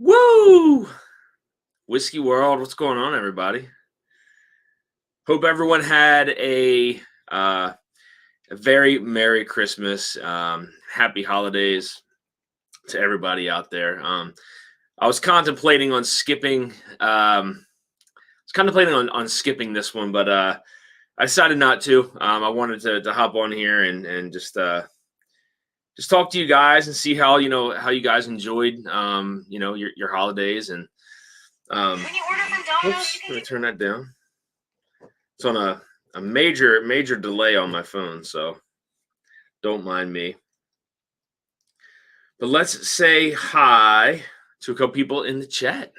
Woo! Whiskey World, what's going on, everybody? Hope everyone had a very Merry Christmas. Happy holidays to everybody out there. I was contemplating on skipping. On skipping this one, but I decided not to. I wanted to hop on here and just talk to you guys and see how you guys enjoyed your holidays and When you order from Domino's, oops, you let can me get turn that down. It's on a major delay on my phone, so don't mind me. But let's say hi to a couple people in the chat.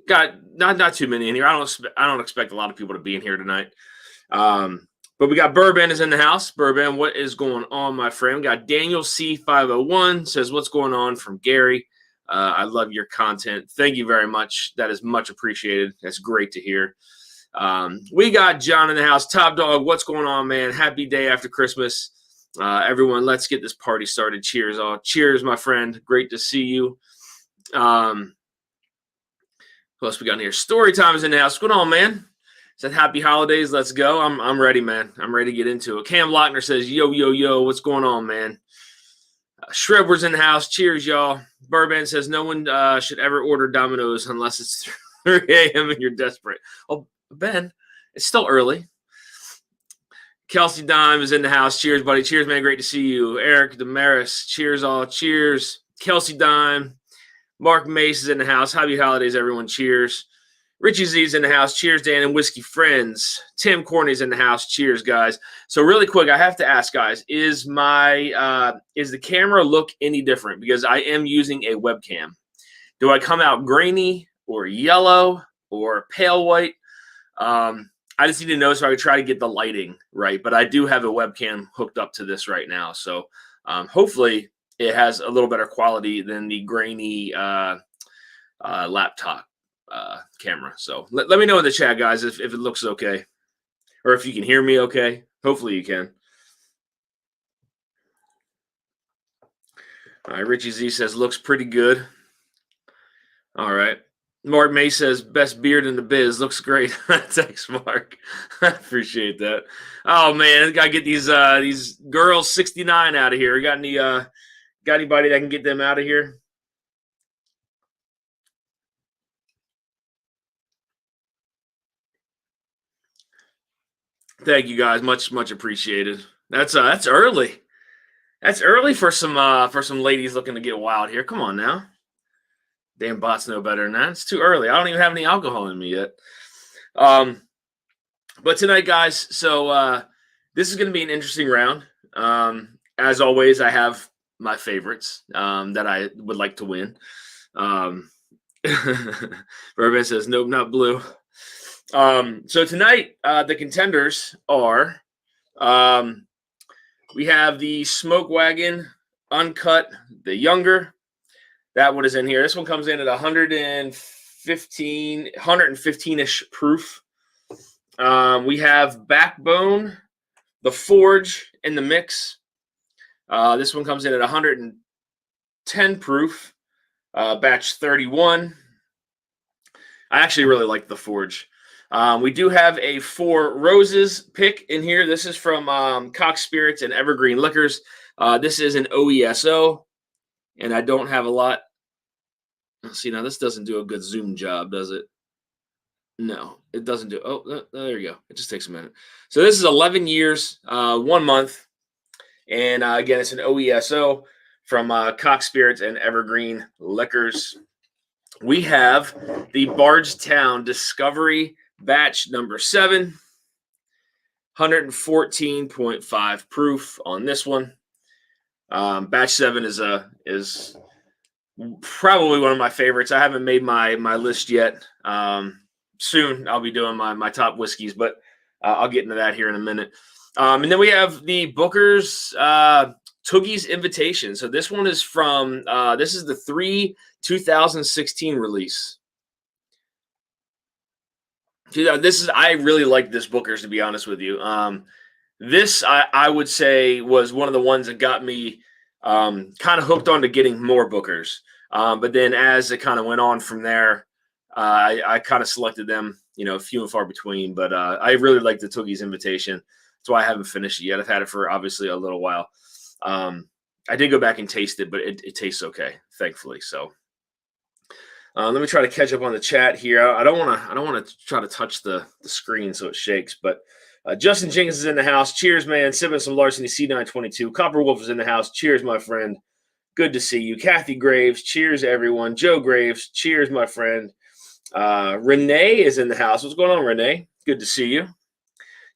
Got not too many in here. I don't expect a lot of people to be in here tonight. But we got Bourbon is in the house. Bourbon, what is going on, my friend? We got Daniel C501 says, what's going on from Gary? I love your content. Thank you very much. That is much appreciated. That's great to hear. We got John in the house. Top Dog, what's going on, man? Happy day after Christmas. Everyone, let's get this party started. Cheers, all. Cheers, my friend. Great to see you. Who else we got in here? Story time is in the house. What's going on, man? Said happy holidays. Let's go. I'm ready, man. I'm ready to get into it. Cam Lochner says, yo. What's going on, man? Shredwar's in the house. Cheers, y'all. Bourbon says, no one should ever order Domino's unless it's 3 a.m. and you're desperate. Oh, Ben, it's still early. Kelsey Dime is in the house. Cheers, buddy. Cheers, man. Great to see you. Eric Damaris. Cheers, all. Cheers. Kelsey Dime. Mark Mace is in the house. Happy holidays, everyone. Cheers. Richie Z's in the house. Cheers, Dan and Whiskey Friends. Tim Corney's in the house. Cheers, guys. So really quick, I have to ask, guys, is the camera look any different? Because I am using a webcam. Do I come out grainy or yellow or pale white? I just need to know so I can try to get the lighting right. But I do have a webcam hooked up to this right now. So hopefully it has a little better quality than the grainy laptop camera. So let me know in the chat, guys, if it looks okay or if you can hear me okay. Hopefully you can. All right, Richie Z says looks pretty good. All right. Mark May says best beard in the biz. Looks great. Thanks, Mark. I appreciate that. Oh man, I gotta get these girls 69 out of here. Got anybody that can get them out of here? Thank you guys, much appreciated. That's early. That's early for some ladies looking to get wild here. Come on now. Damn bots know better than that. It's too early. I don't even have any alcohol in me yet. But tonight, guys, so this is going to be an interesting round. As always, I have my favorites that I would like to win. Bourbon says, nope, not blue. So tonight, the contenders are we have the Smoke Wagon Uncut, the Younger. That one is in here. This one comes in at 115-ish proof. We have Backbone, the Forge in the mix. This one comes in at 110 proof, batch 31. I actually really like the Forge. We do have a Four Roses pick in here. This is from Cox Spirits and Evergreen Liquors. This is an OESO, and I don't have a lot. See, now this doesn't do a good zoom job, does it? No, it doesn't do. Oh, there you go. It just takes a minute. So this is 11 years, 1 month. And again, it's an OESO from Cox Spirits and Evergreen Liquors. We have the Bardstown Discovery batch number 7, 114.5 proof on this one. Batch 7 is probably one of my favorites. I haven't made my list yet. Soon I'll be doing my top whiskeys, but I'll get into that here in a minute. And then we have the Booker's Toogie's Invitation. So this one is from this is the 2016 release. I really like this Booker's, to be honest with you. This I would say was one of the ones that got me kind of hooked on to getting more bookers. But then as it kind of went on from there, I kind of selected them, few and far between. But I really like the Toogie's Invitation. That's why I haven't finished it yet. I've had it for obviously a little while. I did go back and taste it, but it tastes okay, thankfully. So let me try to catch up on the chat here. I don't want to try to touch the screen so it shakes. But Justin Jenkins is in the house. Cheers, man. Sipping some Larceny C922. Copper Wolf is in the house. Cheers, my friend. Good to see you. Kathy Graves. Cheers, everyone. Joe Graves. Cheers, my friend. Renee is in the house. What's going on, Renee? Good to see you.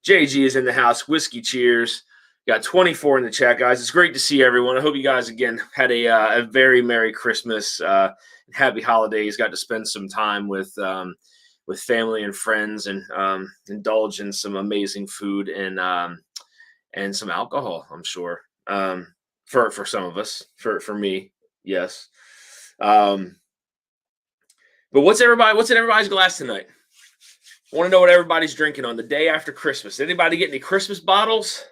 JG is in the house. Whiskey cheers. Got 24 in the chat, guys. It's great to see everyone. I hope you guys, again, had a very Merry Christmas, happy holidays. Got to spend some time with family and friends and indulge in some amazing food and some alcohol, I'm sure, for some of us. For me, yes. But what's in everybody's glass tonight? I want to know what everybody's drinking on the day after Christmas. Anybody get any Christmas bottles?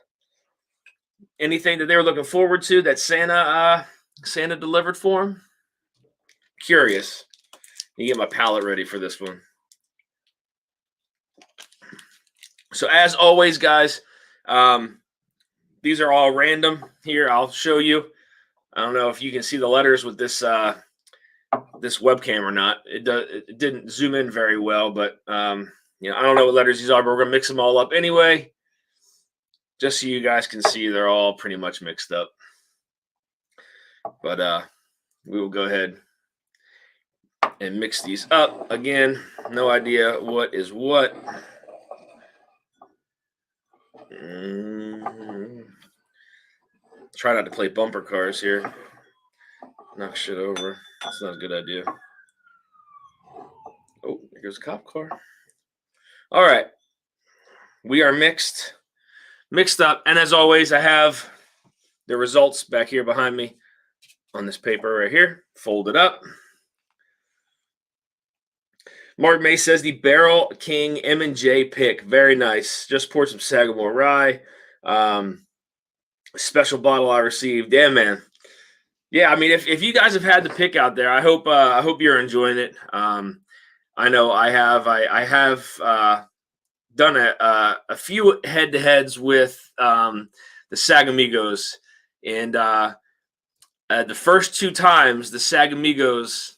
Anything that they were looking forward to that Santa delivered for them? Curious. Let me get my palate ready for this one. So as always, guys, these are all random. Here, I'll show you. I don't know if you can see the letters with this this webcam or not. It didn't zoom in very well, but I don't know what letters these are, but we're gonna mix them all up anyway. Just so you guys can see, they're all pretty much mixed up. But we will go ahead and mix these up. Again, no idea what is what. Try not to play bumper cars here. Knock shit over. That's not a good idea. Oh, there goes a cop car. All right. We are mixed up. And as always, I have the results back here behind me on this paper right here, folded up. Mark May says the Barrel King M&J pick. Very nice. Just poured some Sagamore rye. Special bottle I received. Yeah, man. Yeah, I mean, if you guys have had the pick out there, I hope you're enjoying it. I know I have. I have done a few head-to-heads with the Sagamigos, and the first two times the Sagamigos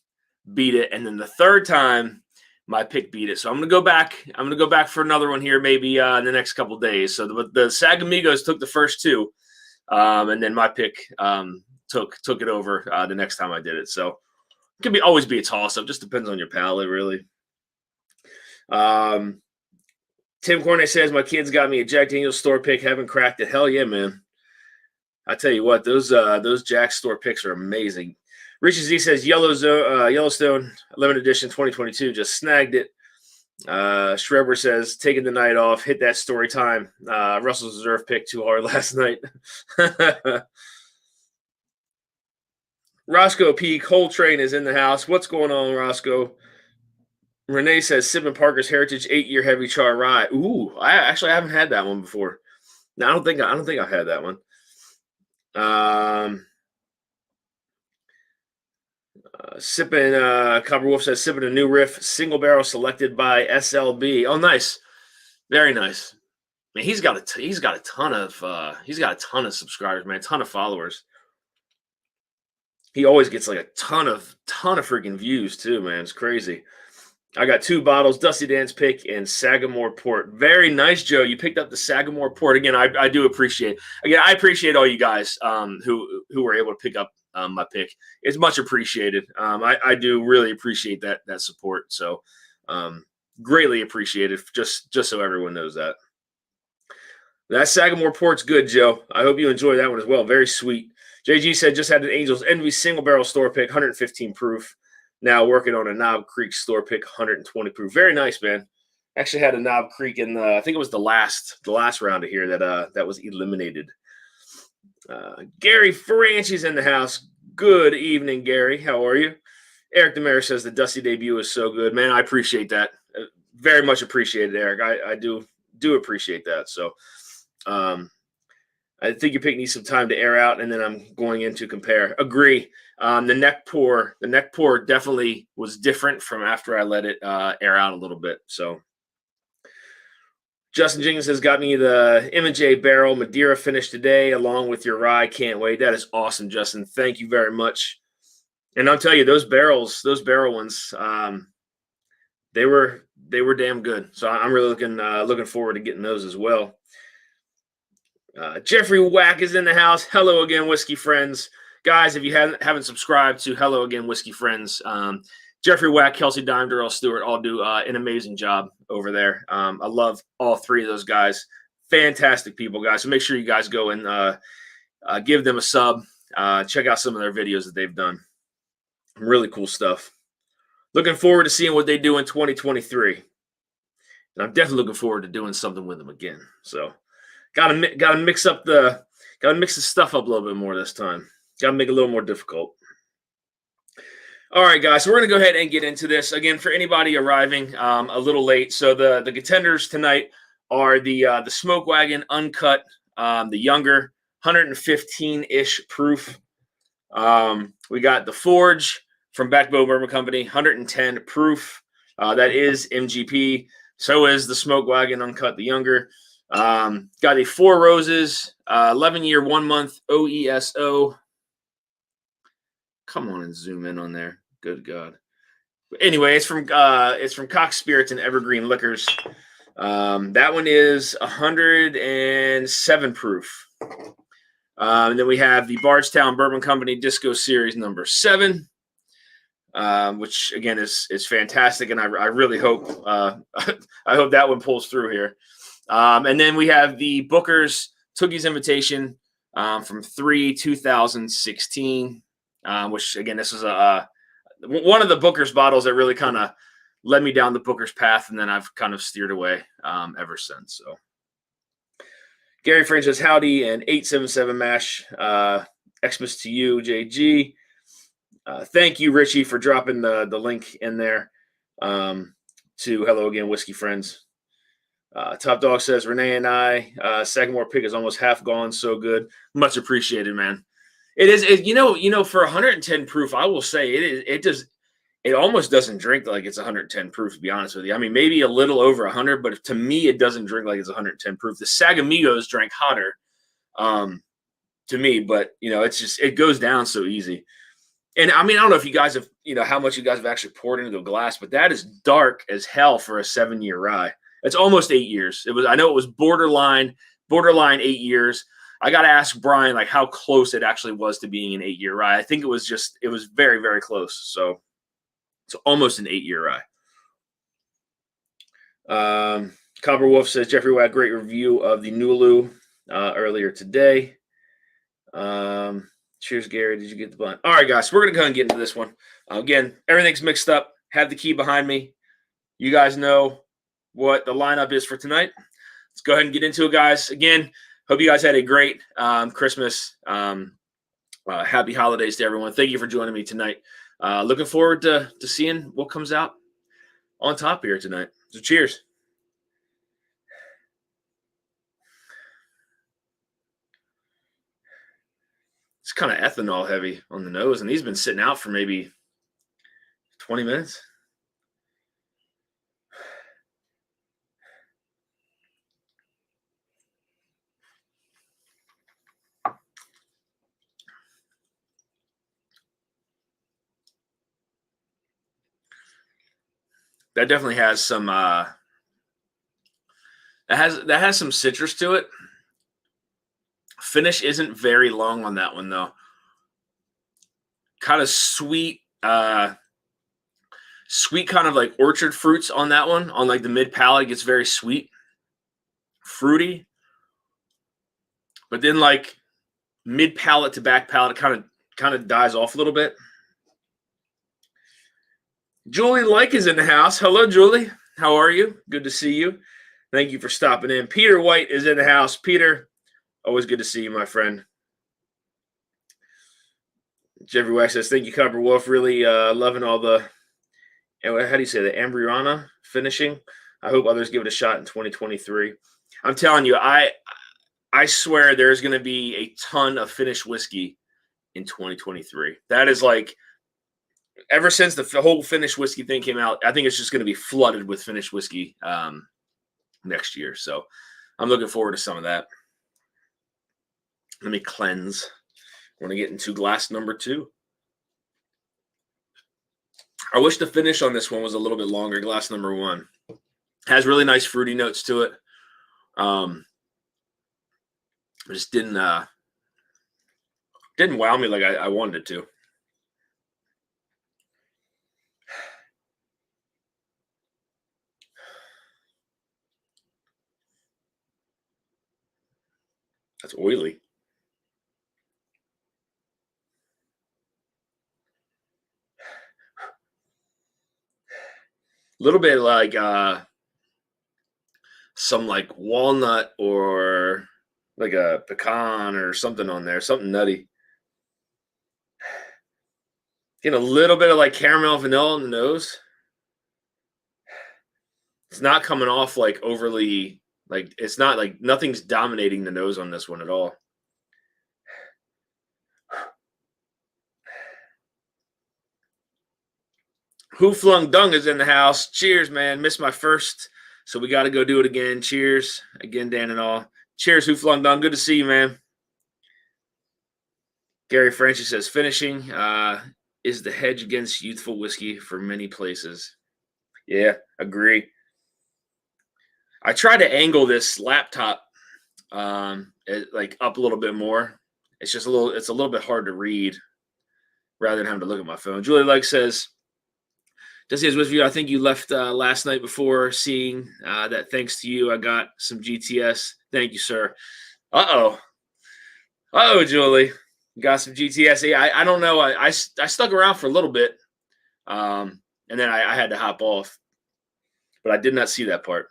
beat it, and then the third time my pick beat it. So I'm gonna go back. I'm gonna go back for another one here, maybe in the next couple days. So the Sagamigos took the first two, and then my pick took it over the next time I did it. So it can always be a toss-up. Just depends on your palate, really. Tim Cornett says, my kids got me a Jack Daniel's store pick. Haven't cracked it. Hell yeah, man. I tell you what, those Jack store picks are amazing. Richie Z says, Yellowstone limited edition 2022. Just snagged it. Schreber says, taking the night off. Hit that story time. Russell's Reserve pick too hard last night. Roscoe P. Coltrane is in the house. What's going on, Roscoe? Renee says, Sippin' Parker's Heritage 8-year heavy char rye. Ooh, I haven't had that one before. No, I don't think I've had that one. Copper Wolf says, sipping a new riff, single barrel selected by SLB. Oh, nice, very nice. Man, he's got a ton of subscribers, man, a ton of followers. He always gets like a ton of freaking views too, man. It's crazy. I got 2 bottles, Dusty Dan's pick and Sagamore Port. Very nice, Joe. You picked up the Sagamore Port. Again, I do appreciate. Again, I appreciate all you guys who were able to pick up my pick. It's much appreciated. I do really appreciate that support. So greatly appreciated. Just so everyone knows that. That Sagamore Port's good, Joe. I hope you enjoy that one as well. Very sweet. JG said, just had an Angels Envy single barrel store pick, 115 proof. Now working on a Knob Creek store pick, 120 proof. Very nice, man. Actually had a Knob Creek in the, I think it was the last round of here that was eliminated. Gary Franchi's in the house. Good evening, Gary. How are you? Eric Demare says the Dusty debut is so good. Man, I appreciate that. Very much appreciated, Eric. I do appreciate that. So I think your pick needs some time to air out, and then I'm going in to compare. Agree. The neck pour definitely was different from after I let it air out a little bit. So Justin Jenkins has got me the M&J Barrel Madeira finish today, along with your rye. Can't wait. That is awesome, Justin. Thank you very much. And I'll tell you, those barrel ones, they were damn good. So I'm really looking forward to getting those as well. Jeffrey Wack is in the house. Hello again, Whiskey Friends. Guys, if you haven't subscribed to Hello Again, Whiskey Friends, Jeffrey Wack, Kelsey Dime, Darrell Stewart all do an amazing job over there. I love all three of those guys. Fantastic people, guys. So make sure you guys go and give them a sub. Check out some of their videos that they've done. Really cool stuff. Looking forward to seeing what they do in 2023. And I'm definitely looking forward to doing something with them again. So gotta mix the stuff up a little bit more this time. Gotta make it a little more difficult. All right, guys, so we're gonna go ahead and get into this again. For anybody arriving a little late, so the contenders tonight are the Smoke Wagon Uncut, the younger 115-ish proof. We got the Forge from Backbone Bourbon Company, 110 proof. That is MGP. So is the Smoke Wagon Uncut, the younger. Got a Four Roses, 11-year, 1 month OESO. Come on and zoom in on there. Good God. Anyway, it's from Cox Spirits and Evergreen Liquors. That one is 107 proof. And then we have the Bardstown Bourbon Company Disco Series number 7, which again is fantastic, and I really hope I hope that one pulls through here. And then we have the Booker's Toogie's Invitation from 3/2016, which again this is one of the Booker's bottles that really kind of led me down the Booker's path, and then I've kind of steered away ever since. So Gary Fringe says howdy and 877 Mash. Xmas to you, JG. Thank you, Richie, for dropping the link in there to Hello Again, Whiskey Friends. Top Dog says Renee and I, Sagamore pick is almost half gone. So good. Much appreciated, man. It is, for 110 proof, I will say it almost doesn't drink like it's 110 proof, to be honest with you. I mean, maybe a little over 100, but to me, it doesn't drink like it's 110 proof. The Sagamigos drank hotter to me, but, it goes down so easy. And, I mean, I don't know if you guys have, how much you guys have actually poured into a glass, but that is dark as hell for a 7-year rye. It's almost 8 years. I know it was borderline 8 years. I got to ask Brian, how close it actually was to being an 8-year rye. I think it was very, very close. So it's almost an 8-year rye. Copper Wolf says, Jeffrey Watt, great review of the Nulu earlier today. Cheers, Gary. Did you get the blunt? All right, guys. So we're going to go and get into this one. Again, everything's mixed up. Have the key behind me. You guys know what the lineup is for tonight. Let's go ahead and get into it, guys. Again, hope you guys had a great Christmas. Happy holidays to everyone. Thank you for joining me tonight. Looking forward to seeing what comes out on top here tonight. So cheers. It's kind of ethanol heavy on the nose, and these have been sitting out for maybe 20 minutes. That definitely has some that has some citrus to it. Finish isn't very long on that one though. Kind of sweet kind of like orchard fruits on that one. On like the mid palate, it gets very sweet, fruity. But then like mid palate to back palate, kind of dies off a little bit. Julie Like is in the house. Hello, Julie. How are you? Good to see you. Thank you for stopping in. Peter White is in the house. Peter, always good to see you, my friend. Jeffrey Wax says, thank you, Copper Wolf. Really loving all the, how do you say, the Ambriana finishing. I hope others give it a shot in 2023. I'm telling you, I swear there's going to be a ton of finished whiskey in 2023. That is like, ever since the whole finished whiskey thing came out, I think it's just going to be flooded with finished whiskey next year. So I'm looking forward to some of that. Let me cleanse. We're going to get into glass number 2. I wish the finish on this one was a little bit longer. Glass number 1 has really nice fruity notes to it. It just didn't wow me like I wanted it to. That's oily. A little bit like some like walnut or like a pecan or something on there, something nutty. Getting a little bit of like caramel vanilla in the nose. It's not coming off like overly, like it's not like nothing's dominating the nose on this one at all. Who Flung Dung is in the house. Cheers, man. Missed my first, so we got to go do it again. Cheers again, Dan and all. Cheers, Who Flung Dung. Good to see you, man. Gary Franchi says, finishing is the hedge against youthful whiskey for many places. Yeah, agree. I tried to angle this laptop like up a little bit more. It's just a little bit hard to read rather than having to look at my phone. Julie Like says, Jesse is with you. I think you left last night before seeing that. Thanks to you, I got some GTS. Thank you, sir. Uh-oh, Julie. Got some GTS. I don't know. I stuck around for a little bit, and then I had to hop off. But I did not see that part.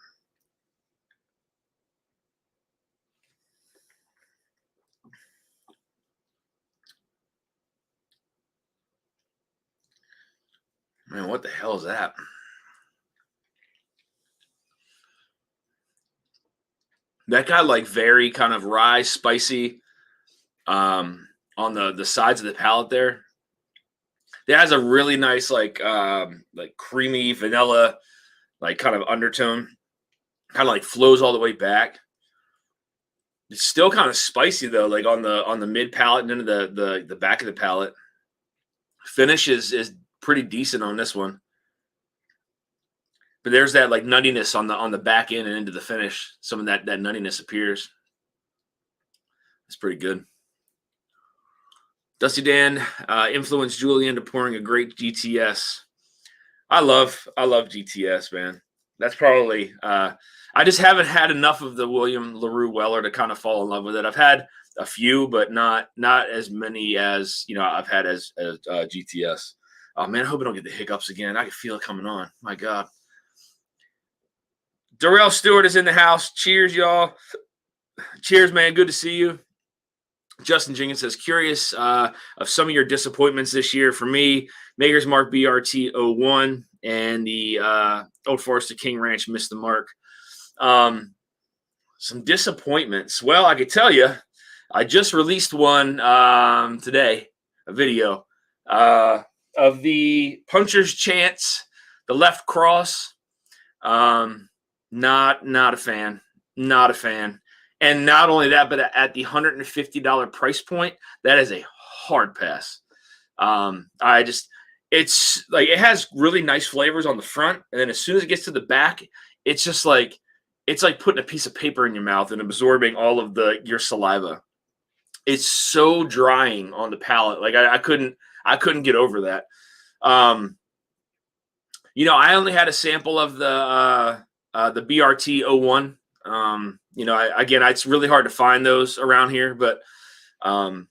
Man, what the hell is that? That got like very kind of rye, spicy on the sides of the palate there. It has a really nice like creamy vanilla like kind of undertone. Kind of like flows all the way back. It's still kind of spicy though, like on the mid palate and into the back of the palate. Finish is pretty decent on this one. But there's that like nuttiness on the back end and into the finish. Some of that nuttiness appears. It's pretty good. Dusty Dan influenced Julie into pouring a great GTS. I love GTS, man. That's probably I just haven't had enough of the William LaRue Weller to kind of fall in love with it. I've had a few, but not as many as I've had as GTS. Oh man, I hope I don't get the hiccups again. I can feel it coming on. My God. Darrell Stewart is in the house. Cheers, y'all. Cheers, man. Good to see you. Justin Jenkins says, curious of some of your disappointments this year. For me, Maker's Mark BRT 01 and the Old Forester King Ranch missed the mark. Some disappointments. Well, I could tell you, I just released one today, a video of the Puncher's Chance, the left cross. Not a fan. Not a fan. And not only that, but at the $150 price point, that is a hard pass. It's like it has really nice flavors on the front, and then as soon as it gets to the back, it's just like putting a piece of paper in your mouth and absorbing all of your saliva. It's so drying on the palate. Like I couldn't get over that. I only had a sample of the BRT 01. It's really hard to find those around here, but I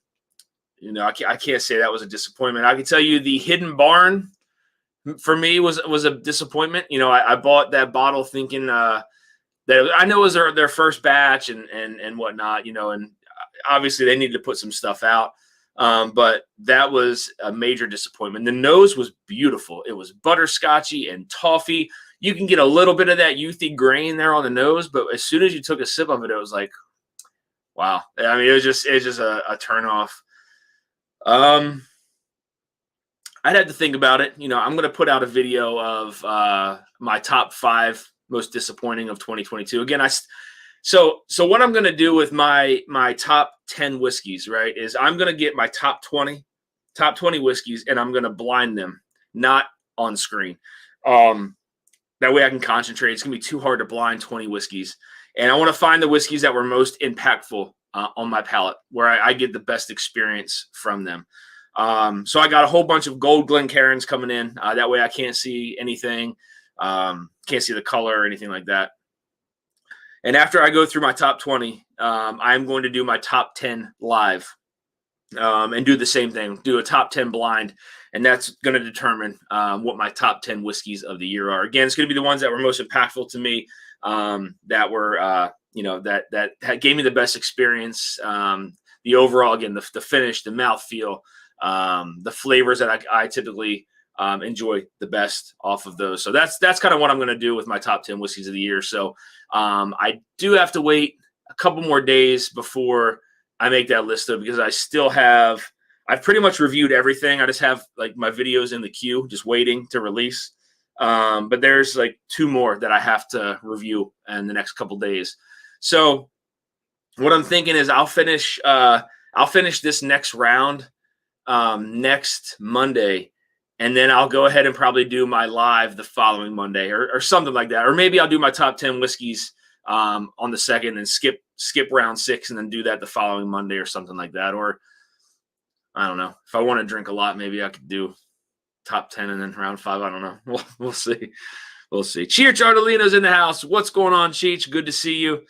can't say that was a disappointment. I can tell you the Hidden Barn for me was a disappointment. I bought that bottle thinking that I know it was their first batch and whatnot, and obviously they needed to put some stuff out. But that was a major disappointment. The nose was beautiful. It was butterscotchy and toffee. You can get a little bit of that youthy grain there on the nose, but as soon as you took a sip of it, it was like, Wow. I mean, it's just a turnoff. I'd have to think about it. I'm going to put out a video of my top 5 most disappointing of 2022. Again, so what I'm going to do with my top 10 whiskeys, right, is I'm going to get my top 20 whiskeys, and I'm going to blind them, not on screen. That way I can concentrate. It's going to be too hard to blind 20 whiskeys. And I want to find the whiskeys that were most impactful on my palate, where I get the best experience from them. So I got a whole bunch of gold Glencairns coming in. That way I can't see anything, can't see the color or anything like that. And after I go through my top 20, I'm going to do my top 10 live and do the same thing, do a top 10 blind. And that's going to determine what my top 10 whiskeys of the year are. Again, it's going to be the ones that were most impactful to me, that were, that gave me the best experience. The overall, again, the finish, the mouthfeel, the flavors that I typically enjoy the best off of those. So that's kind of what I'm going to do with my top 10 whiskeys of the year. So I do have to wait a couple more days before I make that list, though, because I've pretty much reviewed everything. I just have like my videos in the queue, just waiting to release. But there's like 2 more that I have to review in the next couple days. So what I'm thinking is I'll finish this next round next Monday, and then I'll go ahead and probably do my live the following Monday or something like that. Or maybe I'll do my top 10 whiskeys on the 2nd and skip round 6 and then do that the following Monday or something like that. Or I don't know. If I want to drink a lot, maybe I could do top 10 and then round 5. I don't know. We'll see. We'll see. Cheech Ardolino's in the house. What's going on, Cheech? Good to see you.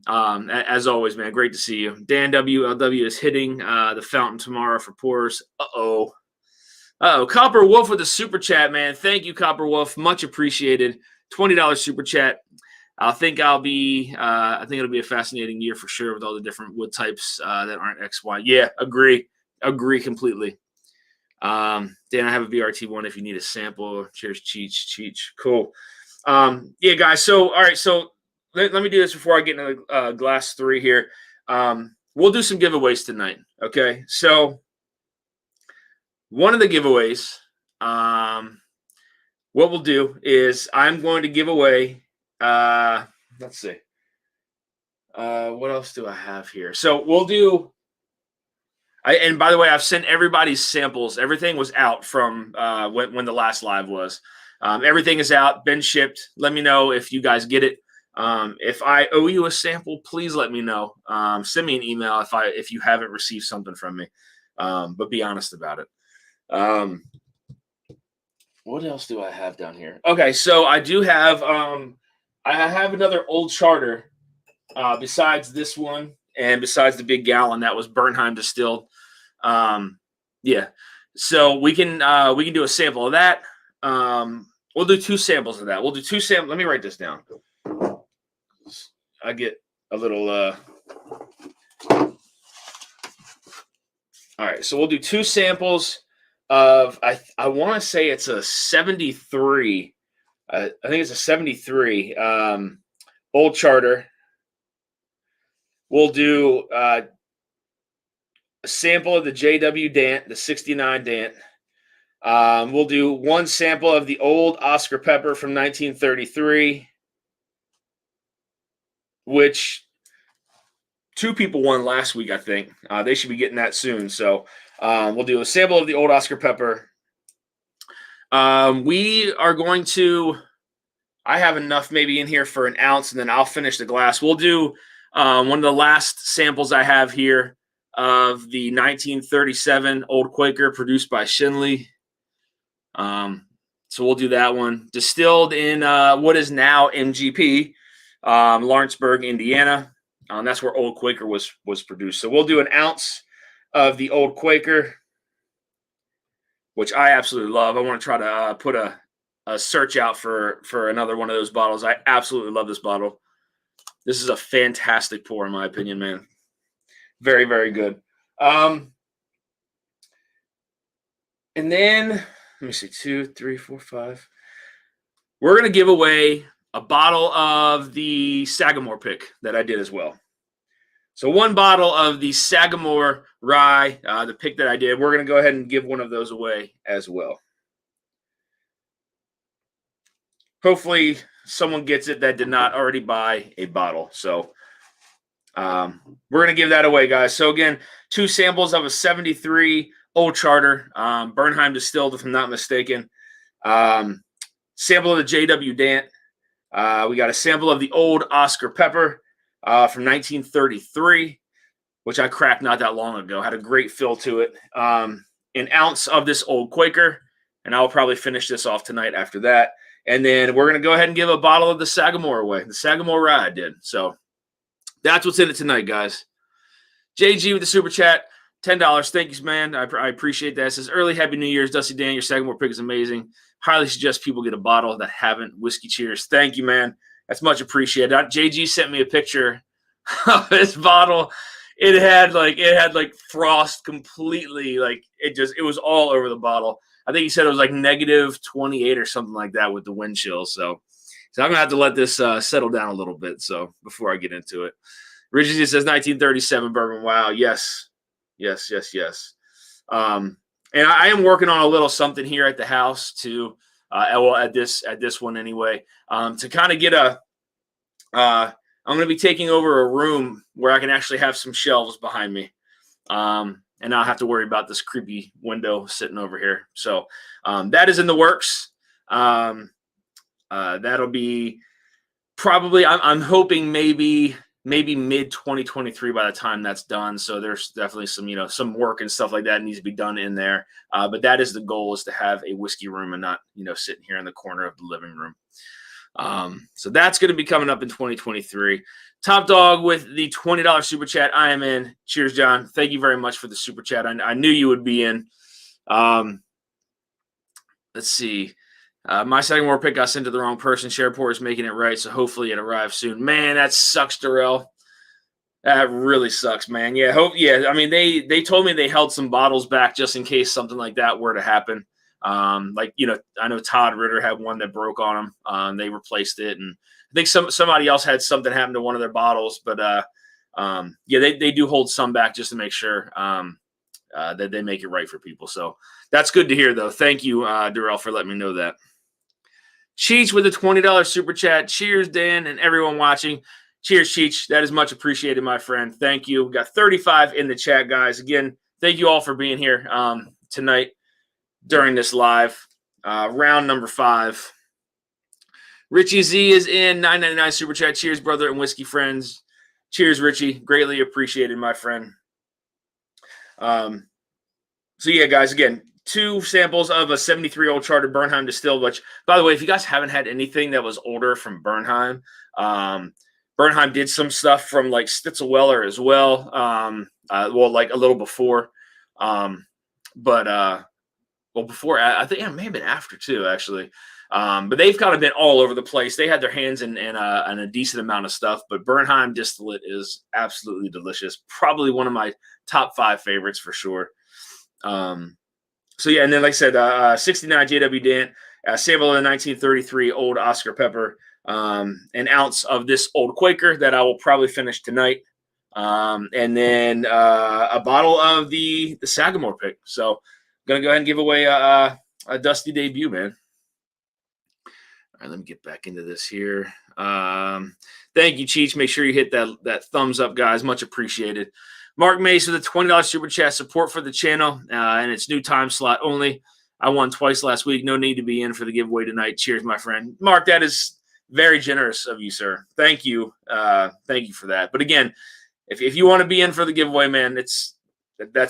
As always, man, great to see you. Dan WLW is hitting the fountain tomorrow for pours. Uh-oh. Copper Wolf with a super chat, man. Thank you, Copper Wolf. Much appreciated. $20 super chat. I think it'll be a fascinating year for sure with all the different wood types that aren't XY. Yeah, agree completely. Dan, I have a BRT one if you need a sample. Cheers, Cheech. Cool. Yeah, guys. So, all right. So let me do this before I get into glass 3 here. We'll do some giveaways tonight. Okay. So one of the giveaways, what we'll do is I'm going to give away, let's see. What else do I have here? So we'll do, and by the way, I've sent everybody's samples. Everything was out from when the last live was. Everything is out, been shipped. Let me know if you guys get it. If I owe you a sample, please let me know. Send me an email if you haven't received something from me. But be honest about it. What else do I have down here? Okay, so I do have I have another old charter besides this one and besides the big gallon that was Bernheim distilled. Yeah. So we can do a sample of that. We'll do 2 samples of that. We'll do 2 samples. Let me write this down. I get a little all right, so we'll do 2 samples of I want to say it's a 73. I think it's a 73 old charter. We'll do a sample of the JW Dant, the 69 Dant. We'll do 1 sample of the old Oscar Pepper from 1933, which 2 people won last week, I think. They should be getting that soon. So we'll do a sample of the old Oscar Pepper. We are going to, I have enough maybe in here for an ounce, and then I'll finish the glass. We'll do one of the last samples I have here of the 1937 Old Quaker produced by Shinley. So we'll do that one. Distilled in what is now MGP, Lawrenceburg, Indiana. That's where Old Quaker was produced. So we'll do an ounce of the Old Quaker, which I absolutely love. I want to try to put a search out for another one of those bottles. I absolutely love this bottle. This is a fantastic pour, in my opinion, man. Very, very good. And then, let me see, 2, 3, 4, 5. We're going to give away a bottle of the Sagamore pick that I did as well. So one bottle of the Sagamore Rye, the pick that I did. We're going to go ahead and give one of those away as well. Hopefully someone gets it that did not already buy a bottle. So we're going to give that away, guys. So again, 2 samples of a 73 Old Charter, Bernheim distilled, if I'm not mistaken. Sample of the J.W. Dant. We got a sample of the Old Oscar Pepper from 1933, which I cracked not that long ago. Had a great feel to it. An ounce of this Old Quaker, and I'll probably finish this off tonight after that. And then we're going to go ahead and give a bottle of the Sagamore away. The Sagamore Rye I did. So that's what's in it tonight, guys. JG with the super chat, $10. Thank you, man. I appreciate that. It says, early Happy New Year's, Dusty Dan. Your Sagamore pick is amazing. Highly suggest people get a bottle that haven't. Whiskey cheers. Thank you, man. That's much appreciated. JG sent me a picture of this bottle. It had like frost completely. Like it was all over the bottle. I think he said it was like -28 or something like that with the wind chill. So I'm going to have to let this settle down a little bit. So before I get into it, Richie says 1937 bourbon. Wow. Yes. And I am working on a little something here at the house to, at this one anyway, to kind of get I'm going to be taking over a room where I can actually have some shelves behind me. And not have to worry about this creepy window sitting over here. So that is in the works. That'll be probably, I'm hoping maybe mid 2023 by the time that's done. So there's definitely some work and stuff like that needs to be done in there. But that is the goal, is to have a whiskey room and not, sitting here in the corner of the living room. So that's going to be coming up in 2023. Top Dog with the $20 super chat. I am in. Cheers, John. Thank you very much for the super chat. I knew you would be in. Let's see. My Sagamore pick got sent to the wrong person. Shareport is making it right, so hopefully it arrives soon. Man, that sucks, Darrell. That really sucks, man. Yeah, I mean, they told me they held some bottles back just in case something like that were to happen. I know Todd Ritter had one that broke on him. They replaced it, and I think somebody else had something happen to one of their bottles. But they do hold some back just to make sure that they make it right for people. So that's good to hear, though. Thank you, Darrell, for letting me know that. Cheech with a $20 super chat. Cheers, Dan, and everyone watching. Cheers, Cheech. That is much appreciated, my friend. Thank you. We got 35 in the chat, guys. Again, thank you all for being here tonight during this live round number 5. Richie Z is in. $9.99 super chat. Cheers, brother and whiskey friends. Cheers, Richie. Greatly appreciated, my friend. So yeah, guys, again, 2 samples of a 73 Old Charter Bernheim distilled, which, by the way, if you guys haven't had anything that was older from Bernheim, Bernheim did some stuff from like Stitzelweller as well. Like a little before, before, I think it may have been after too, actually. But they've kind of been all over the place. They had their hands in a decent amount of stuff, but Bernheim distillate is absolutely delicious. Probably one of my top 5 favorites for sure. So yeah, and then like I said, 69 J.W. Dant, sample of the 1933 Old Oscar Pepper, an ounce of this Old Quaker that I will probably finish tonight, and then a bottle of the Sagamore pick. So I'm gonna go ahead and give away a Dusty debut, man. All right, let me get back into this here. Thank you, Cheech. Make sure you hit that thumbs up, guys. Much appreciated. Mark Mace with a $20 super chat. Support for the channel, and it's new time slot only. I won twice last week. No need to be in for the giveaway tonight. Cheers, my friend. Mark, that is very generous of you, sir. Thank you. Thank you for that. But again, if you want to be in for the giveaway, man, that's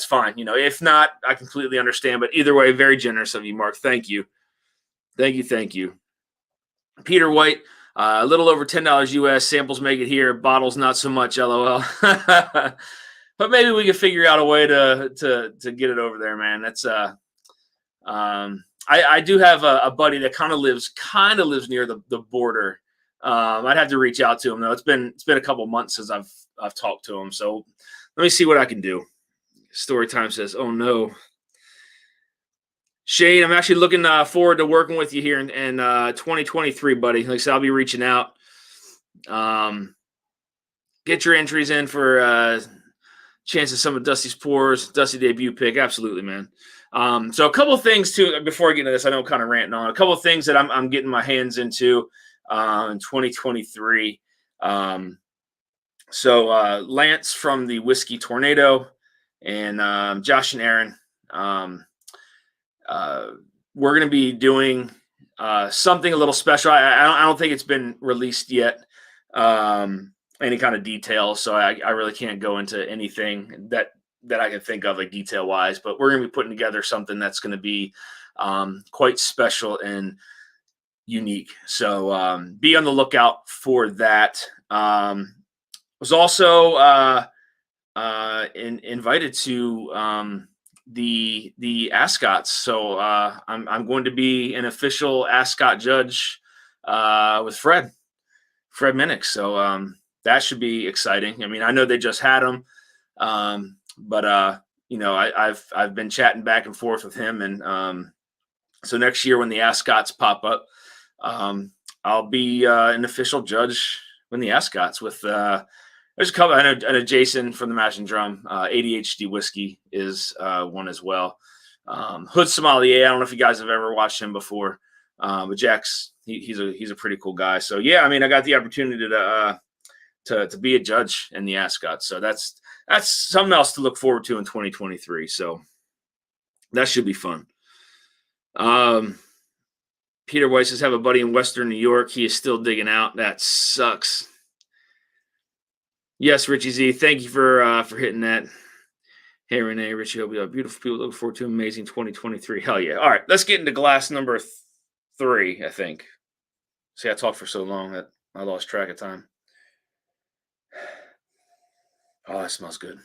fine. If not, I completely understand. But either way, very generous of you, Mark. Thank you. Thank you. Peter White, a little over $10 US. Samples make it here. Bottles not so much. LOL. But maybe we can figure out a way to get it over there, man. That's I do have a buddy that kind of lives near the border. I'd have to reach out to him though. It's been a couple months since I've talked to him. So let me see what I can do. Storytime says, "Oh no, Shane, I'm actually looking forward to working with you here in 2023, buddy. Like I said, I'll be reaching out. Got Get your entries in for chance of some of Dusty's pours, Dusty debut pick. Absolutely, man. So a couple of things too before I get into this. I know I'm kind of ranting on a couple of things that I'm getting my hands into in 2023. So Lance from the Whiskey Tornado and Josh and Aaron. We're going to be doing something a little special. I don't think it's been released yet, any kind of details. So I really can't go into anything that I can think of like detail wise. But we're going to be putting together something that's going to be quite special and unique. So be on the lookout for that. Was also invited to the Ascots. So I'm going to be an official Ascot judge with Fred Minnick. So that should be exciting. I mean, I know they just had him, but I've been chatting back and forth with him, and so next year when the Ascots pop up, I'll be an official judge when the Ascots with. There's a couple. I know Jason from the Mash and Drum, ADHD Whiskey is one as well. Hood Sommelier. I don't know if you guys have ever watched him before, but Jack's he's a pretty cool guy. So yeah, I mean, I got the opportunity to be a judge in the Ascot. So that's something else to look forward to in 2023. So that should be fun. Peter Weiss says, have a buddy in Western New York. He is still digging out. That sucks. Yes, Richie Z. Thank you for hitting that. Hey, Renee, Richie, hope you have beautiful people. Look forward to an amazing 2023. Hell yeah. All right, let's get into glass number 3, I think. See, I talked for so long that I lost track of time. Oh, that smells good.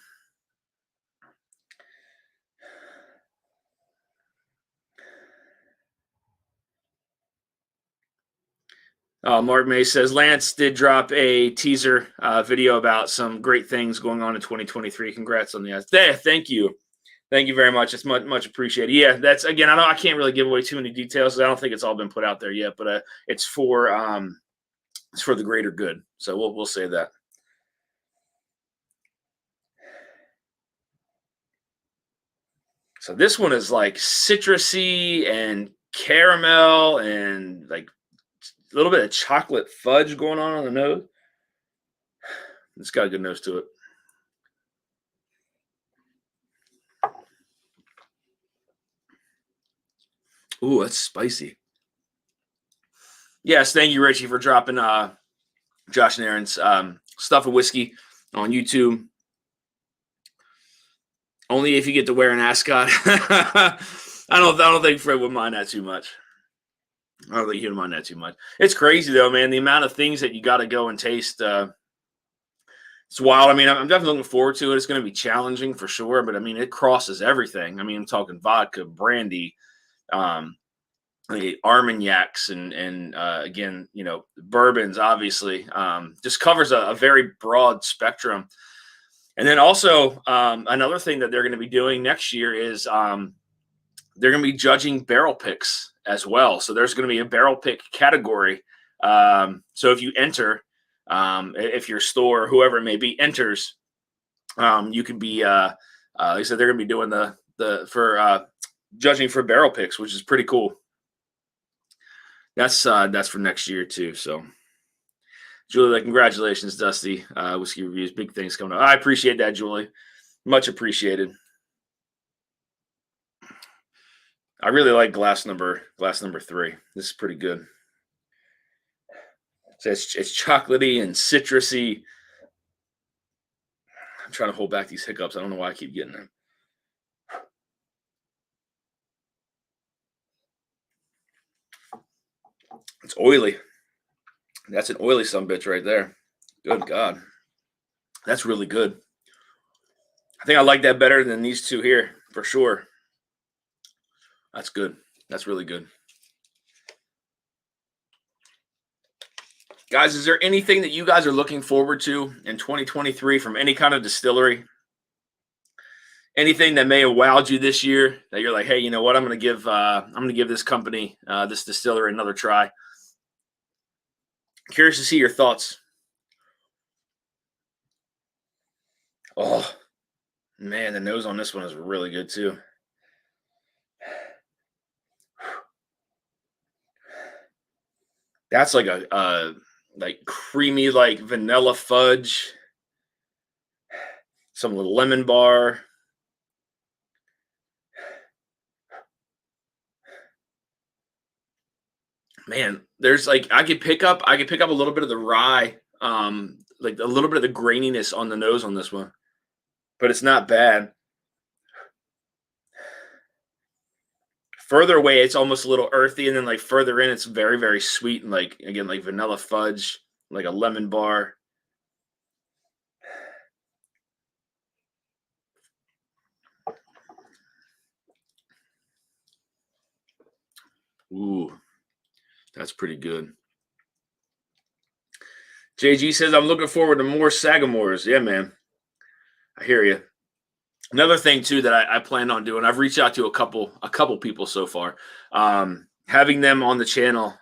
Mark May says, Lance did drop a teaser video about some great things going on in 2023. Congrats on the ads. Thank you. Thank you very much. It's much appreciated. Yeah, that's, again, I can't really give away too many details. I don't think it's all been put out there yet, but it's for the greater good. So we'll say that. So this one is like citrusy and caramel and like a little bit of chocolate fudge going on the nose. It's got a good nose to it. Ooh, that's spicy. Yes, thank you, Richie, for dropping Josh and Aaron's Stuff of Whiskey on YouTube. Only if you get to wear an ascot. I don't think Fred would mind that too much. I don't think he would mind that too much. It's crazy though, man. The amount of things that you got to go and taste. It's wild. I mean, I'm definitely looking forward to it. It's going to be challenging for sure, but I mean, it crosses everything. I mean, I'm talking vodka, brandy, Armagnacs, and again, bourbons. Obviously, just covers a very broad spectrum. And then also another thing that they're going to be doing next year is they're going to be judging barrel picks as well. So there's going to be a barrel pick category. So if you enter, if your store, whoever it may be, enters, you could be. Like I said, they're going to be doing the judging for barrel picks, which is pretty cool. That's for next year too. So. Julie, congratulations, Dusty. Whiskey Reviews, big things coming up. I appreciate that, Julie. Much appreciated. I really like glass number 3. This is pretty good. So it's chocolatey and citrusy. I'm trying to hold back these hiccups. I don't know why I keep getting them. It's oily. That's an oily sumbitch right there. Good God. That's really good. I think I like that better than these two here, for sure. That's good. That's really good. Guys, is there anything that you guys are looking forward to in 2023 from any kind of distillery? Anything that may have wowed you this year that you're like, hey, you know what? I'm going to give this company, this distillery, another try. Curious to see your thoughts. Oh, man, the nose on this one is really good too. That's like a like creamy, like vanilla fudge, some little lemon bar. Man, there's like I could pick up a little bit of the rye, like a little bit of the graininess on the nose on this one, but it's not bad. Further away, it's almost a little earthy, and then like further in, it's very, very sweet and like again, like vanilla fudge, like a lemon bar. Ooh, that's pretty good. JG says, I'm looking forward to more Sagamores. Yeah, man. I hear you. Another thing too that I plan on doing, I've reached out to a couple people so far, having them on the channel.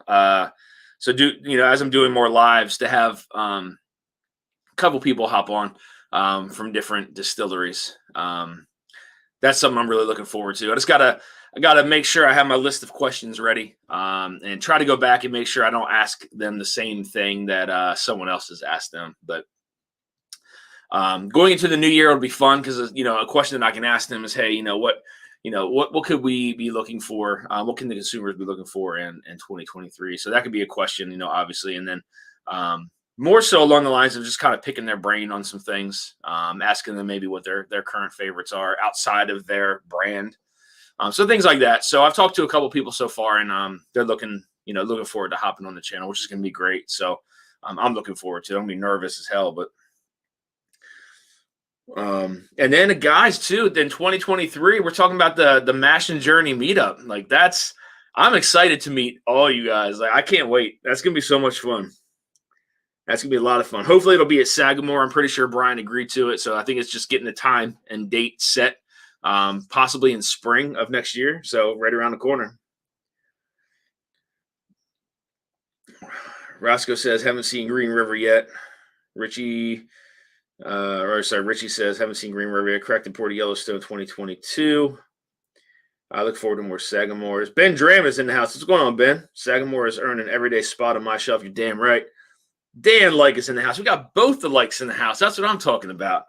So as I'm doing more lives to have a couple people hop on from different distilleries. That's something I'm really looking forward to. I gotta make sure I have my list of questions ready, and try to go back and make sure I don't ask them the same thing that someone else has asked them. But going into the new year, it'll be fun because a question that I can ask them is, hey, what could we be looking for? What can the consumers be looking for in 2023? So that could be a question, obviously, and then more so along the lines of just kind of picking their brain on some things, asking them maybe what their current favorites are outside of their brand. So things like that. So I've talked to a couple people so far, and they're looking forward to hopping on the channel, which is going to be great. So I'm looking forward to it. I'm going to be nervous as hell, but and then the guys too. Then 2023, we're talking about the Mash and Journey meetup. Like I'm excited to meet all you guys. Like I can't wait. That's going to be so much fun. That's gonna be a lot of fun. Hopefully, it'll be at Sagamore. I'm pretty sure Brian agreed to it, so I think it's just getting the time and date set, possibly in spring of next year. So right around the corner. Roscoe says, "Haven't seen Green River yet." Richie says, "Haven't seen Green River yet." Cracked and poured Yellowstone 2022. I look forward to more Sagamore's. Ben Dram is in the house. What's going on, Ben? Sagamore has earned an everyday spot on my shelf. You're damn right. Dan Like is in the house. We got both the Likes in the house. That's what I'm talking about.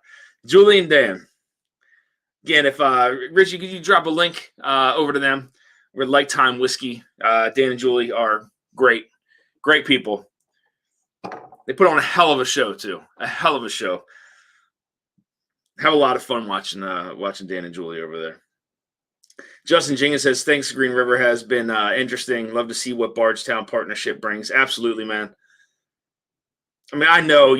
Julie and Dan. Again, if Richie, could you drop a link over to them? We're Like Time Whiskey. Dan and Julie are great people. They put on a hell of a show too. A hell of a show. Have a lot of fun watching Dan and Julie over there. Justin Jenkins says, "Thanks, Green River has been interesting. Love to see what Bardstown partnership brings." Absolutely, man. I mean, I know,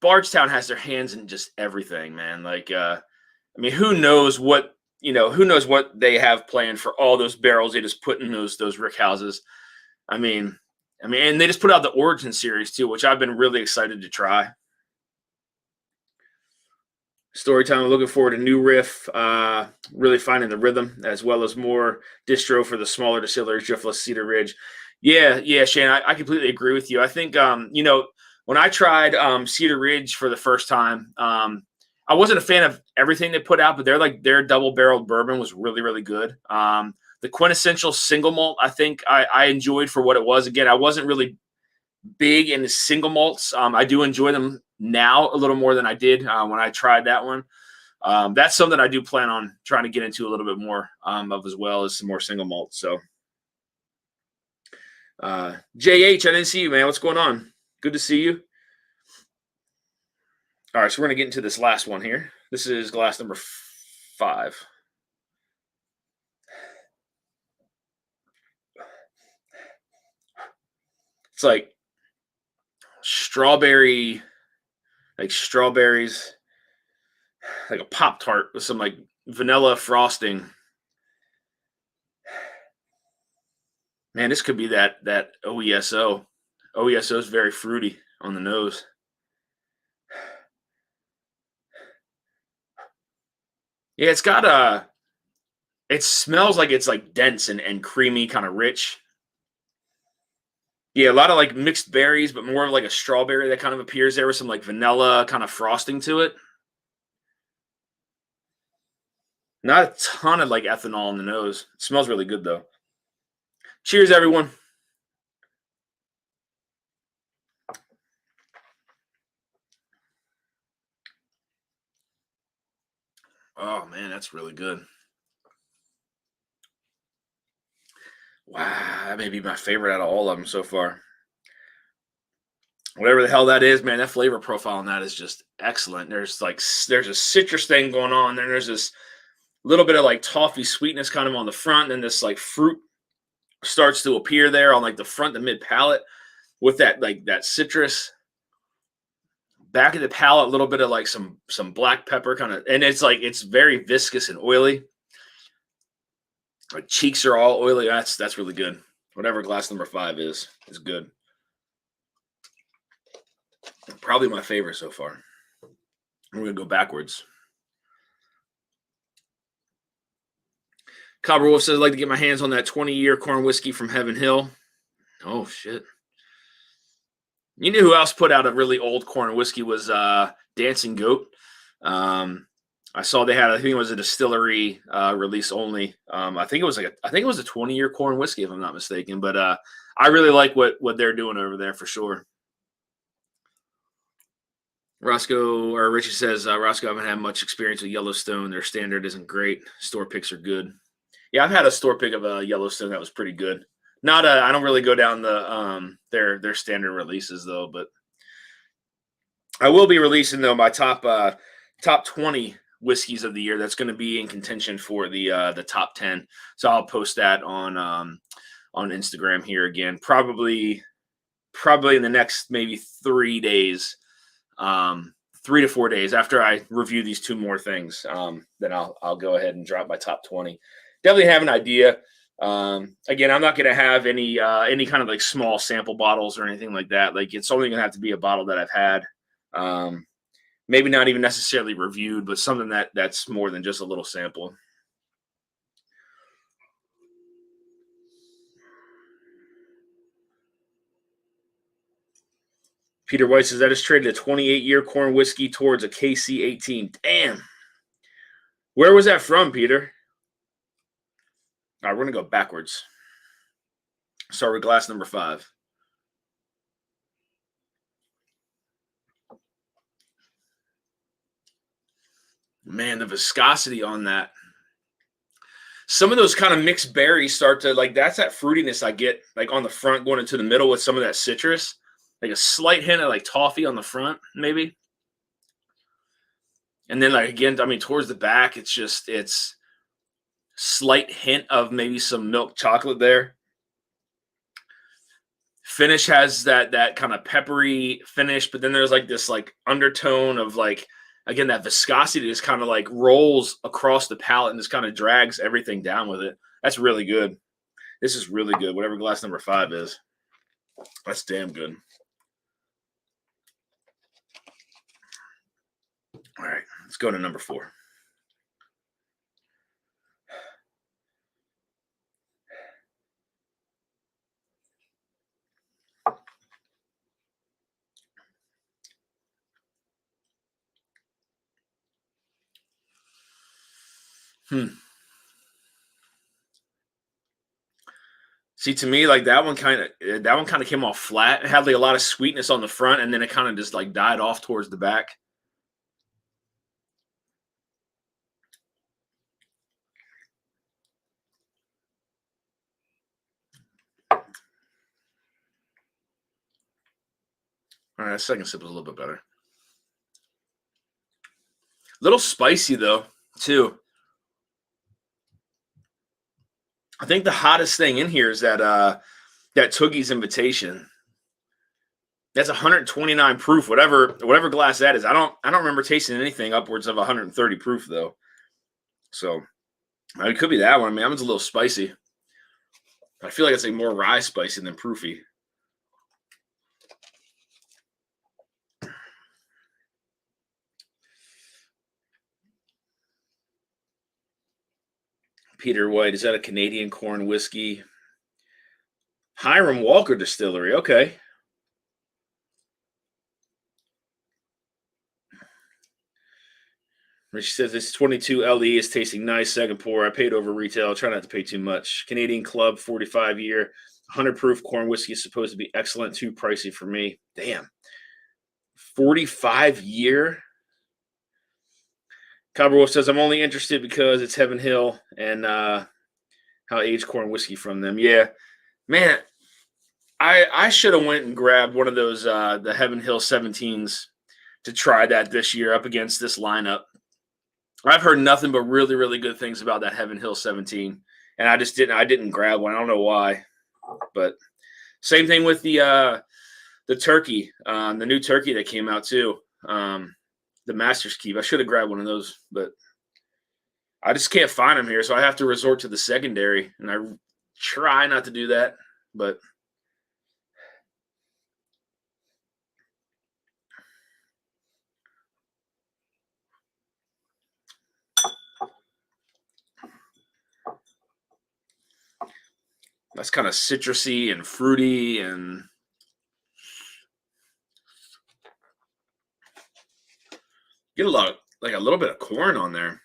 Bardstown has their hands in just everything, man. Like, who knows what they have planned for all those barrels they just put in those rick houses. I mean, and they just put out the Origin series too, which I've been really excited to try. Storytime, I'm looking forward to new riff, really finding the rhythm, as well as more distro for the smaller distilleries, Driftless, Cedar Ridge. Yeah, Shane, I completely agree with you. I think, when I tried Cedar Ridge for the first time, I wasn't a fan of everything they put out, but their double-barreled bourbon was really, really good. The quintessential single malt, I think I enjoyed for what it was. Again, I wasn't really big into single malts. I do enjoy them now a little more than I did when I tried that one. That's something I do plan on trying to get into a little bit more of, as well as some more single malts. So JH, I didn't see you, man. What's going on? Good to see you. All right, so we're going to get into this last one here. This is glass number 5. It's like strawberries, like a Pop-Tart with some like vanilla frosting. Man, this could be that OESO. OESO is very fruity on the nose. Yeah, it's got it smells like it's like dense and creamy, kind of rich. Yeah, a lot of like mixed berries, but more of like a strawberry that kind of appears there with some like vanilla kind of frosting to it. Not a ton of like ethanol in the nose. It smells really good though. Cheers, everyone. Oh man, that's really good. Wow, that may be my favorite out of all of them so far. Whatever the hell that is, man, that flavor profile on that is just excellent. There's a citrus thing going on. Then there's this little bit of like toffee sweetness kind of on the front, and then this like fruit starts to appear there on like the front to mid palate with that like that citrus. Back of the palate, a little bit of like some black pepper kind of, and it's very viscous and oily. My cheeks are all oily. That's really good. Whatever glass number 5 is good. Probably my favorite so far. We're gonna go backwards. Cobber Wolf says, I'd like to get my hands on that 20-year corn whiskey from Heaven Hill. Oh shit. You knew who else put out a really old corn whiskey was Dancing Goat. I saw they had, I think it was a distillery release only. I think it was a 20-year corn whiskey, if I'm not mistaken. But I really like what they're doing over there for sure. Richie says, Roscoe, I haven't had much experience with Yellowstone. Their standard isn't great. Store picks are good. Yeah, I've had a store pick of a Yellowstone that was pretty good. I don't really go down the their standard releases though, but I will be releasing though my top 20 whiskeys of the year. That's going to be in contention for the top 10. So I'll post that on Instagram here again, probably in the next maybe 3 days, 3 to 4 days after I review these 2 more things. Then I'll go ahead and drop my top 20. Definitely have an idea. Again, I'm not going to have any kind of like small sample bottles or anything like that. Like it's only going to have to be a bottle that I've had. Maybe not even necessarily reviewed, but something that's more than just a little sample. Peter White says that is traded a 28-year corn whiskey towards a KC 18. Damn. Where was that from, Peter? All right, we're going to go backwards. Start with glass number 5. Man, the viscosity on that. Some of those kind of mixed berries start to, like, that's that fruitiness I get, like, on the front going into the middle with some of that citrus. Like a slight hint of, like, toffee on the front, maybe. And then, like, again, I mean, towards the back, it's slight hint of maybe some milk chocolate there. Finish has that kind of peppery finish, but then there's like this like undertone of like, again, that viscosity just kind of like rolls across the palate and just kind of drags everything down with it. That's really good. This is really good. Whatever glass number 5 is, that's damn good. All right, let's go to number 4. See, to me, like that one kind of came off flat. It had like a lot of sweetness on the front, and then it kind of just like died off towards the back. All right, second sip was a little bit better. A little spicy though, too. I think the hottest thing in here is that Toogie's Invitation. That's 129 proof, whatever glass that is. I don't remember tasting anything upwards of 130 proof though. So it could be that one. I mean, that one's a little spicy. I feel like it's like more rye spicy than proofy. Peter White, is that a Canadian corn whiskey? Hiram Walker Distillery. Okay. She says this 22 LE is tasting nice. Second pour. I paid over retail. Try not to pay too much. Canadian Club 45 year. 100 proof corn whiskey is supposed to be excellent. Too pricey for me. Damn. 45 year. Cowboy says I'm only interested because it's Heaven Hill and how aged corn whiskey from them. Yeah, man. I should have went and grabbed one of those the Heaven Hill 17s to try that this year up against this lineup. I've heard nothing but really, really good things about that Heaven Hill 17, and I didn't grab one. I don't know why, but same thing with the turkey, the new turkey that came out too, the Master's Keep. I should have grabbed one of those, but I just can't find them here, so I have to resort to the secondary, and I try not to do that, but. That's kind of citrusy and fruity and get a little bit of corn on there.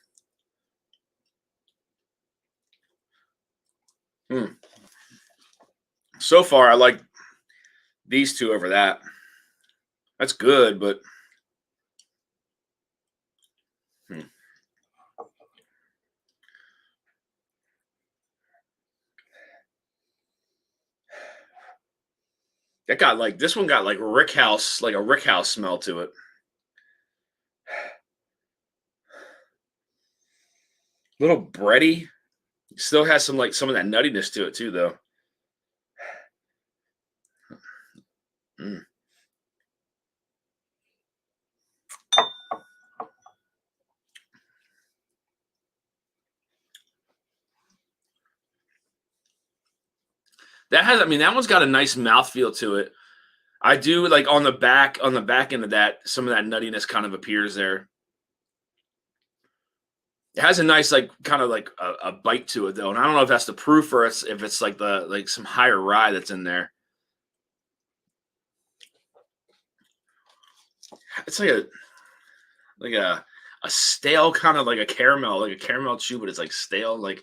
So far, I like these two over that. That's good, but that got this one got like a rick house smell to it. Little bready. Still has some of that nuttiness to it too, though. That one's got a nice mouthfeel to it. I do like on the back end of that, some of that nuttiness kind of appears there. It has a nice kind of a bite to it though, and I don't know if that's the proof or if it's like some higher rye that's in there. It's like a stale kind of like a caramel chew, but it's like stale, like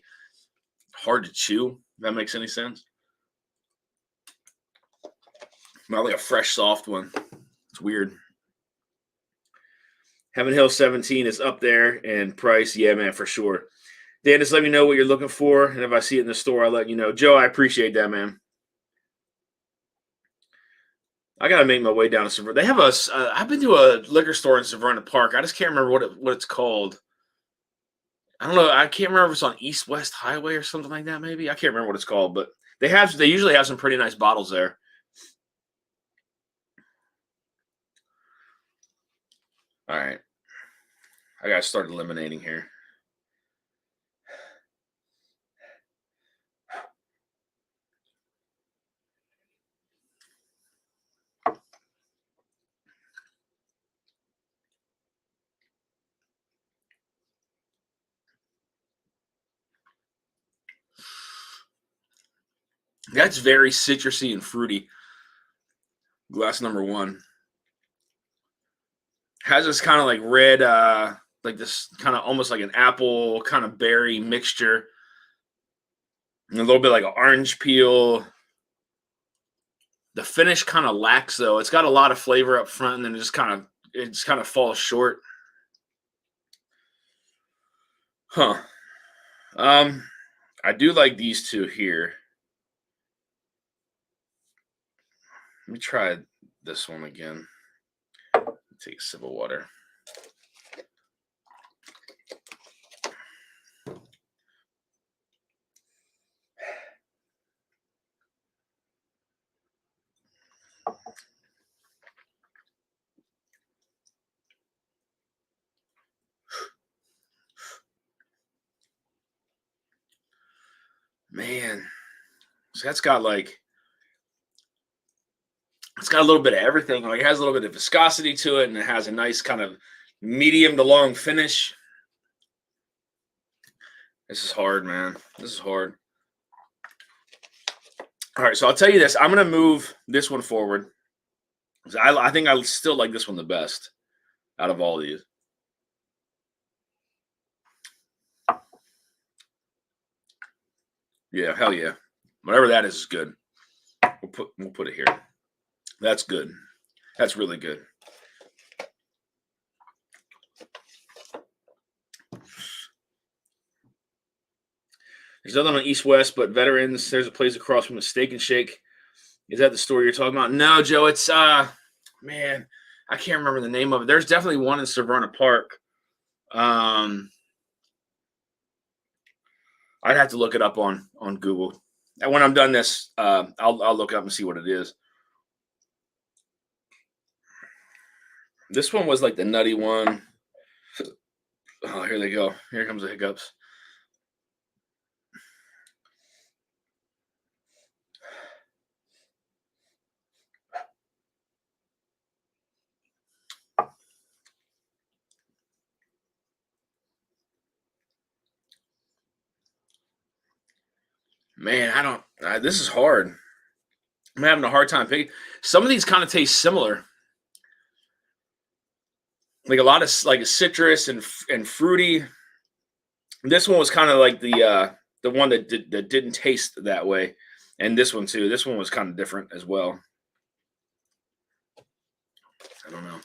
hard to chew. If that makes any sense. Not like a fresh, soft one. It's weird. Heaven Hill 17 is up there in price. Yeah, man, for sure. Dan, just let me know what you're looking for, and if I see it in the store, I'll let you know. Joe, I appreciate that, man. I got to make my way down to Severna. They have I've been to a liquor store in Severna Park. I just can't remember what it's called. I don't know. I can't remember if it's on East West Highway or something like that, maybe. I can't remember what it's called, but they usually have some pretty nice bottles there. All right. I got to start eliminating here. That's very citrusy and fruity. Glass number one. Has this kind of like red, like this kind of almost like an apple kind of berry mixture. And a little bit like an orange peel. The finish kind of lacks though. It's got a lot of flavor up front, and then it just kind of falls short. Huh. I do like these two here. Let me try this one again. Take a sip of water. Man, so it's got a little bit of everything. Like it has a little bit of viscosity to it, and it has a nice kind of medium to long finish. This is hard, man. This is hard. All right, so I'll tell you this. I'm going to move this one forward. I think I still like this one the best out of all these. Yeah, hell yeah. Whatever that is good. We'll put it here. That's good. That's really good. There's nothing on East West, but Veterans. There's a place across from the Steak and Shake. Is that the store you're talking about? No, Joe. It's man, I can't remember the name of it. There's definitely one in Severna Park. I'd have to look it up on Google. And when I'm done this, I'll look it up and see what it is. This one was like the nutty one. Oh, here they go. Here comes the hiccups. Man, I don't. This is hard. I'm having a hard time picking. Some of these kind of taste similar, like a lot of like citrus and fruity. This one was kind of like the one that didn't taste that way, and this one too. This one was kind of different as well. I don't know.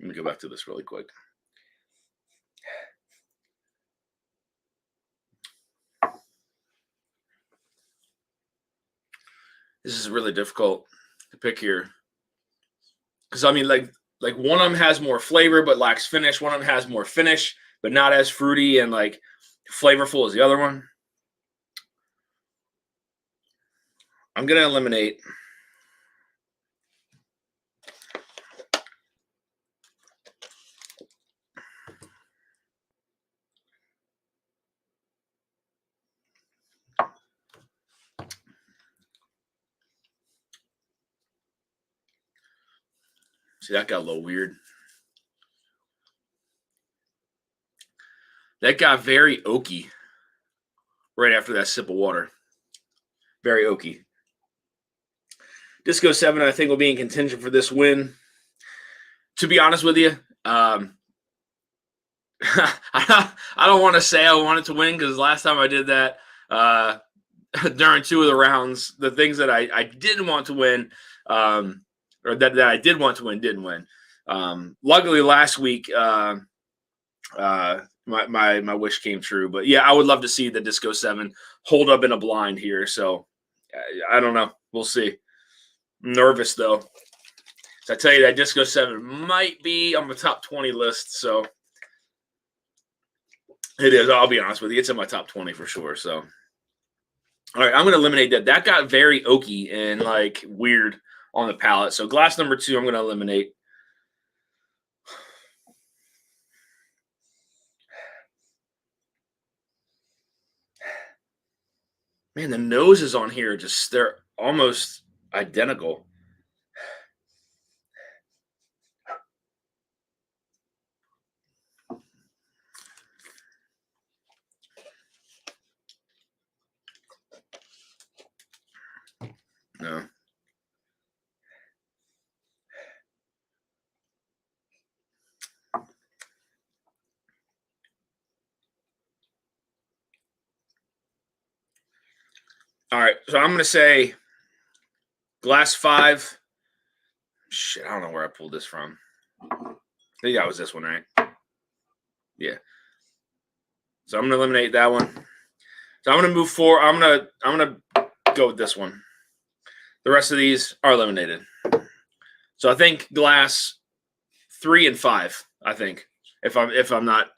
Let me go back to this really quick. This is really difficult to pick here. Because, I mean, like one of them has more flavor but lacks finish. One of them has more finish but not as fruity and, like, flavorful as the other one. I'm going to eliminate. See, that got a little weird. That got very oaky right after that sip of water. Very oaky. Disco 7, I think, will be in contention for this win. To be honest with you, I don't want to say I wanted to win because last time I did that during 2 of the rounds, the things that I didn't want to win or that I did want to win didn't win. Luckily, last week my wish came true. But yeah, I would love to see the Disco 7 hold up in a blind here. So I don't know. We'll see. I'm nervous though. So I tell you that Disco 7 might be on the top 20 list. So it is. I'll be honest with you. It's in my top 20 for sure. So all right, I'm going to eliminate that. That got very oaky and like weird on the palate. So glass number 2, I'm going to eliminate. Man, the noses on here they're almost identical. No. All right, so I'm going to say glass 5. Shit, I don't know where I pulled this from. I think that was this one, right? Yeah. So I'm going to eliminate that one. So I'm going to move forward. I'm going to go with this one. The rest of these are eliminated. So I think glass 3 and 5. I think if I'm not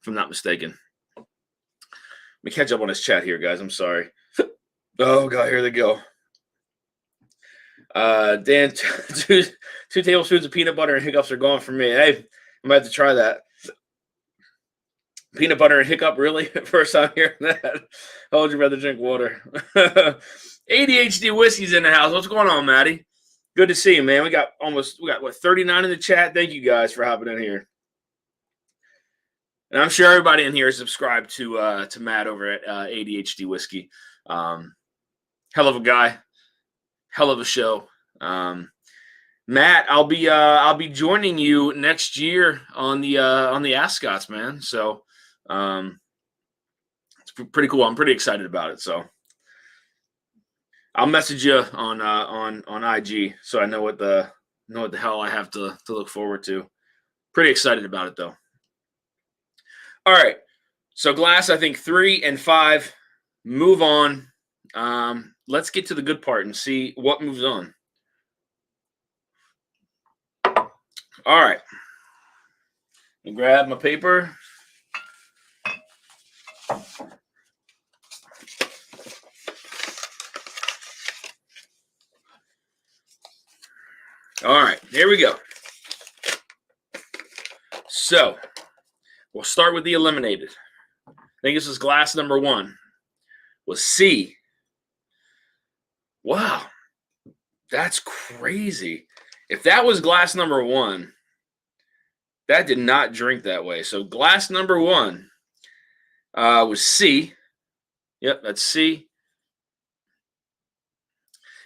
mistaken. Let me catch up on his chat here, guys. I'm sorry. Oh god, here they go. Dan, 2 tablespoons of peanut butter and hiccups are gone for me. Hey, I might have to try that. Peanut butter and hiccup, really? First time hearing that. How would you rather drink water? ADHD whiskey's in the house. What's going on, Maddie? Good to see you, man. We got what, 39 in the chat. Thank you guys for hopping in here. And I'm sure everybody in here is subscribed to Matt over at ADHD Whiskey. Hell of a guy. Hell of a show. Matt, I'll be joining you next year on the Ascots, man. So it's pretty cool. I'm pretty excited about it. So I'll message you on IG so I know what the hell I have to look forward to. Pretty excited about it though. All right. So glass, I think 3 and 5. Move on. Let's get to the good part and see what moves on. All right. Let me grab my paper. All right, here we go. So we'll start with the eliminated. I think this is glass number 1. Was C. Wow, that's crazy. If that was glass number 1, that did not drink that way. So glass number 1 was C. Yep, that's C.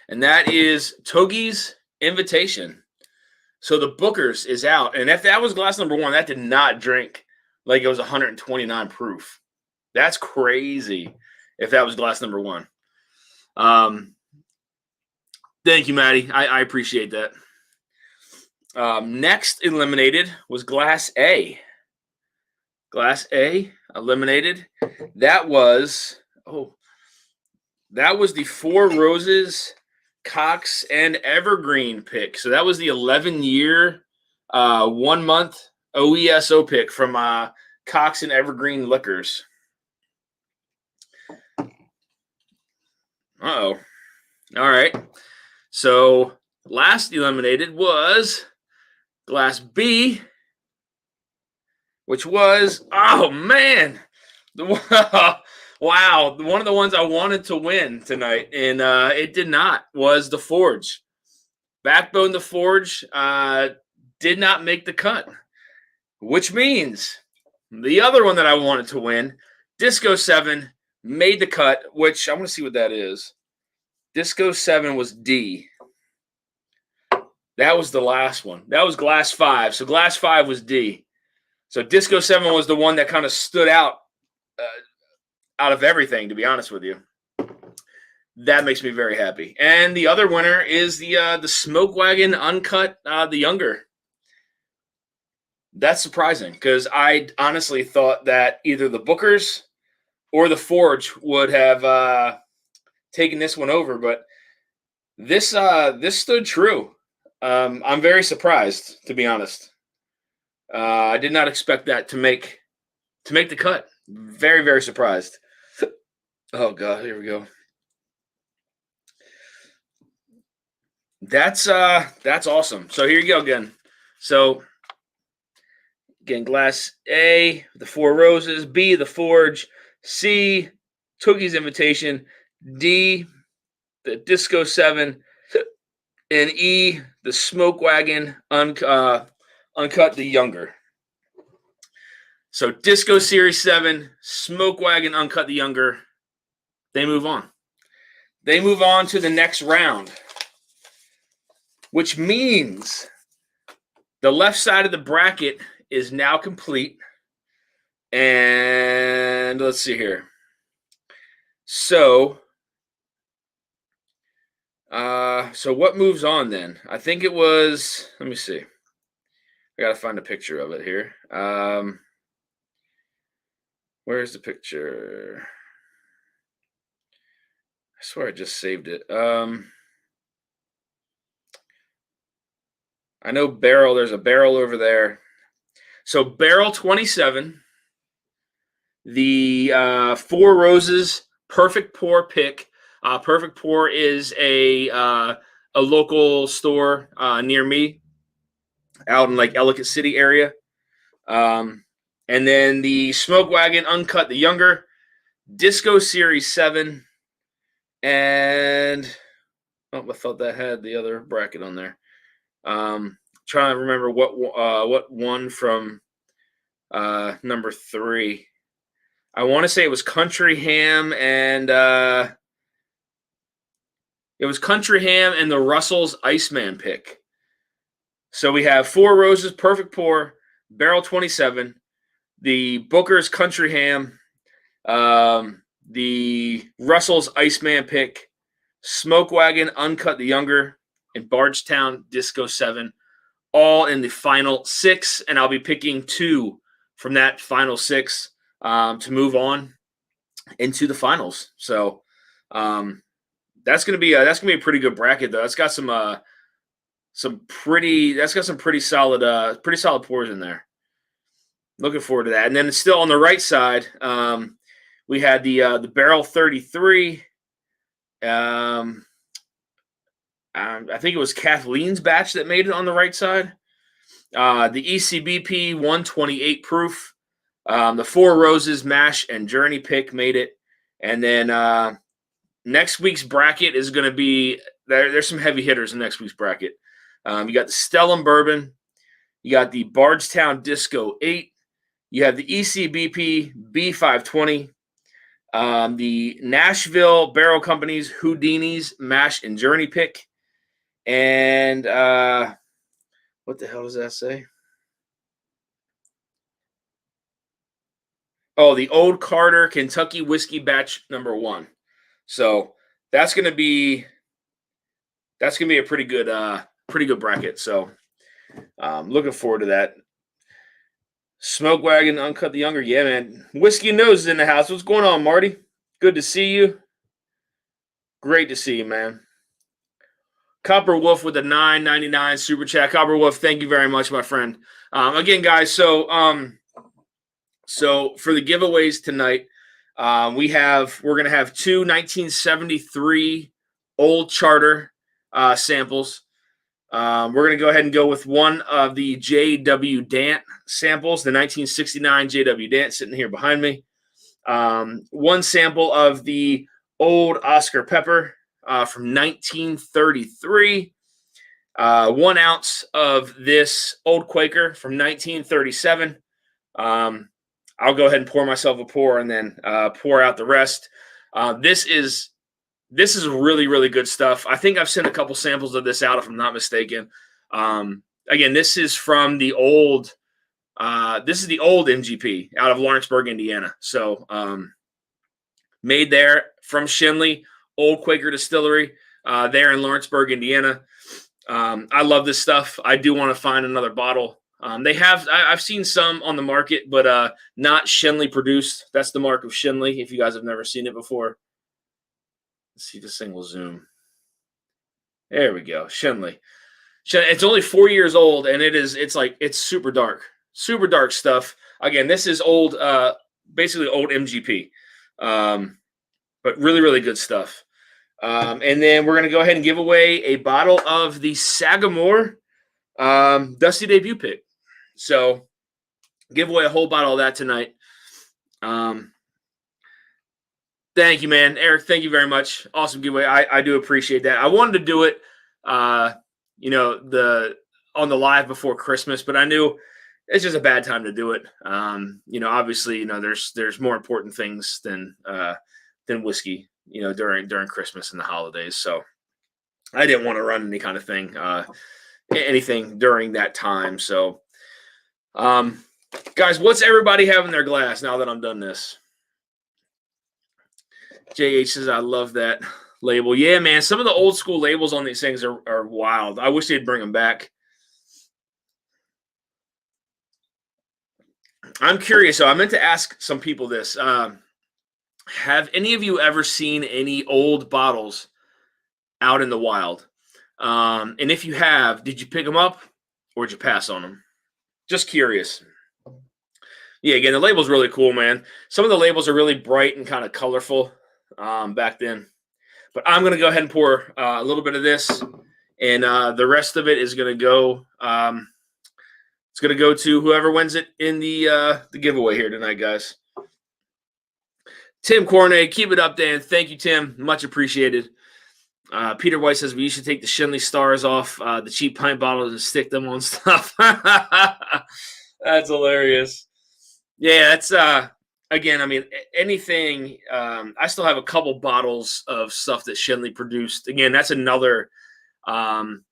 And that is Togi's Invitation. So the Booker's is out. And if that was glass number 1, that did not drink like it was 129 proof. That's crazy if that was glass number 1. Thank you, Maddie. I appreciate that. Next eliminated was glass A. Glass A eliminated. That was the Four Roses, Cox, and Evergreen pick. So that was the 11-year, 1-month OESO pick from Cox and Evergreen Liquors. Uh-oh. All right. So last eliminated was glass B, which was, oh, man. Wow, one of the ones I wanted to win tonight, and it did not, was the Forge. Backbone the Forge did not make the cut, which means the other one that I wanted to win, Disco 7, made the cut, which I want to see what that is. Disco 7 was D. That was the last one. That was glass 5. So glass 5 was D. So Disco 7 was the one that kind of stood out of everything, to be honest with you. That makes me very happy. And the other winner is the Smoke Wagon Uncut, the Younger. That's surprising because I honestly thought that either the Bookers or the Forge would have taken this one over, but this stood true. I'm very surprised, to be honest. I did not expect that to make the cut. Very, very surprised. Oh God, here we go. That's awesome. So here you go again. So again, glass A, the Four Roses, B, the Forge, C, Toogie's Invitation, D, the Disco 7, and E, the Smoke Wagon Uncut, the Younger. So Disco Series 7, Smoke Wagon Uncut, the Younger, they move on. They move on to the next round, which means the left side of the bracket is now complete. And let's see here. So what moves on then? I think it was, let me see. I got to find a picture of it here. Where's the picture? I swear I just saved it. I know barrel. There's a barrel over there. So barrel 27, the Four Roses Perfect Pour pick. Perfect Pour is a local store near me, out in like Ellicott City area. And then the Smoke Wagon Uncut, the Younger, Disco Series 7, and I thought that had the other bracket on there. Trying to remember what won from number 3. I want to say it was Country Ham and the Russell's Iceman pick. So we have Four Roses Perfect Pour, Barrel 27, the Booker's Country Ham, the Russell's Iceman Pick, Smoke Wagon Uncut the Younger, and Bardstown Disco 7, all in the final 6. And I'll be picking 2 from that final 6 to move on into the finals. So that's gonna be a pretty good bracket though. That's got some pretty solid pours in there. Looking forward to that. And then still on the right side, we had the Barrel 33. I think it was Kathleen's batch that made it on the right side. The ECBP 128 proof. The Four Roses Mash and Journey pick made it. And then next week's bracket is going to be there's some heavy hitters in next week's bracket. You got the Stellum Bourbon. You got the Bardstown Disco 8. You have the ECBP B520. The Nashville Barrel Company's Houdini's Mash and Journey pick. And what the hell does that say? Oh, the Old Carter Kentucky Whiskey Batch number 1. So that's gonna be a pretty good bracket. So looking forward to that. Smoke Wagon Uncut the Younger. Yeah, man. Whiskey Nose is in the house. What's going on, Marty? Good to see you. Great to see you, man. Copper Wolf with a $9.99 super chat. Copper Wolf, thank you very much, my friend. Again, guys, so for the giveaways tonight, we're gonna have 2 1973 Old Charter samples. We're going to go ahead and go with one of the J.W. Dant samples, the 1969 J.W. Dant sitting here behind me. One sample of the old Oscar Pepper from 1933. 1 ounce of this Old Quaker from 1937. I'll go ahead and pour myself a pour and then pour out the rest. This is really, really good stuff. I think I've sent a couple samples of this out, if I'm not mistaken. Again, this is from the old MGP out of Lawrenceburg, Indiana. So made there from Shinley, Old Quaker Distillery, there in Lawrenceburg, Indiana. I love this stuff. I do want to find another bottle. I've seen some on the market, but not Shinley produced. That's the mark of Shinley, if you guys have never seen it before. Let's see if this thing will zoom. There we go. Shinley. It's only 4 years old, and it's super dark stuff. Again, this is old, basically old MGP, but really, really good stuff. And then we're going to go ahead and give away a bottle of the Sagamore Dusty Debut pick. So give away a whole bottle of that tonight. Thank you, man. Eric, thank you very much. Awesome giveaway. I do appreciate that. I wanted to do it, on the live before Christmas, but I knew it's just a bad time to do it. Obviously, there's more important things than whiskey, during Christmas and the holidays. So I didn't want to run any kind of thing, anything during that time. So, guys, what's everybody have in their glass now that I'm done this? JH says, I love that label. Yeah, man. Some of the old school labels on these things are wild. I wish they'd bring them back. I'm curious. So I meant to ask some people this. Have any of you ever seen any old bottles out in the wild? And if you have, did you pick them up or did you pass on them? Just curious. Yeah, again, the label's really cool, man. Some of the labels are really bright and kind of colorful back then. But I'm going to go ahead and pour a little bit of this, and the rest of it is going to go. It's going to go to whoever wins it in the giveaway here tonight, guys. Tim Cornet, keep it up, Dan. Thank you, Tim. Much appreciated. Peter White says we should take the Shinley stars off the cheap pint bottles and stick them on stuff. That's hilarious. Yeah, that's again. I mean, anything. I still have a couple bottles of stuff that Shinley produced. Again, that's another one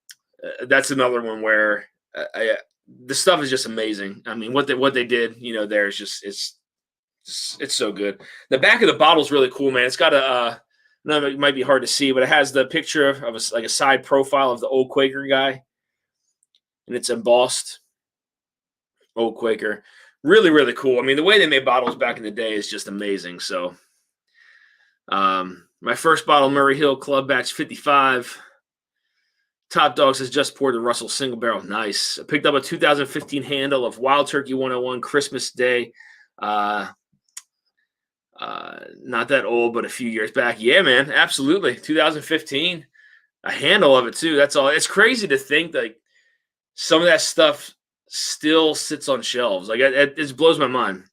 where the stuff is just amazing. I mean, what they did, there is just it's so good. The back of the bottle is really cool, man. It's got no, it might be hard to see, but it has the picture of a side profile of the old Quaker guy, and it's embossed. Old Quaker, really, really cool. I mean, the way they made bottles back in the day is just amazing. So, my first bottle, Murray Hill Club Batch 55. Top Dog says just poured the Russell Single Barrel. Nice. I picked up a 2015 handle of Wild Turkey 101 Christmas Day. Not that old, but a few years back. Yeah, man, absolutely. 2015. A handle of it too. That's all. It's crazy to think like some of that stuff still sits on shelves. Like it just blows my mind.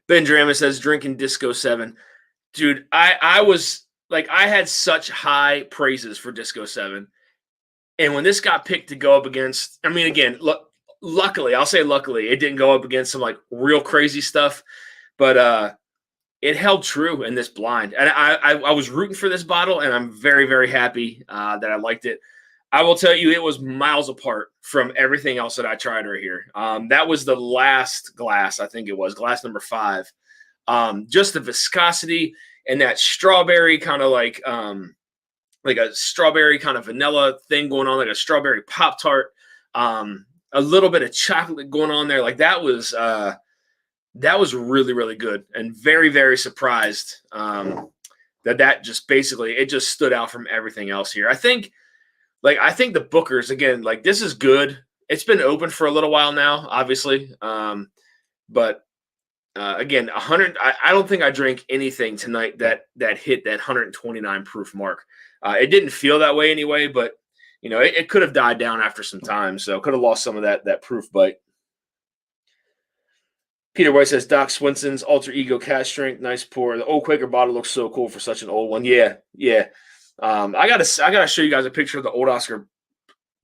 Ben Drama says drinking Disco 7. Dude, I was like, I had such high praises for Disco 7. And when this got picked to go up against, I mean, again, luckily, I'll say luckily, it didn't go up against some like real crazy stuff, but it held true in this blind. And I was rooting for this bottle, and I'm very, very happy that I liked it. I will tell you, it was miles apart from everything else that I tried right here. That was the last glass, I think it was, glass number 5. Just the viscosity and that strawberry kind of like a strawberry kind of vanilla thing going on, like a strawberry Pop-Tart, a little bit of chocolate going on there. Like that was really, really good, and very, very surprised that just basically, it just stood out from everything else here. I think the Bookers, again, like this is good. It's been open for a little while now, obviously. But again, 100, I don't think I drank anything tonight that hit that 129 proof mark. It didn't feel that way anyway, but it could have died down after some time, so could have lost some of that proof bite. Peter White says Doc Swinson's Alter Ego Cask Strength, nice pour. The old Quaker bottle looks so cool for such an old one. Yeah. I gotta show you guys a picture of the old Oscar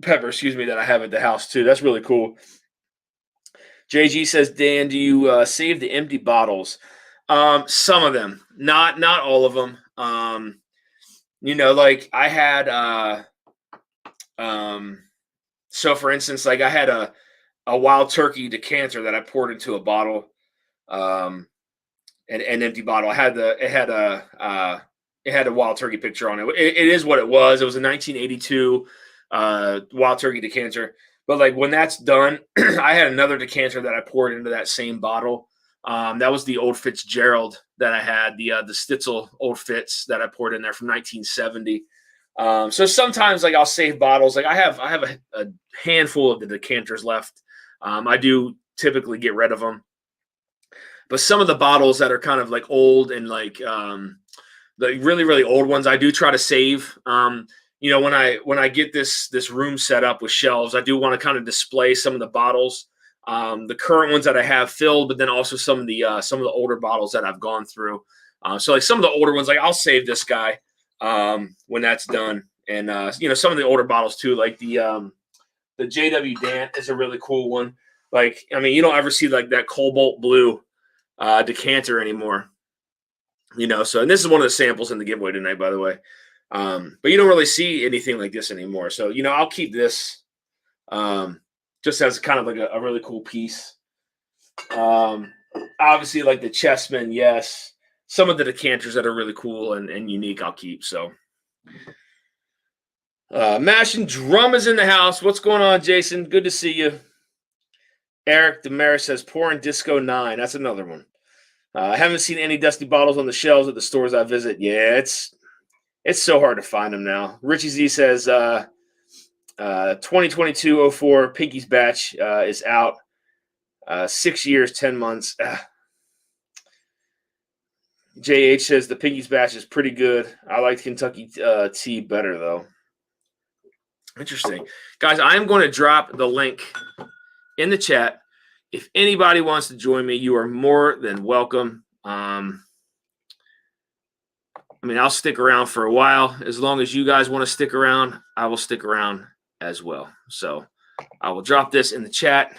Pepper, that I have at the house too. That's really cool. JG says, Dan, do you save the empty bottles? Some of them, not all of them. Like I had, so for instance, like I had a Wild Turkey decanter that I poured into a bottle, an empty bottle. It had a Wild Turkey picture on it. It is what it was. It was a 1982 Wild Turkey decanter. But like when that's done, I had another decanter that I poured into that same bottle. That was the old Fitzgerald that I had, the Stitzel Old Fitz that I poured in there from 1970. So sometimes like I'll save bottles. Like I have a handful of the decanters left. I do typically get rid of them. But some of the bottles that are kind of like old and like the really, really old ones, I do try to save. When I get this room set up with shelves, I do want to kind of display some of the bottles, the current ones that I have filled, but then also some of the older bottles that I've gone through. So like some of the older ones, like I'll save this guy when that's done, and some of the older bottles too, like the JW Dant is a really cool one. Like I mean, you don't ever see like that cobalt blue decanter anymore. So and this is one of the samples in the giveaway tonight, by the way. But you don't really see anything like this anymore. So, I'll keep this just as kind of like a really cool piece. Obviously, like the Chessman, yes. Some of the decanters that are really cool and unique, I'll keep. So, Mash and Drum is in the house. What's going on, Jason? Good to see you. Eric Damaris says, pouring Disco 9. That's another one. I haven't seen any dusty bottles on the shelves at the stores I visit. Yeah, it's so hard to find them now. Richie Z says 2022-04 Pinky's batch is out. 6 years, 10 months. JH says the Pinky's batch is pretty good. I like Kentucky tea better, though. Interesting. Guys, I am going to drop the link in the chat. If anybody wants to join me, you are more than welcome. I'll stick around for a while. As long as you guys want to stick around, I will stick around as well. So I will drop this in the chat.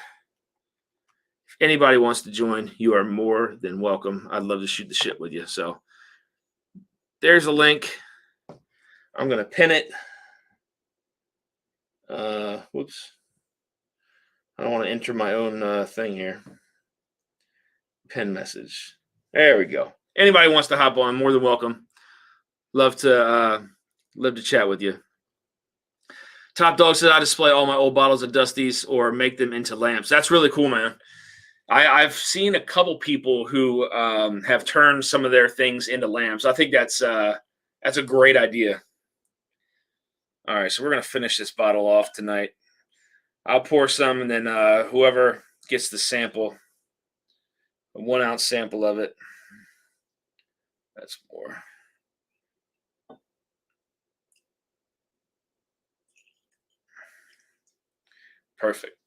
If anybody wants to join, you are more than welcome. I'd love to shoot the shit with you. So there's a link. I'm going to pin it. Whoops. I don't want to enter my own thing here. Pen message. There we go. Anybody wants to hop on, more than welcome. Love to chat with you. Top Dog says I display all my old bottles of Dusties or make them into lamps. That's really cool, man. I've seen a couple people who have turned some of their things into lamps. I think that's a great idea. All right, so we're gonna finish this bottle off tonight. I'll pour some, and then whoever gets the sample, a 1 ounce sample of it. That's more. Perfect.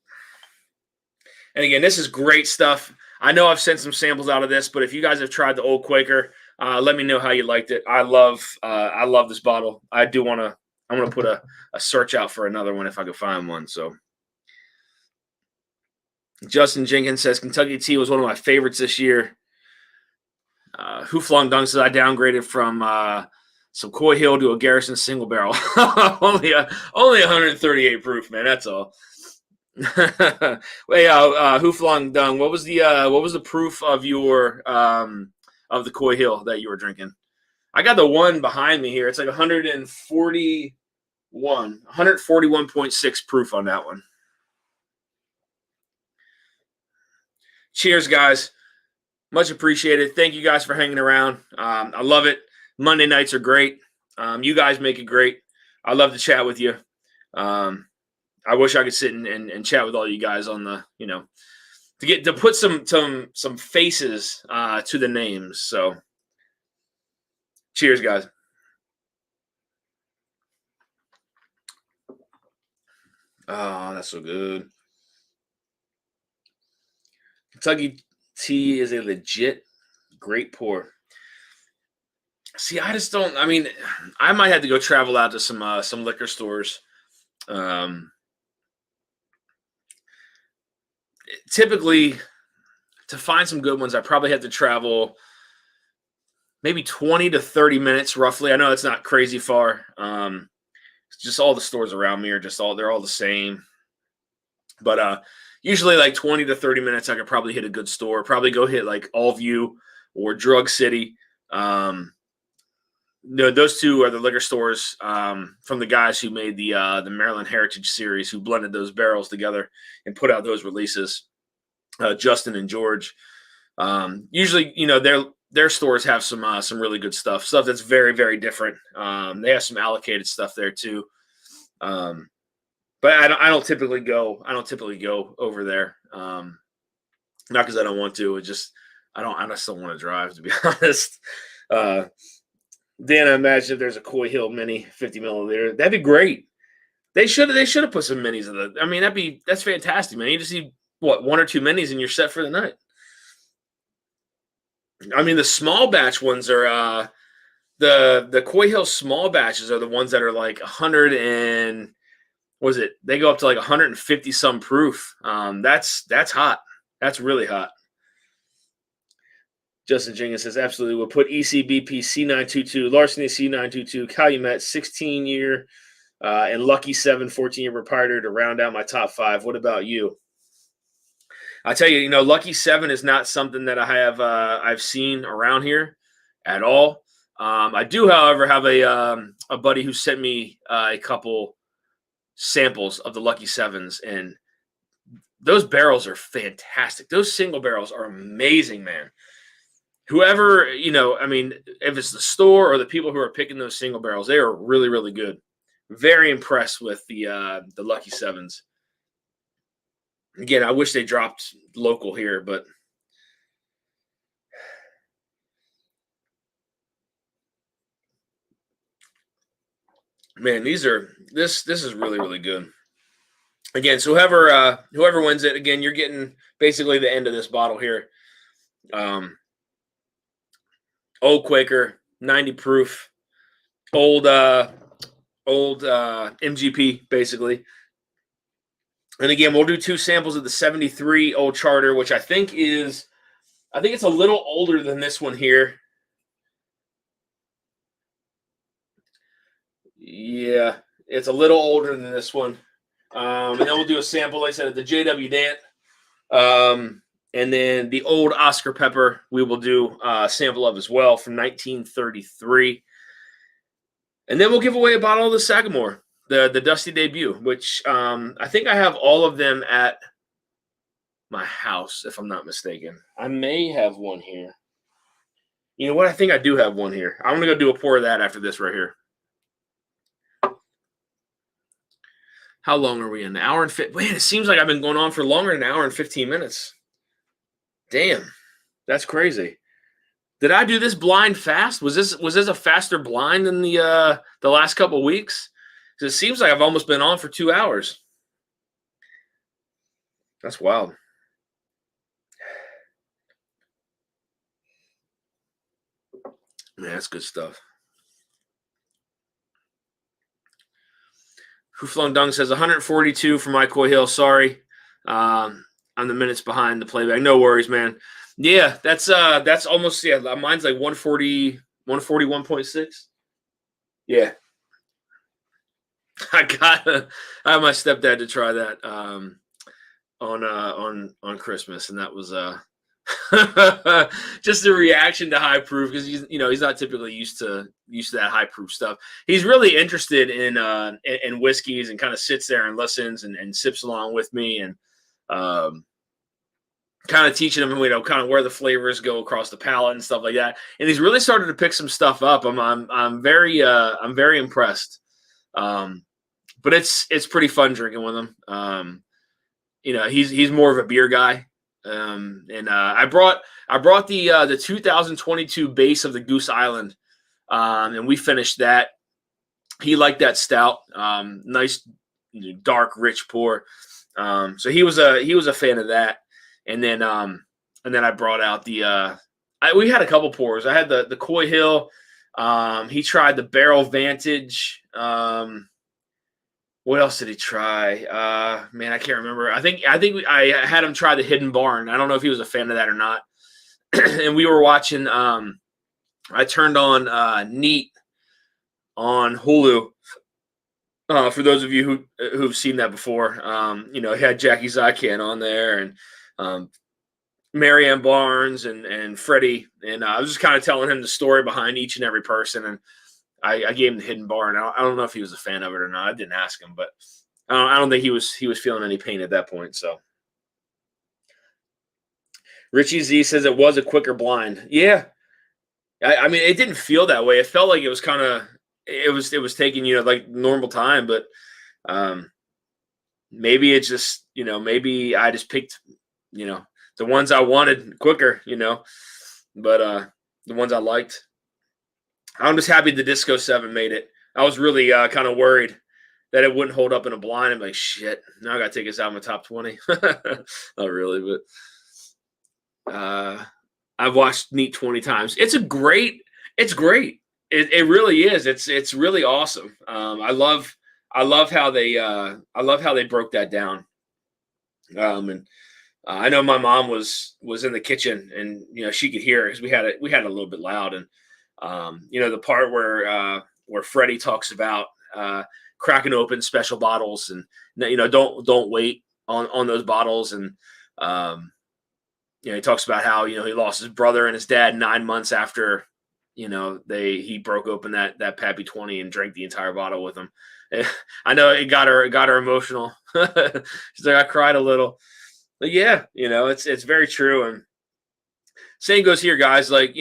And again, this is great stuff. I know I've sent some samples out of this, but if you guys have tried the Old Quaker, let me know how you liked it. I love this bottle. I do want to. I'm going to put a search out for another one if I could find one. So, Justin Jenkins says Kentucky Tea was one of my favorites this year. Who Flung Dung says I downgraded from some Coy Hill to a Garrison single barrel. only 138 proof, man. That's all. Hey, Who Flung Dung? What was the proof of your of the Coy Hill that you were drinking? I got the one behind me here. It's like 141.6 proof on that one. Cheers, guys. Much appreciated. Thank you guys for hanging around. I love it. Monday nights are great. You guys make it great. I love to chat with you. I wish I could sit and chat with all you guys on the, to put some faces to the names. So cheers, guys. Oh, that's so good. Kentucky Tea is a legit great pour. See, I just don't. I mean, I might have to go travel out to some liquor stores. Typically, to find some good ones, I probably have to travel maybe 20 to 30 minutes, roughly. I know it's not crazy far. Just all the stores around me are they're all the same. But usually like 20 to 30 minutes, I could probably hit a good store. Probably go hit like Allview or Drug City. Those two are the liquor stores from the guys who made the Maryland Heritage Series, who blended those barrels together and put out those releases. Justin and George. Usually, their stores have some really good stuff that's very, very different. They have some allocated stuff there too. But I don't typically go over there. Not because I don't want to. I just don't want to drive, to be honest. Dan, I imagine if there's a Coy Hill Mini 50 milliliter, that'd be great. They should have put some minis in the. I mean, that's fantastic, man. You just need 1 or 2 minis and you're set for the night. I mean, the small batch ones are the Coy Hill small batches are the ones that are like 100 and they go up to like 150 some proof. That's hot. That's really hot. Justin Jenkins says absolutely. We'll put ECBP C922, Larceny C922, Calumet 16-year, and Lucky 7 14-year proprietor to round out my top 5. What about you? I tell you, Lucky 7 is not something that I have I've seen around here at all. I do, however, have a buddy who sent me a couple samples of the Lucky 7s, and those barrels are fantastic. Those single barrels are amazing, man. Whoever, I mean, if it's the store or the people who are picking those single barrels, they are really, really good. Very impressed with the Lucky 7s. Again, I wish they dropped local here, but man, this is really, really good. Again, so whoever wins it, again, you're getting basically the end of this bottle here. Old Quaker, 90 proof, old MGP, basically. And again, we'll do 2 samples of the 73 Old Charter, which I think it's a little older than this one here. Yeah, it's a little older than this one. And then we'll do a sample, like I said, at the JW Dant. And then the old Oscar Pepper we will do a sample of as well from 1933. And then we'll give away a bottle of the Sagamore, the Dusty Debut, which I think I have all of them at my house, if I'm not mistaken. I may have one here. You know what? I think I do have one here. I'm going to go do a pour of that after this right here. How long are we in? An hour and 50. Man, it seems like I've been going on for longer than an hour and 15 minutes. Damn, that's crazy. Did I do this blind fast? Was this a faster blind than the last couple of weeks? Because it seems like I've almost been on for 2 hours. That's wild. Man, that's good stuff. Hooflong Dung says 142 for my Coy Hill. Sorry, I'm the minutes behind the playback. No worries, man. Yeah, that's almost, yeah. Mine's like 140, 141.6. Yeah, I have my stepdad to try that on Christmas, and that was just a reaction to high proof because he's not typically used to that high proof stuff. He's really interested in whiskeys and kind of sits there and listens and sips along with me and kind of teaching him kind of where the flavors go across the palate and stuff like that. And he's really started to pick some stuff up. I'm very impressed. But it's pretty fun drinking with him. He's more of a beer guy. And I brought the 2022 base of the Goose Island, and we finished that. He liked that stout, nice, dark, rich pour. So he was a fan of that. And then I brought out we had a couple pours. I had the Coy Hill. He tried the Barrel Vantage. What else did he try? Man, I can't remember. I think I had him try the Hidden Barn. I don't know if he was a fan of that or not. And we were watching. I turned on Neat on Hulu. For those of you who've seen that before, he had Jackie Zykan on there and Marianne Barnes and Freddie, and I was just kind of telling him the story behind each and every person, and I gave him the Hidden Barn. I don't know if he was a fan of it or not. I didn't ask him, but I don't think he was feeling any pain at that point. So Richie Z says it was a quicker blind. Yeah, I mean it didn't feel that way. It felt like it was kind of it was taking like normal time, but maybe it's just maybe I just picked the ones I wanted quicker, but the ones I liked. I'm just happy the Disco 7 made it. I was really kind of worried that it wouldn't hold up in a blind. I'm like, shit, now I got to take this out of my top 20. Not really, but I've watched Neat 20 times. It's great. It really is. It's really awesome. I love how they broke that down. And I know my mom was in the kitchen and she could hear it because we had it a little bit loud and. The part where Freddie talks about cracking open special bottles and don't wait on those bottles and he talks about how he lost his brother and his dad 9 months after he broke open that Pappy 20 and drank the entire bottle with him. I know it got her emotional. She's like, I cried a little, but yeah, it's very true. And same goes here, guys. Like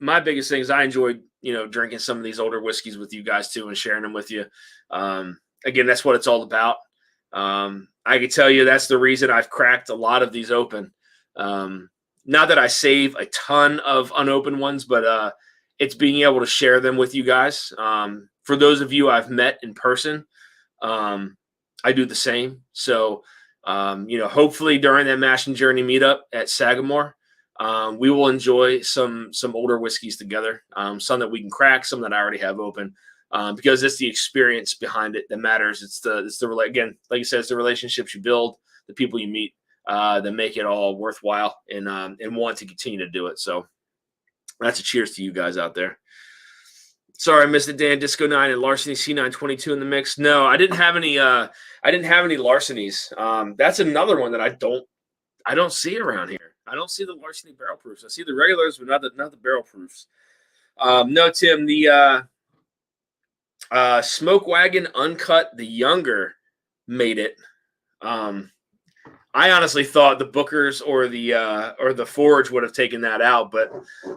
my biggest thing is I enjoyed, drinking some of these older whiskeys with you guys too and sharing them with you. Again, that's what it's all about. I can tell you that's the reason I've cracked a lot of these open. Not that I save a ton of unopened ones, but it's being able to share them with you guys. For those of you I've met in person, I do the same. So, hopefully during that Mash and Journey meetup at Sagamore, we will enjoy some older whiskeys together, some that we can crack, some that I already have open, because it's the experience behind it that matters. It's again, like you said, it's the relationships you build, the people you meet that make it all worthwhile and want to continue to do it. So that's a cheers to you guys out there. Sorry, I missed it, Dan. Disco 9 and Larceny C922 in the mix. No, I didn't have any. I didn't have any Larcenies. That's another one that I don't see around here. I don't see the Larceny barrel proofs. I see the regulars, but not the barrel proofs. No, Tim. The Smoke Wagon Uncut, the younger, made it. I honestly thought the Bookers or the Forge would have taken that out, but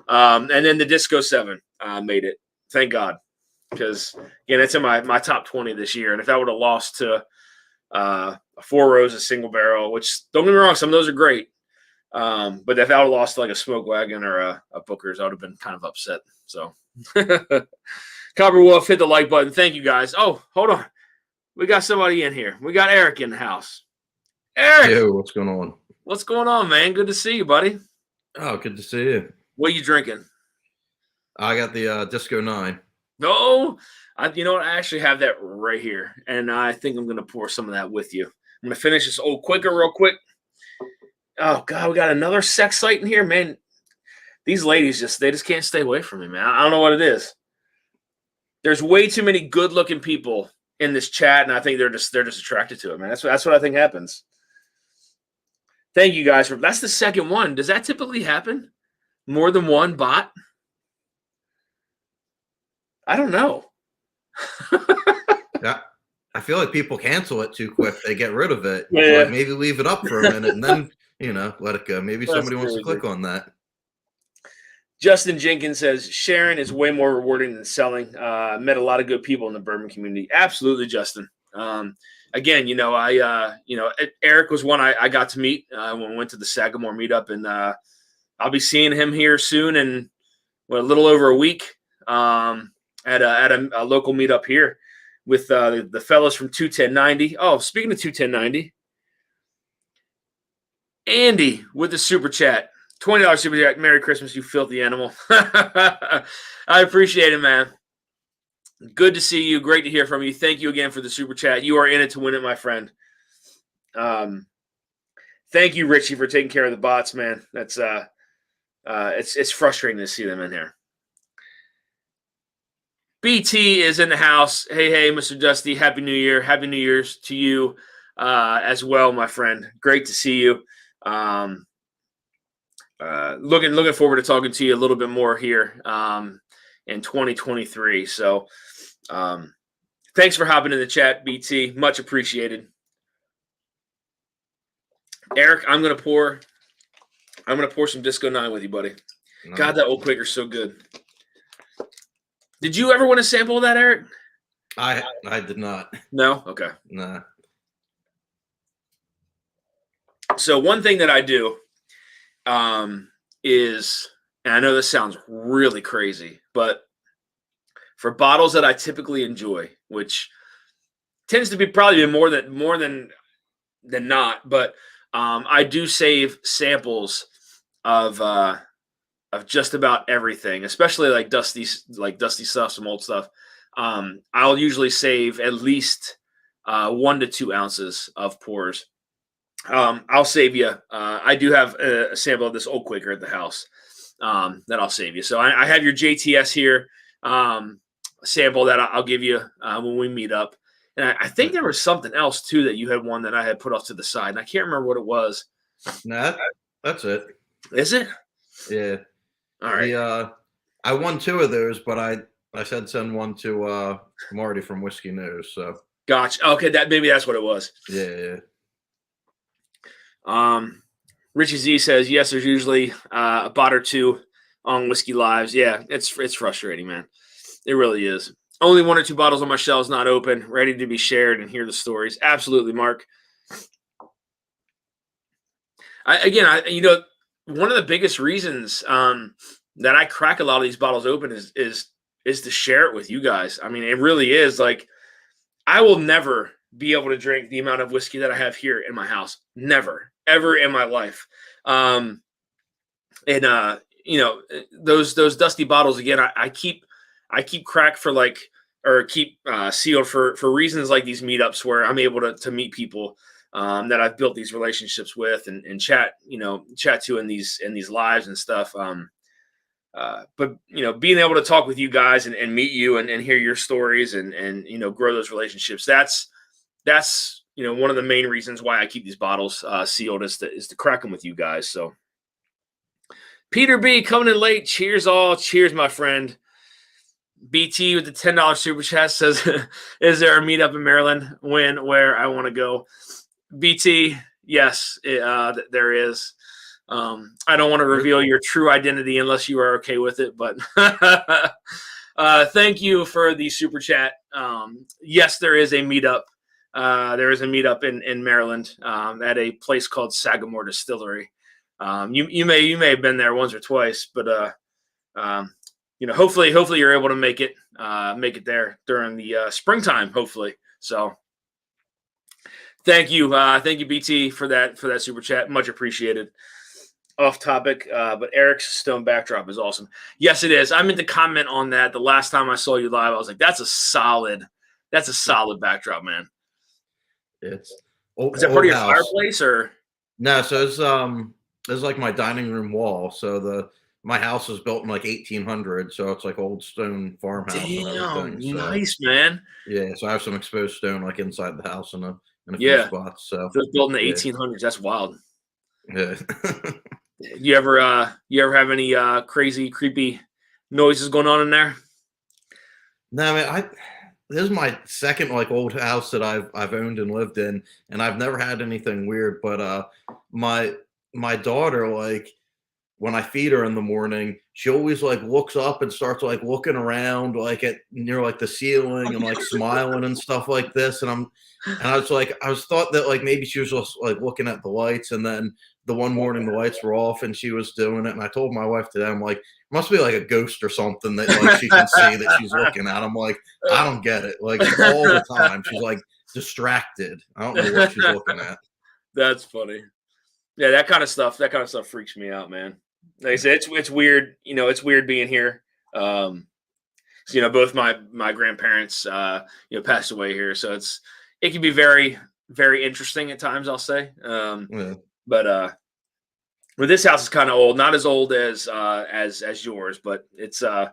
and then the Disco 7 made it. Thank God, because again, it's in my top 20 this year. And if I would have lost to a Four Roses single barrel, which don't get me wrong, some of those are great, but if I would have lost to like a Smoke Wagon or a Booker's, I would have been kind of upset. So, Copper Wolf, hit the like button. Thank you guys. Oh, hold on, we got somebody in here. We got Eric in the house. Eric, yo, what's going on? What's going on, man? Good to see you, buddy. Oh, good to see you. What are you drinking? I got the Disco 9. No, you know what? I actually have that right here, and I think I'm going to pour some of that with you. I'm going to finish this old quicker real quick. Oh, God, we got another sex site in here, man. These ladies just can't stay away from me, man. I don't know what it is. There's way too many good-looking people in this chat, and I think they're just attracted to it, man. That's what I think happens. Thank you guys that's the second one. Does that typically happen? More than one bot? I don't know. Yeah, I feel like people cancel it too quick. They get rid of it. Yeah. Like maybe leave it up for a minute and then, let it go. Maybe somebody wants to click on that. Justin Jenkins says, Sharon is way more rewarding than selling. Met a lot of good people in the bourbon community. Absolutely, Justin. Again, Eric was one I got to meet when we went to the Sagamore meetup, and I'll be seeing him here soon in a little over a week. At a local meetup here with the fellas from 21090. Oh, speaking of 21090, Andy with the super chat, $20 super chat. Merry Christmas, you filthy animal. I appreciate it, man. Good to see you. Great to hear from you. Thank you again for the super chat. You are in it to win it, my friend. Thank you, Richie, for taking care of the bots, man. That's it's frustrating to see them in here. BT is in the house. Hey, Mr. Dusty. Happy New Year. Happy New Year's to you as well, my friend. Great to see you. Looking forward to talking to you a little bit more here in 2023. So thanks for hopping in the chat, BT. Much appreciated. Eric, I'm gonna pour some Disco 9 with you, buddy. Nice. God, that old Quaker's so good. Did you ever want to sample that, Eric? I did not. No? Okay. Nah. So one thing that I do is, and I know this sounds really crazy, but for bottles that I typically enjoy, which tends to be probably more than not, but I do save samples of just about everything, especially like dusty stuff, some old stuff. I'll usually save at least 1 to 2 ounces of pours. I'll save you. I do have a sample of this Old Quaker at the house that I'll save you. So I have your JTS here sample that I'll give you when we meet up. And I think there was something else too that you had one that I had put off to the side, and I can't remember what it was. Nah, that's it. Is it? Yeah. All right. I won 2 of those, but I said send one to Marty from Whiskey News. So gotcha. Okay, maybe that's what it was. Yeah. Richie Z says yes. There's usually a bot or 2 on Whiskey Lives. Yeah, it's frustrating, man. It really is. Only 1 or 2 bottles on my shelves not open, ready to be shared and hear the stories. Absolutely, Mark. One of the biggest reasons that I crack a lot of these bottles open is to share it with you guys. I mean, it really is like I will never be able to drink the amount of whiskey that I have here in my house. Never, ever in my life. Those dusty bottles again. I keep cracked for keep sealed for reasons like these meetups where I'm able to meet people that I've built these relationships with and chat to in these lives and stuff. but being able to talk with you guys and meet you and hear your stories and grow those relationships, that's one of the main reasons why I keep these bottles sealed is to crack them with you guys. So Peter B coming in late. Cheers all. Cheers, my friend. BT with the $10 super chat says, is there a meetup in Maryland? When, where? I want to go. BT, yes, there is. I don't want to reveal your true identity unless you are okay with it, but thank you for the super chat. Yes, there is a meetup. There is a meetup in Maryland at a place called Sagamore Distillery. You may have been there once or twice, but hopefully you're able to make it there during the springtime, hopefully. So thank you BT for that super chat, much appreciated. Off topic, but Eric's stone backdrop is awesome. Yes, it is. I meant to comment on that. The last time I saw you live, I was like, that's a solid backdrop, man. Is that part of your fireplace or no? So it's like my dining room wall. So my house was built in like 1800, so it's like old stone farmhouse. Damn, and everything. So, nice, man. Yeah, so I have some exposed stone like inside the house in a few spots. So it was built in the 1800s. That's wild. Yeah. You ever have any crazy, creepy noises going on in there? No, man. This is my second like old house that I've owned and lived in, and I've never had anything weird. But my daughter, like, when I feed her in the morning, she always like looks up and starts like looking around like near like the ceiling and like smiling and stuff like this. And I was thought that like maybe she was just like looking at the lights, and then the one morning the lights were off and she was doing it. And I told my wife today, I'm like, must be like a ghost or something that like she can see that she's looking at. I'm like, I don't get it. Like all the time she's like distracted. I don't know what she's looking at. That's funny. Yeah, that kind of stuff freaks me out, man. Like I said, it's weird. It's weird being here. Both my grandparents, passed away here, so it can be very, very interesting at times, I'll say. But this house is kind of old, not as old as yours, but it's I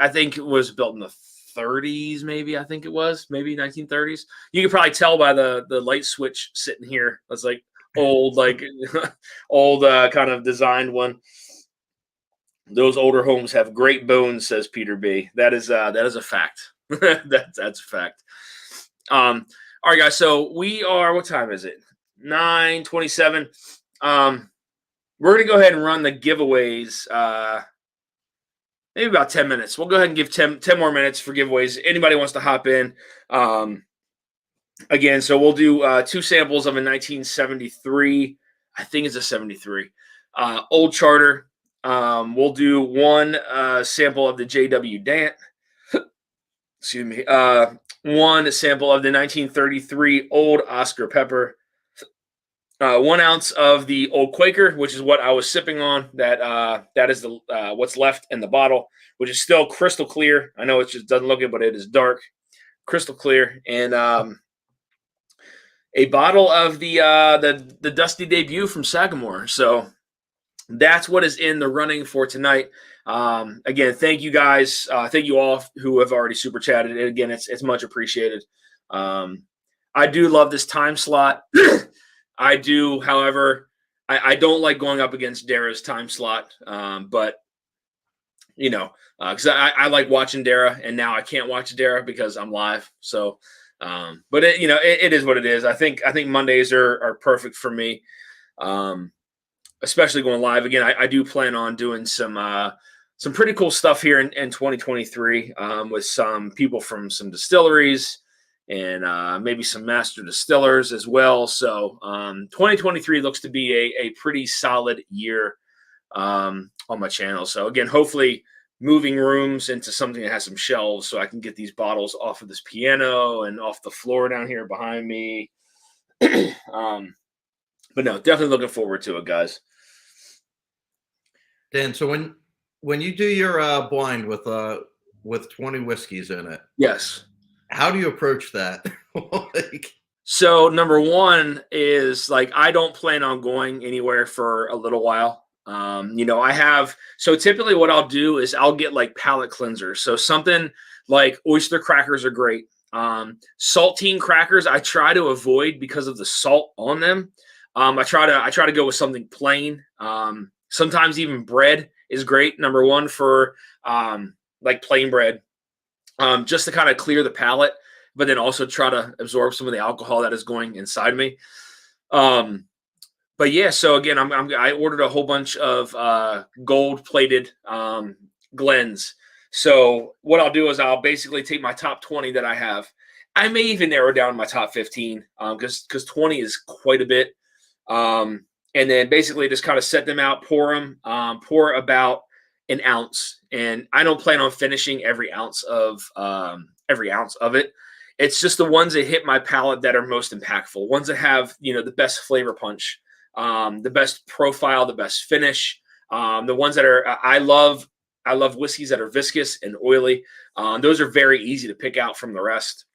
think it was built in the 30s, maybe. I think it was maybe 1930s. You could probably tell by the light switch sitting here. It's like old, like old kind of designed one. Those older homes have great bones, says Peter B. That is a fact. That's a fact. All right, guys. So we are. What time is it? 9:27. We're gonna go ahead and run the giveaways. Maybe about 10 minutes. We'll go ahead and give 10 more minutes for giveaways. Anybody wants to hop in. Again, so we'll do 2 samples of a 1973. I think it's a 73 old charter. We'll do 1 sample of the JW Dant. Excuse me. 1 sample of the 1933 old Oscar Pepper. 1 ounce of the old Quaker, which is what I was sipping on. That is the what's left in the bottle, which is still crystal clear. I know it just doesn't look it, but it is dark, crystal clear. And a bottle of the Dusty Debut from Sagamore. So that's what is in the running for tonight. Again, thank you guys. Thank you all who have already super chatted. And again, it's much appreciated. I do love this time slot. I do, however, I don't like going up against Dara's time slot. But because I like watching Dara, and now I can't watch Dara because I'm live. So, but it is what it is. I think Mondays are perfect for me. Especially going live again. I do plan on doing some pretty cool stuff here in 2023 with some people from some distilleries and maybe some master distillers as well. So 2023 looks to be a pretty solid year on my channel. So again, hopefully moving rooms into something that has some shelves so I can get these bottles off of this piano and off the floor down here behind me. But no, definitely looking forward to it, guys. Dan, so when you do your blind with 20 whiskeys in it, yes, how do you approach that? So number one is like I don't plan on going anywhere for a little while. I have, so typically what I'll do is I'll get like palate cleansers. So something like oyster crackers are great. Saltine crackers I try to avoid because of the salt on them. I try to go with something plain. Sometimes even bread is great. Number one for like plain bread, just to kind of clear the palate, but then also try to absorb some of the alcohol that is going inside me. But yeah, so again, I ordered a whole bunch of gold plated Glens. So what I'll do is I'll basically take my top 20 that I have. I may even narrow down my top 15 because 20 is quite a bit. And then basically just kind of set them out, pour them, pour about an ounce. And I don't plan on finishing every ounce of it. It's just the ones that hit my palate that are most impactful, ones that have, the best flavor punch, the best profile, the best finish, the ones that are, I love whiskeys that are viscous and oily. Those are very easy to pick out from the rest.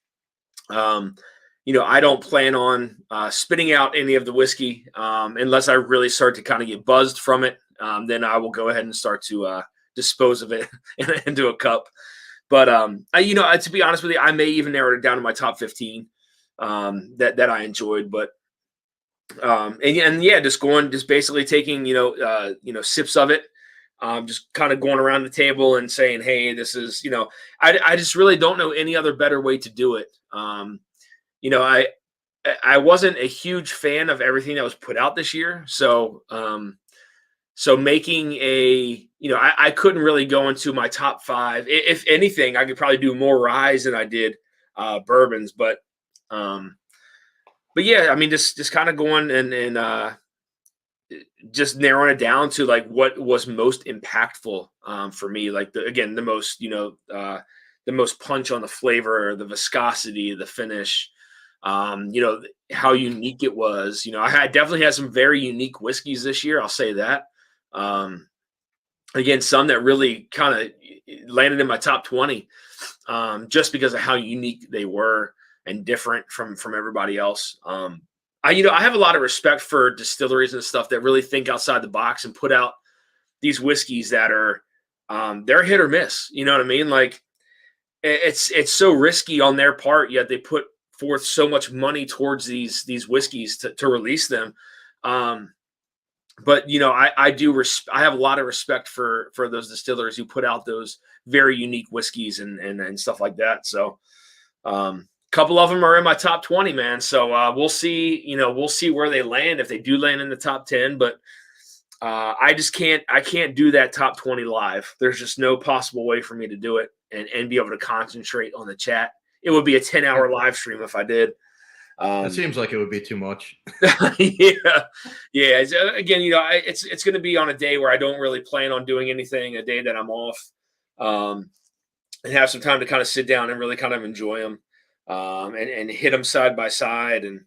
I don't plan on spitting out any of the whiskey unless I really start to kind of get buzzed from it. Then I will go ahead and start to dispose of it into a cup. But to be honest with you, I may even narrow it down to my top 15 that I enjoyed. But just basically taking sips of it, just kind of going around the table and saying, hey, this is I just really don't know any other better way to do it. I wasn't a huge fan of everything that was put out this year. So making I couldn't really go into my top 5. If anything, I could probably do more ryes than I did bourbons. But yeah, I mean, just kind of going and just narrowing it down to like what was most impactful for me. Like the most punch on the flavor, the viscosity, the finish. How unique it was. I definitely had some very unique whiskeys this year. I'll say that. Again, some that really kind of landed in my top 20, just because of how unique they were and different from everybody else. I have a lot of respect for distilleries and stuff that really think outside the box and put out these whiskeys that are, they're hit or miss. You know what I mean? Like it's so risky on their part, yet they put forth so much money towards these whiskeys to release them. But I have a lot of respect for those distillers who put out those very unique whiskeys and stuff like that. So a couple of them are in my top 20, man. So we'll see, we'll see where they land if they do land in the top 10, but I can't do that top 20 live. There's just no possible way for me to do it and be able to concentrate on the chat. It would be a 10-hour live stream if I did. It seems like it would be too much. Yeah. Again, it's going to be on a day where I don't really plan on doing anything, a day that I'm off, and have some time to kind of sit down and really kind of enjoy them, and hit them side by side. And,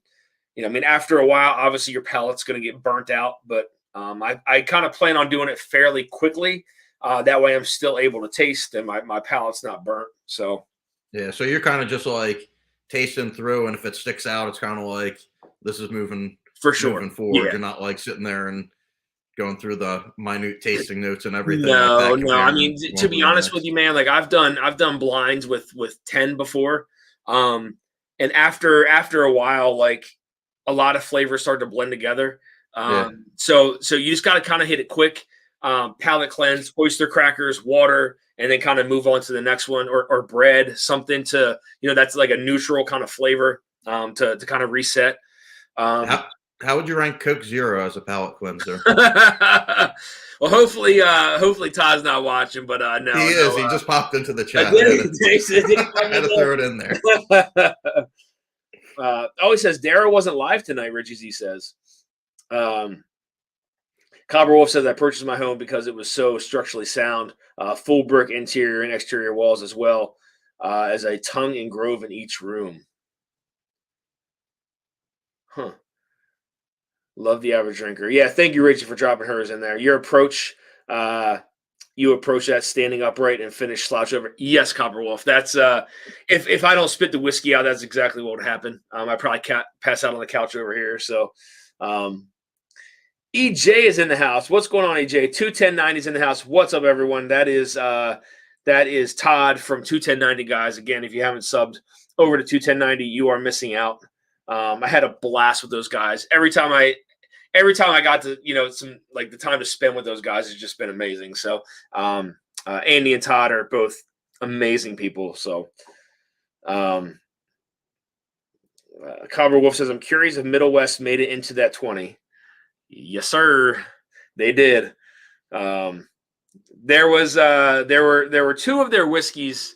after a while, obviously your palate's going to get burnt out, but I kind of plan on doing it fairly quickly. That way I'm still able to taste and my palate's not burnt. So. Yeah, so you're kind of just like tasting through, and if it sticks out, it's kind of like this is moving moving forward. Yeah. You're not like sitting there and going through the minute tasting notes and everything. No. I mean, to be honest with you, man, like I've done blinds with 10 before, and after a while, like a lot of flavors start to blend together. So you just got to kind of hit it quick. Palate cleanse, oyster crackers, water, and then kind of move on to the next one, or bread, something to, that's like a neutral kind of flavor, to kind of reset. How would you rank Coke Zero as a palate cleanser? Well, hopefully Todd's not watching, but no. He is. He just popped into the chat. I had to throw it in there. He says Dara wasn't live tonight, Richie Z says. Cobber Wolf says I purchased my home because it was so structurally sound, full brick interior and exterior walls, as well as a tongue and grove in each room. Huh. Love the average drinker. Yeah, thank you, Richie, for dropping hers in there. Your approach, you approach that standing upright and finish slouch over. Yes, Copper Wolf. That's if I don't spit the whiskey out, that's exactly what would happen. I probably pass out on the couch over here. So, EJ is in the house. What's going on, EJ? 21090's in the house. What's up, everyone? That is Todd from 21090, guys. Again, if you haven't subbed over to 21090, you are missing out. I had a blast with those guys. Every time I got to, some like the time to spend with those guys has just been amazing. So Andy and Todd are both amazing people. So Cobber Wolf says, I'm curious if Middle West made it into that 20. Yes, sir. They did. There were two of their whiskeys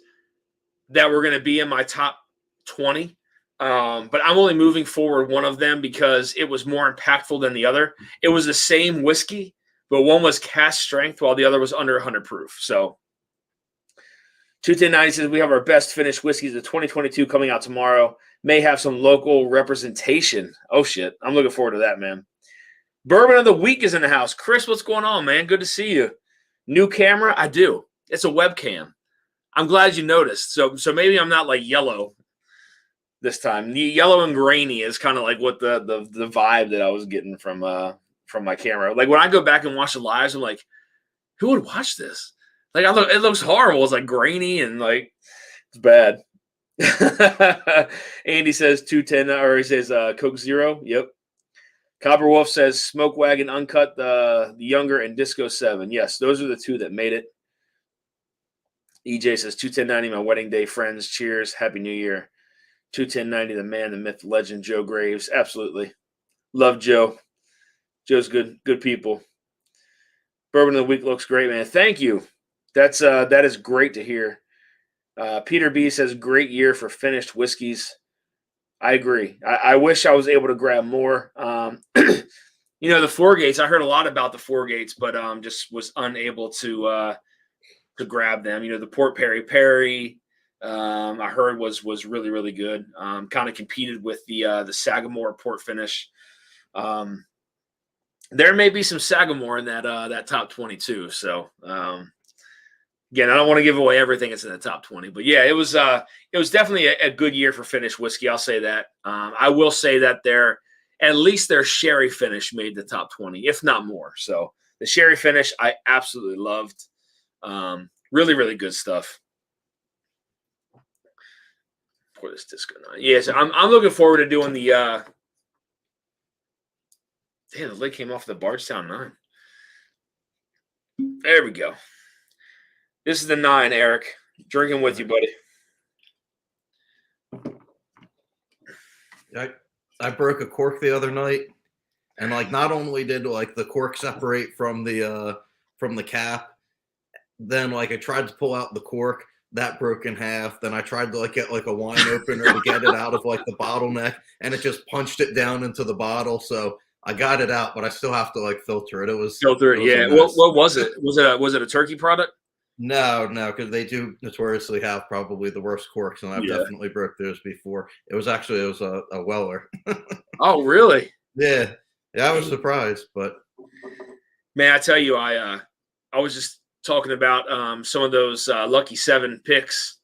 that were going to be in my top 20. But I'm only moving forward one of them because it was more impactful than the other. It was the same whiskey, but one was cask strength while the other was under 100 proof. So 21090 says we have our best finished whiskeys of 2022 coming out tomorrow. May have some local representation. Oh, shit. I'm looking forward to that, man. Bourbon of the Week is in the house. Chris, what's going on, man? Good to see you. New camera? I do. It's a webcam. I'm glad you noticed. So maybe I'm not like yellow this time. The yellow and grainy is kind of like what the vibe that I was getting from my camera. Like when I go back and watch the lives, I'm like, who would watch this? Like it looks horrible. It's like grainy and like it's bad. Andy says 210, or he says Coke Zero. Yep. Copper Wolf says Smoke Wagon Uncut, the Younger, and Disco 7. Yes, those are the two that made it. EJ says 21090, my wedding day friends. Cheers. Happy New Year. 21090, the man, the myth, the legend, Joe Graves. Absolutely. Love Joe. Joe's good people. Bourbon of the Week looks great, man. Thank you. That is great to hear. Peter B says, great year for finished whiskeys. I agree. I wish I was able to grab more. The Four Gates, I heard a lot about the Four Gates, but just was unable to grab them. The Port Perry Perry, I heard was really, really good. Kind of competed with the Sagamore port finish. There may be some Sagamore in that top 22. So again, I don't want to give away everything that's in the top 20, but yeah, it was definitely a good year for finished whiskey. I'll say that. I will say that at least their sherry finish made the top 20, if not more. So the sherry finish I absolutely loved. Really, really good stuff. Pour this Disco 9. Yes, I'm looking forward to doing the damn, the lid came off the Bardstown 9. There we go. This is the 9, Eric. Drinking with you, buddy. I broke a cork the other night, and like not only did like the cork separate from the cap, then like I tried to pull out the cork, that broke in half. Then I tried to like get like a wine opener to get it out of like the bottleneck, and it just punched it down into the bottle. So I got it out, but I still have to like filter it. It was yeah. What was it? Was it a turkey product? No, because they do notoriously have probably the worst corks, and I've definitely broke those before. It was a Weller. Oh, really? Yeah, I was surprised, but man, I tell you, I was just talking about some of those Lucky 7 picks,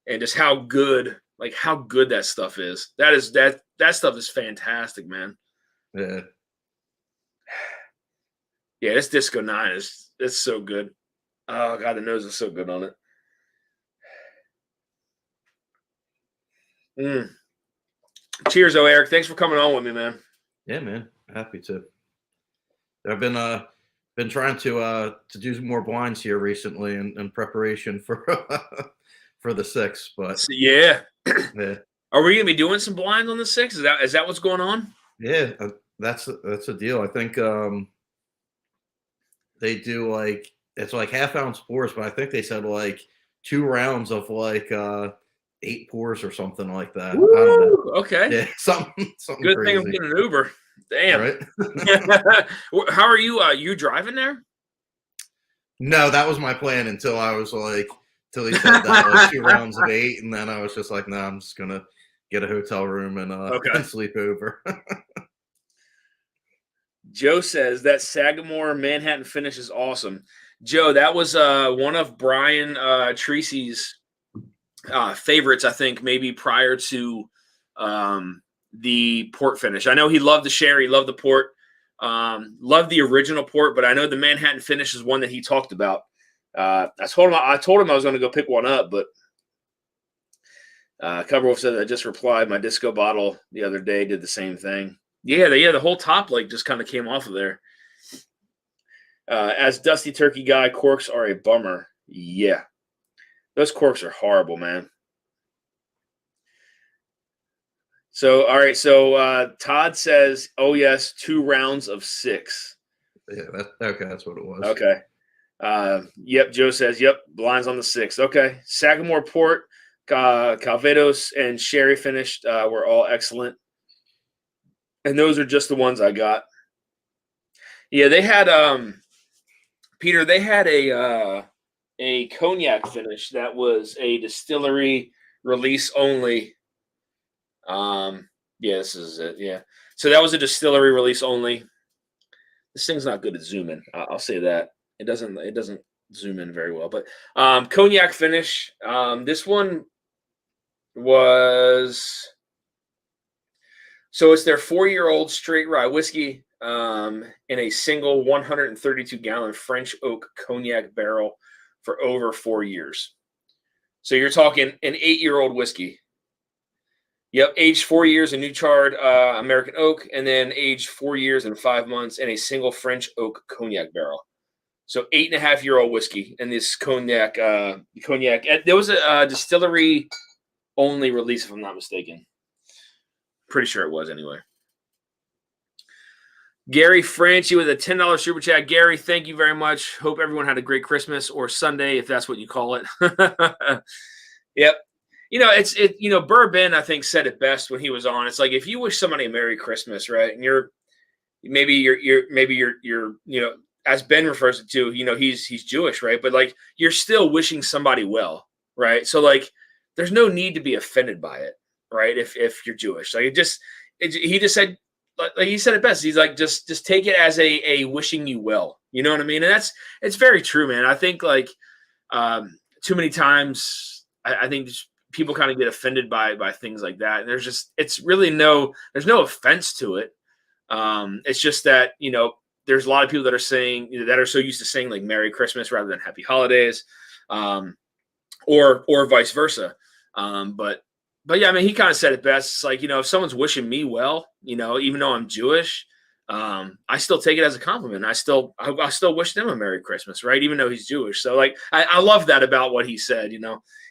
and just how good that stuff is. That stuff is fantastic, man. Yeah. Yeah, this Disco 9 it's so good. Oh god, the nose is so good on it. Cheers, Eric. Thanks for coming on with me, man. Yeah, man. Happy to. I've been trying to do more blinds here recently in preparation for for the 6th, but yeah. Yeah. Are we gonna be doing some blinds on the 6th? Is that what's going on? Yeah, that's a deal. I think they do like it's like half-ounce pours, but I think they said like 2 rounds of like 8 pours or something like that. Woo, I don't know. Okay. Yeah, something good crazy. thing I'm getting an Uber. Damn. Right? How are you? You driving there? No, that was my plan until he said that like 2 rounds of 8, and then I was just like, no, I'm just gonna get a hotel room and sleep over. Joe says that Sagamore Manhattan finish is awesome. Joe, that was one of Brian Treacy's favorites, I think, maybe prior to the port finish. I know he loved the sherry, he loved the port, Love the original port, but I know the Manhattan finish is one that he talked about. I told him I was going to go pick one up, but Coverwolf said I just replied. My disco bottle the other day did the same thing. Yeah, the whole top like just kind of came off of there. As Dusty Turkey guy, corks are a bummer. Yeah, those corks are horrible, man. So, all right. So Todd says, oh, yes, 2 rounds of 6. Yeah, that's what it was. Okay. Yep, Joe says, yep, blinds on the 6th. Okay. Sagamore Port, Calvados, and Sherry finished were all excellent. And those are just the ones I got. Yeah, they had Peter, they had a cognac finish that was a distillery release only. Yeah, this is it. Yeah. So that was a distillery release only. This thing's not good at zoom in. I'll say that. It doesn't zoom in very well, but cognac finish. This one was, so it's their 4-year-old straight rye whiskey in a single 132-gallon French oak cognac barrel for over 4 years. So you're talking an 8-year-old whiskey. Yep, aged 4 years in new charred American oak, and then aged 4 years and 5 months in a single French oak cognac barrel. So 8.5-year-old whiskey, and this cognac. There was a distillery only release, if I'm not mistaken. Pretty sure it was anyway. Gary Franchi with a $10 super chat. Gary, thank you very much. Hope everyone had a great Christmas or Sunday, if that's what you call it. Yep. Burr Ben, I think, said it best when he was on. It's like if you wish somebody a Merry Christmas, right? And you're as Ben refers it to, he's Jewish, right? But like you're still wishing somebody well, right? So like there's no need to be offended by it, right? If you're Jewish. Like he just said, like he said it best. He's like, just take it as a wishing you well. You know what I mean? And it's very true, man. I think like too many times I think people kind of get offended by things like that. And there's no offense to it. It's just that, there's a lot of people that are saying, that are so used to saying like Merry Christmas rather than Happy Holidays, or vice versa. But yeah, I mean, he kind of said it best. It's like, if someone's wishing me well, even though I'm Jewish, I still take it as a compliment. I still wish them a Merry Christmas, right? Even though he's Jewish. So like, I love that about what he said.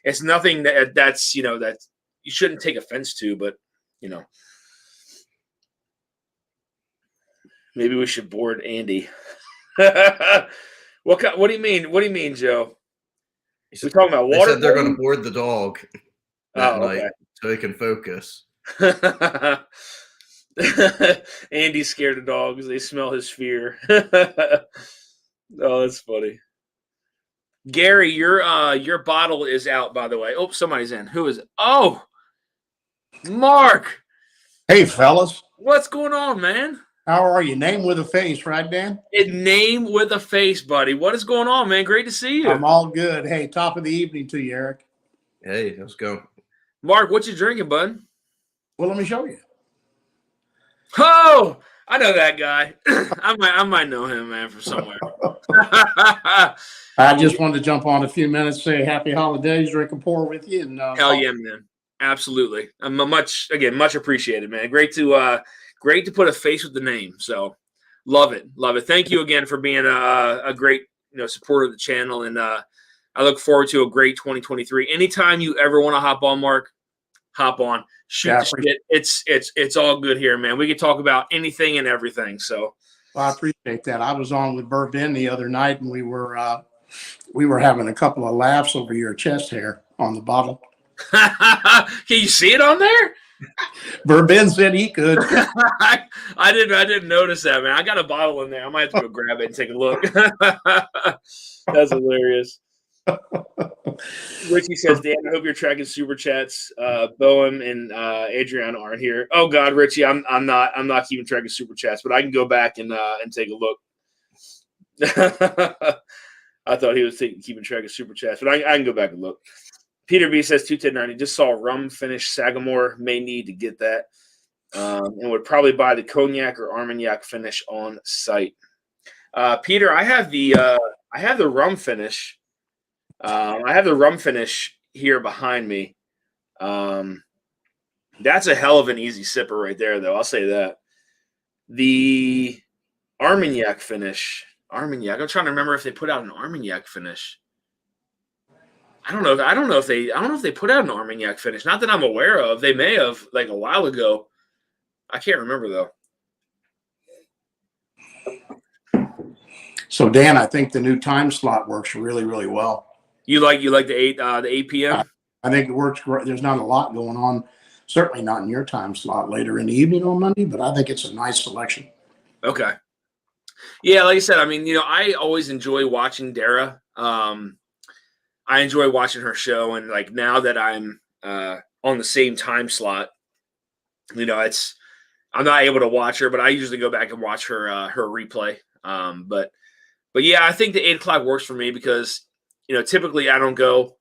It's nothing that's that you shouldn't take offense to, but maybe we should board Andy. What do you mean? What do you mean, Joe? We're talking about water. They said they're going to board the dog that night, okay, so he can focus. Andy's scared of dogs. They smell his fear. Oh, that's funny. Gary, your bottle is out, by the way. Oh, somebody's in. Who is it? Oh, Mark. Hey, fellas. What's going on, man? How are you? Name with a face, right, Dan? Name with a face, buddy. What is going on, man? Great to see you. I'm all good. Hey, top of the evening to you, Eric. Hey, let's go. Mark, what you drinking, bud? Well, let me show you. Oh, I know that guy. I might know him, man, from somewhere. I just wanted to jump on a few minutes, say happy holidays, drink a pour with you. And hell yeah, man. Absolutely. I'm much appreciated, man. Great to put a face with the name. So love it. Thank you again for being a great supporter of the channel, and I look forward to a great 2023. Anytime you ever want to hop on, Mark, hop on. Shoot the shit. It's all good here, man. We can talk about anything and everything. So well, I appreciate that. I was on with Burr Ben the other night, and we were having a couple of laughs over your chest hair on the bottle. Can you see it on there? Burr Ben said he could. I didn't notice that, man. I got a bottle in there. I might have to go grab it and take a look. That's hilarious. Richie says, Dan, I hope you're tracking super chats. Boehm and Adriana aren't here. Oh God, Richie, I'm not keeping track of super chats, but I can go back and take a look. I thought he was keeping track of super chats, but I can go back and look. Peter B says 21090. Just saw rum finish Sagamore. May need to get that. and would probably buy the cognac or Armagnac finish on site. Peter, I have the rum finish. I have the rum finish here behind me. That's a hell of an easy sipper right there, though. I'll say that. The Armagnac finish. Armagnac. I'm trying to remember if they put out an Armagnac finish. I don't know if they put out an Armagnac finish. Not that I'm aware of. They may have, like, a while ago. I can't remember though. So Dan, I think the new time slot works really, really well. You like the 8 p.m.? I think it works great. There's not a lot going on. Certainly not in your time slot later in the evening on Monday, but I think it's a nice selection. Okay. Yeah, like I said, I mean, I always enjoy watching Dara. I enjoy watching her show, and like now that I'm on the same time slot, I'm not able to watch her, but I usually go back and watch her replay. But yeah, I think the 8 o'clock works for me because typically I don't go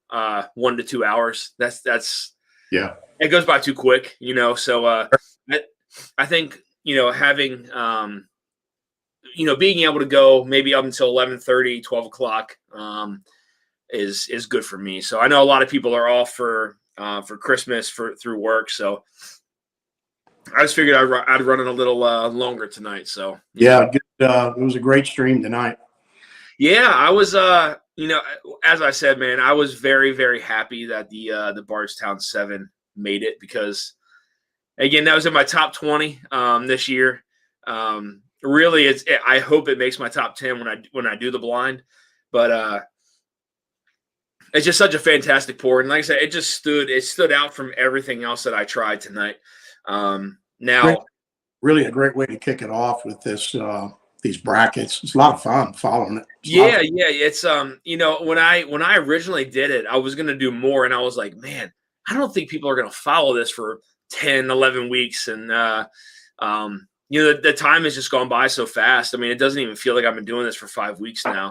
1 to 2 hours. That's yeah. It goes by too quick, So I think having being able to go maybe up until 11:30, 12 o'clock is good for me. So I know a lot of people are off for Christmas through work, so I just figured I'd run it a little longer tonight. So yeah, good, it was a great stream tonight. Yeah, I was as I said, man, I was very, very happy that the Bardstown 7 made it because, again, that was in my top 20 this year. Really, I hope it makes my top 10 when I do the blind, but it's just such a fantastic pour, and like I said, it stood out from everything else that I tried tonight. Now, really a great way to kick it off with this these brackets. It's a lot of fun following it. It's when I originally did it, I was gonna do more, and I was like, man, I don't think people are gonna follow this for 10, 11 weeks, and the time has just gone by so fast. I mean, it doesn't even feel like I've been doing this for 5 weeks now.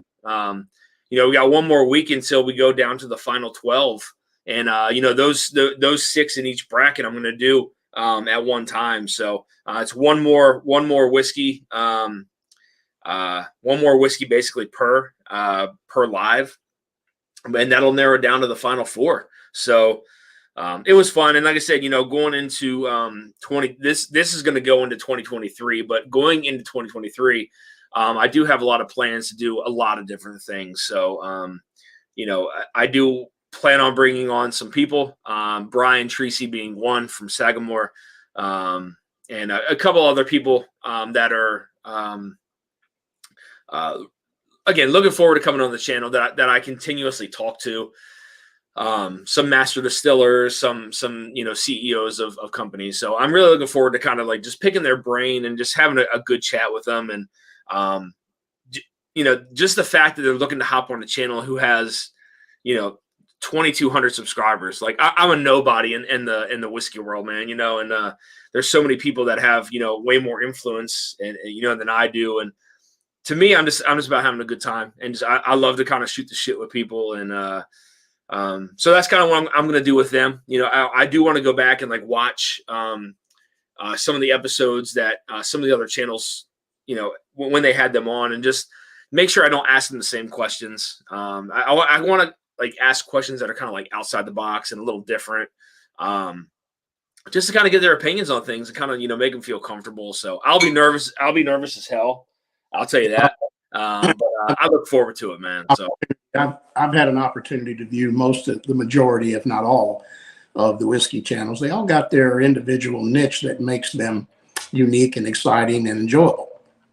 We got one more week until we go down to the final 12, and those 6 in each bracket I'm going to do at one time. So it's one more whiskey, one more whiskey basically per live, and that'll narrow down to the final 4. So it was fun, and like I said, going into this is going to go into 2023, but going into 2023. I do have a lot of plans to do a lot of different things. So, I do plan on bringing on some people, Brian Treacy being one from Sagamore, and a couple other people that are, again, looking forward to coming on the channel that I continuously talk to. Some master distillers, some CEOs of companies. So I'm really looking forward to kind of like just picking their brain and just having a good chat with them. And just the fact that they're looking to hop on the channel who has 2,200 subscribers. Like I'm a nobody in the whiskey world, man. And there's so many people that have way more influence and than I do. And to me, I'm just about having a good time, and I love to kind of shoot the shit with people. And so that's kind of what I'm going to do with them. I do want to go back and like watch some of the episodes that some of the other channels, when they had them on, and just make sure I don't ask them the same questions. I want to like ask questions that are kind of like outside the box and a little different, just to kind of get their opinions on things and kind of, make them feel comfortable. So I'll be nervous. I'll be nervous as hell. I'll tell you that. But I look forward to it, man. So I've had an opportunity to view the majority, if not all, of the whiskey channels. They all got their individual niche that makes them unique and exciting and enjoyable.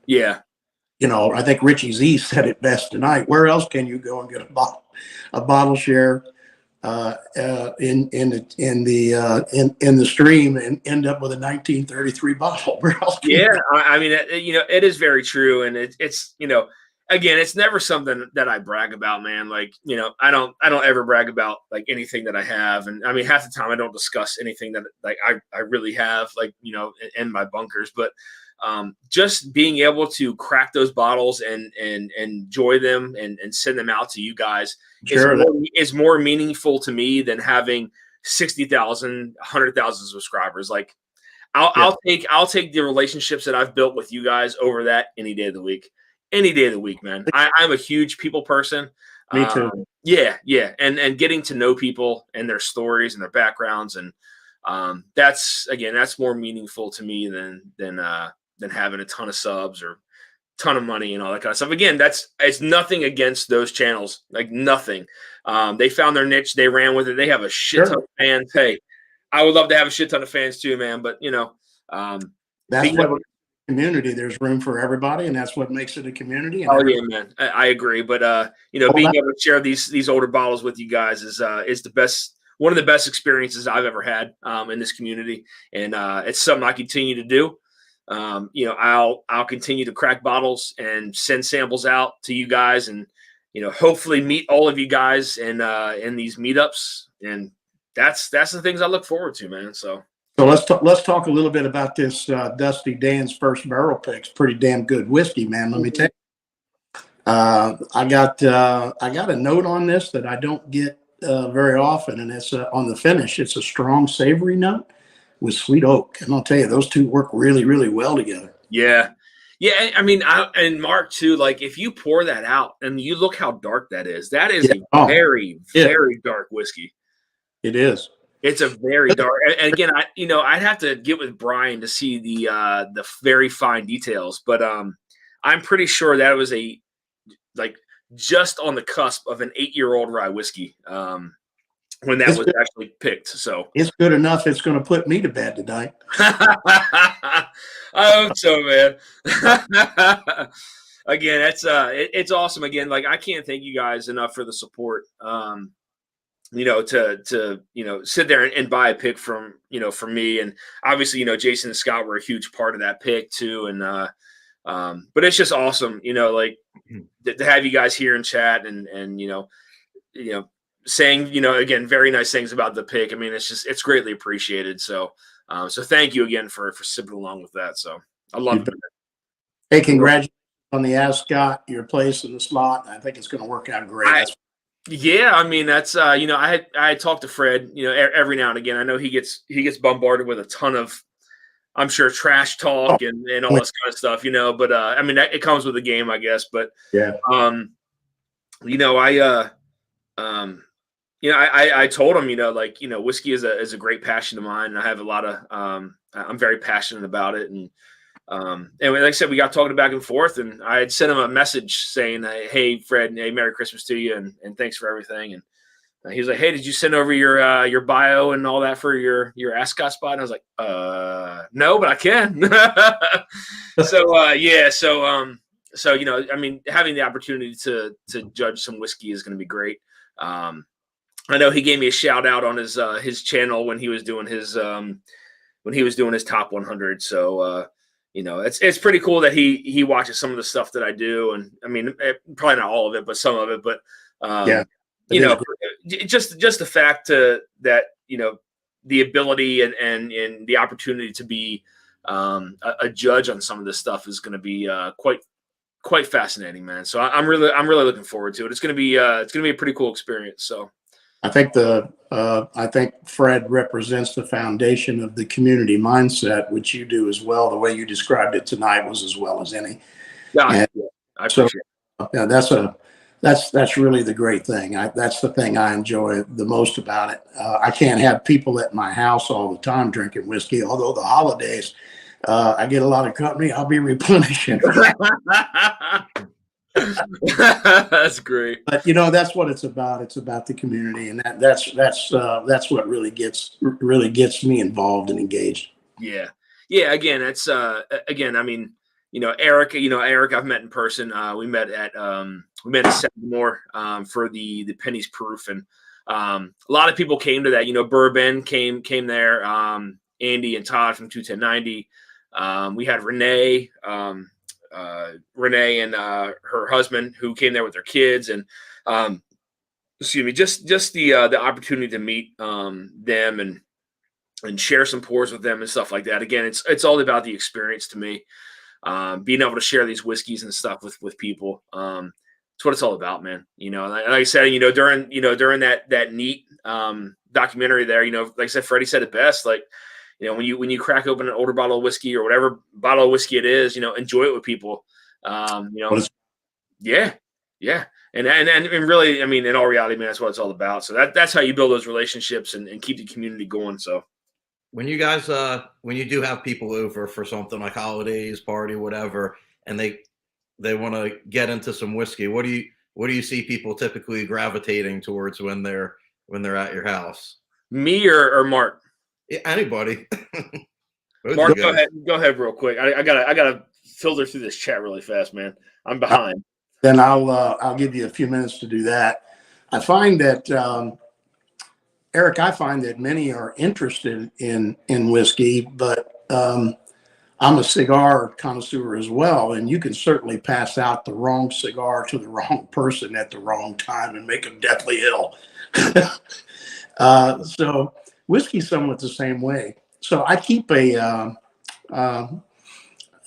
Yeah. I think Richie Z said it best tonight. Where else can you go and get a bottle share in the stream and end up with a 1933 bottle? Where else can you go? I mean, it is very true, and it's again, it's never something that I brag about, man. Like, I don't ever brag about like anything that I have. And I mean, half the time I don't discuss anything that like I really have, like, in my bunkers, but just being able to crack those bottles and enjoy them and send them out to you guys is more meaningful to me than having 60,000, 100,000 subscribers. Like, I'll take the relationships that I've built with you guys over that any day of the week. Any day of the week, man. I'm a huge people person. Me too. Yeah. And getting to know people and their stories and their backgrounds, and that's more meaningful to me than having a ton of subs or ton of money and all that kind of stuff. Again, it's nothing against those channels, like nothing. They found their niche, they ran with it. They have a shit ton of fans. Hey, I would love to have a shit ton of fans too, man. But that's what community. There's room for everybody, and that's what makes it a community. And yeah, man, I agree. But being able to share these older bottles with you guys is the best. One of the best experiences I've ever had in this community, and it's something I continue to do. I'll continue to crack bottles and send samples out to you guys, and hopefully meet all of you guys in these meetups. And that's the things I look forward to, man. So let's talk a little bit about this Dusty Dan's first barrel picks. Pretty damn good whiskey, man. Let me tell you. I got a note on this that I don't get very often, and it's on the finish. It's a strong, savory note with sweet oak, and I'll tell you, those two work really, really well together. Yeah. I mean, and Mark too. Like, if you pour that out and you look how dark that is a very, very dark whiskey. It is. It's a very dark. And again, I'd have to get with Brian to see the very fine details, but I'm pretty sure that it was just on the cusp of an 8-year-old rye whiskey when that was actually picked. So it's good enough. It's going to put me to bed tonight. I hope so, man. Again, it's awesome. Again, like, I can't thank you guys enough for the support. To sit there and buy a pick from me, and obviously Jason and Scott were a huge part of that pick too, and but it's just awesome, to have you guys here in chat and saying again very nice things about the pick. I mean, it's greatly appreciated. So thank you again for sipping along with that. So I love it. Hey, congratulations on the Ask Scott, your place in the slot. I think it's going to work out great. Yeah, I mean, that's I had talked to Fred, every now and again. I know he gets bombarded with a ton of, I'm sure, trash talk and all this kind of stuff, but I mean, it comes with the game, I guess. But yeah, I told him, whiskey is a great passion of mine, and I have a lot of I'm very passionate about it, and like I said, we got talking back and forth, and I had sent him a message saying, "Hey, Fred, hey, Merry Christmas to you, and thanks for everything." And he was like, "Hey, did you send over your bio and all that for your Ascot spot?" And I was like, "No, but I can." So I mean, having the opportunity to judge some whiskey is going to be great. I know he gave me a shout out on his channel when he was doing his top 100. So. It's pretty cool that he watches some of the stuff that I do, and I mean, probably not all of it, but some of it. But just the fact that the ability and the opportunity to be a judge on some of this stuff is going to be quite fascinating, man. So I'm really looking forward to it. It's going to be a pretty cool experience. So. I think Fred represents the foundation of the community mindset, which you do as well. The way you described it tonight was as well as any. Yeah, I appreciate it. Yeah, that's really the great thing. That's the thing I enjoy the most about it. I can't have people at my house all the time drinking whiskey, although the holidays, I get a lot of company. I'll be replenishing. That's great. But that's what it's about. It's about the community, and that's what really gets me involved and engaged. Yeah. Again, it's again. I mean, Eric. Eric, I've met in person. We met at Sagamore for the Penny's Proof, and a lot of people came to that. Bourbon came there. Andy and Todd from 21090. We had Renee. Renee and her husband who came there with their kids, and just the opportunity to meet them and share some pours with them and stuff like that. Again, it's all about the experience to me, being able to share these whiskeys and stuff with people. It's what it's all about, man. Like I said, during that neat documentary there, like I said, Freddie said it best. Like, when you crack open an older bottle of whiskey or whatever bottle of whiskey it is, enjoy it with people. Yeah. And really, I mean, in all reality, man, that's what it's all about. So that's how you build those relationships and keep the community going. So when you guys, when you do have people over for something like holidays, party, whatever, and they want to get into some whiskey, what do you see people typically gravitating towards when they're at your house? Me or Mark? Yeah, anybody. Mark, go ahead real quick. I gotta filter through this chat really fast, man. I'm behind. Then I'll give you a few minutes to do that. I find that Eric, I find that many are interested in whiskey, but I'm a cigar connoisseur as well, and you can certainly pass out the wrong cigar to the wrong person at the wrong time and make them deathly ill. So whiskey's somewhat the same way. So I keep a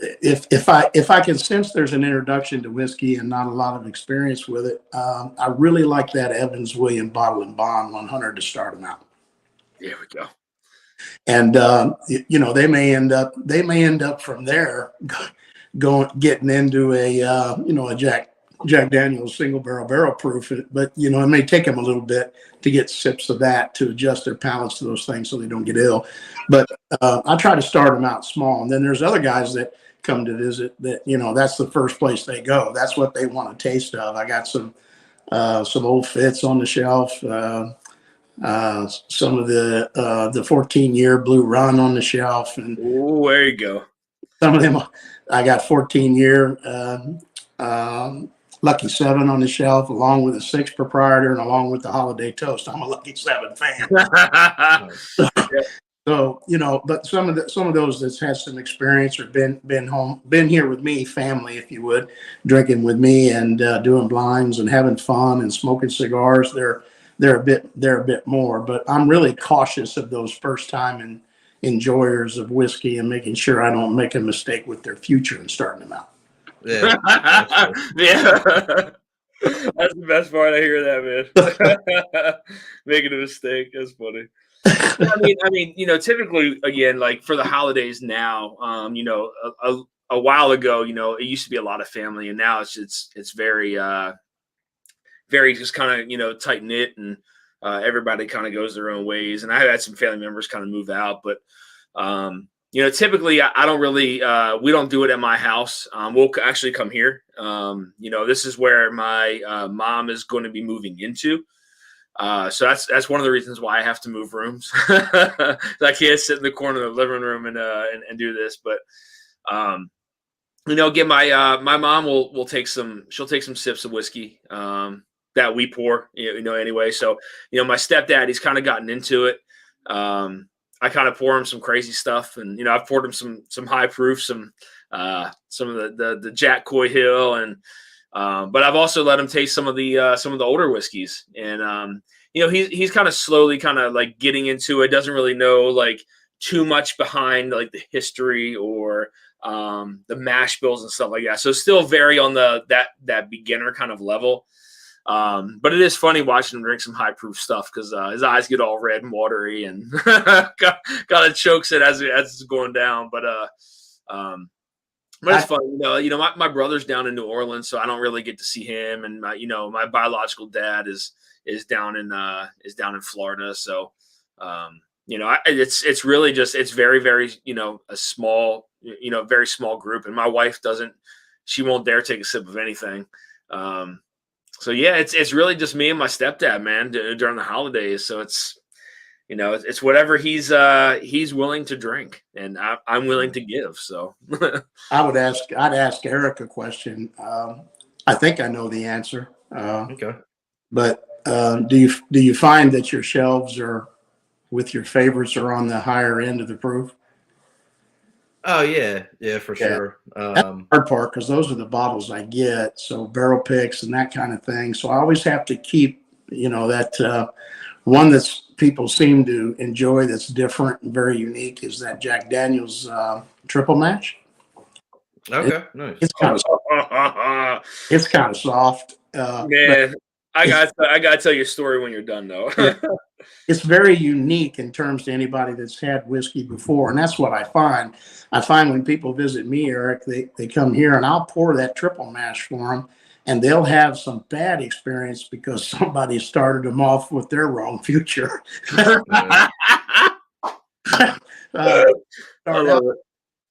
if I can sense there's an introduction to whiskey and not a lot of experience with it, I really like that Evans William Bottle and Bond 100 to start them out. There we go. And they may end up from there getting into a Jack Daniel's single barrel proof, but it may take them a little bit to get sips of that to adjust their palates to those things so they don't get ill. But I try to start them out small, and then there's other guys that come to visit that that's the first place they go. That's what they want a taste of. I got some old Fitz on the shelf. Some of the 14-year Blue Run on the shelf, and there you go. Some of them I got 14-year Lucky 7 on the shelf, along with a 6 proprietor and along with the Holiday Toast. I'm a Lucky 7 fan. So but some of those that's had some experience or been here with me, family, if you would, drinking with me and doing blinds and having fun and smoking cigars, they're a bit more. But I'm really cautious of those first time enjoyers of whiskey and making sure I don't make a mistake with their future and starting them out. Yeah. Yeah. That's the best part. I hear that, man. Making a mistake. That's funny. I mean, typically, again, like for the holidays now, a while ago, it used to be a lot of family, and now it's very, very just kind of, tight knit, and everybody kind of goes their own ways. And I had some family members kind of move out, but typically I don't really, we don't do it at my house. We'll actually come here. This is where my mom is going to be moving into. So that's one of the reasons why I have to move rooms. I can't sit in the corner of the living room and do this. But again, my mom will take some sips of whiskey that we pour, anyway. So my stepdad, he's kind of gotten into it. I kind of pour him some crazy stuff, and I've poured him some high proof, some of the Jack Coy Hill, and but I've also let him taste some of the older whiskeys, and he's kind of slowly kind of like getting into it. Doesn't really know like too much behind like the history or the mash bills and stuff like that. So still very on that beginner kind of level. But it is funny watching him drink some high proof stuff because his eyes get all red and watery and kind of chokes it as it's going down. But it's fun. My brother's down in New Orleans, so I don't really get to see him. And my biological dad is down in Florida. So it's really just it's very, very a small very small group. And my wife she won't dare take a sip of anything. So yeah, it's really just me and my stepdad, man, during the holidays. So it's it's whatever he's willing to drink, and I'm willing to give. So I'd ask Eric a question. I think I know the answer. Okay. But do you find that your shelves are with your favorites are on the higher end of the proof? Oh yeah, for sure. That's the hard part because those are the bottles I get. So barrel picks and that kind of thing. So I always have to keep, that one that's people seem to enjoy that's different and very unique is that Jack Daniel's triple match. Okay, nice. It's kind of soft. yeah. I got to tell you a story when you're done, though. It's very unique in terms to anybody that's had whiskey before. And that's what I find. I find when people visit me, Eric, they come here and I'll pour that triple mash for them. And they'll have some bad experience because somebody started them off with their wrong future. I love it.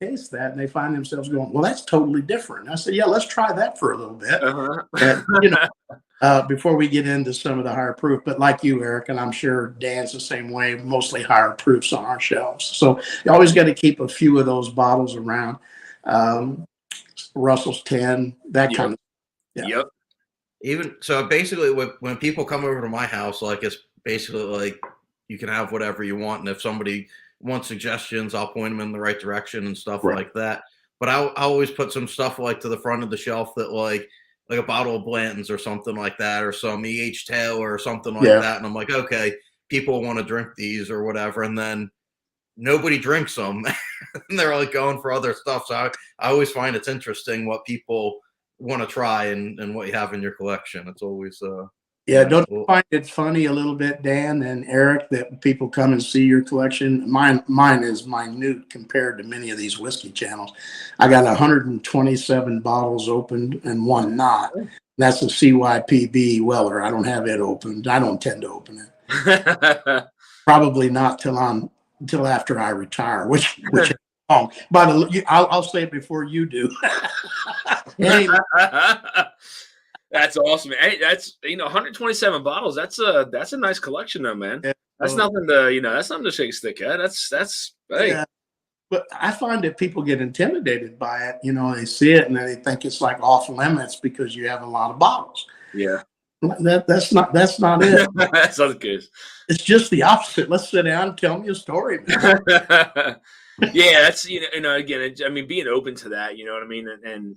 Taste that and they find themselves going, well, that's totally different. I said, yeah, let's try that for a little bit. Before we get into some of the higher proof, but like you, Eric, and I'm sure Dan's the same way, mostly higher proofs on our shelves. So you always got to keep a few of those bottles around. Russell's 10, that kind of. Yeah. Yep. Even so, basically, when people come over to my house, like it's basically like you can have whatever you want, and if somebody wants suggestions, I'll point them in the right direction and stuff like that. But I always put some stuff like to the front of the shelf that like a bottle of Blanton's or something like that, or some E.H. Taylor or something like that. And I'm like, okay, people want to drink these or whatever, and then nobody drinks them, and they're like going for other stuff. So I always find it's interesting what people want to try and what you have in your collection. It's always don't you find it funny a little bit, Dan and Eric, that people come and see your collection? Mine is minute compared to many of these whiskey channels. I got 127 bottles opened and one not. That's a CYPB Weller. I don't have it opened. I don't tend to open it. Probably not till after I retire, which is wrong. But I'll say it before you do. Anyway. That's awesome. Hey, that's 127 bottles. That's a nice collection, though, man. Yeah, that's nothing to that's nothing to shake a stick at. That's hey. Yeah. But I find that people get intimidated by it. They see it and they think it's like off limits because you have a lot of bottles. Yeah. That's not it. That's not the case. It's just the opposite. Let's sit down and tell me a story, man. Yeah, that's again, I mean, being open to that, you know what I mean, and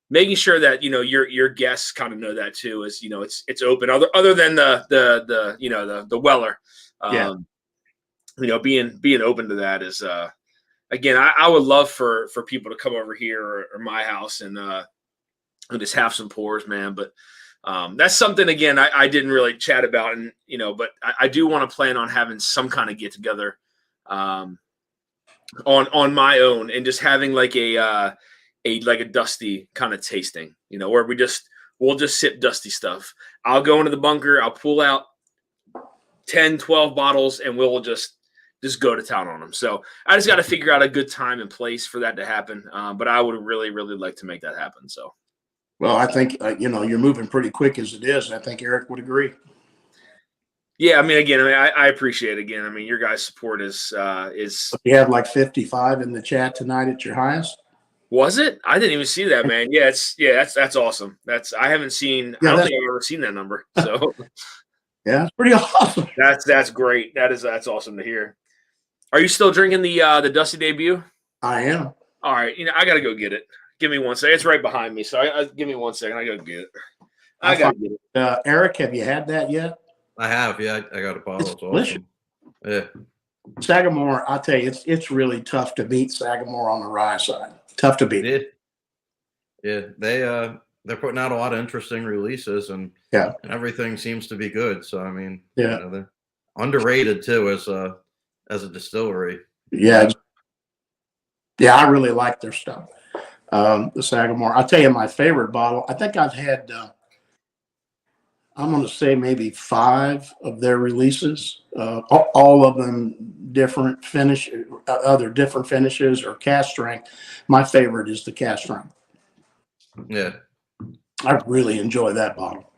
making sure that your guests kind of know that too, is it's open. Other than the Weller, being open to that is again, I would love for people to come over here or my house and just have some pours, man. But that's something again I didn't really chat about, and but I do want to plan on having some kind of get together on my own and just having like a dusty kind of tasting, where we'll just sip dusty stuff. I'll go into the bunker, I'll pull out 10, 12 bottles, and we'll just go to town on them. So I just got to figure out a good time and place for that to happen. But I would really, really like to make that happen. So, well, I think, you're moving pretty quick as it is. I think Eric would agree. Yeah. I mean, again, I appreciate it. Again, I mean, your guys' support is. You had like 55 in the chat tonight at your highest. Was it? I didn't even see that, man. Yeah, that's awesome. I haven't seen. I don't think I've ever seen that number. So yeah, it's pretty awesome. That's great. That's awesome to hear. Are you still drinking the Dusty Debut? I am. All right, I gotta go get it. Give me 1 second. It's right behind me, so give me 1 second. I gotta get it. I gotta get it. Eric, have you had that yet? I have. Yeah, I got a bottle. It's delicious. Awesome. Yeah. Sagamore, I'll tell you, it's really tough to beat Sagamore on the rye side. Tough to beat. Yeah, they're putting out a lot of interesting releases, and everything seems to be good. So I mean, they're underrated too as a distillery. Yeah, I really like their stuff. The Sagamore. I'll tell you my favorite bottle. I think I've had. I'm going to say maybe 5 of their releases, all of them different different finishes or cast strength. My favorite is the cast strength. Yeah. I really enjoy that bottle.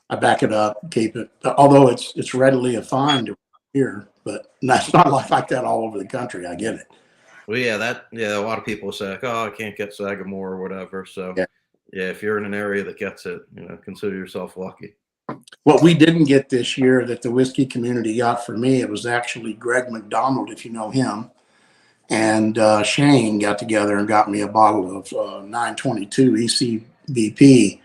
I back it up, keep it, although it's readily a find here, but that's not like that all over the country. I get it. Well, a lot of people say, like, oh, I can't get Sagamore or whatever. So if you're in an area that gets it, consider yourself lucky. What we didn't get this year that the whiskey community got for me, it was actually Greg McDonald, if you know him, and Shane got together and got me a bottle of 922 ECBP,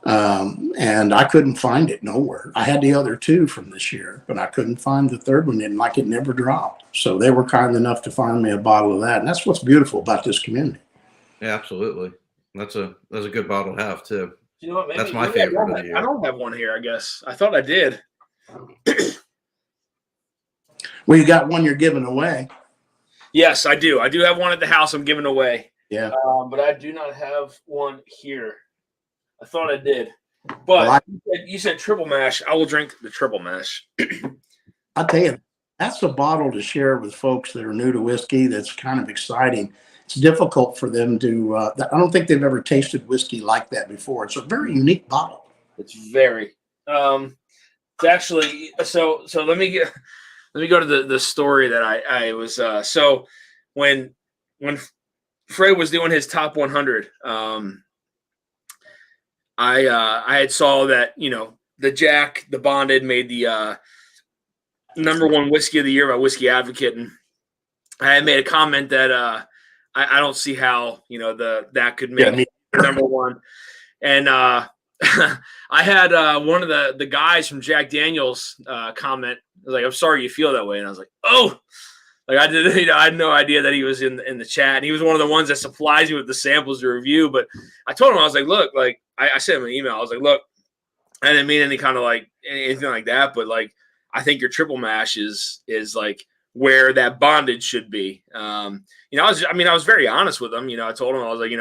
and I couldn't find it nowhere. I had the other 2 from this year, but I couldn't find the third one, and it never dropped. So they were kind enough to find me a bottle of that, and that's what's beautiful about this community. Yeah, absolutely. That's a good bottle to have too. You know what? That's my favorite of the year. I don't have one here, I guess. I thought I did. Well, you got one you're giving away. Yes, I do. I do have one at the house I'm giving away. Yeah. But I do not have one here. I thought I did. But you said triple mash. I will drink the triple mash. I'll tell you, that's a bottle to share with folks that are new to whiskey. That's kind of exciting. It's difficult for them to, I don't think they've ever tasted whiskey like that before. It's a very unique bottle. It's very, it's actually, so let me go to the story that I was, so when Fred was doing his top 100, I had saw that, the Jack, the Bonded made the number one whiskey of the year by Whiskey Advocate. And I had made a comment that I don't see how, that could make number one. And I had one of the guys from Jack Daniels comment. I was like, I'm sorry you feel that way. And I was like, oh, like I did, I had no idea that he was in the chat. And he was one of the ones that supplies you with the samples to review. But I told him, I was like, look, like I sent him an email. I was like, look, I didn't mean any kind of like anything like that, but like I think your triple mash is like where that bondage should be. I was very honest with him. I told him, I was like,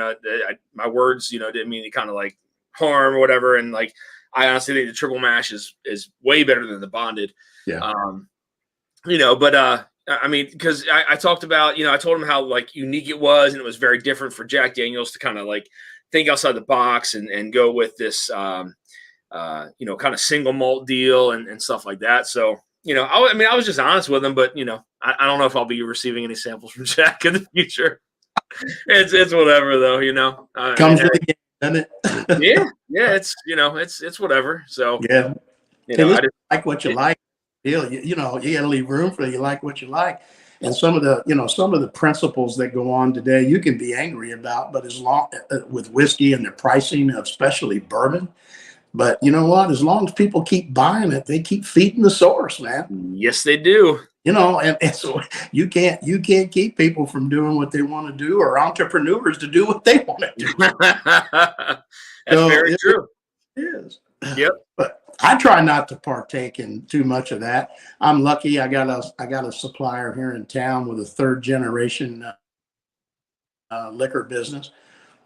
my words, didn't mean any kind of like harm or whatever. And like, I honestly think the triple mash is way better than the bonded. Yeah. Because I talked about, I told him how like unique it was, and it was very different for Jack Daniels to kind of like think outside the box and go with this, kind of single malt deal and stuff like that. So, I was just honest with him, but I don't know if I'll be receiving any samples from Jack in the future. It's whatever though, Comes with the game, doesn't it? yeah. It's whatever. So yeah. I just like what you like. You got to leave room for you like what you like. And some of the principles that go on today, you can be angry about, but as long with whiskey and the pricing of especially bourbon. But you know what? As long as people keep buying it, they keep feeding the source, man. Yes, they do. And so you can't keep people from doing what they want to do, or entrepreneurs to do what they want to do. That's very true. It is. Yep. But I try not to partake in too much of that. I'm lucky. I got a supplier here in town with a third generation liquor business.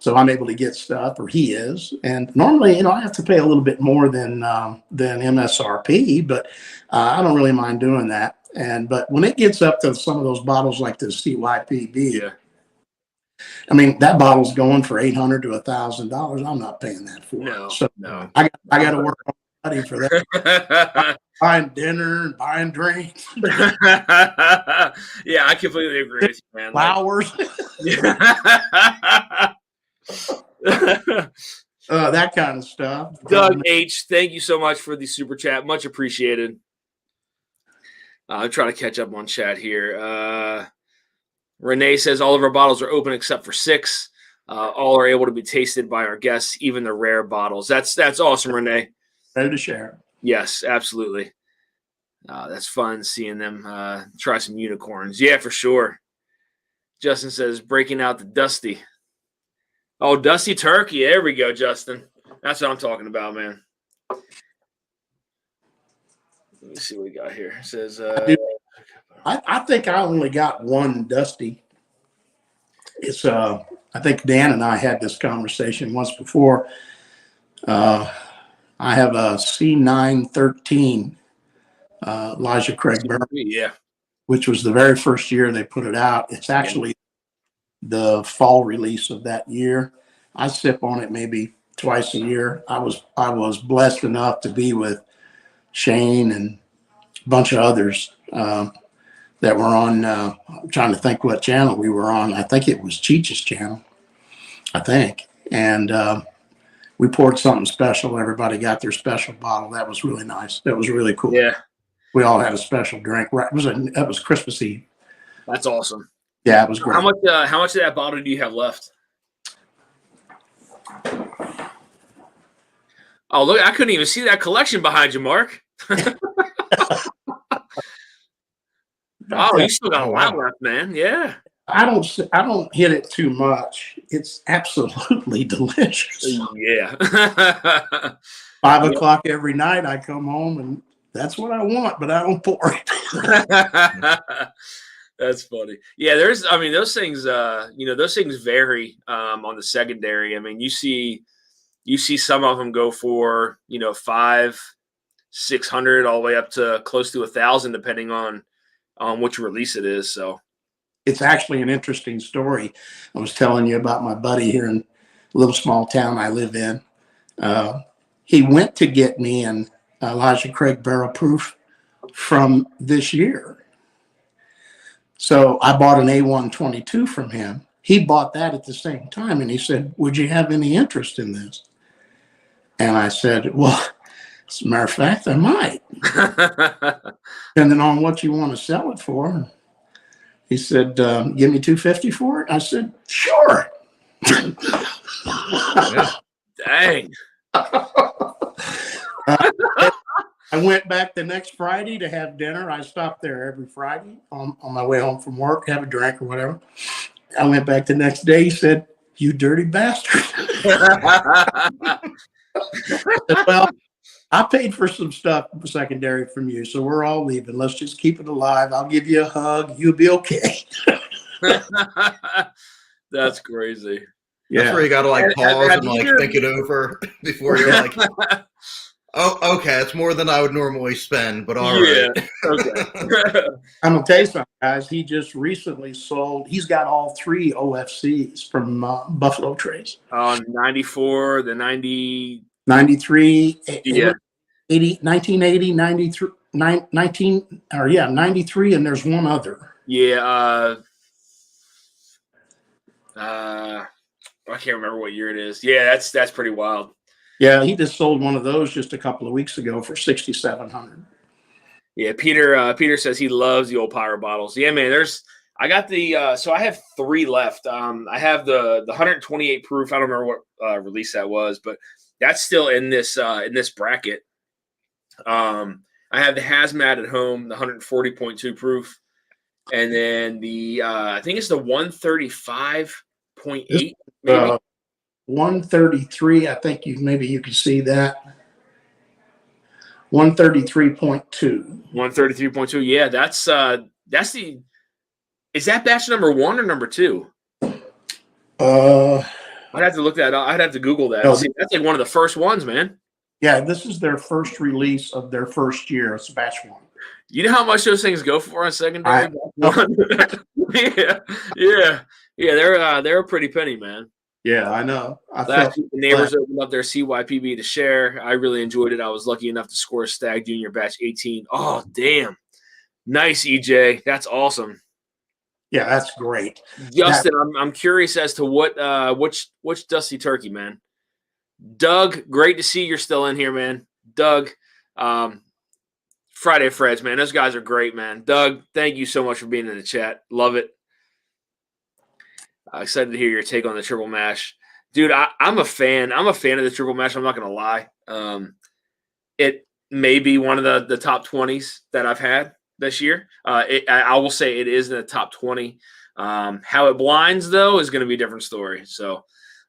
So I'm able to get stuff, or he is. And normally, I have to pay a little bit more than MSRP, but I don't really mind doing that. But when it gets up to some of those bottles like the CYPB, that bottle's going for $800 to $1,000. I'm not paying that for it. So no. I got to work on money for that. Buying dinner and buying drinks. Yeah, I completely agree with you, man. Flowers. That kind of stuff. Doug H, thank you so much for the super chat. Much appreciated. I'm trying to catch up on chat here. Renee says all of our bottles are open except for 6. All are able to be tasted by our guests, even the rare bottles. That's awesome, Renee. Ready to share. Yes, absolutely. That's fun seeing them try some unicorns. Yeah, for sure. Justin says breaking out the Dusty. Oh, Dusty Turkey. There we go, Justin. That's what I'm talking about, man. Let me see what we got here. It says I think I only got one Dusty. It's I think Dan and I had this conversation once before. I have a C913 Elijah Craig Barrel, which was the very first year they put it out. It's actually the fall release of that year. I sip on it maybe twice a year. I was blessed enough to be with Shane and a bunch of others that were on. I'm trying to think what channel we were on. I think it was Cheech's channel. I think, and we poured something special. Everybody got their special bottle. That was really nice. That was really cool. Yeah, we all had a special drink. Right, that was Christmas Eve. That's awesome. Yeah, it was great. How much of that bottle do you have left? Oh, look, I couldn't even see that collection behind you, Mark. Oh, you still got a lot left, man. Yeah. I don't hit it too much. It's absolutely delicious. Yeah. 5 o'clock every night, I come home and that's what I want, but I don't pour it. That's funny. Yeah, those things, those things vary on the secondary. I mean, you see some of them go for, 500, 600 all the way up to close to 1,000, depending on which release it is. So it's actually an interesting story. I was telling you about my buddy here in a little small town I live in. He went to get me an Elijah Craig Barrel Proof from this year. So I bought an A122 from him. He bought that at the same time, and he said, "Would you have any interest in this?" And I said, "Well, as a matter of fact, I might, depending on what you want to sell it for." He said, "Give me $250 for it." I said, "Sure." Dang. I went back the next Friday to have dinner. I stopped there every Friday on my way home from work, have a drink or whatever. I went back the next day. He said, "You dirty bastard." Well, I paid for some stuff secondary from you, so we're all leaving. Let's just keep it alive. I'll give you a hug. You'll be okay. That's crazy. That's where you got to pause and think it over before you're like, "Oh, okay, it's more than I would normally spend, but all right." Okay. I'm gonna tell you something, guys. He just recently sold. He's got all 3 OFCs from Buffalo Trace. 94, the 90. 93, Yeah. 80, 1980, 93, 93, and there's one other. Yeah. I can't remember what year it is. Yeah, that's pretty wild. Yeah, he just sold one of those just a couple of weeks ago for $6,700. Yeah, Peter says he loves the old Pyro bottles. Yeah, man. I got the so I have 3 left. I have the 128 proof. I don't remember what release that was, but that's still in this bracket. I have the Hazmat at home, the 140.2 proof, and then the I think it's the 135.8 maybe. 133. I think maybe you can see that. 133.2. 133.2. Yeah, that's the. Is that batch number 1 or number 2? I'd have to look that up. I'd have to Google that. No, See, that's like one of the first ones, man. Yeah, this is their first release of their first year. It's batch 1. You know how much those things go for on secondary? Yeah. They're a pretty penny, man. Yeah, I know. Last week, the neighbors opened up their CYPB to share. I really enjoyed it. I was lucky enough to score a Stag Junior batch 18. Oh, damn. Nice, EJ. That's awesome. Yeah, that's great. Justin, I'm curious as to which Dusty Turkey, man. Doug, great to see you're still in here, man. Doug, Friday Freds, man. Those guys are great, man. Doug, thank you so much for being in the chat. Love it. Excited to hear your take on the triple mash. Dude, I'm a fan. I'm a fan of the triple mash. I'm not going to lie. It may be one of the top 20s that I've had this year. I will say it is in the top 20. How it blinds, though, is going to be a different story. So,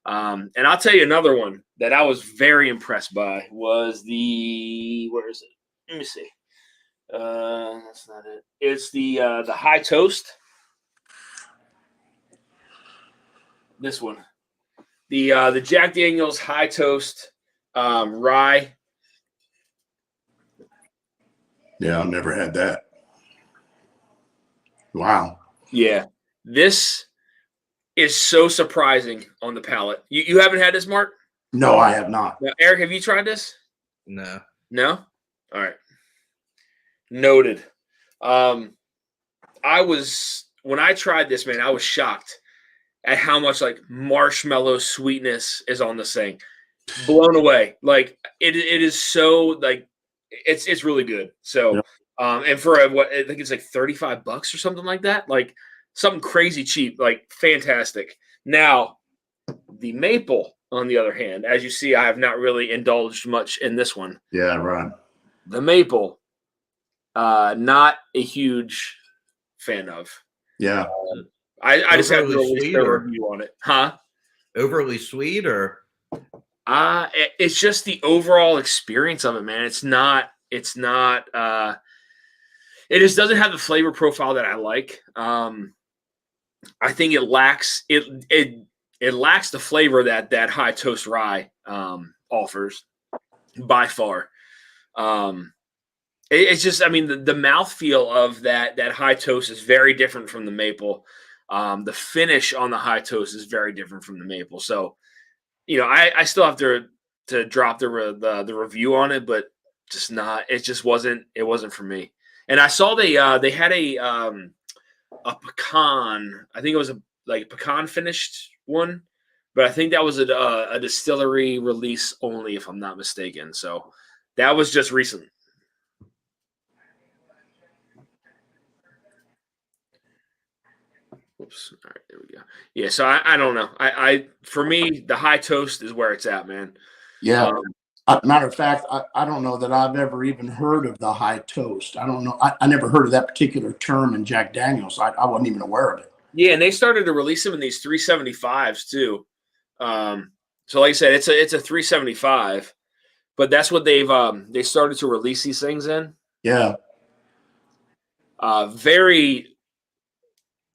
and I'll tell you another one that I was very impressed by was where is it? Let me see. That's not it. It's the High Toast. This one, the Jack Daniel's High Toast rye. Yeah, I've never had that. Wow. Yeah, this is so surprising on the palate. You haven't had this, Mark? No, I have not. Now, Eric, have you tried this? No. No? All right. Noted. When I tried this, man, I was shocked at how much marshmallow sweetness is on this thing. Blown away. It is so it's really good. So, yep. And for I think it's $35 or something like that. Something crazy cheap, fantastic. Now, the maple, on the other hand, as you see, I have not really indulged much in this one. Yeah, right. The maple, not a huge fan of. Yeah. I just have to Overly release sweet a or review on it. Huh? overly sweet or It's just the overall experience of it, man. It just doesn't have the flavor profile that I like. I think it lacks it lacks the flavor that high toast rye offers by far. It's just, I mean, the mouthfeel of that high toast is very different from the maple. The finish on the high toast is very different from the maple. So, I still have to drop the review on it, but just not. It wasn't for me. And I saw they had a pecan. I think it was a pecan finished one, but I think that was a distillery release only, if I'm not mistaken. So that was just recent. Oops. All right, there we go. Yeah, so I don't know. For me, the high toast is where it's at, man. Yeah. Matter of fact, I don't know that I've ever even heard of the high toast. I don't know. I never heard of that particular term in Jack Daniels. I wasn't even aware of it. Yeah, and they started to release them in these 375s too. So like I said, it's a 375, but that's what they started to release these things in. Yeah. Very,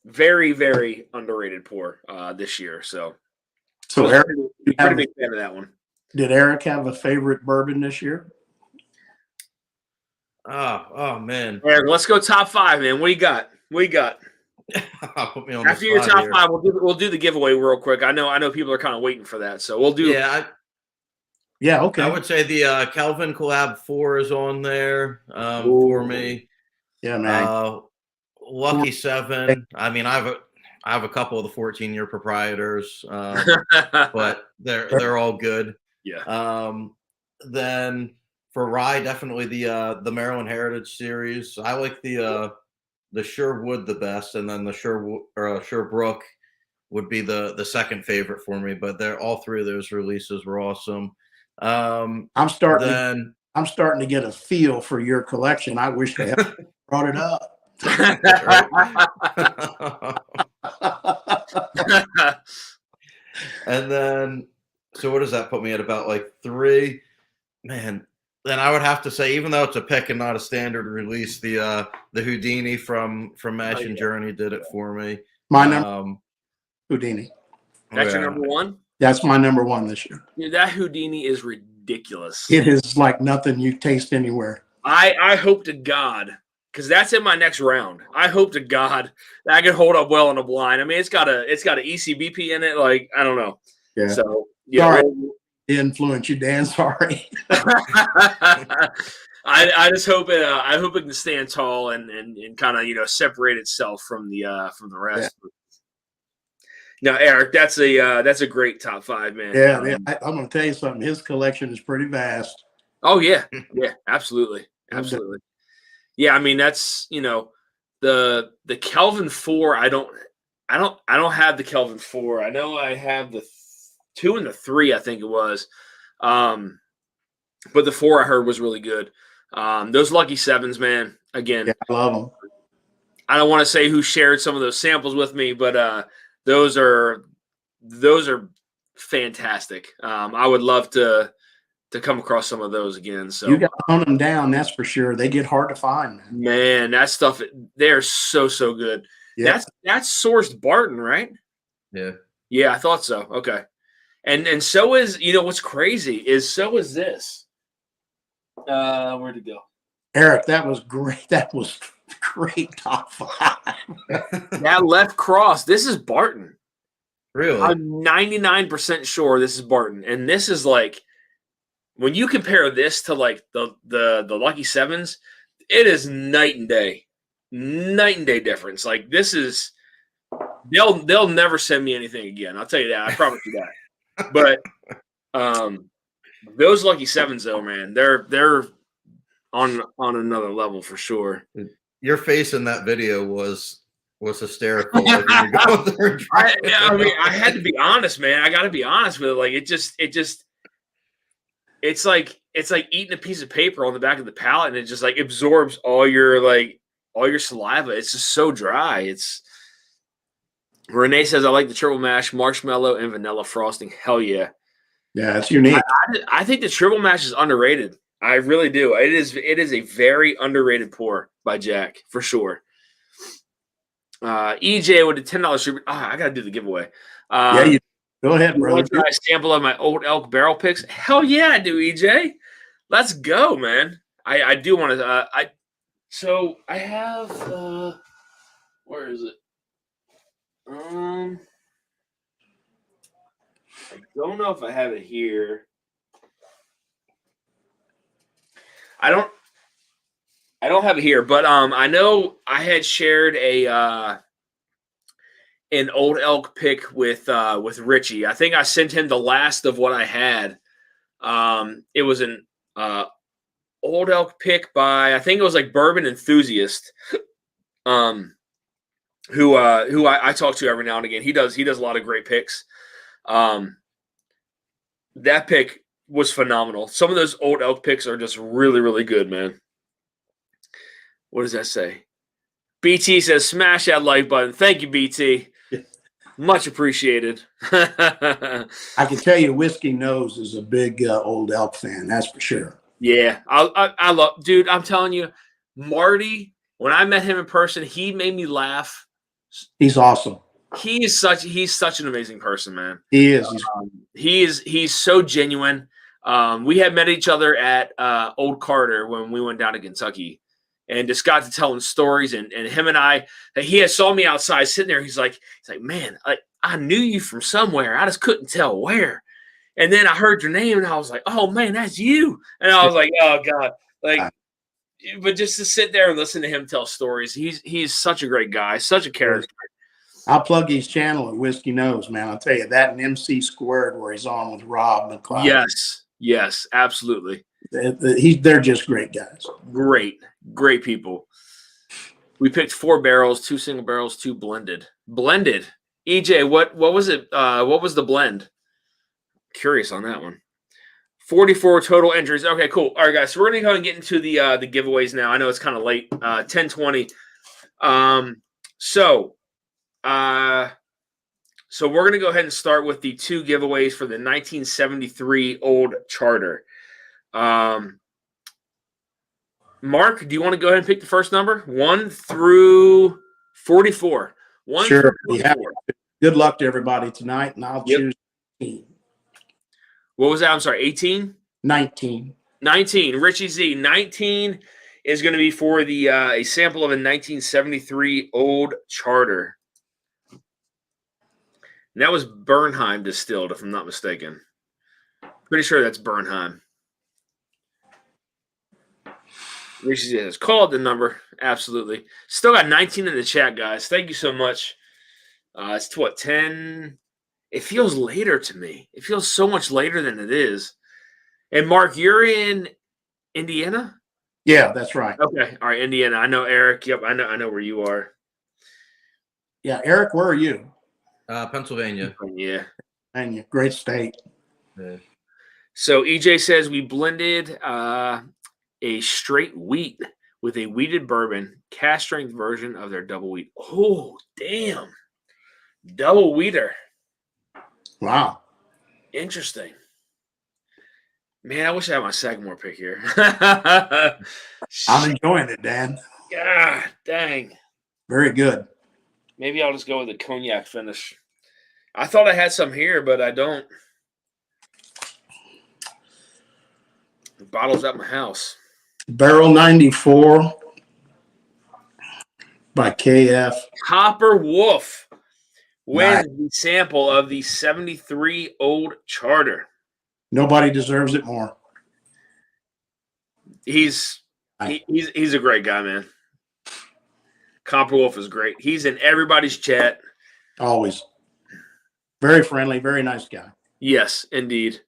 very, very underrated pour this year. So Eric, pretty big fan of that one. Did Eric have a favorite bourbon this year? Oh man. Eric, let's go top 5, man. What you got? Put me on After your top 5, we'll do the giveaway real quick. I know people are kind of waiting for that, so we'll do. Yeah, okay. I would say the Kelvin Collab 4 is on there for me. Yeah, man. Lucky 7. I mean, I have a couple of the 14-year proprietors, but they're all good. Yeah. Then for rye, definitely the Maryland Heritage Series. I like the Sherwood the best, and then the Sherbrooke would be the second favorite for me. But all 3 of those releases were awesome. I'm starting to get a feel for your collection. I wish they had brought it up. And then, so what does that put me at? About like 3, man. Then I would have to say, even though it's a pick and not a standard release, the Houdini from Mash and Journey did it for me. My number, Houdini. That's your number 1? That's my number 1 this year. Dude, that Houdini is ridiculous. It is like nothing you taste anywhere. I hope to God, because that's in my next round. I hope to God that I can hold up well in a blind. I mean, it's got a ECBP in it. Like, I don't know. Yeah. So sorry to influence you, Dan. Sorry. I just hope it. I hope it can stand tall and kind of separate itself from the rest. Yeah. Now, Eric, that's a great top 5, man. Yeah, I'm going to tell you something. His collection is pretty vast. Oh yeah, absolutely. Yeah, I mean that's the Kelvin 4. I don't have the Kelvin 4. I know I have the 2 and the 3. I think it was, but the 4 I heard was really good. Those Lucky 7s, man. Again, I love them. I don't want to say who shared some of those samples with me, but those are fantastic. I would love to come across some of those again. So you got to hunt them down, that's for sure. They get hard to find. Man, that stuff, they're so good. Yeah. That's sourced Barton, right? Yeah, I thought so. Okay. And so is, what's crazy is so is this. Where'd it go? Eric, that was great. That was great top 5. That left cross, this is Barton. Really? I'm 99% sure this is Barton. And this is like, when you compare this to like the Lucky 7s, it is night and day difference. Like this is, they'll never send me anything again. I'll tell you that. I promise you that. But those Lucky 7s though, man, they're on another level for sure. Your face in that video was hysterical. Like when you're going there I mean, I had to be honest, man. I got to be honest with it. Like it just. It's like eating a piece of paper on the back of the palate, and it just like absorbs all your saliva. It's just so dry. Renee says, I like the triple mash, marshmallow, and vanilla frosting. Hell yeah. Yeah, it's unique. I think the triple mash is underrated. I really do. It is a very underrated pour by Jack, for sure. EJ with a $10 super. I got to do the giveaway. Yeah, go ahead, brother. Want to try a sample of my Old Elk barrel picks? Hell yeah, I do, EJ. Let's go, man. I do want to. So I have. Where is it? I don't know if I have it here. I don't have it here, but I know I had shared an Old Elk pick with Richie. I think I sent him the last of what I had. It was an Old Elk pick by, I think it was like Bourbon Enthusiast. Who I talk to every now and again. He does a lot of great picks. That pick was phenomenal. Some of those Old Elk picks are just really, really good, man. What does that say? BT says, smash that like button. Thank you, BT. Much appreciated. I can tell you Whiskey Nose is a big Old Elk fan. That's for sure. Yeah. I love, dude, I'm telling you, Marty, when I met him in person, he made me laugh. He's awesome. He's such an amazing person, man. He is. He's so genuine. We had met each other at Old Carter when we went down to Kentucky, and just got to telling stories. And him and I, he had saw me outside sitting there. He's like, man, I knew you from somewhere. I just couldn't tell where. And then I heard your name, and I was like, oh man, that's you. And I was like, oh God, but just to sit there and listen to him tell stories, he's such a great guy, such a character. I'll plug his channel at Whiskey Nose, man. I'll tell you that, and MC Squared, where he's on with Rob McLeod. Yes, absolutely. They're just great guys. Great people. We picked 4 barrels, 2 single barrels, 2 blended. EJ, what was it? What was the blend? Curious on that one. 44 total entries. Okay, cool. All right, guys. So we're gonna go ahead and get into the giveaways now. I know it's kind of late. 10:20. So we're gonna go ahead and start with the 2 giveaways for the 1973 Old Charter. Mark, do you want to go ahead and pick the first number? 1 through 44. 1 sure. through 44. Good luck to everybody tonight, and I'll choose 18. What was that? I'm sorry, 18? 19. 19. Richie Z. 19 is going to be for the a sample of a 1973 Old Charter. And that was Bernheim distilled, if I'm not mistaken. Pretty sure that's Bernheim. Richie Z has called the number. Absolutely. Still got 19 in the chat, guys. Thank you so much. It's what, 10? It feels later to me. It feels so much later than it is. And Mark, you're in Indiana? Yeah, that's right. Okay. All right, Indiana. I know Eric. Yep, I know where you are. Yeah, Eric, where are you? Pennsylvania. Yeah. Pennsylvania. Great state. Yeah. So EJ says we blended a straight wheat with a wheated bourbon, cast strength version of their double wheat. Oh, damn. Double wheater. Wow. Interesting. Man, I wish I had my Sagamore pick here. I'm enjoying it, Dan. God dang. Very good. Maybe I'll just go with the cognac finish. I thought I had some here, but I don't. The bottle's at my house. Barrel 94 by KF. Copper Wolf wins Nice. the sample of the 73 Old Charter. Nobody deserves it more. He's a great guy, man. Copper Wolf is great. He's in everybody's chat. Always. Very friendly, very nice guy. Yes, indeed.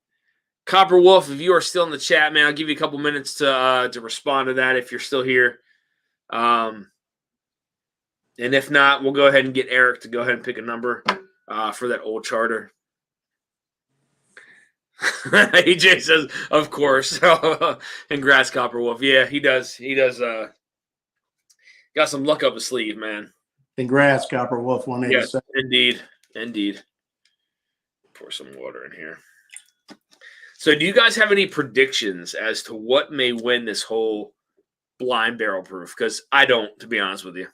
Copper Wolf, if you are still in the chat, man, I'll give you a couple minutes to respond to that if you're still here. And if not, we'll go ahead and get Eric to go ahead and pick a number for that Old Charter. EJ says, of course. Congrats, Copper Wolf. Yeah, he does. He does. Got some luck up his sleeve, man. Congrats, Copper Wolf Yes, 187. indeed. Pour some water in here. So do you guys have any predictions as to what may win this whole blind barrel proof? Because I don't, to be honest with you.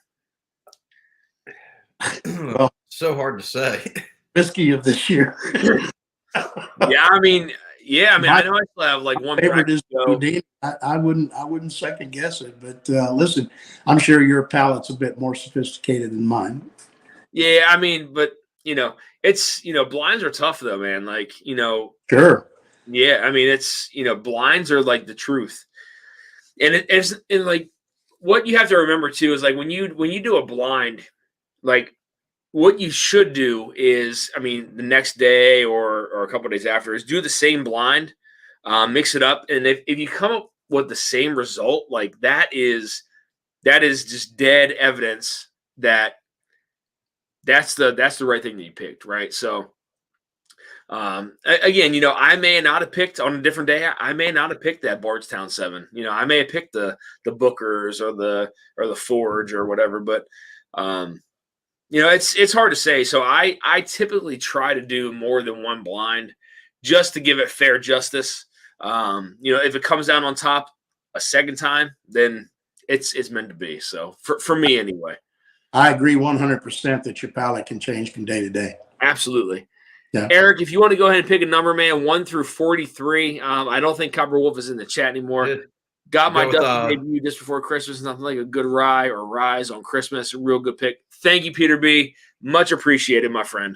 Well, so hard to say. Whiskey of this year. I mean, I know I still have like one favorite is go. Houdini. I wouldn't second guess it, but listen, I'm sure your palate's a bit more sophisticated than mine. Yeah, I mean, but it's blinds are tough though, man. Like, Sure. Yeah, I mean, it's blinds are like the truth, and it's like what you have to remember too is like when you do a blind, like what you should do is, I mean, the next day or a couple of days after is do the same blind, mix it up, and if you come up with the same result, like that is just dead evidence that that's the right thing that you picked, right? So. Again, I may not have picked on a different day. I may not have picked that Bardstown 7. I may have picked the Bookers or the Forge or whatever. But it's hard to say. So I typically try to do more than one blind just to give it fair justice. If it comes down on top a second time, then it's meant to be. So for me anyway. I agree 100% that your palate can change from day to day. Absolutely. Yeah. Eric, if you want to go ahead and pick a number, man, 1 through 43. I don't think Copper Wolf is in the chat anymore. Yeah. Got my Dusty debut just before Christmas. Nothing like a good rye or rise on Christmas. A real good pick. Thank you, Peter B. Much appreciated, my friend.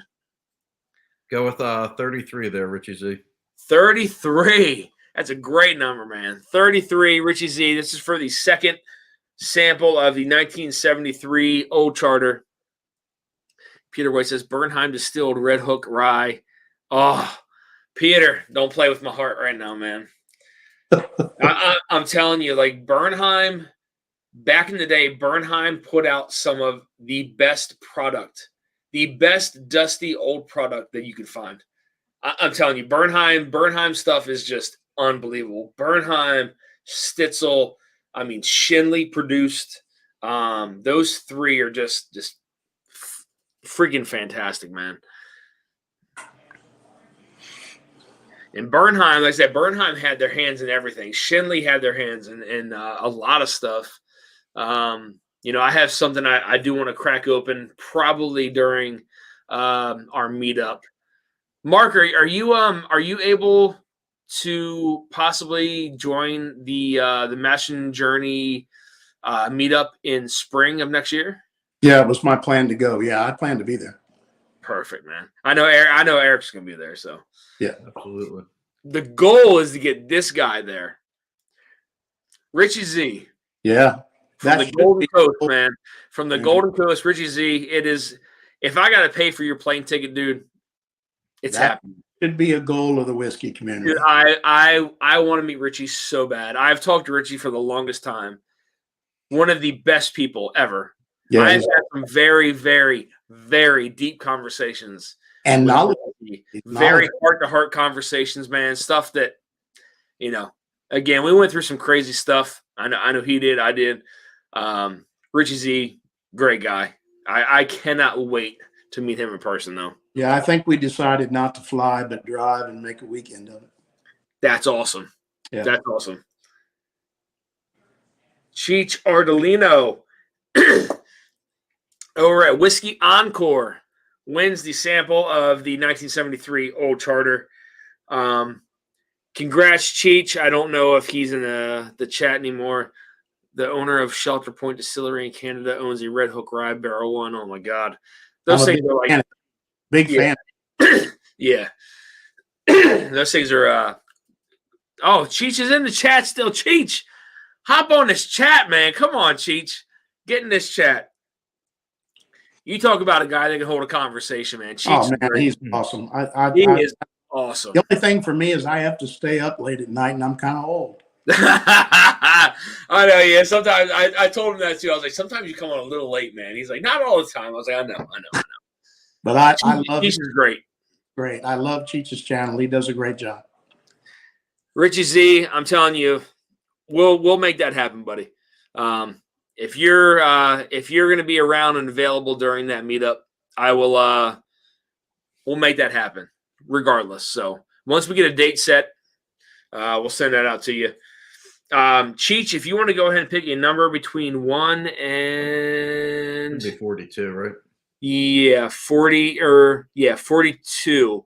Go with 33 there, Richie Z. 33. That's a great number, man. 33, Richie Z. This is for the second sample of the 1973 Old Charter. Peter White says, Bernheim distilled Red Hook rye. Oh, Peter, don't play with my heart right now, man. I'm telling you, like Bernheim, back in the day, Bernheim put out some of the best product, the best dusty old product that you could find. I'm telling you, Bernheim stuff is just unbelievable. Bernheim, Stitzel, I mean, Shinley produced. Those three are just freaking fantastic, man. And Bernheim, like I said, Bernheim had their hands in everything. Shinley had their hands in a lot of stuff. I have something I do want to crack open probably during our meetup. Mark, are you able to possibly join the Mashing Journey meetup in spring of next year? Yeah, it was my plan to go. Yeah, I plan to be there. Perfect, man. I know Eric's gonna be there, so yeah, absolutely. The goal is to get this guy there, Richie Z. Yeah, from the Golden Coast, man. From the Golden Coast, Richie Z. It is. If I gotta pay for your plane ticket, dude, it's happening. Should be a goal of the whiskey community. Dude, I want to meet Richie so bad. I've talked to Richie for the longest time. One of the best people ever. Yeah, I've had some very, very, very deep conversations and knowledge. Very heart-to-heart conversations, man. Stuff that, again, we went through some crazy stuff. I know he did. I did. Richie Z, great guy. I cannot wait to meet him in person, though. Yeah, I think we decided not to fly, but drive and make a weekend of it. That's awesome. Yeah. That's awesome. Cheech Ardolino over at Whiskey Encore wins the sample of the 1973 Old Charter. Congrats, Cheech. I don't know if he's in the chat anymore. The owner of Shelter Point Distillery in Canada owns a Red Hook Rye Barrel One. Oh, my God. Those things are like... Big fan. Yeah. Those things are... Oh, Cheech is in the chat still. Cheech, hop on this chat, man. Come on, Cheech. Get in this chat. You talk about a guy that can hold a conversation, man. Cheech man, he's awesome. He is awesome. The only thing for me is I have to stay up late at night, and I'm kind of old. I know, yeah. Sometimes I told him that too. I was like, sometimes you come on a little late, man. He's like, not all the time. I was like, I know. But I love Cheech is great. Great. I love Cheech's channel. He does a great job. Richie Z, I'm telling you, we'll make that happen, buddy. if you're going to be around and available during that meetup, I will we'll make that happen regardless. So once we get a date set, we'll send that out to you. Cheech, if you want to go ahead and pick a number between 1 and 42, right? Yeah, 42.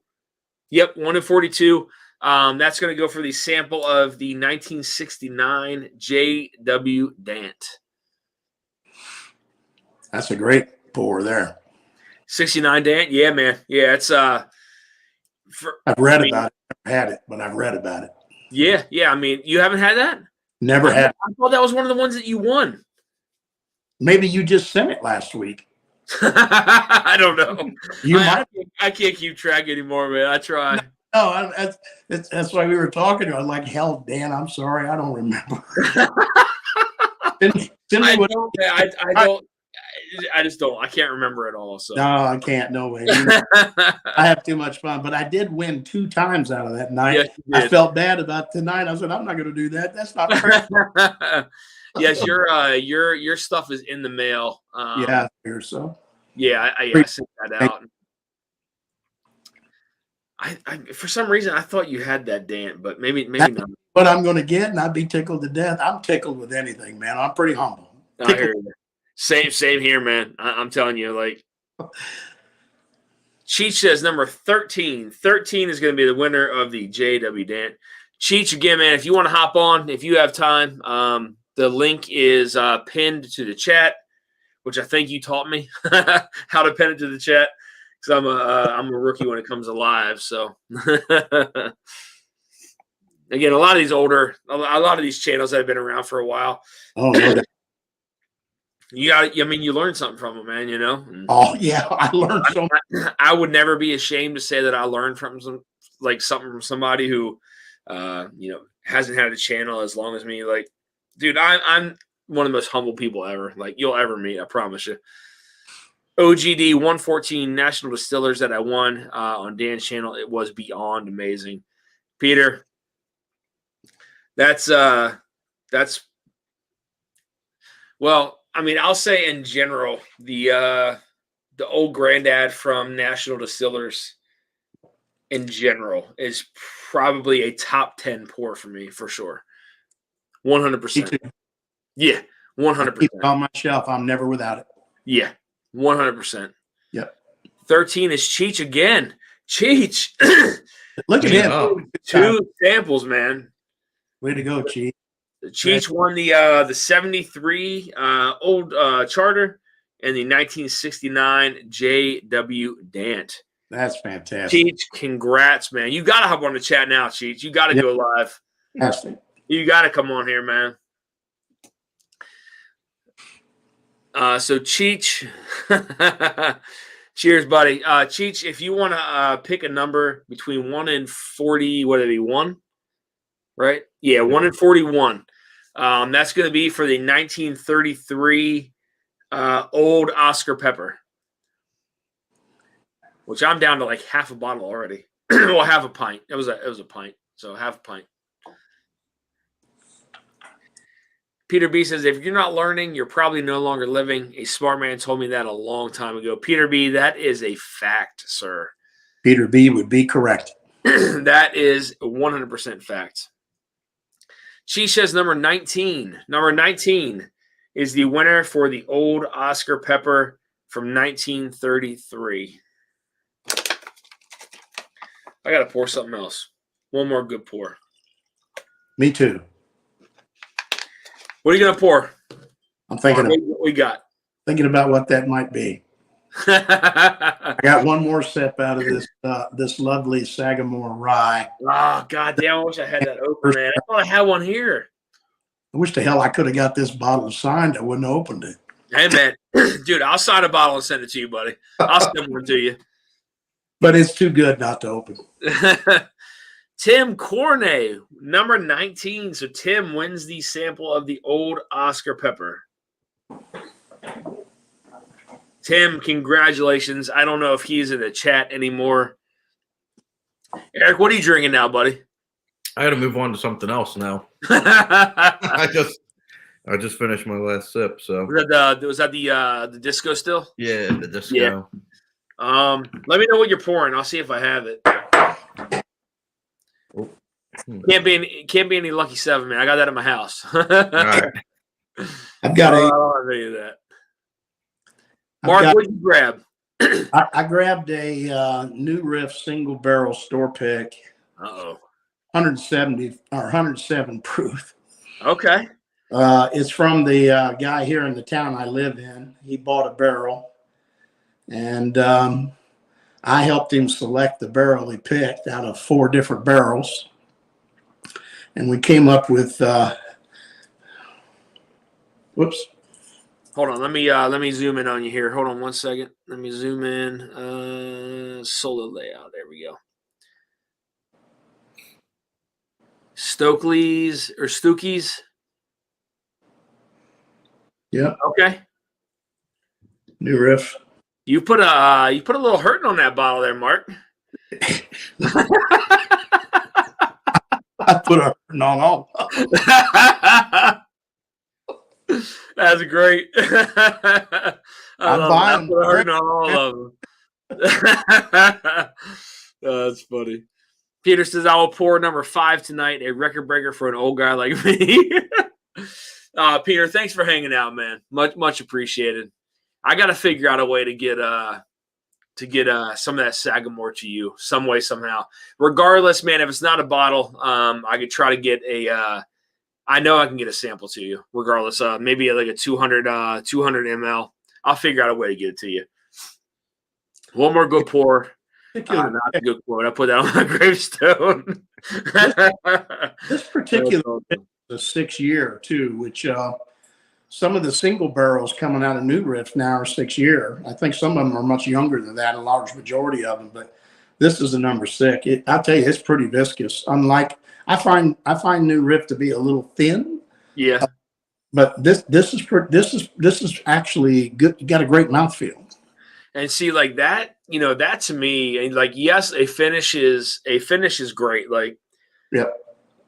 Yep, 1 and 42. That's going to go for the sample of the 1969 J.W. Dant. That's a great pour there. 69 Dant, yeah, man. Yeah, it's I've read about it. Never had it, but I've read about it. Yeah. I mean, you haven't had that? Never had. I thought that was one of the ones that you won. Maybe you just sent it last week. I don't know. I can't keep track anymore, man. I try. No, that's why we were talking. I was like, hell, Dan, I'm sorry, I don't remember. I just don't. I can't remember it all. So no, I can't. No way. I have too much fun, but I did win 2 times out of that night. Yes, I felt bad about tonight. I said, I'm not going to do that. That's not fair. Yes, your stuff is in the mail. Yeah, I hear so. Yeah, I sent that out. I for some reason I thought you had that, Dan, but maybe not. What I'm going to get, and I'd be tickled to death. I'm tickled with anything, man. I'm pretty humble. I hear you. Same here, man. I'm telling you, like. Cheech says number 13. 13 is going to be the winner of the J.W. Dant. Cheech, again, man, if you want to hop on, if you have time, the link is pinned to the chat, which I think you taught me how to pin it to the chat because I'm a rookie when it comes to live. So, again, a lot of these channels that have been around for a while. Oh, no. You learn something from them, man, you know? Oh, yeah, I learned so much. I would never be ashamed to say that I learned from something from somebody who, hasn't had a channel as long as me. Like, dude, I'm one of the most humble people ever, like, you'll ever meet, I promise you. OGD 114 National Distillers that I won on Dan's channel, it was beyond amazing. Peter, that's well, I mean, I'll say in general, the old granddad from National Distillers in general is probably a top 10 pour for me, for sure. 100%. Yeah, 100%. Keep it on my shelf. I'm never without it. Yeah, 100%. Yep. 13 is Cheech again. Cheech. Look at him. 2 samples, man. Way to go, Cheech. Cheech won the 73 old charter and the 1969 J.W. Dant. That's fantastic. Cheech, congrats, man. You got to hop on the chat now, Cheech. You got to go live. Fantastic. You got to come on here, man. So Cheech, cheers, buddy. Cheech, if you want to pick a number between 1 and 40, what would it be, 1? Right? Yeah, 1 and 41. That's going to be for the 1933 old Oscar Pepper, which I'm down to like half a bottle already. Well, half a pint. It was a pint, so half a pint. Peter B says, if you're not learning, you're probably no longer living. A smart man told me that a long time ago. Peter B, that is a fact, sir. Peter B would be correct. That is 100% fact. She says number 19. Number 19 is the winner for the old Oscar Pepper from 1933. I got to pour something else. One more good pour. Me too. What are you going to pour? I'm thinking what we got. Thinking about what that might be. I got one more sip out of this lovely Sagamore rye. Oh, God damn, I wish I had that open, man. I thought I had one here. I wish the hell I could have got this bottle signed. I wouldn't have opened it. Hey, man. Dude, I'll sign a bottle and send it to you, buddy. I'll send one to you. But it's too good not to open. Tim Cornay, number 19. So Tim wins the sample of the old Oscar Pepper. Tim, congratulations. I don't know if he's in the chat anymore. Eric, what are you drinking now, buddy? I got to move on to something else now. I I just finished my last sip. So was that the disco still? Yeah, the disco. Yeah. Let me know what you're pouring. I'll see if I have it. Oh. Can't be any Lucky 7, man. I got that at my house. All right. I've got I don't have any of that. Mark, what'd you grab? I grabbed a New Riff single barrel store pick. 170 or 107 proof. Okay. It's from the guy here in the town I live in. He bought a barrel, and I helped him select the barrel he picked out of 4 different barrels, and we came up with. Whoops. Hold on. Let me zoom in on you here. Hold on 1 second. Let me zoom in. Solo layout. There we go. Stokely's or Stookies. Yep. Okay. New Riff. You put a little hurting on that bottle there, Mark. I put a hurting on all. That's great. I'm buying put a hurting on all of them. That's funny. Peter says, I will pour number 5 tonight, a record breaker for an old guy like me. Peter, thanks for hanging out, man. Much appreciated. I got to figure out a way to get some of that Sagamore to you some way, somehow. Regardless, man, if it's not a bottle, I could try to get I know I can get a sample to you regardless. Maybe like a 200 ml. I'll figure out a way to get it to you. One more good pour. Not a good quote. I put that on my gravestone. This particular is a 6-year too, which some of the single barrels coming out of New Riff now are 6-year. I think some of them are much younger than that, a large majority of them. But this is the number 6. I'll tell you, it's pretty viscous. Unlike I find New Riff to be a little thin. Yeah. But this is actually good. You got a great mouthfeel. And see, like that, that to me, like, yes, a finish is great. Like, yeah.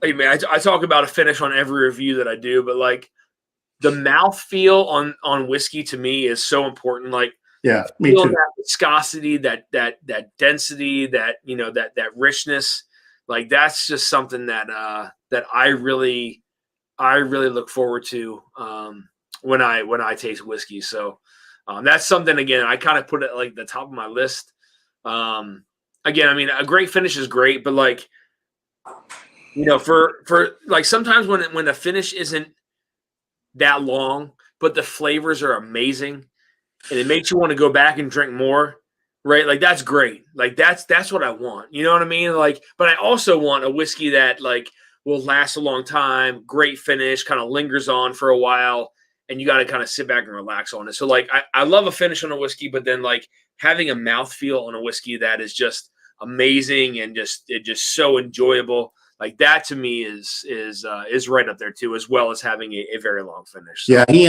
Hey, man, I talk about a finish on every review that I do, but like the mouthfeel on whiskey to me is so important. Like, yeah, me too. That viscosity, that density, that richness, like that's just something that I really look forward to when I taste whiskey. So. That's something, again, I kind of put it like the top of my list. Again, I mean, a great finish is great, but like, for like sometimes when the finish isn't that long, but the flavors are amazing and it makes you want to go back and drink more, right? Like that's great. Like that's what I want. You know what I mean? Like, but I also want a whiskey that like will last a long time, great finish, kind of lingers on for a while. And you got to kind of sit back and relax on it. So, like, I love a finish on a whiskey, but then, like, having a mouthfeel on a whiskey that is just amazing and just so enjoyable, like that to me is right up there too, as well as having a very long finish. So. Yeah, he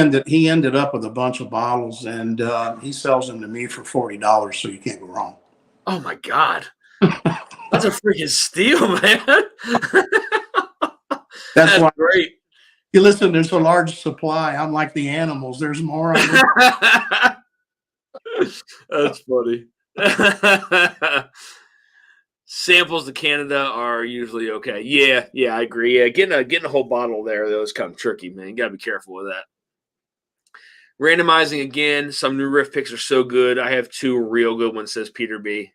ended up with a bunch of bottles, and he sells them to me for $40, so you can't go wrong. Oh my God, that's a freaking steal, man! That's why great. You listen, there's a large supply. I'm like the animals. There's more of them. That's funny. Samples to Canada are usually okay. Yeah, I agree. Yeah, getting a whole bottle there, though, is kind of tricky, man. You got to be careful with that. Randomizing again. Some New Riff picks are so good. I have 2 real good ones, says Peter B.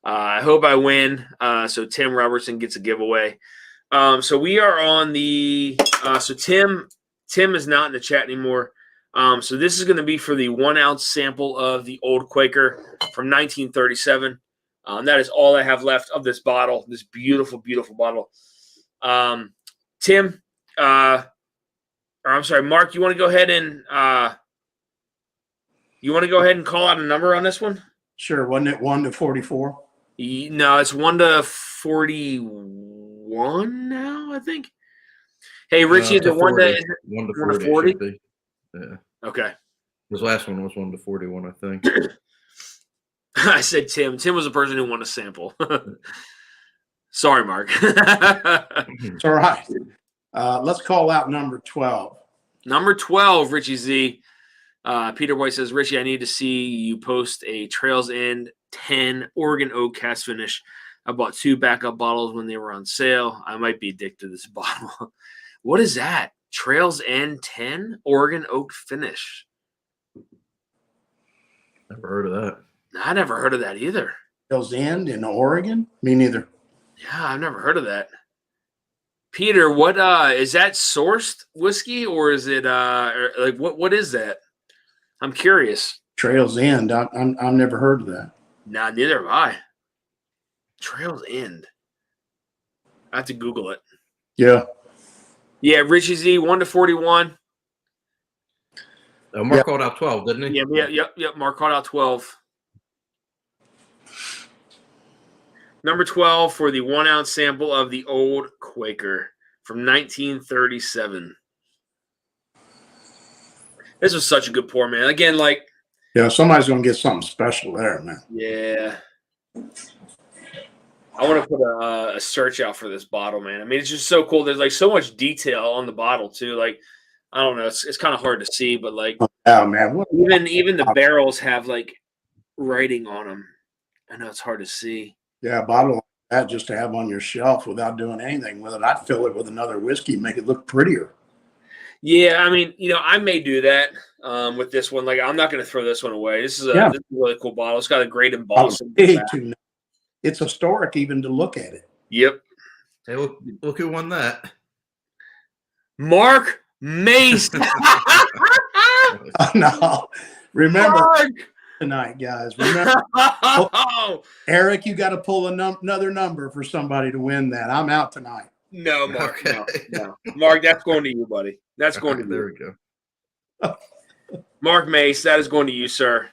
I hope I win. So Tim Robertson gets a giveaway. So we are on the so Tim is not in the chat anymore. So this is going to be for the 1 ounce sample of the Old Quaker from 1937. That is all I have left of this bottle, this beautiful, beautiful bottle. Tim, or I'm sorry, Mark, you want to go ahead and call out a number on this one? Sure. Wasn't it 1 to 44? No, it's 1 to 41 now, I think. Hey, Richie, the 1 to 40? Yeah. Okay. This last one was 1 to 41, I think. I said Tim. Tim was the person who won a sample. Sorry, Mark. It's all right. Let's call out number 12. Number 12, Richie Z. Peter White says, Richie, I need to see you post a Trails End 10 Oregon Oak cast finish. I bought 2 backup bottles when they were on sale. I might be addicted to this bottle. What is that? Trails End 10 Oregon Oak finish. Never heard of that. I never heard of that either. Trails End in Oregon? Me neither. Yeah, I've never heard of that. Peter, what is that sourced whiskey or is it like what is that? I'm curious. Trails End. I've never heard of that. Nah, neither have I. Trails End. I have to Google it. Yeah. Yeah, Richie Z, 1-41. Mark called out 12, didn't he? Yep. Mark called out 12. Number 12 for the 1 ounce sample of the Old Quaker from 1937. This was such a good pour, man. Again, like. Yeah, somebody's going to get something special there, man. Yeah. I want to put a search out for this bottle, man. I mean, it's just so cool. There's like so much detail on the bottle too. Like, I don't know. It's kind of hard to see, but like, oh man, even the barrels have like writing on them. I know it's hard to see. Yeah, a bottle like that just to have on your shelf without doing anything with it. I'd fill it with another whiskey, make it look prettier. Yeah, I mean, I may do that with this one. Like, I'm not going to throw this one away. This is a really cool bottle. It's got a great embossing. It's historic even to look at it. Yep. Hey, look who won that. Mark Mace. No. Remember tonight, guys. Remember, Eric, you got to pull another number for somebody to win that. I'm out tonight. No, Mark. Okay. No. Mark, that's going to you, buddy. That's going to you. There we go. Mark Mace, that is going to you, sir.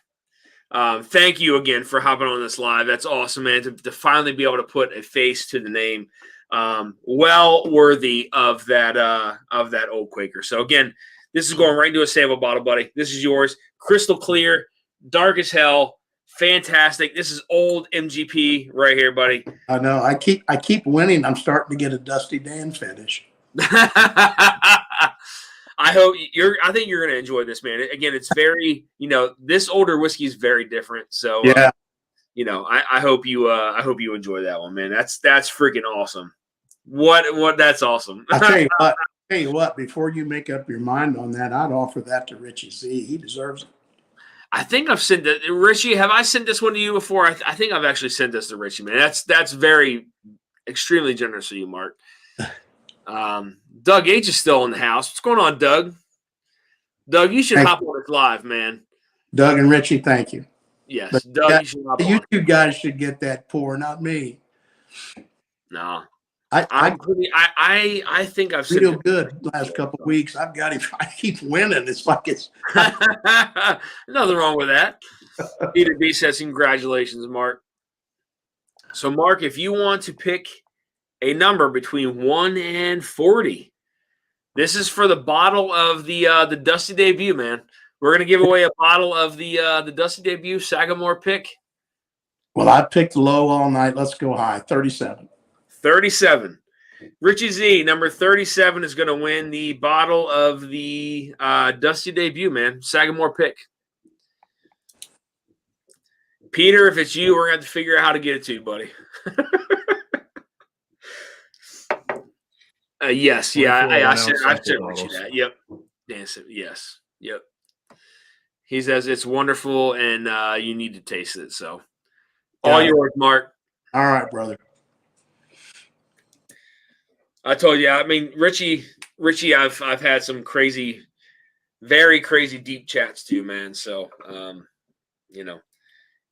Thank you again for hopping on this live. That's awesome, man. To finally be able to put a face to the name, well worthy of that Old Quaker. So again, this is going right into a sample bottle, buddy. This is yours, crystal clear, dark as hell, fantastic. This is old MGP right here, buddy. I know. I keep winning. I'm starting to get a Dusty Dan fetish. I think you're going to enjoy this, man. Again, it's very, this older whiskey is very different. So, yeah, I hope you enjoy that one, man. That's freaking awesome. What that's awesome. I'll tell you what, before you make up your mind on that, I'd offer that to Richie Z. He deserves it. I think I've sent it. Richie, have I sent this one to you before? I think I've actually sent this to Richie, man. That's very extremely generous of you, Mark. Doug H is still in the house. What's going on, Doug? Doug, you should hop on this live, man. Doug and Richie, thank you. Yes, but Doug, you should hop on. You two guys should get that pour, not me. No, I think I've real good the last couple of weeks. I've got him. I keep winning. It's like it's nothing wrong with that. Peter B says congratulations, Mark. So, Mark, if you want to pick a number between 1 and 40. This is for the bottle of the Dusty Debut, man. We're gonna give away a bottle of the Dusty Debut Sagamore pick. Well, I picked low all night. Let's go high. 37. 37. Richie Z, number 37, is gonna win the bottle of the Dusty Debut, man. Sagamore pick. Peter, if it's you, we're gonna have to figure out how to get it to you, buddy. Yes, yeah, I said Richie that. Yep, yes, yep. He says it's wonderful, and you need to taste it. So, all yours, Mark. All right, brother. I told you. I mean, Richie. I've had some crazy, very crazy deep chats too, man. So, Where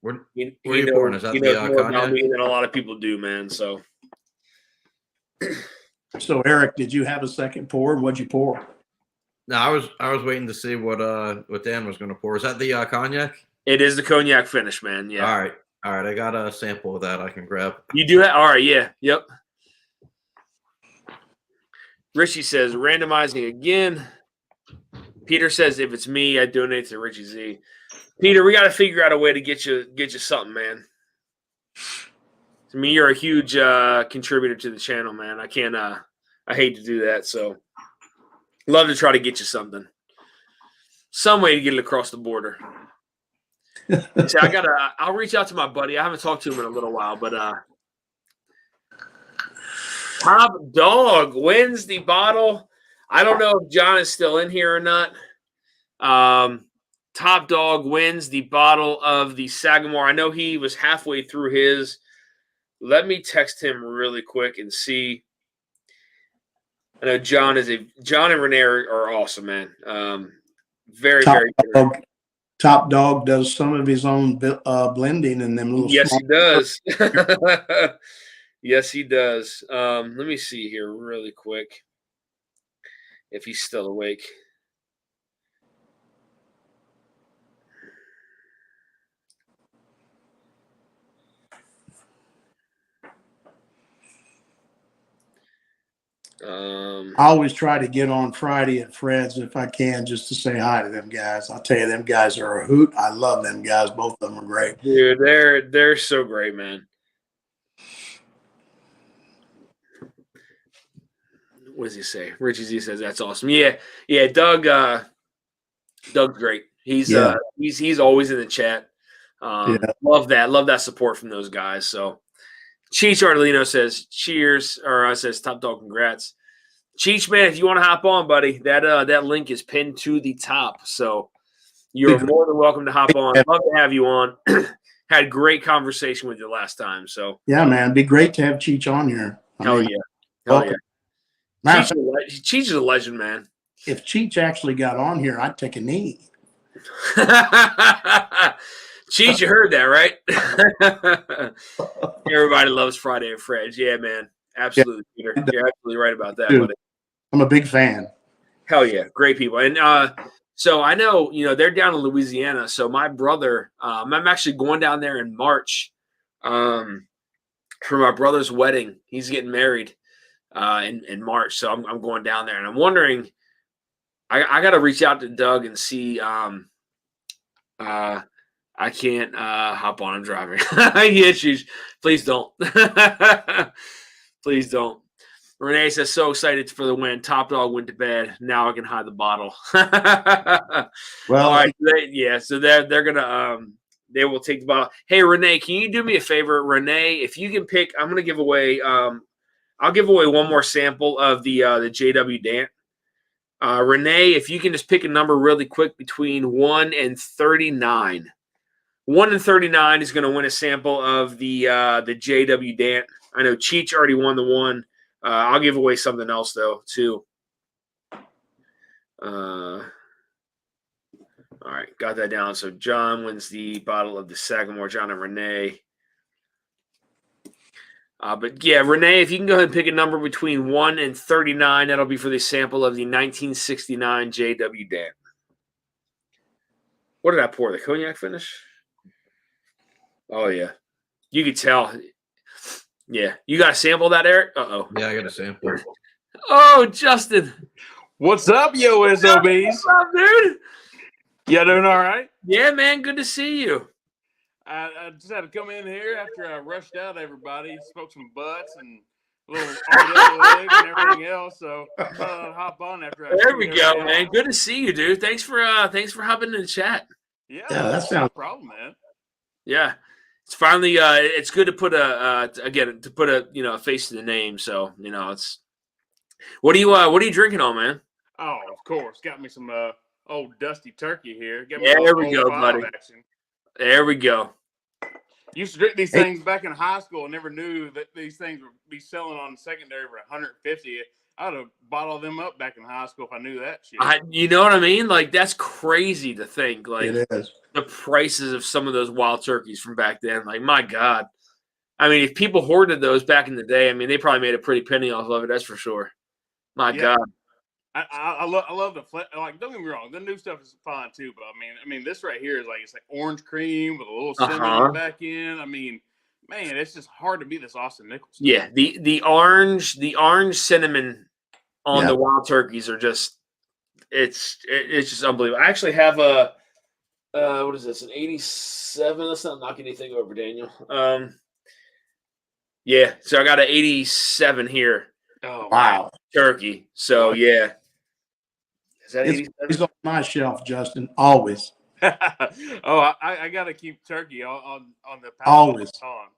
are you pouring? Is that the more about me than a lot of people do, man. So. So, Eric, did you have a second pour? What'd you pour? No, I was waiting to see what Dan was going to pour. Is that the cognac? It is the cognac finish, man. Yeah. All right. I got a sample of that I can grab. You do that? All right. Yeah. Yep. Richie says randomizing again. Peter says if it's me, I donate to Richie Z. Peter, we got to figure out a way to get you something, man. I mean, you're a huge contributor to the channel, man. I I hate to do that. So love to try to get you something. Some way to get it across the border. See, I'll reach out to my buddy. I haven't talked to him in a little while, but Top Dog wins the bottle. I don't know if John is still in here or not. Top Dog wins the bottle of the Sagamore. I know he was halfway through his. Let me text him really quick and see. I know John and Renee are awesome, man. Very, very good. Top Dog does some of his own blending in them little. Yes, he does. Yes, he does. Let me see here really quick if he's still awake. I always try to get on Friday at Fred's if I can, just to say hi to them guys. I'll tell you, them guys are a hoot. I love them guys. Both of them are great. Dude, they're so great, man. What does he say? Richie Z says that's awesome. Yeah. Doug's great. He's always in the chat. Love that support from those guys. So Cheech Ardolino says cheers, or says Top Dog, congrats. Cheech, man, if you want to hop on, buddy, that link is pinned to the top. So you're more than welcome to hop on. Love to have you on. Had great conversation with you last time. So yeah, man, it'd be great to have Cheech on here. Hell yeah. Cheech is a legend, man. If Cheech actually got on here, I'd take a knee. Cheech, you heard that, right? Everybody loves Friday at Fred's. Yeah, man. Absolutely, Peter. You're absolutely right about that, buddy. I'm a big fan. Hell yeah. Great people. And so I know, they're down in Louisiana. So my brother, I'm actually going down there in March for my brother's wedding. He's getting married in March. So I'm going down there. And I'm wondering, I got to reach out to Doug and see I can't hop on. I'm driving. Please don't. Please don't. Renee says, so excited for the win. Top Dog went to bed. Now I can hide the bottle. Well, all right. So they're gonna they will take the bottle. Hey Renee, can you do me a favor? Renee, if you can pick, I'm gonna give away I'll give away one more sample of the JW Dant. Renee, if you can just pick a number really quick between 1 and 39. 1 and 39 is going to win a sample of the JW Dant. I know Cheech already won the one. I'll give away something else, though, too. All right, got that down. So John wins the bottle of the Sagamore, John and Renee. But, yeah, Renee, if you can go ahead and pick a number between 1 and 39, that'll be for the sample of the 1969 JW Dant. What did I pour? The cognac finish? Oh, yeah. You could tell. Yeah. You got a sample of that, Eric? Uh-oh. Yeah, I got a sample. Oh, Justin. What's up, yo, SOBs? What's up, dude? You doing all right? Yeah, man. Good to see you. I just had to come in here after I rushed out everybody, smoked some butts and a little RW and everything else. So I thought I'd hop on after. There we go, man. Good to see you, dude. Thanks for hopping in the chat. Yeah, that's no problem, man. Yeah, it's finally it's good to put a face to the name. So it's what are you drinking on, man? Oh, of course, got me some old Dusty Turkey here. There we go, buddy. Action. There we go. Used to drink these things back in high school and never knew that these things would be selling on secondary for $150. I'd have bottled them up back in high school if I knew that shit. You know what I mean? Like, that's crazy to think. Like, it is. The prices of some of those wild turkeys from back then. Like, my God. I mean, if people hoarded those back in the day, I mean, they probably made a pretty penny off of it. That's for sure. My God. I love the like. Don't get me wrong, the new stuff is fine too. But I mean, this right here is like, it's like orange cream with a little cinnamon back in. I mean, man, it's just hard to beat this Austin Nichols stuff. Yeah, the orange cinnamon on the wild turkeys are just it's just unbelievable. I actually have a what is this, an 87? Let's not knock anything over, Daniel. Yeah, so I got an 87 here. Oh wow. turkey. So yeah. Is that It's 87? always on my shelf, Justin. Always. Oh, I got to keep turkey on the Always. on.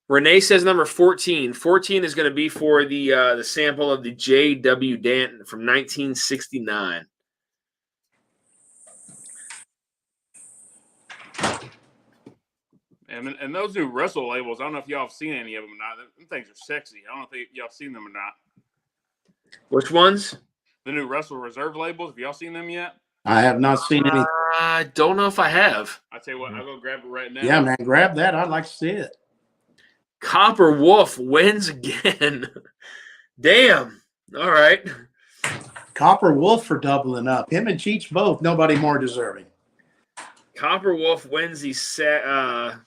Renee says number 14. 14 is going to be for the sample of the J.W. Danton from 1969. And those new Russell labels, I don't know if y'all have seen any of them or not. Them things are sexy. I don't know if y'all seen them or not. Which ones? The new Russell Reserve labels. Have y'all seen them yet? I have not seen any. I don't know if I have. I tell you what, I'll go grab it right now. Yeah, man, grab that. I'd like to see it. Copper Wolf wins again. Damn. All right. Copper Wolf for doubling up. Him and Cheech both. Nobody more deserving. Copper Wolf wins the set.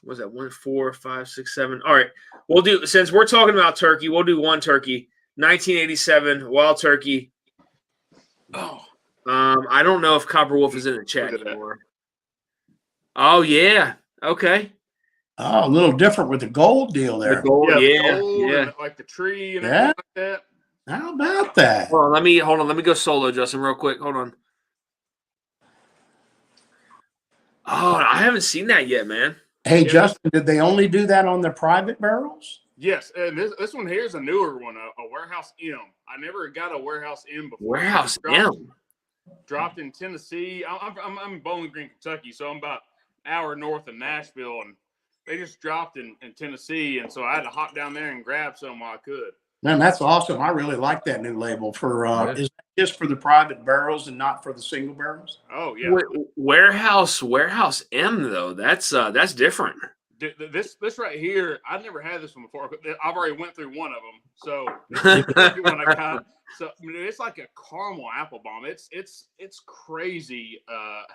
Was that 1, 4, 5, 6, 7? All right. We'll do, since we're talking about turkey, we'll do one turkey. 1987 Wild Turkey. Oh. I don't know if Copper Wolf is in the chat anymore. Oh yeah. Okay. Oh, a little different with the gold deal there. The gold, yeah. And like the tree and everything like that. How about that? Hold on. Let me go solo, Justin, real quick. Hold on. Oh, I haven't seen that yet, man. Hey, Justin, did they only do that on their private barrels? Yes, and this one here is a newer one, a Warehouse M. I never got a Warehouse M before. Warehouse M. Dropped in Tennessee. I'm in Bowling Green, Kentucky, so I'm about an hour north of Nashville, and they just dropped in Tennessee, and so I had to hop down there and grab some while I could. Man, that's awesome. I really like that new label for is that just for the private barrels and not for the single barrels? Oh yeah. Warehouse M though. That's different. This right here, I've never had this one before. I've already went through one of them, so this is the second one I got. So I mean, it's like a caramel apple bomb. It's crazy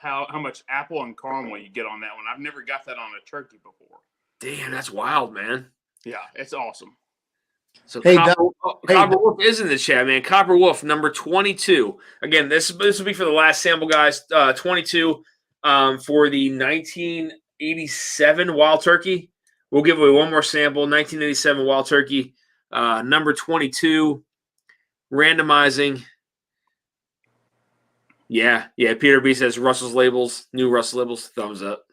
how much apple and caramel you get on that one. I've never got that on a turkey before. Damn, that's wild, man. Yeah, it's awesome. So Copper Wolf is in the chat, man. Copper Wolf, number 22. Again, this will be for the last sample, guys. 22 for the 1987 Wild Turkey. We'll give away one more sample. 1987 Wild Turkey, number 22. Randomizing. Yeah. Peter B says Russell's labels, new Russell labels. Thumbs up.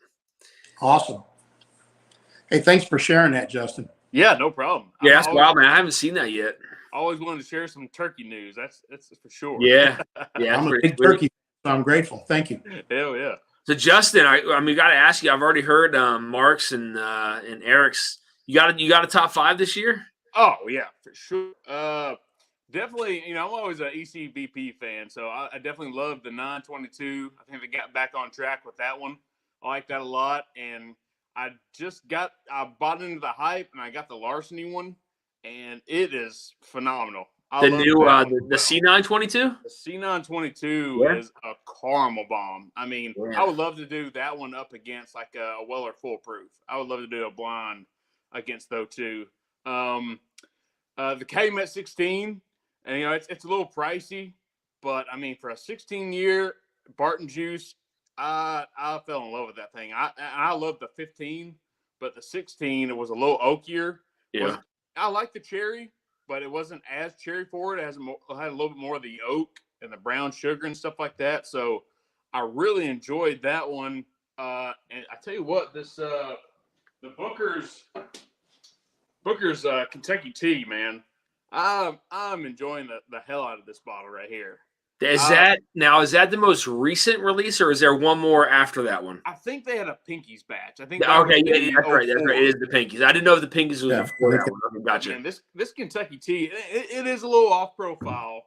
Awesome. Hey, thanks for sharing that, Justin. Yeah, no problem. Yeah, that's wild, man. I haven't seen that yet. Always wanted to share some turkey news. That's for sure. Yeah. I'm a big turkey, so I'm grateful. Thank you. Hell yeah. So Justin, I mean, got to ask you. I've already heard Mark's and Eric's. You got a top 5 this year? Oh yeah, for sure. Definitely. You know, I'm always an ECVP fan, so I definitely love the 922. I think they got back on track with that one. I like that a lot, and I bought into the hype, and I got the Larceny one, and it is phenomenal. The new the C922. The C922 is a caramel bomb. I mean, I would love to do that one up against like a Weller Foolproof. I would love to do a blind against those two. The K-Met 16, and you know it's a little pricey, but I mean for a 16-year Barton Juice, I fell in love with that thing. I love the 15, but the 16 it was a little oakier. Yeah, I like the cherry, but it wasn't as cherry forward. It had a little bit more of the oak and the brown sugar and stuff like that. So I really enjoyed that one. And I tell you what, this the Booker's Kentucky tea, man. I'm enjoying the hell out of this bottle right here. Is that the most recent release, or is there one more after that one? I think they had a Pinkies batch. I think. Okay, yeah, that's right. That's right. It is the Pinkies. I didn't know if the Pinkies was before that one. Okay, gotcha. Man, this Kentucky tea, it is a little off profile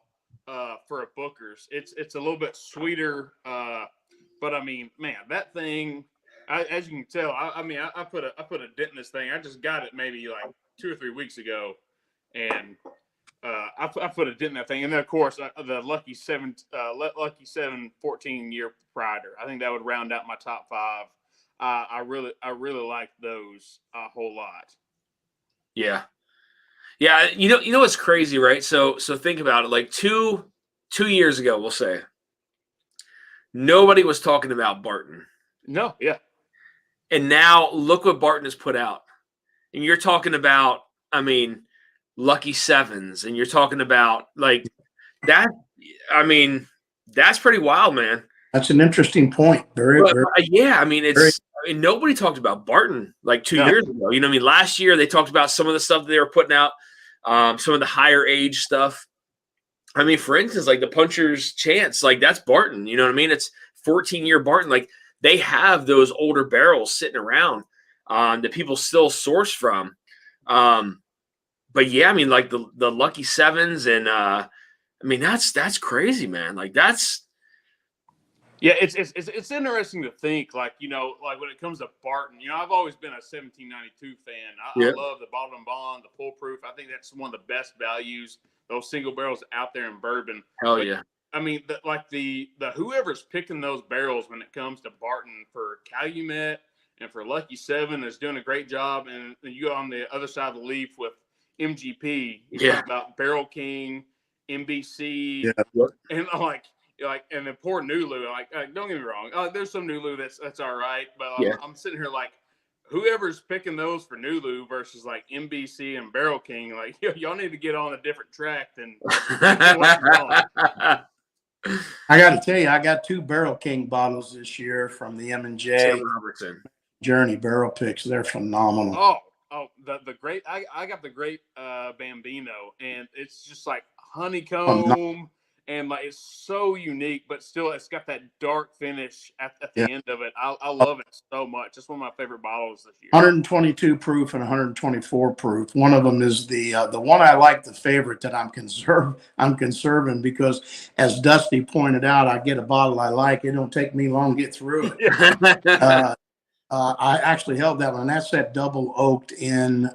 for a Booker's. It's a little bit sweeter, but I mean, man, that thing. As you can tell, I put a dent in this thing. I just got it maybe like 2 or 3 weeks ago, and I put a dent in that thing. And then of course the Lucky 7 14-year Prider. I think that would round out my top 5. I really like those a whole lot. Yeah. You know what's crazy, right? So think about it. Like 2 years ago, we'll say, nobody was talking about Barton. No, yeah. And now look what Barton has put out. And you're talking about, I mean, Lucky Sevens, and you're talking about like that. I mean, that's pretty wild, man. That's an interesting point. Very, But, very. yeah, I mean, very, I mean, nobody talked about Barton like 2 years ago. You know what I mean? Last year they talked about some of the stuff that they were putting out, some of the higher age stuff. I mean, for instance, like the Puncher's Chance, like that's Barton. You know what I mean? It's 14-year Barton. Like they have those older barrels sitting around that people still source from. But yeah, I mean, like the Lucky Sevens, and I mean that's crazy, man. Like that's. Yeah, it's interesting to think, like, you know, like when it comes to Barton, you know, I've always been a 1792 fan. I love the bottle and bond, the pull proof. I think that's one of the best values, those single barrels out there in bourbon. Hell yeah. I mean, the whoever's picking those barrels when it comes to Barton for Calumet and for Lucky Seven is doing a great job. And you go on the other side of the leaf with MGP. You talk about Barrel King, NBC, and and then poor Nulu. Like, don't get me wrong. There's some Nulu that's all right, but I'm sitting here like, whoever's picking those for Nulu versus like NBC and Barrel King, like y'all need to get on a different track than. I got to tell you, I got 2 Barrel King bottles this year from the M&J Robertson Journey Barrel Picks. They're phenomenal. The great. I got the great Bambino, and it's just like honeycomb. And like it's so unique, but still it's got that dark finish at the end of it. I love it so much. It's one of my favorite bottles this year. 122 proof and 124 proof. One of them is the one I like, the favorite that I'm conserving because, as Dusty pointed out, I get a bottle I like. It don't take me long to get through it. I actually held that one. That's that double oaked in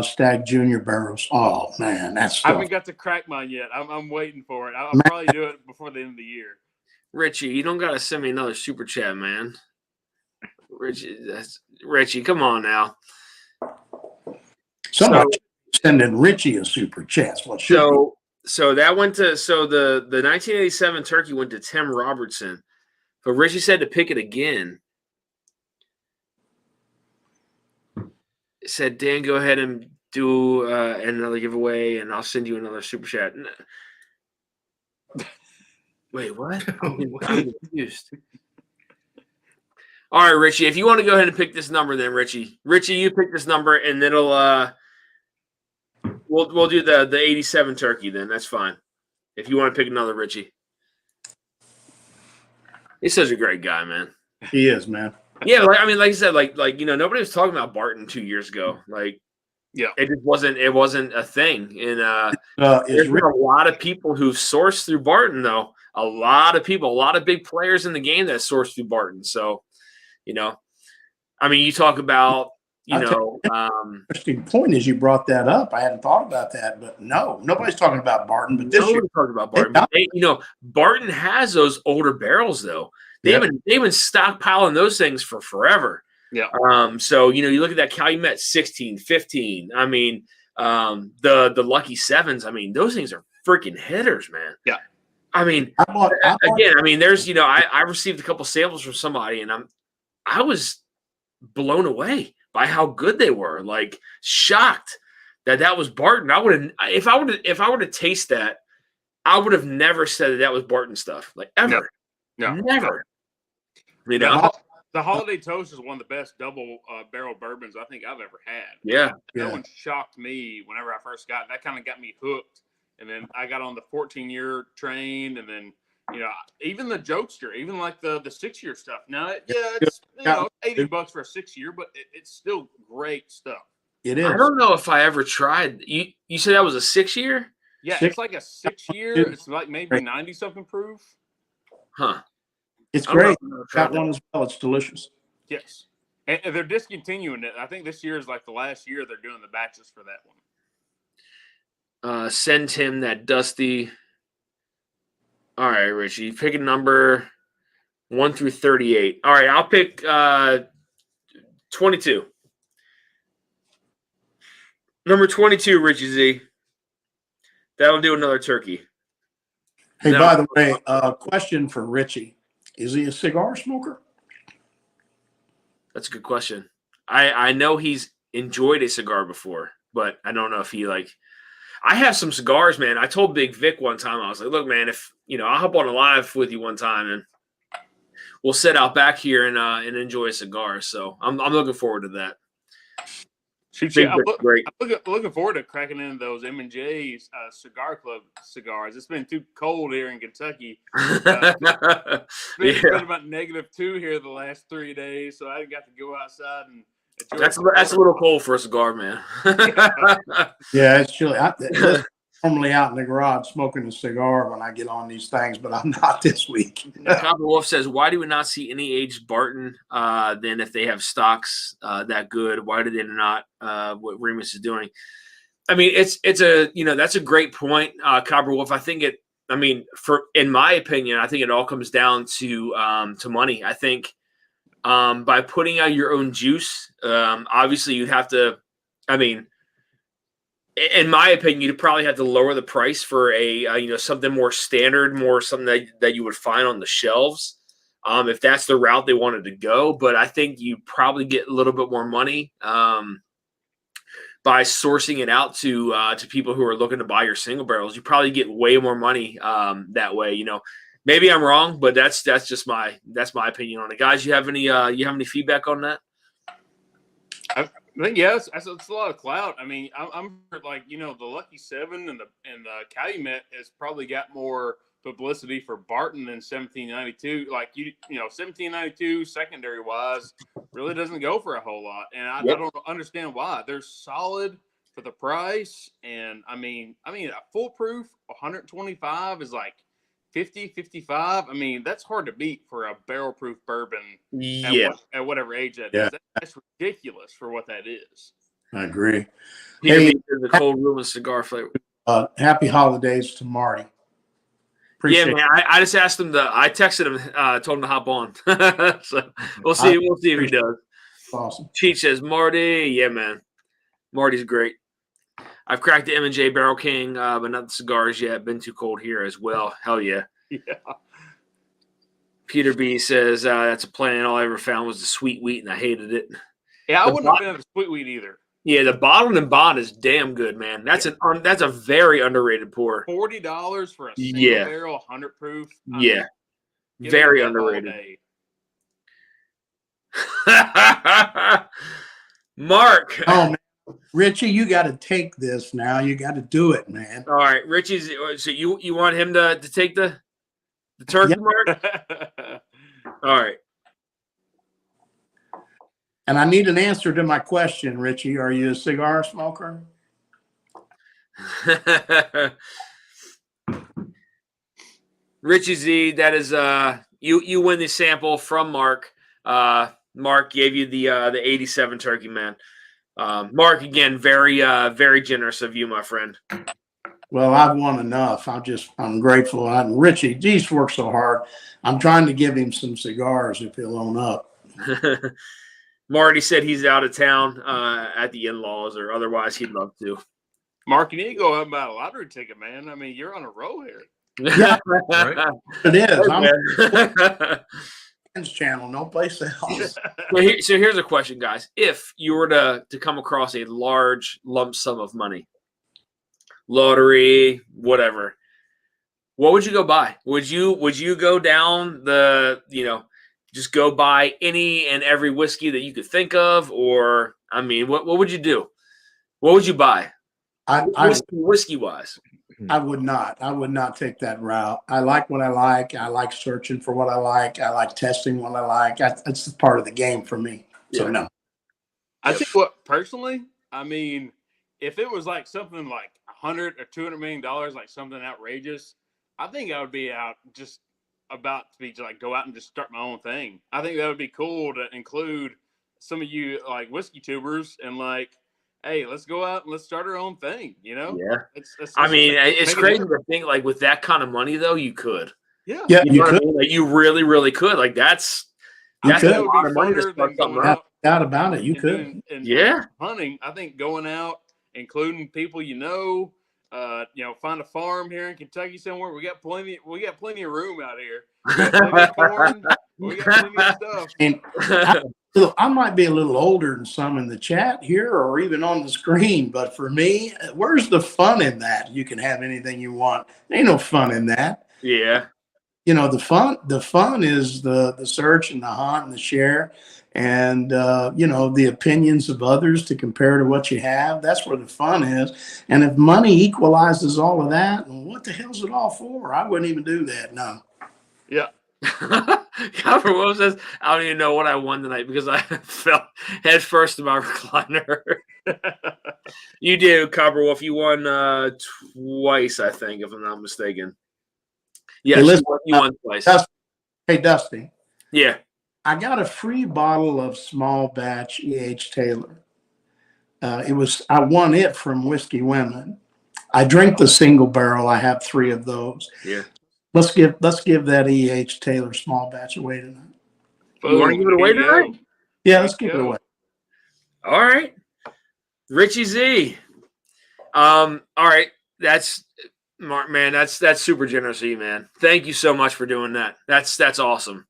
Stag Junior barrels. Oh man, that's. I haven't got to crack mine yet. I'm waiting for it. I'll probably do it before the end of the year. Richie, you don't gotta send me another super chat, man. Richie, come on now. Somebody sending Richie a super chat. So that went to the 1987 turkey went to Tim Robertson, but Richie said to pick it again. Said, Dan, go ahead and do another giveaway, and I'll send you another super chat. Wait, what? I'm confused. All right, Richie, if you want to go ahead and pick this number, then Richie, you pick this number, and then it'll we'll do the 87 turkey. Then that's fine. If you want to pick another, Richie, he's such a great guy, man. He is, man. Yeah, like I said, like nobody was talking about Barton 2 years ago. Like, it just wasn't a thing. And there's been a lot of people who've sourced through Barton, though. A lot of people, a lot of big players in the game that sourced through Barton. So, I mean, you talk about, interesting point is you brought that up. I hadn't thought about that, but no, nobody's talking about Barton. But this year, talking about Barton. But Barton has those older barrels, though. They've been stockpiling those things for forever. Yeah. So you look at that Calumet 16, 15. I mean, the Lucky Sevens. I mean, those things are freaking hitters, man. Yeah. I mean, I mean, there's I received a couple samples from somebody, and I was blown away by how good they were. Like shocked that was Barton. I would have if I were to taste that, I would have never said that was Barton stuff. Like ever. No. Never. The Holiday Toast is one of the best double barrel bourbons I think I've ever had. Yeah. That one shocked me whenever I first got it. That kind of got me hooked. And then I got on the 14-year train, and then even the Jokester, even like the 6-year stuff. Now, it's $80 for a 6-year, but it's still great stuff. It is. I don't know if I ever tried. You said that was a 6-year? Yeah, it's like a 6-year. It's like maybe 90-something proof. Huh. It's great. Got one as well. It's delicious. Yes. And they're discontinuing it. I think this year is like the last year they're doing the batches for that one. Send him that Dusty. All right, Richie. Pick a number 1 through 38. All right, I'll pick 22. Number 22, Richie Z. That'll do another turkey. Hey, by the way, question for Richie. Is he a cigar smoker? That's a good question. I know he's enjoyed a cigar before. but I don't know if he like. I have some cigars, man. I told Big Vic one time, I was like, look, man, if I'll hop on a live with you one time and we'll sit out back here and enjoy a cigar. So I'm looking forward to that. I'm looking forward to cracking into those M&J's Cigar Club cigars. It's been too cold here in Kentucky. It's been about -2 here the last 3 days, so I got to go outside and enjoy. That's a little cold for a cigar, man. Yeah, it's chilly. I'm normally out in the garage smoking a cigar when I get on these things, but I'm not this week. Copper Wolf says, why do we not see any aged Barton then if they have stocks that good? Why do they not what Remus is doing? I mean, it's a that's a great point, Copper Wolf. I think in my opinion, I think it all comes down to money. I think by putting out your own juice, obviously you'd have to, in my opinion, you'd probably have to lower the price for a something more standard, more something that you would find on the shelves, if that's the route they wanted to go. But I think you probably get a little bit more money by sourcing it out to people who are looking to buy your single barrels. You probably get way more money that way. Maybe I'm wrong, but that's just my opinion on it. Guys, you have any feedback on that? I think yes, it's a lot of clout. I mean, I'm like the Lucky 7 and the Calumet has probably got more publicity for Barton than 1792. Like 1792 secondary wise really doesn't go for a whole lot, and I don't understand why. They're solid for the price, and I mean a foolproof 125 is like 50, 55. I mean, that's hard to beat for a barrel proof bourbon at whatever age that is. That's ridiculous for what that is. I agree. Hey, the cold room and cigar flavor. Happy holidays to Marty. Appreciate man. I just asked him I texted him, told him to hop on. So we'll see if he does. Awesome. Cheech says, Marty. Yeah, man. Marty's great. I've cracked the M&J Barrel King, but not the cigars yet. Been too cold here as well. Hell yeah. Yeah. Peter B says, that's a plan. All I ever found was the sweet wheat, and I hated it. Yeah, I wouldn't have been a sweet wheat either. Yeah, the bottled and bond is damn good, man. That's a very underrated pour. $40 for a single barrel, 100 proof. Very underrated. Mark. Oh, man. Richie, you got to take this now. You got to do it, man. All right, Richie's. So you want him to take the turkey, Mark? All right. And I need an answer to my question, Richie. Are you a cigar smoker? Richie Z, that is you win the sample from Mark. Mark gave you the 87 turkey, man. Mark, again, very very generous of you, my friend. Well, I've won enough. I'm grateful. Richie, he's worked so hard. I'm trying to give him some cigars if he'll own up. Marty said he's out of town at the in-laws, or otherwise he'd love to. Mark, you need to go out and buy a lottery ticket, man. I mean, you're on a roll here. Yeah, right? It is. I'm channel, no place else. So here's a question, guys. If you were to come across a large lump sum of money, lottery, whatever, what would you go buy? Would you go down just go buy any and every whiskey that you could think of? Or, what would you do? What would you buy? Whiskey wise? I would not take that route. I like what I like. I like searching for what I like. I like testing what I like. That's part of the game for me. So no. I think personally, if it was like something like $100 or $200 million, like something outrageous, I think I would be out just about to go out and just start my own thing. I think that would be cool to include some of you like whiskey tubers and hey, let's go out and let's start our own thing, Yeah. It's crazy to think with that kind of money though, you could. Yeah. You could. You really, really could. That's a lot of money to start something out. Doubt about it. You could. And hunting, I think going out, including people find a farm here in Kentucky somewhere. We got plenty of room out here. We got plenty of corn. We got plenty of stuff. And I might be a little older than some in the chat here or even on the screen, but for me, where's the fun in that? You can have anything you want. Ain't no fun in that. Yeah. The fun is the search and the hunt and the share and, the opinions of others to compare to what you have. That's where the fun is. And if money equalizes all of that, what the hell's it all for? I wouldn't even do that. No. Yeah. Copper Wolf says, I don't even know what I won tonight because I fell head first in my recliner. You did, Copper Wolf. You won twice, I think, if I'm not mistaken. Yes, Hey, you won twice. Hey, Dusty. Yeah. I got a free bottle of small batch E.H. Taylor. I won it from Whiskey Women. I drink the single barrel. I have 3 of those. Yeah. Let's give that E.H. Taylor small batch away tonight. You want to give it away tonight? Yeah, let's give it away. All right. Richie Z. All right. That's Mark, man. That's super generous of you, man. Thank you so much for doing that. That's awesome.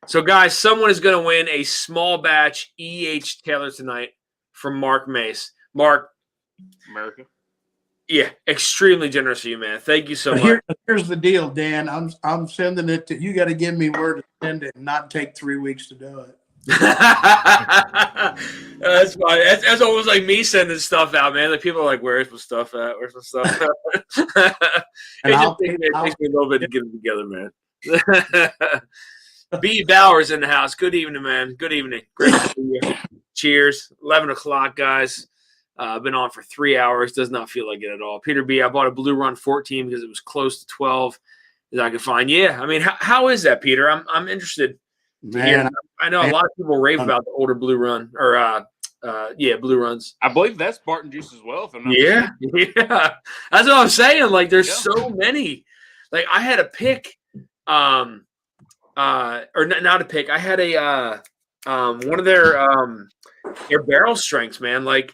So, guys, someone is going to win a small batch E.H. Taylor tonight from Mark Mace. Mark. America. Yeah, extremely generous of you, man. Thank you so much. Here's the deal, Dan. I'm sending it to you. Got to give me word to send it and not take 3 weeks to do it. That's fine. That's almost like me sending stuff out, man. Like people are like, "Where's my stuff at? Where's my stuff at?" It takes me a little bit to get it together, man. B. Bowers in the house. Good evening, man. Good evening. Great to see you. Cheers. 11 o'clock, guys. Been on for 3 hours. Does not feel like it at all. Peter B. I bought a Blue Run 14 because it was close to 12 that I could find. Yeah, I mean, how is that, Peter? I'm interested. Man, I know a lot of people rave about the older Blue Run or Blue Runs. I believe that's Barton Juice as well. If I'm not mistaken. Yeah. That's what I'm saying. Like, there's so many. Like, I had a pick, or not a pick. I had a one of their barrel strengths, man. Like,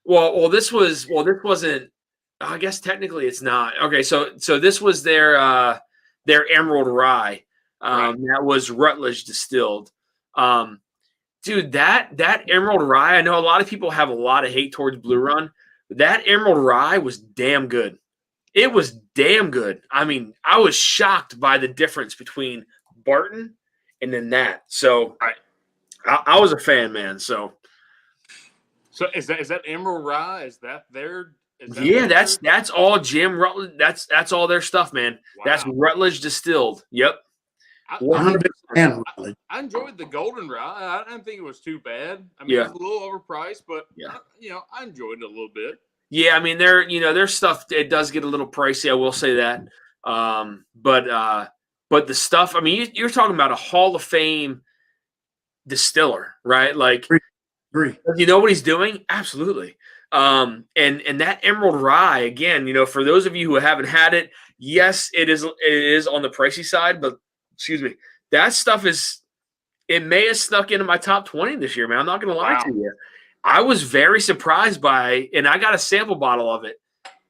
this wasn't. I guess technically it's not. Okay, so this was their Emerald Rye. That was Rutledge distilled. Dude, that Emerald Rye, I know a lot of people have a lot of hate towards Blue Run. But that Emerald Rye was damn good. It was damn good. I mean, I was shocked by the difference between Barton and then that. So I was a fan, man. So is that Emerald Rye? Is that their? That's all Jim Rutledge. That's all their stuff, man. Wow. That's Rutledge distilled. Yep. I enjoyed the Golden Rye. I didn't think it was too bad. I mean, it was a little overpriced, but I enjoyed it a little bit. Yeah, I mean, their stuff, it does get a little pricey. I will say that. But the stuff, I mean, you're talking about a Hall of Fame distiller, right? Like, you know what he's doing? Absolutely. And that Emerald Rye, again, for those of you who haven't had it, yes, it is on the pricey side, but excuse me, that stuff it may have snuck into my top 20 this year, man. I'm not going to lie to you. I was very surprised by, and I got a sample bottle of it.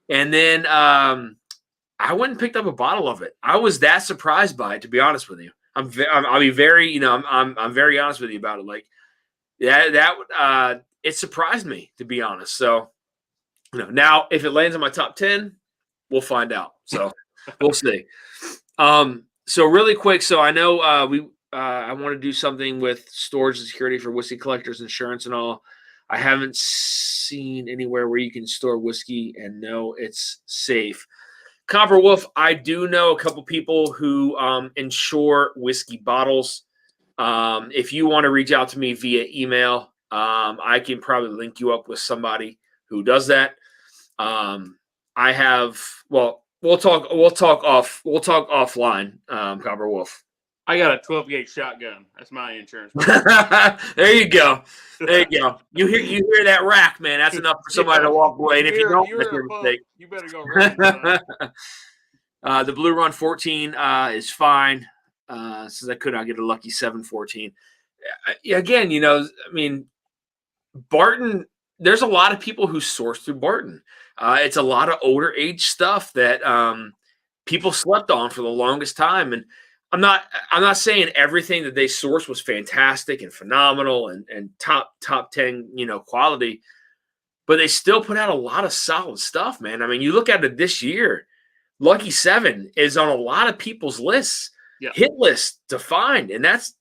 And then I went and picked up a bottle of it. I was that surprised by it, to be honest with you. I'll be very, I'm very honest with you about it. Like it surprised me, to be honest. So, now if it lands in my top 10, we'll find out. So we'll see. So really quick, so I know I want to do something with storage and security for whiskey collectors, insurance, and all. I haven't seen anywhere where you can store whiskey and know it's safe. Copper Wolf, I do know a couple people who insure whiskey bottles. If you want to reach out to me via email, I can probably link you up with somebody who does that. I have, we'll talk offline, Copper Wolf. I got a 12-gauge shotgun. That's my insurance. There you go. There you go. You hear that rack, man? That's enough for somebody to walk away. And if you don't, that's your mistake. You better go right. The Blue Run 14 is fine. Says I could not get a lucky 714. Again, I mean, Barton. There's a lot of people who source through Barton. It's a lot of older age stuff that people slept on for the longest time. And I'm not saying everything that they sourced was fantastic and phenomenal and top 10, quality, but they still put out a lot of solid stuff, man. I mean, you look at it this year, Lucky 7 is on a lot of people's lists, hit lists to find. And that's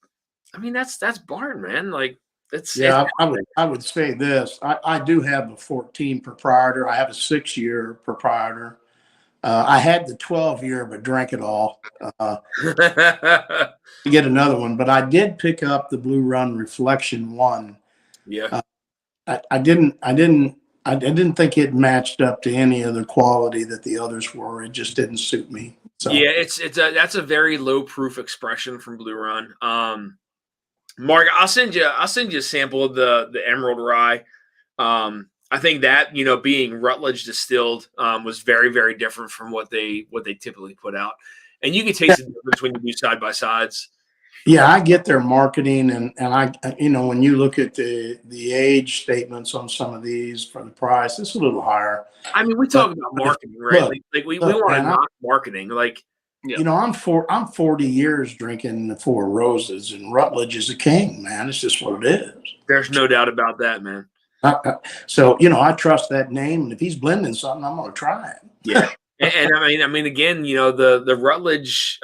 Barton, man. Like, I would say this. I do have a 14 proprietor. I have a 6-year proprietor. I had the 12-year, but drank it all. To get another one, but I did pick up the Blue Run Reflection 1. Yeah. I didn't think it matched up to any of the quality that the others were. It just didn't suit me. So. Yeah, that's a very low proof expression from Blue Run. Mark, I'll send you a sample of the Emerald Rye. I think that, being Rutledge distilled was very, very different from what they typically put out. And you can taste the difference when you do side by sides. Yeah, I get their marketing, and I, when you look at the age statements on some of these for the price, it's a little higher. I mean, we talk about marketing, right? We want to knock marketing. Like, I'm 40 years drinking the Four Roses, and Rutledge is a king, man. It's just what it is. There's no doubt about that, man. So, I trust that name, and if he's blending something, I'm going to try it. Yeah. And I mean, again, the Rutledge,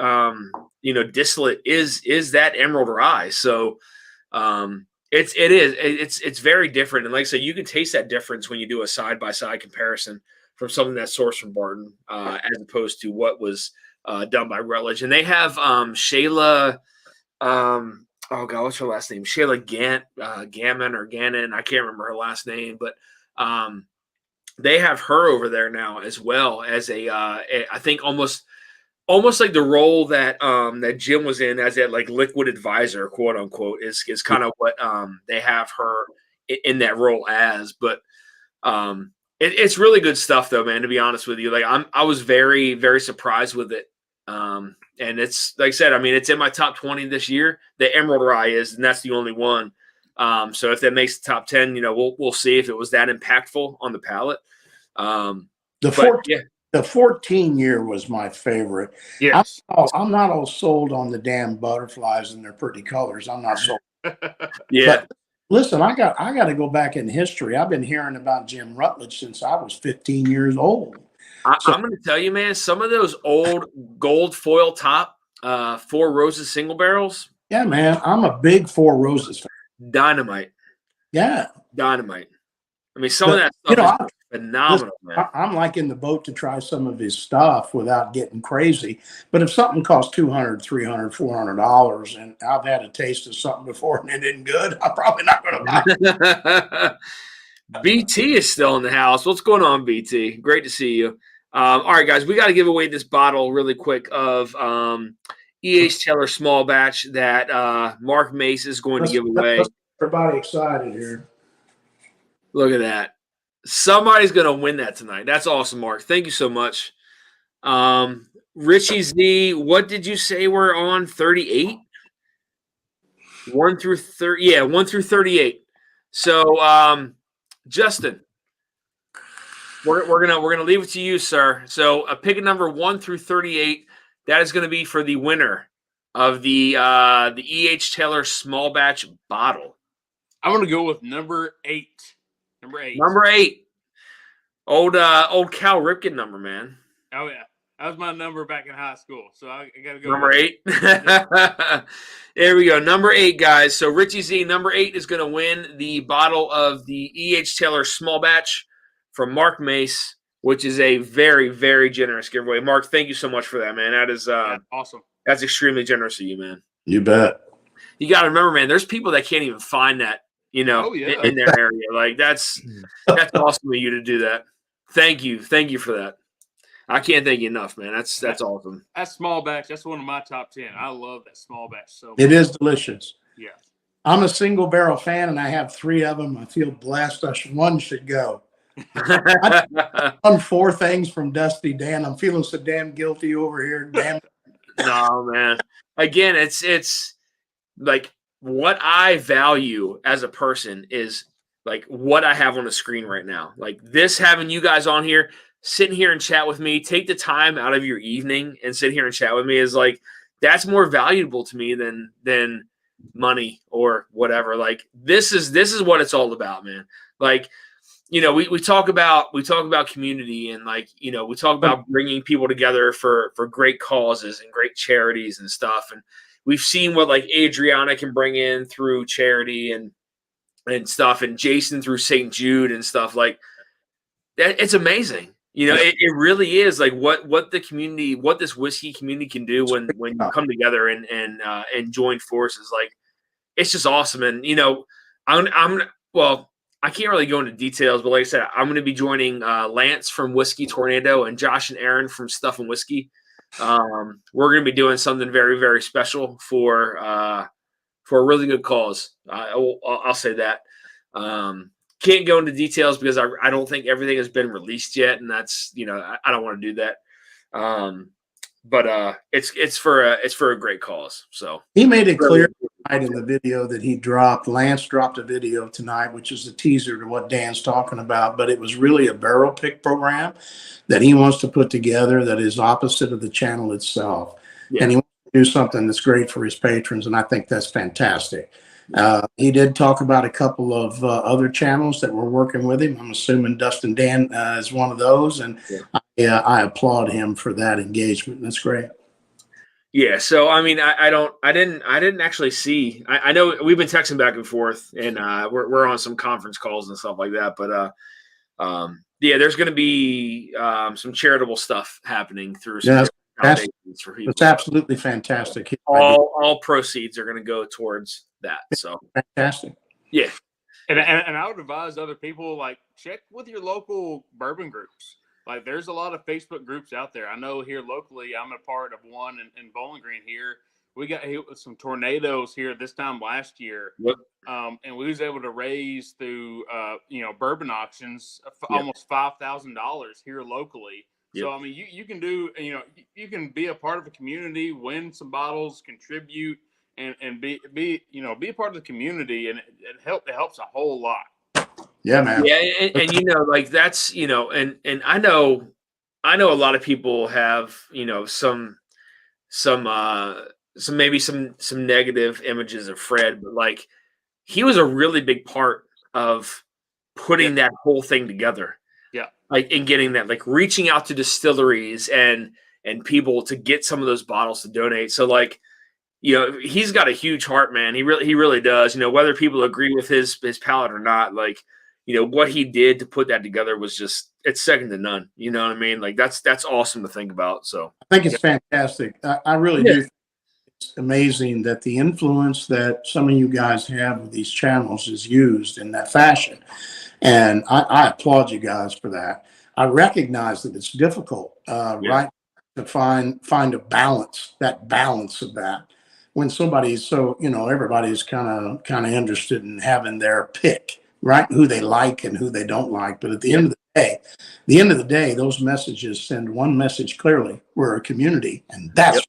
distillate is that Emerald Rye. So, it's very different. And like I said, you can taste that difference when you do a side by side comparison from something that's sourced from Barton, as opposed to what was done by Rutledge. And they have Shayla, oh God, what's her last name? Shayla Gammon or Gannon. I can't remember her last name, but they have her over there now as well as I think almost like the role that that Jim was in as that like liquid advisor, quote unquote, is kind of what they have her in that role as. But it's really good stuff though, man, to be honest with you. Like I was very, very surprised with it. And it's like I said, I mean, it's in my top 20 this year. The Emerald Rye is, and that's the only one. So if that makes the top 10, we'll see if it was that impactful on the palate. The 14-year was my favorite. Yes. I'm not all sold on the damn butterflies and their pretty colors. I'm not sold. Yeah. But listen, I got to go back in history. I've been hearing about Jim Rutledge since I was 15 years old. I'm going to tell you, man, some of those old gold foil top Four Roses single barrels. Yeah, man. I'm a big Four Roses fan. Dynamite. Yeah. Dynamite. I mean, some of that stuff is phenomenal, man. I'm like in the boat to try some of his stuff without getting crazy. But if something costs $200, $300, $400, and I've had a taste of something before and it isn't good, I'm probably not going to buy it. BT is still in the house. What's going on, BT? Great to see you. All right, guys, we got to give away this bottle really quick of E.H. Taylor small batch that Mark Mace is going to give away. Everybody excited here. Look at that. Somebody's going to win that tonight. That's awesome, Mark. Thank you so much. Richie Z, what did you say we're on? 38? 1 through 30. Yeah, 1 through 38. So, Justin, we're gonna leave it to you, sir. So pick a number 1 through 38. That is going to be for the winner of the E.H. Taylor small batch bottle. I'm going to go with number 8. Number 8. Old Cal Ripken number, man. Oh yeah, that was my number back in high school. So I got to go number 8. There we go. Number 8, guys. So Richie Z, number 8 is going to win the bottle of the E.H. Taylor small batch from Mark Mace, which is a very, very generous giveaway. Mark, thank you so much for that, man. That is awesome. That's extremely generous of you, man. You bet. You got to remember, man, there's people that can't even find that, in their area. Like that's awesome of you to do that. Thank you for that. I can't thank you enough, man. That's awesome. That small batch, that's one of my top 10. I love that small batch so much. It is delicious. Yeah. I'm a single barrel fan, and I have 3 of them. I feel blessed. One should go. I won 4 things from Dusty Dan. I'm feeling so damn guilty over here. Damn. No, man. Again, it's like what I value as a person is like what I have on the screen right now. Like this, having you guys on here, sitting here and chat with me, take the time out of your evening and sit here and chat with me is like, that's more valuable to me than money or whatever. Like this is what it's all about, man. Like, you know, we talk about community and like, you know, we talk about bringing people together for great causes and great charities and stuff. And we've seen what like Adriana can bring in through charity and stuff, and Jason through St. Jude and stuff like that. It's amazing. You know, it really is like what the community, what this whiskey community can do when you come together and join forces. Like, it's just awesome. And, you know, well, I can't really go into details, but like I said, I'm going to be joining Lance from Whiskey Tornado and Josh and Aaron from Stuff and Whiskey. We're going to be doing something very, very special for a really good cause. I'll say that. Can't go into details because I don't think everything has been released yet, and that's, you know, I don't want to do that. But it's for a great cause. So he made it clear tonight in the video that he dropped. Lance dropped a video tonight, which is a teaser to what Dan's talking about. But it was really a barrel pick program that he wants to put together that is opposite of the channel itself, and he wants to do something that's great for his patrons, and I think that's fantastic. He did talk about a couple of other channels that were working with him. I'm assuming Dustin Dan is one of those, and I applaud him for that engagement. That's great. Yeah. So I mean, I didn't actually see. I know we've been texting back and forth, and we're on some conference calls and stuff like that. But yeah, there's going to be some charitable stuff happening through. It's absolutely fantastic. All proceeds are going to go towards that. So fantastic. Yeah. And I would advise other people, like, check with your local bourbon groups. Like, there's a lot of Facebook groups out there. I know here locally, I'm a part of one in Bowling Green here. We got hit with some tornadoes here this time last year. Yep. And we was able to raise through, bourbon auctions, almost $5,000 here locally. Yep. So, I mean, you can do, you can be a part of a community, win some bottles, contribute, and be a part of the community, and it helps a whole lot. Yeah, man. Yeah, and you know, like that's, you know, and I know a lot of people have, you know, some maybe some negative images of Fred, but like he was a really big part of putting that whole thing together. Yeah. Like, and getting that, like reaching out to distilleries and people to get some of those bottles to donate. So like, you know, he's got a huge heart, man. He really does. You know, whether people agree with his palate or not, like, you know, what he did to put that together was just, it's second to none. You know what I mean? Like that's awesome to think about. So I think it's fantastic. I really do. It's amazing that the influence that some of you guys have with these channels is used in that fashion. And I applaud you guys for that. I recognize that it's difficult, right, to find a balance, that balance of that. When somebody's so, you know, everybody's kind of interested in having their pick, right? Who they like and who they don't like. But at the end of the day, those messages send one message clearly: we're a community, and that's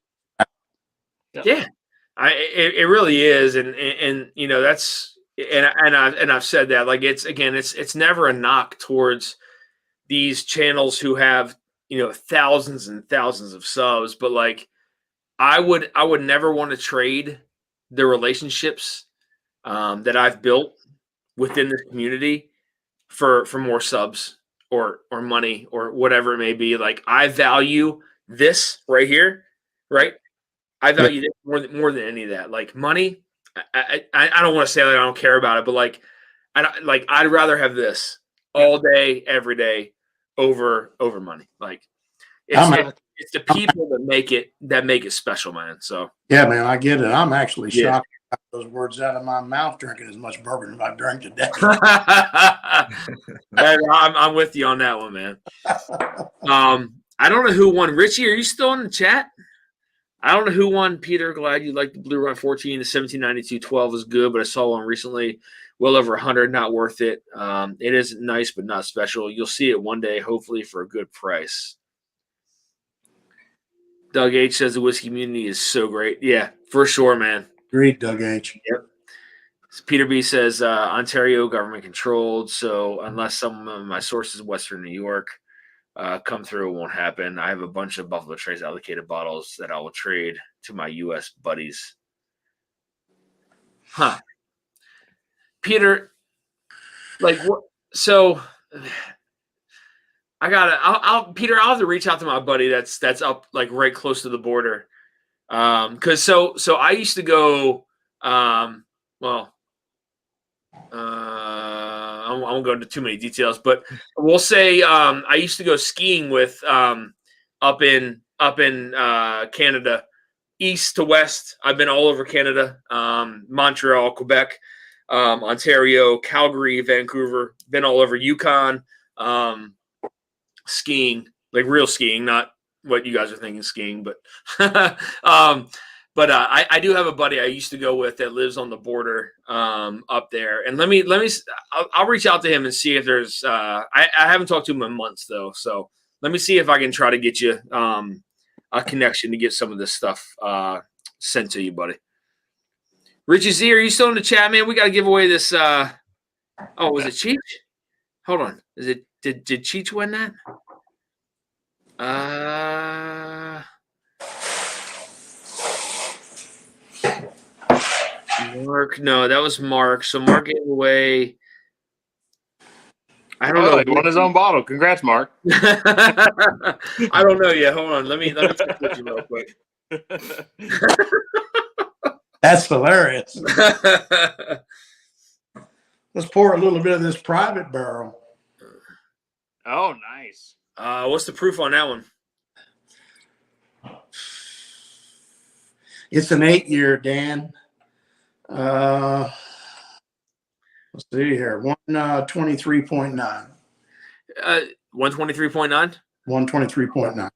it really is, and you know, that's and I've said that, like, it's never a knock towards these channels who have, you know, thousands and thousands of subs, but like I would never want to trade the relationships that I've built within this community for more subs or money or whatever it may be. Like, I value this right here, right? I value this more than any of that. Like, money, I don't want to say that I don't care about it, but like I'd rather have this all day, every day over money. Like, it's the people that make it special, man. So yeah, man, I get it. I'm actually shocked about those words out of my mouth, drinking as much bourbon as I've drank today. I'm with you on that one, man. I don't know who won. Richie, are you still in the chat? I don't know who won. Peter, glad you like the Blue Run 14. The 1792-12 is good, but I saw one recently, well over 100. Not worth it. It is nice, but not special. You'll see it one day, hopefully for a good price. Doug H says the whiskey community is so great. Yeah, for sure, man. Agreed, Doug H. Yep. Peter B says Ontario government controlled, so unless some of my sources, Western New York, come through, it won't happen. I have a bunch of Buffalo Trace allocated bottles that I will trade to my U.S. buddies. Huh, Peter? Like what? So Peter, I'll have to reach out to my buddy that's up like right close to the border. Because so I used to go. I won't go into too many details, but we'll say I used to go skiing with up in Canada, east to west. I've been all over Canada, Montreal, Quebec, Ontario, Calgary, Vancouver. Been all over Yukon, skiing, like real skiing, not what you guys are thinking skiing, but I do have a buddy I used to go with that lives on the border up there, and I'll reach out to him and see if there's I haven't talked to him in months though, so let me see if I can try to get you a connection to get some of this stuff sent to you, buddy. Richie Z, are you still in the chat, man? We got to give away this. Was it Cheech? Hold on, did Cheech win that? Mark, no, that was Mark. So Mark gave away. I don't know. He won his own bottle. Congrats, Mark. I don't know yet. Hold on. Let me check with you real quick. That's hilarious. Let's pour a little bit of this private barrel. Oh, nice. What's the proof on that one? It's an 8-year, Dan. Let's see here. 123.9. 123.9? 123.9.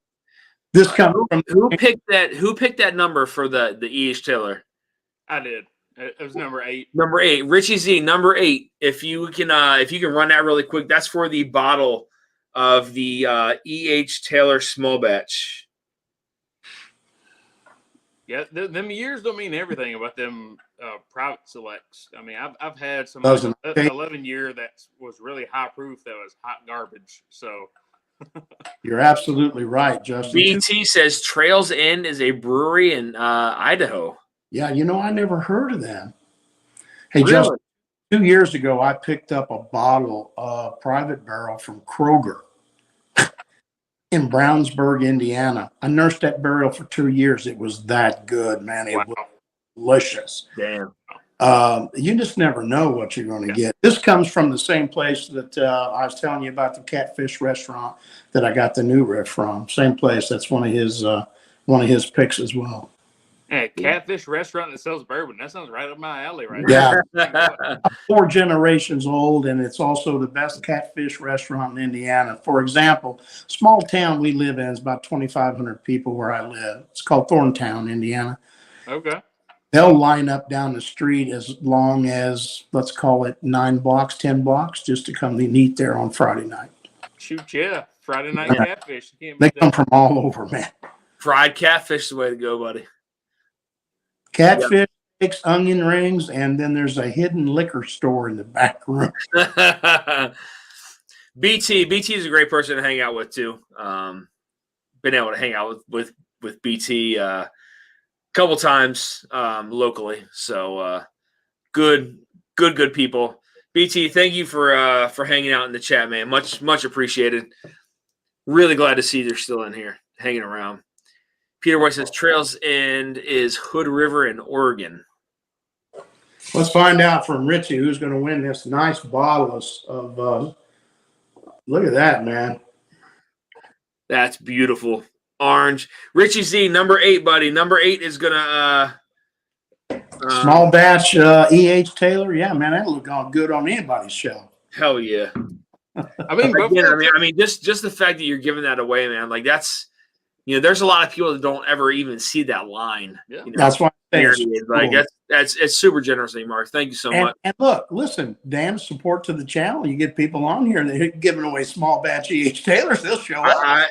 This comes from who picked that number for the E.H. Taylor? I did. It was number 8. Number 8. Richie Z, number 8. If you can run that really quick, that's for the bottle of the E.H. Taylor small batch. Yeah, them years don't mean everything about them private selects. I mean, I've had some 11 year that was really high proof that was hot garbage. So you're absolutely right, Justin. BT says Trails End is a brewery in Idaho. Yeah, I never heard of them. Hey, really? Justin, 2 years ago, I picked up a bottle of private barrel from Kroger in Brownsburg, Indiana. I nursed that barrel for 2 years. It was that good, man. It was delicious. Damn. You just never know what you're going to get. This comes from the same place that I was telling you about, the Catfish restaurant that I got the new riff from. Same place. That's one of his picks as well. Hey, Catfish restaurant that sells bourbon. That sounds right up my alley, right? Yeah. 4 generations old, and it's also the best catfish restaurant in Indiana. For example, small town we live in is about 2,500 people where I live. It's called Thorntown, Indiana. Okay. They'll line up down the street as long as, let's call it 9 blocks, 10 blocks, just to come and eat there on Friday night. Shoot, yeah. Friday night catfish. You can't They beat come that. from all over, man. Fried catfish is the way to go, buddy. Catfish, steaks, onion rings, and then there's a hidden liquor store in the back room. BT is a great person to hang out with too. Been able to hang out with BT a couple times locally. So good people. BT, thank you for hanging out in the chat, man. Much appreciated. Really glad to see you're still in here hanging around. Peter White says Trails End is Hood River in Oregon. Let's find out from Richie who's going to win this nice bottle of look at that, man. That's beautiful. Orange. Richie Z, number 8, buddy. Number 8 is going to small batch E.H. Taylor. Yeah, man, that'll look all good on anybody's shelf. Hell yeah. I mean, just the fact that you're giving that away, man, like that's, there's a lot of people that don't ever even see that line. Yeah. That's why it's super generous of you, Mark. Thank you so much. And look, listen, damn support to the channel. You get people on here that are giving away small batch E.H. Taylors, they'll show up.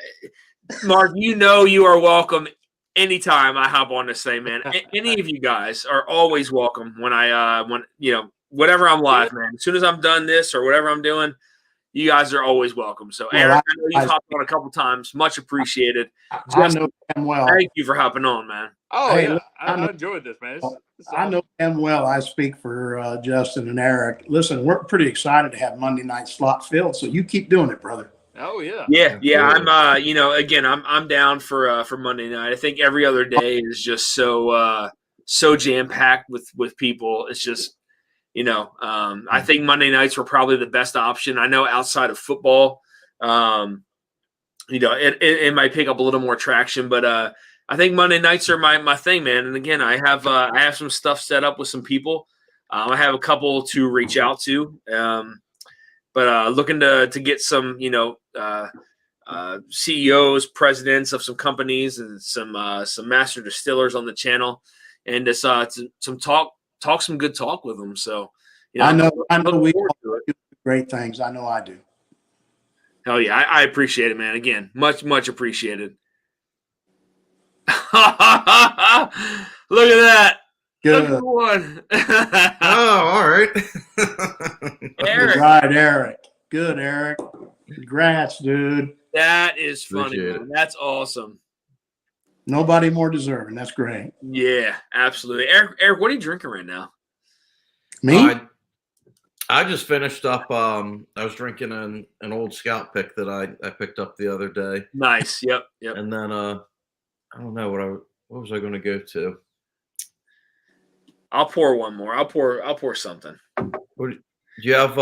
Mark, you are welcome anytime I hop on this thing, man. Any of you guys are always welcome when whatever I'm live, man. As soon as I'm done this or whatever I'm doing, you guys are always welcome. So, Well, Eric, I know you've hopped on a couple times. Much appreciated. I know him well. Thank you for hopping on, man. Oh, Hey, yeah. look, I enjoyed this, man. It's I know him well. I speak for Justin and Eric. Listen, we're pretty excited to have Monday night slot filled. So you keep doing it, brother. Oh, yeah. Yeah. I'm again, I'm down for Monday night. I think every other day is just so jam packed with people. It's just, I think Monday nights were probably the best option. I know outside of football, it might pick up a little more traction, but I think Monday nights are my thing, man. And again, I have some stuff set up with some people. I have a couple to reach out to, but looking to get some, CEOs, presidents of some companies, and some master distillers on the channel, and just some talk some good talk with them. So, I know we do great things. I know I do. Hell yeah, I appreciate it, man. Again, much appreciated. Look at that. Good. Look at one. Oh, all right. Eric. Right, Eric. Good, Eric. Congrats, dude. That is funny, Appreciate man. That's awesome. Nobody more deserving. That's great. Yeah, absolutely. Eric, what are you drinking right now? Me? I just finished up. I was drinking an old Scout pick that I picked up the other day. Nice. Yep. And then I don't know what was I going to go to. I'll pour one more. I'll pour something. Do you have?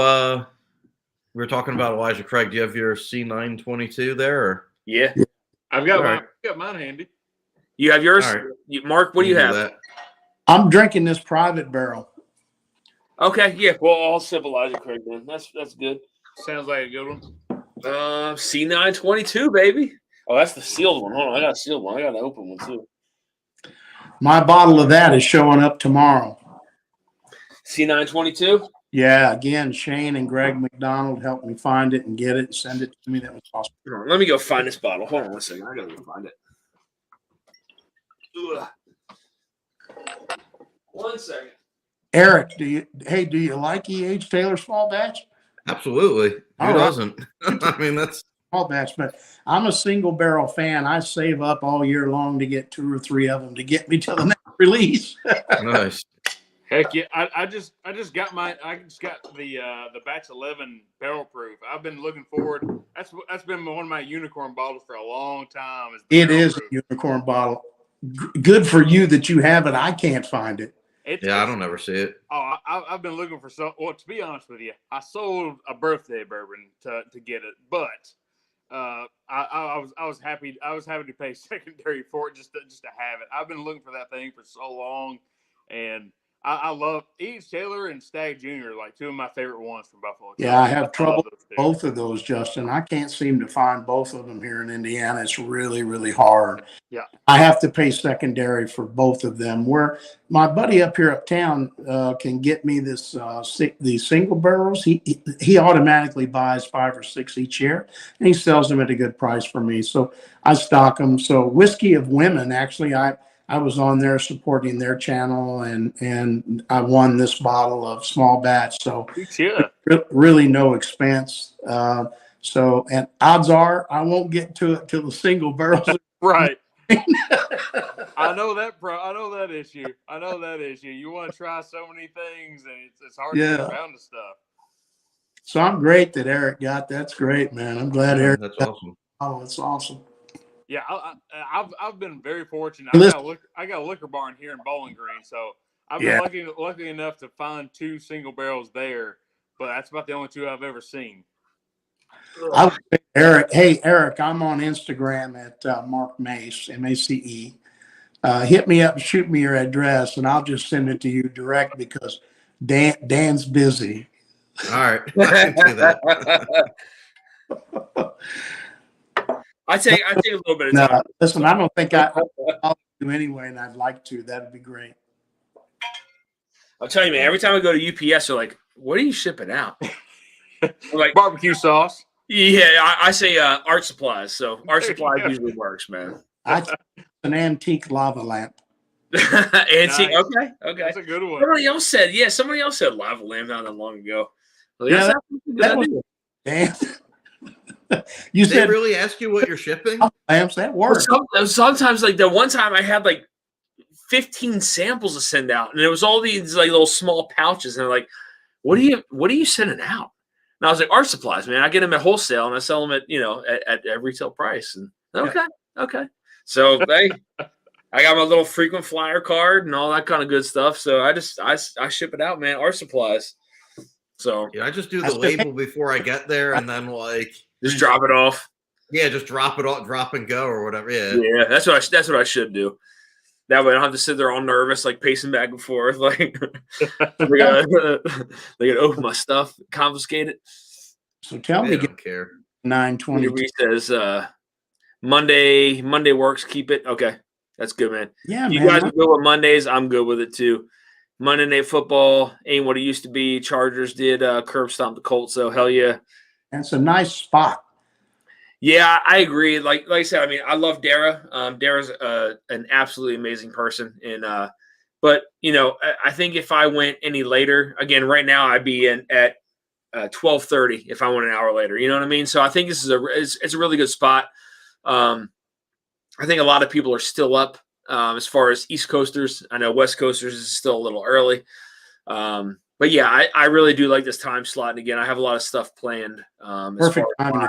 We were talking about Elijah Craig. Do you have your C922 there? Or? Yeah. I've got All mine handy. You have yours? All right. Mark, what do you have? That. I'm drinking this private barrel. Okay, yeah. Well, I'll sip Elijah Craig then. That's good. Sounds like a good one. C922, baby. Oh, that's the sealed one. Hold on, I got a sealed one. I got an open one too. My bottle of that is showing up tomorrow. C922. Yeah, again, Shane and Greg McDonald helped me find it and get it and send it to me. That was awesome. Hold on, let me go find this bottle. Hold on one second. I gotta go find it. Ugh. 1 second. Eric, do you like E.H. Taylor small batch? Absolutely. Who All right. doesn't? I mean, that's Small batch, but I'm a single barrel fan. I save up all year long to get 2 or 3 of them to get me to the next release. nice. Heck yeah! I just got the batch 11 barrel proof. I've been looking forward. That's been one of my unicorn bottles for a long time. It is a unicorn bottle. Good for you that you have it. I can't find it. I don't ever see it. Oh, I've been looking for well, to be honest with you, I sold a birthday bourbon to get it, but I was happy. I was happy to pay secondary for it just to have it. I've been looking for that thing for so long, and I love E.H. Taylor and Stag Jr. like two of my favorite ones from Buffalo. Yeah, I have trouble with both of those, Justin. I can't seem to find both of them here in Indiana. It's really, really hard. Yeah, I have to pay secondary for both of them. Where my buddy up here uptown can get me these single barrels. He automatically buys 5 or 6 each year, and he sells them at a good price for me. So I stock them. So Whiskey of Women, actually, I was on there supporting their channel, and I won this bottle of small batch. So really no expense. And odds are I won't get to it till the single barrels. Right. I know that issue. You want to try so many things, and it's hard to get around to stuff. So I'm great that Eric got. That's great, man. I'm glad Eric. That's awesome. Oh, it's awesome. Yeah, I've been very fortunate. I got a liquor barn here in Bowling Green, so I've been lucky enough to find 2 single barrels there. But that's about the only 2 I've ever seen. Eric, hey Eric, I'm on Instagram at Mark Mace, MACE. Hit me up, shoot me your address, and I'll just send it to you direct because Dan's busy. All right, I can do that. I take a little bit of time. Listen, I don't think I'll do anyway, and I'd like to. That'd be great. I'll tell you, man. Every time I go to UPS, they're like, "What are you shipping out?" I'm like barbecue sauce. Yeah, I say art supplies. So art supplies usually works, man. an antique lava lamp. Antique. Nice. Okay. That's a good one. Somebody else said lava lamp not that long ago. Well, Yeah, that's a good that was idea. damn. You They said really ask you what you're shipping? lamps, that Well, works. sometimes, like the one time I had like 15 samples to send out, and it was all these like little small pouches, and they're like, what are you sending out? And I was like, art supplies, man. I get them at wholesale and I sell them at retail price. And okay. So hey, I got my little frequent flyer card and all that kind of good stuff. So I ship it out, man. Art supplies. So Yeah, I just do the label before I get there, and then just drop it off. Yeah, just drop it off, drop and go or whatever. Yeah, that's what I should do. That way I don't have to sit there all nervous, like pacing back and forth, like they gotta open my stuff, confiscate it. So tell me, don't care. 9:20 says Monday works. Keep it. Okay, that's good, man. Yeah, you man. guys are good with Mondays. I'm good with it too. Monday Night Football ain't what it used to be. Chargers did curb stomp the Colts, so hell yeah. That's a nice spot. Yeah, I agree. Like I said, I mean, I love Dara. Dara's an absolutely amazing person, and but I think if I went any later, again, right now I'd be in at 12:30 if I went an hour later. You know what I mean? So I think this is it's a really good spot. I think a lot of people are still up as far as East Coasters. I know West Coasters is still a little early. But yeah, I really do like this time slot. And again, I have a lot of stuff planned. Perfect time.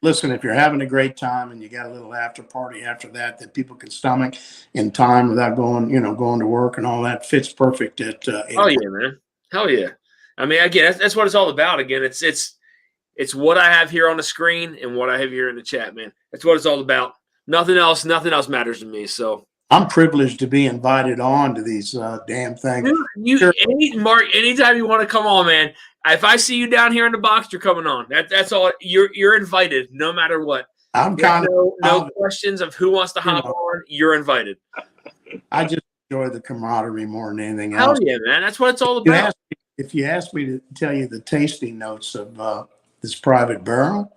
Listen, if you're having a great time and you got a little after party after that people can stomach in time without going to work and all that, fits perfect at. Oh yeah, man! Hell yeah! I mean, again, that's what it's all about. Again, it's what I have here on the screen and what I have here in the chat, man. That's what it's all about. Nothing else matters to me. So I'm privileged to be invited on to these damn things. Dude, Mark, anytime you want to come on, man. If I see you down here in the box, you're coming on. That's all. You're invited, no matter what. I'm kind of no questions of who wants to hop on. You're invited. I just enjoy the camaraderie more than anything Hell else. Yeah, man. That's what it's all about. If you ask me to tell you the tasting notes of this private barrel,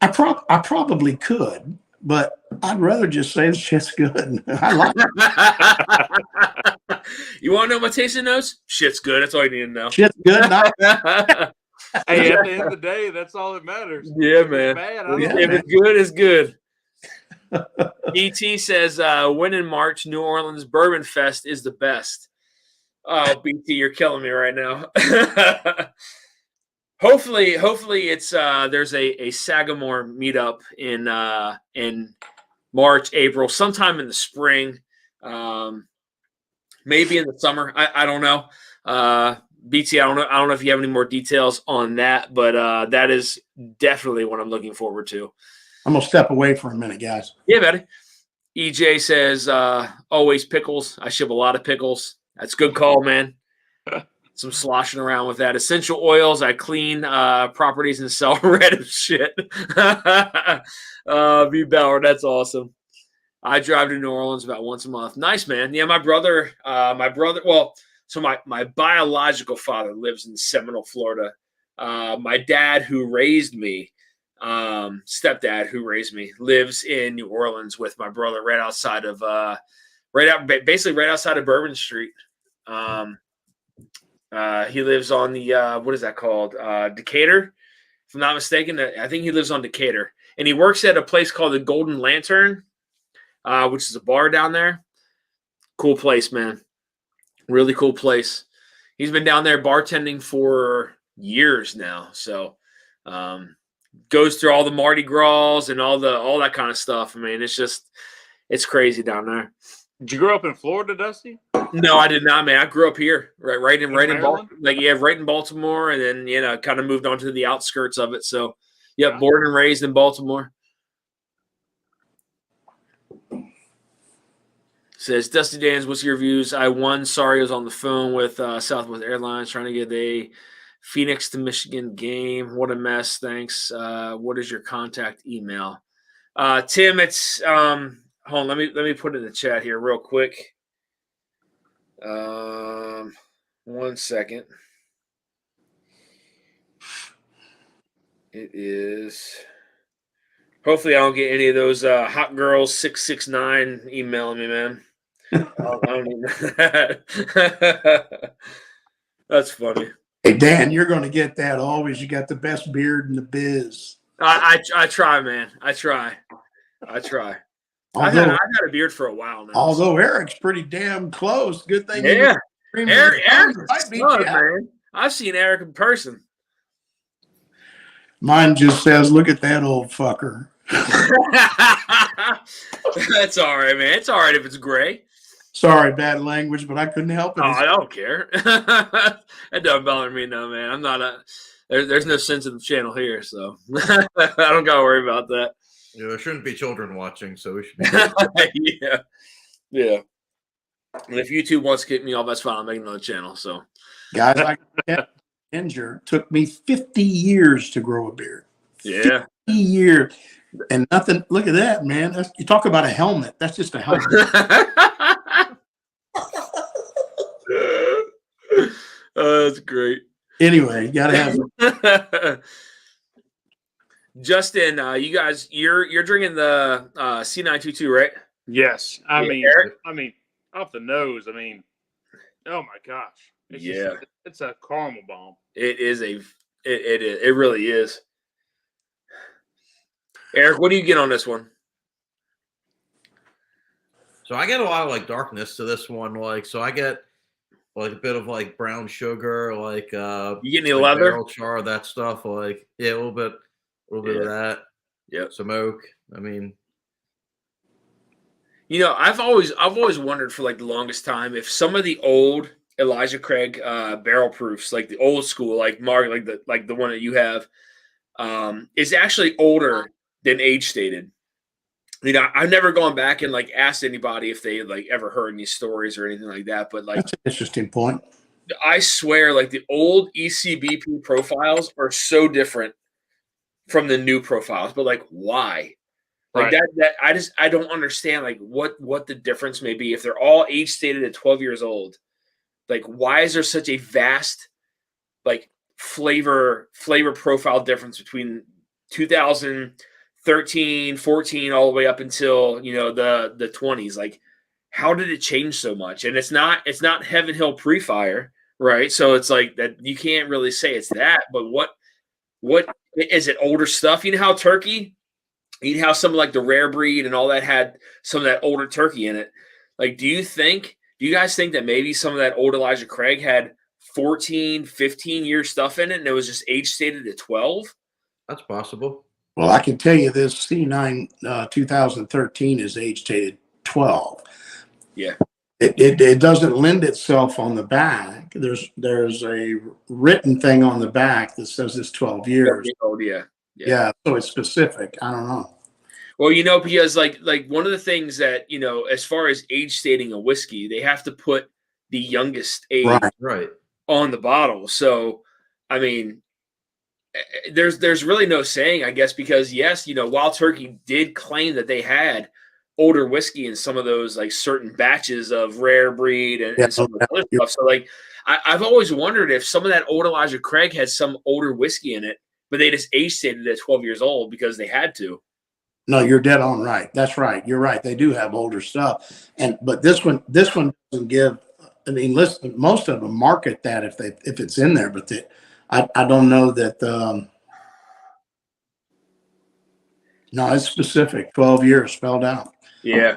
I probably could. But I'd rather just say the shit's good. I like it. You want to know my tasting notes? Shit's good. That's all you need to know. Shit's good. Hey, at the end of the day, that's all that matters. Yeah, man. If it's good, it's good. BT says, when in March, New Orleans Bourbon Fest is the best. Oh, BT, you're killing me right now. Hopefully it's there's a Sagamore meetup in March, April, sometime in the spring, maybe in the summer. I don't know. BT, I don't know if you have any more details on that, but that is definitely what I'm looking forward to. I'm gonna step away for a minute, guys. Yeah, buddy. EJ says always pickles. I ship a lot of pickles. That's a good call, man. Some sloshing around with that. Essential oils. I clean properties and sell red shit. B. Bauer, that's awesome. I drive to New Orleans about once a month. Nice, man. Yeah, my brother. Well, so my biological father lives in Seminole, Florida. My dad, who raised me, stepdad, who raised me, lives in New Orleans with my brother, right outside of basically right outside of Bourbon Street. He lives on the what is that called? Decatur, if I'm not mistaken. I think he lives on Decatur, and he works at a place called the Golden Lantern, which is a bar down there. Cool place, man. Really cool place. He's been down there bartending for years now, so goes through all the Mardi Gras and all that kind of stuff. I mean, it's crazy down there. Did you grow up in Florida, Dusty? No, I did not, man. I grew up here, right in Baltimore, right in Baltimore, and then kind of moved on to the outskirts of it. So, yeah, born and raised in Baltimore. Says Dusty Dan's, what's your views? I won. Sorry, I was on the phone with Southwest Airlines trying to get a Phoenix to Michigan game. What a mess. Thanks. What is your contact email? Tim, it's hold on, let me put it in the chat here real quick. 1 second. It is Hopefully, I don't get any of those hot girls 669 emailing me, man. I don't need that. That's funny. Hey, Dan, you're going to get that always. You got the best beard in the biz. I try, man. I try. I've had a beard for a while now. Although Eric's pretty damn close. Good thing. Yeah. Eric might beat you out. man. I've seen Eric in person. Mine just says, "Look at that old fucker." That's all right, man. It's all right if it's gray. Sorry, bad language, but I couldn't help it. Oh, I don't care. That doesn't bother me, no, man. I'm not there's no sensitive channel here, so I don't gotta worry about that. Yeah, there shouldn't be children watching, so we should be yeah. And if YouTube wants to kick me off, that's fine. I'll make another channel. So, Guys, like Ginger, took me 50 years to grow a beard. Yeah. 50 years. And nothing. Look at that, man. You talk about a helmet. That's just a helmet. Oh, that's great. Anyway, you gotta have Justin, you guys, you're drinking the C922, right? Yes. I Yeah, mean, Eric? off the nose. I mean, oh my gosh. It's a caramel bomb. It is it really is. Eric, what do you get on this one? So I get a lot of like darkness to this one. Like, so I get like a bit of like brown sugar, like You get any like leather? barrel char, that stuff. Like, yeah, a little bit of that. Yep. Some oak. I mean, You know, I've always wondered for like the longest time if some of the old Elijah Craig barrel proofs, like the old school, like Mark, like the one that you have, is actually older than age stated. You know, I've never gone back and like asked anybody if they like ever heard any stories or anything like that. But like, that's an interesting point. I swear, like the old ECBP profiles are so different from the new profiles. But like, why? Like Right. that I don't understand like what the difference may be if they're all age stated at 12 years old. Like, why is there such a vast like flavor profile difference between 2013, 14, all the way up until, you know, the 20s? Like, how did it change so much? And it's not Heaven Hill pre-fire, right? So it's like that you can't really say it's that, but what is it? Older stuff? You know how turkey, you know how some of like the rare breed and all that had some of that older turkey in it. Like, do you guys think that maybe some of that old Elijah Craig had 14, 15 year stuff in it and it was just age stated at 12? that's possible. Well, I can tell you this C9 2013 is age stated 12. Yeah. It doesn't lend itself on the back. There's a written thing on the back that says it's 12 years. Old, yeah. Yeah, so it's specific. I don't know. Well, you know, because like one of the things that, you know, as far as age stating a whiskey, they have to put the youngest age Right. on the bottle. So, I mean, there's really no saying, I guess, because yes, you know, Wild Turkey did claim that they had older whiskey in some of those like certain batches of rare breed and some of the other stuff. So like I've always wondered if some of that old Elijah Craig had some older whiskey in it, but they just age stated at 12 years old because they had to. No, you're dead on right. That's right. You're right. They do have older stuff, but this one doesn't give. I mean, listen, most of them market that if it's in there, but I don't know that. No, it's specific. 12 years spelled out. Yeah.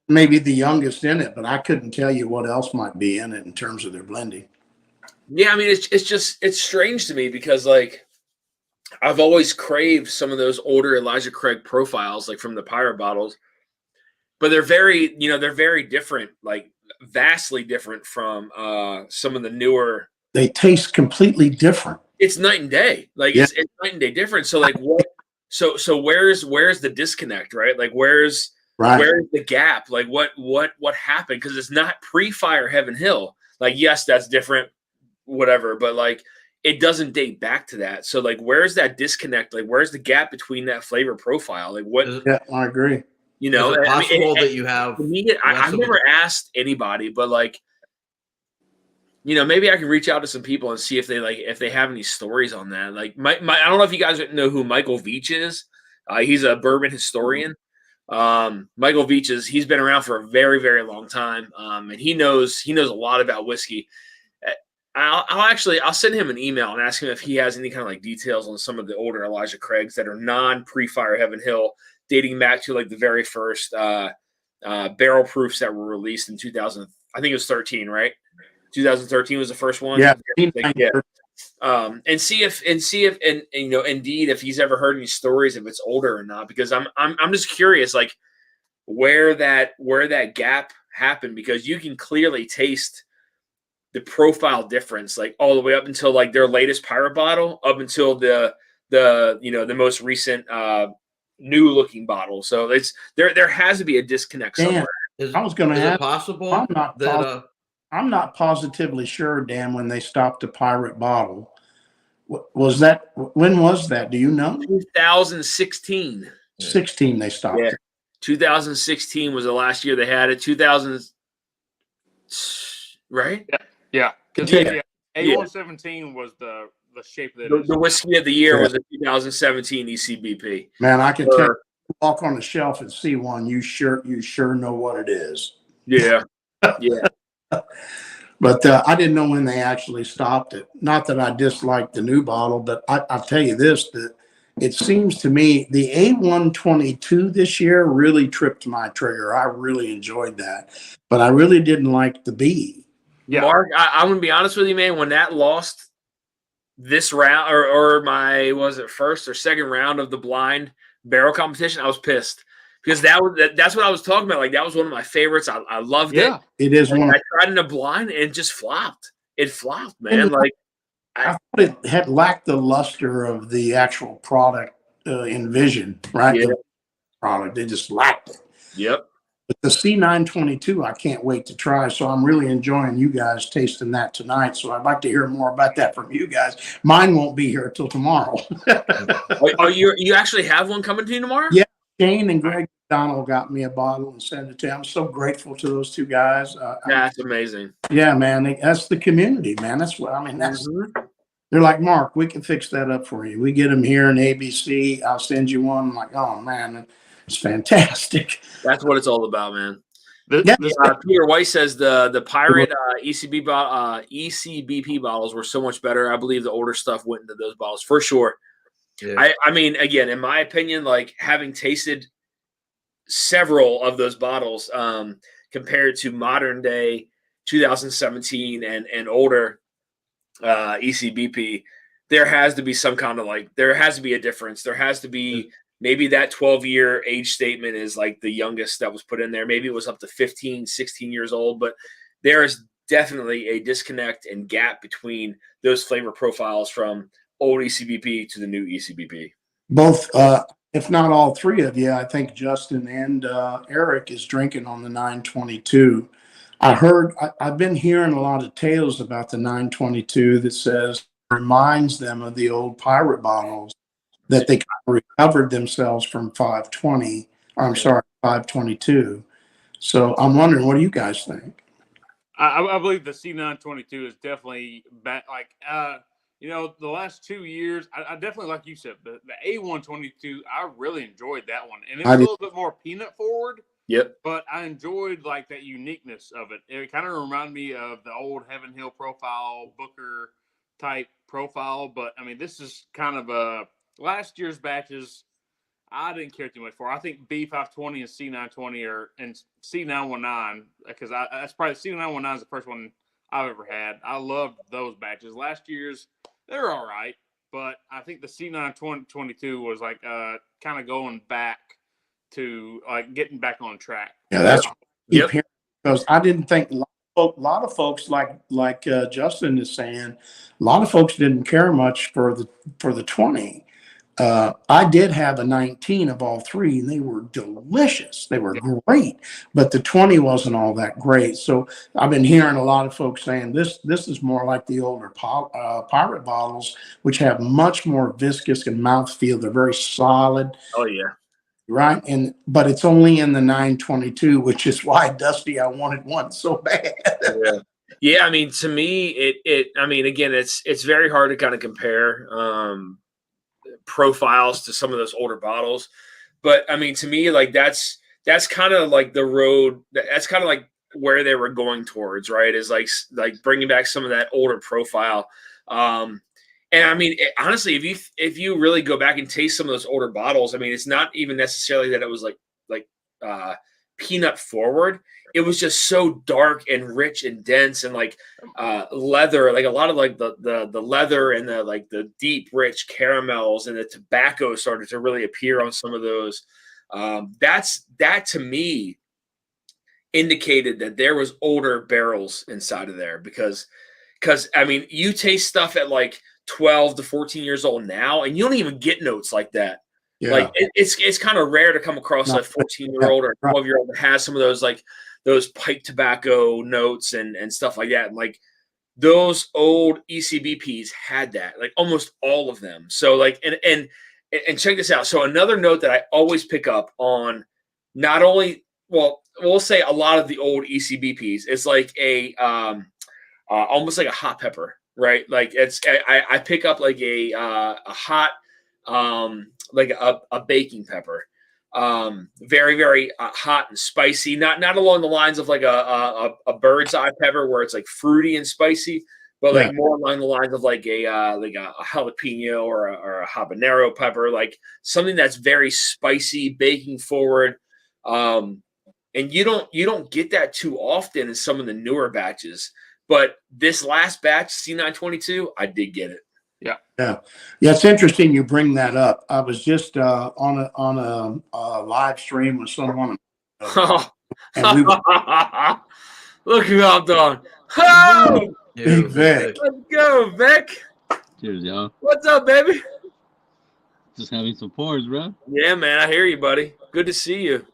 Maybe the youngest in it, but I couldn't tell you what else might be in it in terms of their blending. Yeah, I mean, it's strange to me because like I've always craved some of those older Elijah Craig profiles, like from the Pirate bottles, but they're very different, like vastly different from some of the newer. They taste completely different. It's night and day. Like it's night and day different. So like what? So where's the disconnect, right? Like where's the gap? Like what happened? Because it's not pre-fire Heaven Hill. Like yes, that's different, whatever, but like it doesn't date back to that. So like where's that disconnect? Like where's the gap between that flavor profile? Like what? Yeah, I agree. You know, is it possible that you have? For me, I've never asked anybody, but like, you know, maybe I can reach out to some people and see if they have any stories on that. Like, I don't know if you guys know who Michael Veach is. He's a bourbon historian. Michael Veach he's been around for a very, very long time, and he knows a lot about whiskey. I'll send him an email and ask him if he has any kind of like details on some of the older Elijah Craigs that are non-pre-Fire Heaven Hill, dating back to like the very first barrel proofs that were released in 2000. I think it was 13, right? 2013 was the first one. Yeah. And see if indeed if he's ever heard any stories if it's older or not, because I'm just curious like where that gap happened, because you can clearly taste the profile difference like all the way up until like their latest pirate bottle up until the most recent new looking bottle. So it's there has to be a disconnect somewhere. I was going to ask, possible I'm not positively sure, Dan, when they stopped the pirate bottle. Was that, when was that? Do you know? 2016. 16 they stopped it. 2016 was the last year they had it. 2000, right? Yeah. Because A117 was the shape that the whiskey of the year was the 2017 ECBP. Man, I can tell you, walk on the shelf and see one, you sure know what it is. Yeah. Yeah. But I didn't know when they actually stopped it. Not that I disliked the new bottle, but I'll tell you this, that it seems to me the A122 this year really tripped my trigger. I really enjoyed that, but I really didn't like the B. Yeah. Mark, I'm going to be honest with you, man. When that lost this round or my, was it first or second round of the blind barrel competition, I was pissed. Because that's what I was talking about. Like, that was one of my favorites. I loved it. It is one. I tried in a blind and it just flopped. It flopped, man. Like, I thought it had lacked the luster of the actual product envisioned, right? Yeah. The product, they just lacked it. Yep. But the C922, I can't wait to try. So I'm really enjoying you guys tasting that tonight. So I'd like to hear more about that from you guys. Mine won't be here till tomorrow. You actually have one coming to you tomorrow? Yeah. Shane and Greg Donald got me a bottle and sent it to me. I'm so grateful to those two guys. That's amazing. Yeah, man. That's the community, man. That's what I mean. They're like, Mark, we can fix that up for you. We get them here in ABC. I'll send you one. I'm like, oh, man, it's fantastic. That's what it's all about, man. Peter White says the pirate ECBP bottles were so much better. I believe the older stuff went into those bottles for sure. Yeah. I mean, again, in my opinion, like having tasted several of those bottles compared to modern day 2017 and older ECBP, there has to be some kind of like, there has to be a difference. There has to be maybe that 12-year age statement is like the youngest that was put in there. Maybe it was up to 15, 16 years old, but there is definitely a disconnect and gap between those flavor profiles from old ECBP to the new ECBP. Both, if not all three of you, I think Justin and Eric is drinking on the 922. I've been hearing a lot of tales about the 922 that says reminds them of the old pirate bottles that they kind of recovered themselves from 520. I'm sorry, 522. So I'm wondering, what do you guys think? I believe the C922 is definitely back. Like, the last 2 years, I definitely, like you said, the A122, I really enjoyed that one. And it was a little bit more peanut forward. Yep. But I enjoyed, like, that uniqueness of it. It kind of reminded me of the old Heaven Hill profile, Booker type profile. But, I mean, this is kind of last year's batches, I didn't care too much for. I think B520 and C920 and C919, because that's probably C919 is the first one I've ever had. I loved those batches. Last year's, they're all right, but I think the C922 was like kind of going back to like getting back on track. Yeah, that's because I didn't think a lot of folks like Justin is saying, a lot of folks didn't care much for the 20. I did have a 19 of all three, and they were delicious. They were great, but the 20 wasn't all that great. So I've been hearing a lot of folks saying this is more like the older pirate bottles, which have much more viscous and mouthfeel. They're very solid. Oh yeah, right. But it's only in the 922, which is why, Dusty, I wanted one so bad. Yeah. I mean, to me, I mean, again, it's very hard to kind of compare. profiles to some of those older bottles. But I mean, to me, like that's kind of like the road. That's kind of like where they were going towards, right? Is like bringing back some of that older profile. And I mean, honestly, if you really go back and taste some of those older bottles, I mean, it's not even necessarily that it was like peanut forward. It was just so dark and rich and dense and like leather, like a lot of like the leather and the deep rich caramels and the tobacco started to really appear on some of those. That to me indicated that there was older barrels inside of there because I mean, you taste stuff at like 12 to 14 years old now, and you don't even get notes like that. Yeah. Like it's kind of rare to come across a 14-year-old or 12-year-old that has some of those like those pipe tobacco notes and stuff like that. And like those old ECBPs had that, like almost all of them. So like and check this out. So another note that I always pick up on, not only we'll say a lot of the old ECBPs, it's like a almost like a hot pepper, right? Like I pick up like a hot like a baking pepper, very very hot and spicy. Not along the lines of like a bird's eye pepper where it's like fruity and spicy, but like more along the lines of like a jalapeno or a habanero pepper, like something that's very spicy, baking forward. And you don't get that too often in some of the newer batches. But this last batch, C922, I did get it. Yeah. It's interesting you bring that up. I was just on a live stream with someone. And we were, look who hopped on. Oh, Big Vic. Let's go, Vic. Cheers, y'all. What's up, baby? Just having some pours, bro. Yeah, man. I hear you, buddy. Good to see you.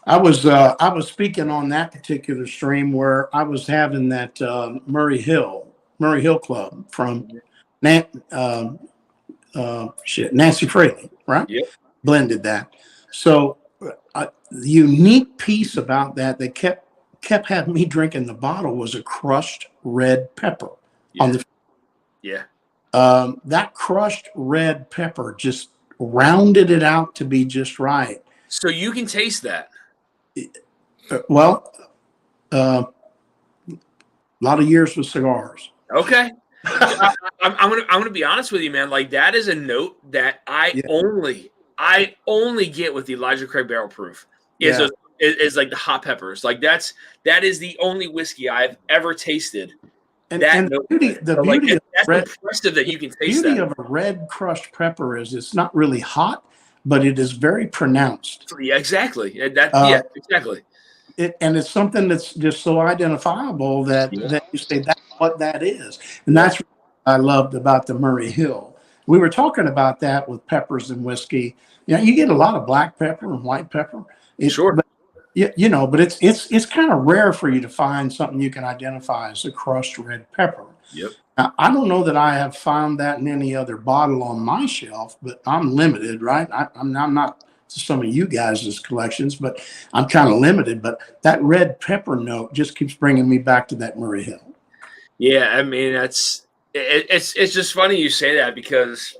I was speaking on that particular stream where I was having that Murray Hill Club from Nancy Fraley, right? Yep. Blended that. So the unique piece about that kept having me drinking the bottle was a crushed red pepper on the. Yeah. That crushed red pepper just rounded it out to be just right. So you can taste that. Well, a lot of years with cigars. Okay. I'm gonna be honest with you, man. Like that is a note that I only get with the Elijah Craig Barrel Proof is like the hot peppers. Like that is the only whiskey I've ever tasted. And the beauty of that's impressive that you can taste that. The beauty of a red crushed pepper is it's not really hot, but it is very pronounced. Yeah, exactly. Exactly. And it's something that's just so identifiable that you say that's what that is. And that's what I loved about the Murray Hill. We were talking about that with peppers and whiskey. You know, you get a lot of black pepper and white pepper. Sure. But, but it's kind of rare for you to find something you can identify as a crushed red pepper. Yep. Now, I don't know that I have found that in any other bottle on my shelf, but I'm limited, right? I'm not to some of you guys' collections, but I'm kind of limited. But that red pepper note just keeps bringing me back to that Murray Hill. Yeah, I mean it's just funny you say that because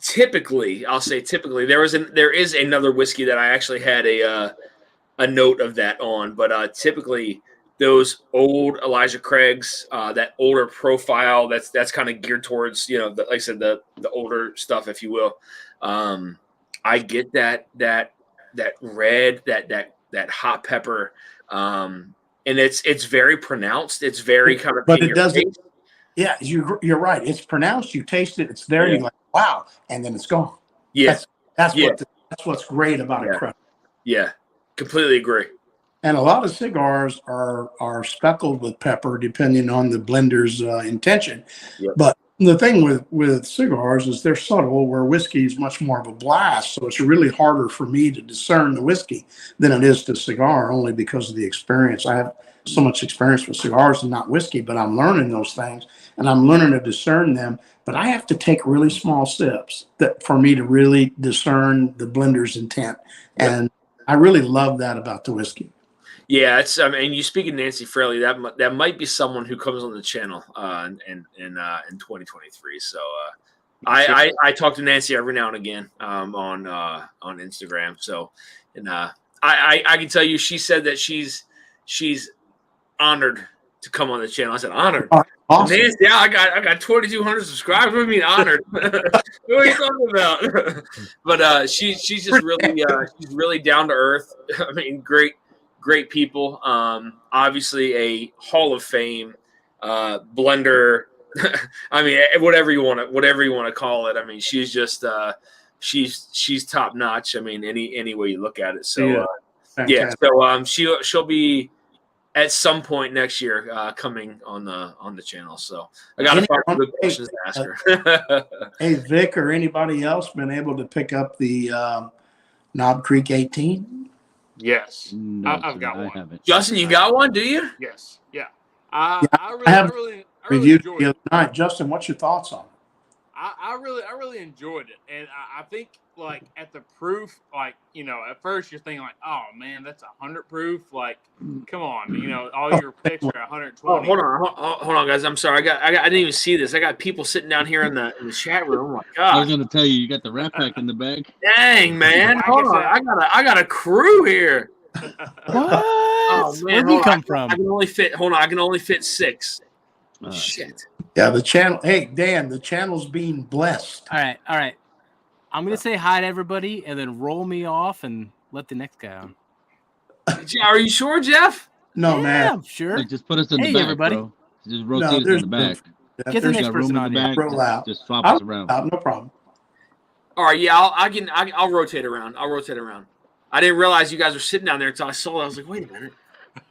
typically there is another whiskey that I actually had a note of that on, but typically those old Elijah Craigs, that older profile, that's kind of geared towards, like I said, the older stuff, if you will. I get that red, that hot pepper, and it's very pronounced. It's very kind of, but it doesn't. Yeah, you're right. It's pronounced. You taste it. It's there. And you're like, wow, and then it's gone. Yeah, that's what's great about a crust. Yeah, completely agree. And a lot of cigars are speckled with pepper, depending on the blender's intention. Yep. But the thing with cigars is they're subtle, where whiskey is much more of a blast. So it's really harder for me to discern the whiskey than it is to cigar, only because of the experience. I have so much experience with cigars and not whiskey, but I'm learning those things and I'm learning to discern them. But I have to take really small sips for me to really discern the blender's intent. Yep. And I really love that about the whiskey. Yeah, it's. I mean, you speak of Nancy Fraley. That might be someone who comes on the channel in 2023. So I talk to Nancy every now and again on Instagram. So and I can tell you, she said that she's honored to come on the channel. I said honored. Awesome. Nancy, yeah, I got 2,200 subscribers. What do you mean honored? What are you talking about? But she's just really she's really down to earth. I mean, great people. Obviously a Hall of Fame blender. I mean, whatever you want to call it. I mean, she's just she's top notch. I mean, any way you look at it. So yeah. So she'll be at some point next year coming on the channel. So I got to find good questions to ask her. Hey, Vic, or anybody else been able to pick up the Knob Creek 18? Yes, No, I've got one. Haven't. Justin, you got one? Do you? Yes, yeah. I I really reviewed enjoyed the it. other night. Justin, what's your thoughts on it? I really enjoyed it, and I think like at the proof, like at first you're thinking like, oh man, that's 100 proof. Like, come on, all your picks are 120. Oh, hold on, guys. I'm sorry. I didn't even see this. I got people sitting down here in the chat room. Oh my god! I was gonna tell you got the Rat Pack in the bag. Dang, man. Hold on. I got a crew here. What? Oh, man, Where'd you come from? I can only fit. Hold on. I can only fit 6. Shit. Yeah, the channel. Hey, Dan, the channel's being blessed. All right. I'm gonna say hi to everybody and then roll me off and let the next guy on. Are you sure, Jeff? No, yeah, man. I'm sure. Like, just put us in the Hey, back, everybody. bro. Just rotate us in the back. Get the next Got room person in on the here. back. Roll out. Just swap us around. No problem. All right. Yeah, I'll rotate around. I didn't realize you guys were sitting down there until I saw it. I was like, wait a minute.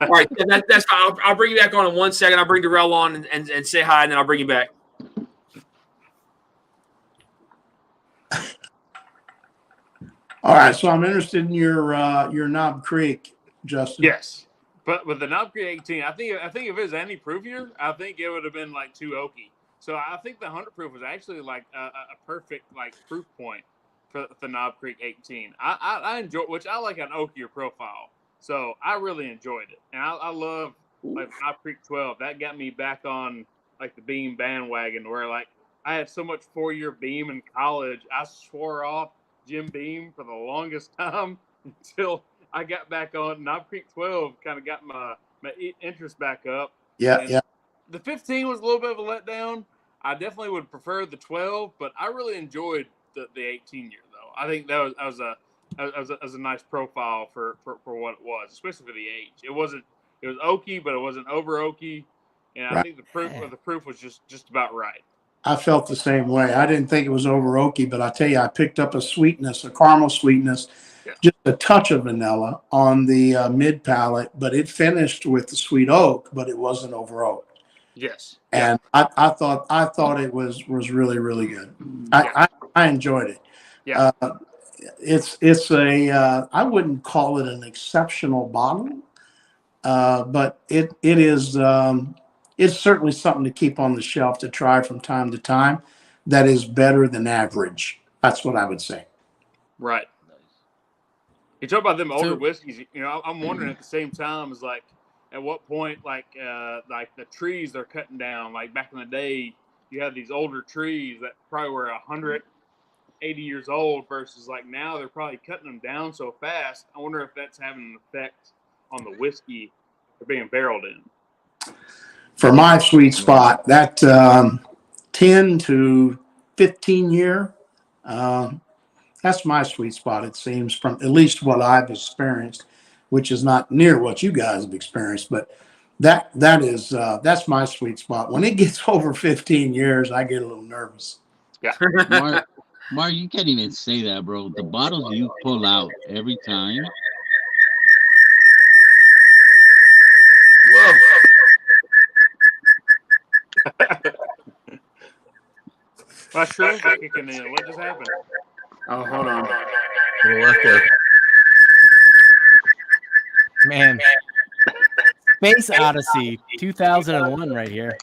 All right, that's fine. I'll bring you back on in 1 second. I'll bring Darrell on and say hi, and then I'll bring you back. All right, so I'm interested in your Knob Creek, Justin. Yes, but with the Knob Creek 18, I think if it was any proofier, I think it would have been like too oaky. So I think the 100 proof was actually like a perfect like proof point for the Knob Creek 18. I enjoy, which I like an oakier profile. So I really enjoyed it, and I love like Knob Creek 12. That got me back on like the beam bandwagon, where like I had so much 4-year beam in college, I swore off Jim Beam for the longest time until I got back on Knob Creek 12. Kind of got my interest back up. Yeah. The 15 was a little bit of a letdown. I definitely would prefer the 12, but I really enjoyed the 18 year though. I think that was a nice profile for what it was, especially for the age. It was oaky, but it wasn't over oaky, and I think the proof was just about right. I felt the same way. I didn't think it was over oaky, but I tell you, I picked up a caramel sweetness, just a touch of vanilla on the mid palate, but it finished with the sweet oak, but it wasn't over oak. Yes, and I thought it was really, really good. I enjoyed it. Yeah, it's a I wouldn't call it an exceptional bottle, but it is. It's certainly something to keep on the shelf to try from time to time. That is better than average. That's what I would say. Right. You talk about them older whiskeys. I'm wondering at the same time is like, at what point, like the trees they're cutting down. Like back in the day, you had these older trees that probably were 180 years old versus like now they're probably cutting them down so fast. I wonder if that's having an effect on the whiskey they're being barreled in. For my sweet spot, that 10 to 15 year, that's my sweet spot, it seems, from at least what I've experienced, which is not near what you guys have experienced, but that's my sweet spot. When it gets over 15 years, I get a little nervous. Yeah. Mark, you can't even say that, bro. The bottles you pull out every time. Whoa. My shrooms are kicking in. What just happened? Oh, hold on. Man, Space Odyssey 2001 right here.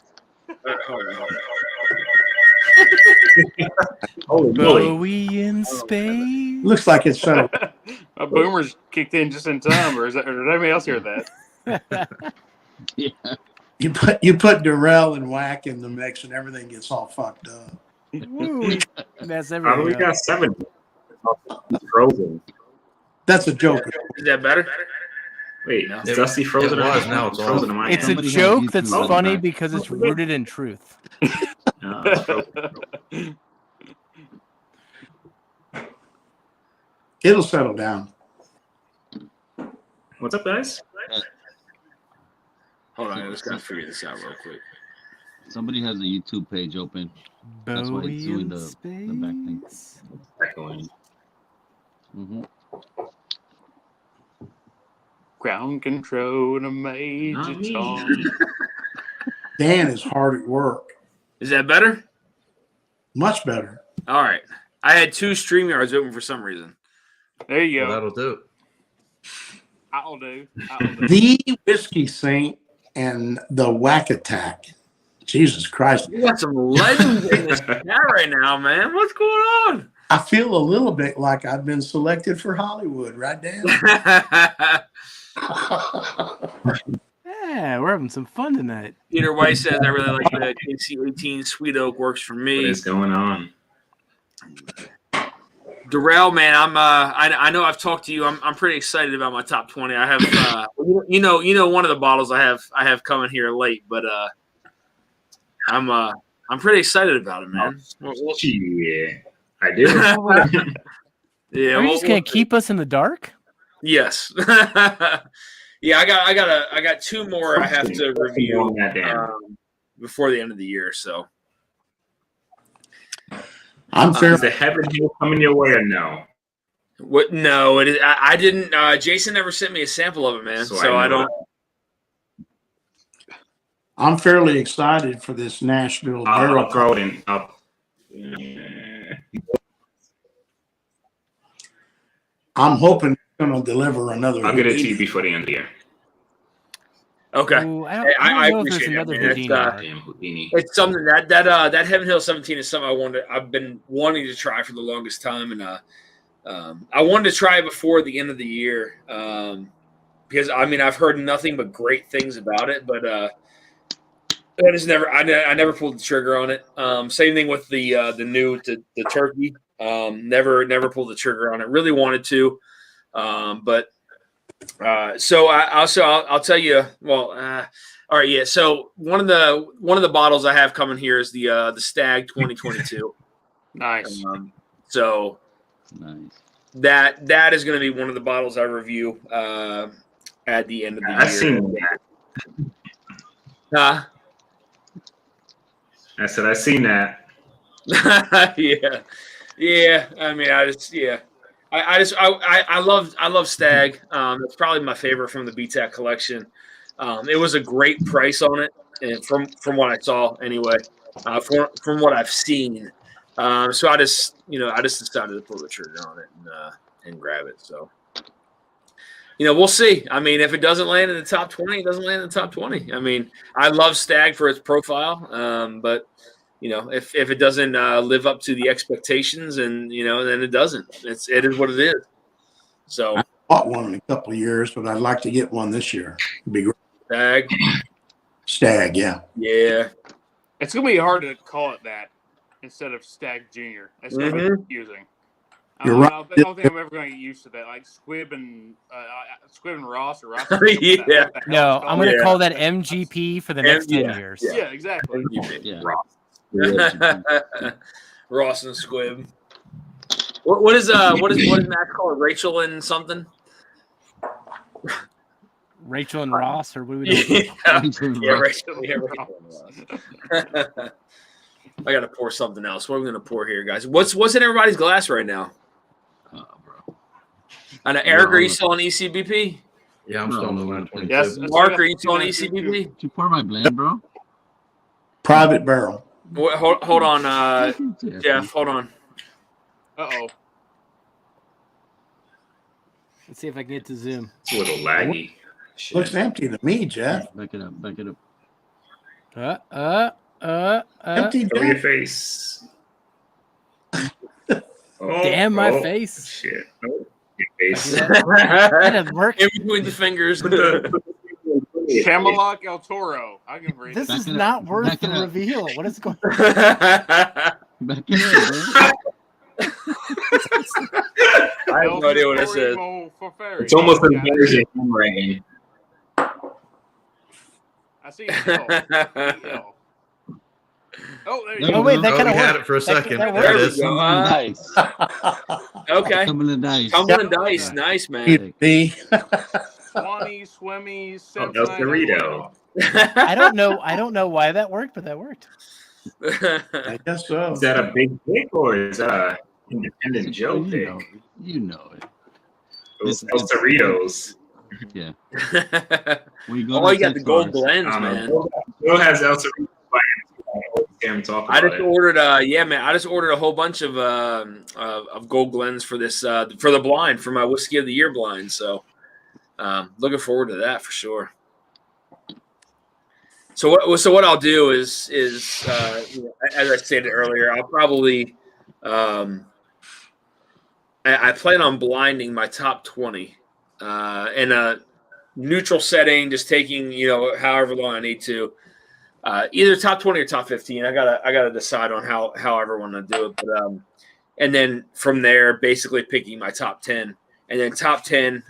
Bowie in space. Looks like it's My boomers kicked in just in time, or did anybody else hear that? Yeah. You put Durrell and Whack in the mix, and everything gets all fucked up. Woo, that's Oh, everything. we got 7 frozen. That's a joke. Is that better? Wait, is Dusty frozen? It was. Now it's frozen off. in my It's a hand. Somebody has joke YouTube that's on funny back. because it's rooted in truth. It's frozen. It'll settle down. What's up, guys? Hold on, I just gotta figure this out real quick. Somebody has a YouTube page open. That's why it's doing the back thing. Echoing. Mm-hmm. Ground control to Major Not me. Tom. Dan is hard at work. Is that better? Much better. All right. I had 2 StreamYards open for some reason. There you Well, go. that'll do. I'll do. I'll do. The Whiskey Saint and the Whack Attack. Jesus Christ. You got some legends in this chat right now, man. What's going on? I feel a little bit like I've been selected for Hollywood, right, Dan? Yeah, we're having some fun tonight. Peter White says, I really like the KC18 Sweet Oak works for What me. is going on? Darrell, man, I know I've talked to you. I'm pretty excited about my top 20. I have you know one of the bottles I have coming here late, but I'm pretty excited about it, man. Yeah, I do. Yeah, Are you just gonna keep us in the dark? Yes. Yeah, I got 2 more I have to review before the end of the year. So I'm fair. Is the Heaven Hill coming your way or no? what? No, it is. I didn't. Jason never sent me a sample of it, man. So I don't. I'm fairly excited for this Nashville barrel. I'll throw it in. I'm hoping it's going to deliver another. I'll get it to Houdini. you before the end of the year. Okay. Ooh, I I don't know if there's appreciate it, another man. Houdini. Damn Houdini. It's something that Heaven Hill 17 is something I've been wanting to try for the longest time, and I wanted to try it before the end of the year because I've heard nothing but great things about it, but I never pulled the trigger on it. Same thing with the turkey. Never pulled the trigger on it. Really wanted to, but. So I'll tell you. Well, all right, yeah. So one of the bottles I have coming here is the Stag 2022. Nice. So Nice. that is going to be one of the bottles I review at the end of the year. I've seen that. I said I've seen that. Yeah. I mean, I love Stag. It's probably my favorite from the BTAC collection. It was a great price on it, and from what I saw anyway. From what I've seen, so I just decided to pull the trigger on it and grab it. So we'll see. I mean, if it doesn't land in the top 20, it doesn't land in the top 20. I mean, I love Stag for its profile, but. If it doesn't live up to the expectations, and then it doesn't. It is what it is. So I bought one in a couple of years, but I'd like to get one this year. It'd be great. Stag, yeah. Yeah. It's gonna be hard to call it that instead of Stag Junior. It's gonna be confusing. You're I right. don't think I'm ever going to get used to that. Like Squib and Ross or Ross. Yeah. No, I'm going to Yeah. call that MGP for the next 10 years. Yeah, exactly. Yeah. Ross and Squib. What is Matt called? Rachel and something? Rachel and Ross, or what do we do? Yeah, Rachel. Yeah, Rachel and Ross. I got to pour something else. What are we going to pour here, guys? What's in everybody's glass right now? Bro. And Eric, are you still on ECBP? Yeah, I'm still on the line 22. Yes. Mark, are you still on ECBP? Did you pour my blend, bro? Private barrel. Hold on, Jeff. Hold on. Uh-oh. Let's see if I can get to Zoom. It's a little laggy. Looks empty to me, Jeff. Back it up. Back it up. Empty, Show your Jeff. face. Damn my face. Shit. Oh, your face. That doesn't work. In between the fingers. Put the Chamalak El Toro. I can read This it. is not worth the reveal. What is going on? Back it up, bro. I have no idea what it says. It's almost embarrassing handwriting. I see it. Oh, there you Oh, go. wait, that Oh, kind we of had worked. it for a second. that There it we is. go. Nice. Okay. Tumbling dice. Tumbling dice. Nice, man. The Swanee, Swimmy, Oh, Samsonite. El Cerrito. I don't know why that worked, but that worked. I guess so. Is that a big pick or is that a independent Joe you pick? know it. You know it. Those El Cerritos. Yeah. Oh, When you you go got to the gold blends, I don't man. know. Joe has El Cerrito. Talk I about just it. ordered, I just ordered a whole bunch of gold blends for this for the blind for my whiskey of the year blind. So, looking forward to that for sure. So what I'll do is as I stated earlier, I'll probably I plan on blinding my top 20 in a neutral setting, just taking however long I need to. Either top 20 or top 15. I gotta decide on however I want to do it. But and then from there, basically picking my top 10, and then top 10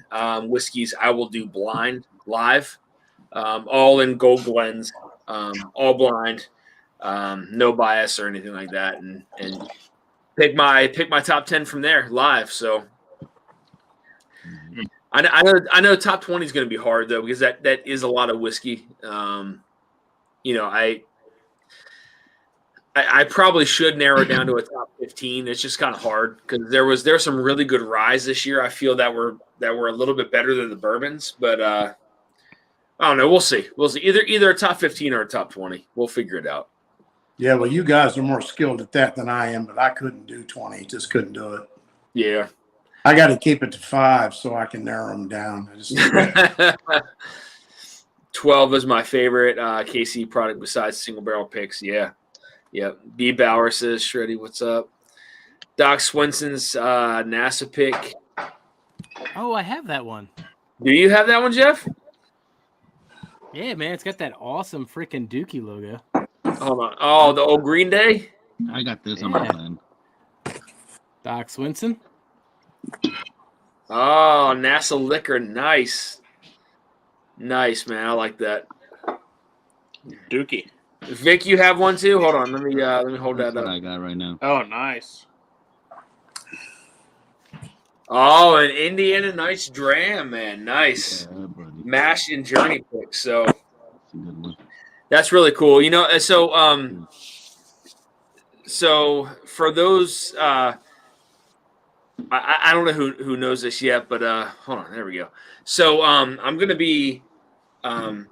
whiskeys I will do blind live, all in gold blends, all blind, no bias or anything like that, and pick my top 10 from there live. So I know top 20 is going to be hard though, because that is a lot of whiskey. I probably should narrow it down to a top 15. It's just kind of hard because there's some really good ryes this year. I feel that were a little bit better than the bourbons, but I don't know. We'll see. Either a top 15 or a top 20. We'll figure it out. Yeah, well, you guys are more skilled at that than I am, but I couldn't do 20. Just couldn't do it. Yeah. I got to keep it to 5 so I can narrow them down. 12 is my favorite KC product besides single barrel picks. Yeah. Yep. B. Bauer says, Shreddy, what's up? Doc Swenson's NASA pick. Oh, I have that one. Do you have that one, Jeff? Yeah, man. It's got that awesome freaking Dookie logo. Hold on. Oh, the old Green Day? I got this on my plan. Doc Swenson. Oh, NASA liquor. Nice. Nice, man. I like that. Dookie. Vic, you have one too? Hold on. Let me hold That's that what up. I got right now. Oh, nice. Oh, an Indiana Nice Dram, man. Nice. Yeah, buddy. Mash and Journey pick. So That's a good one. that's really cool. So for those I don't know who knows this yet, but hold on, there we go. So I'm gonna be an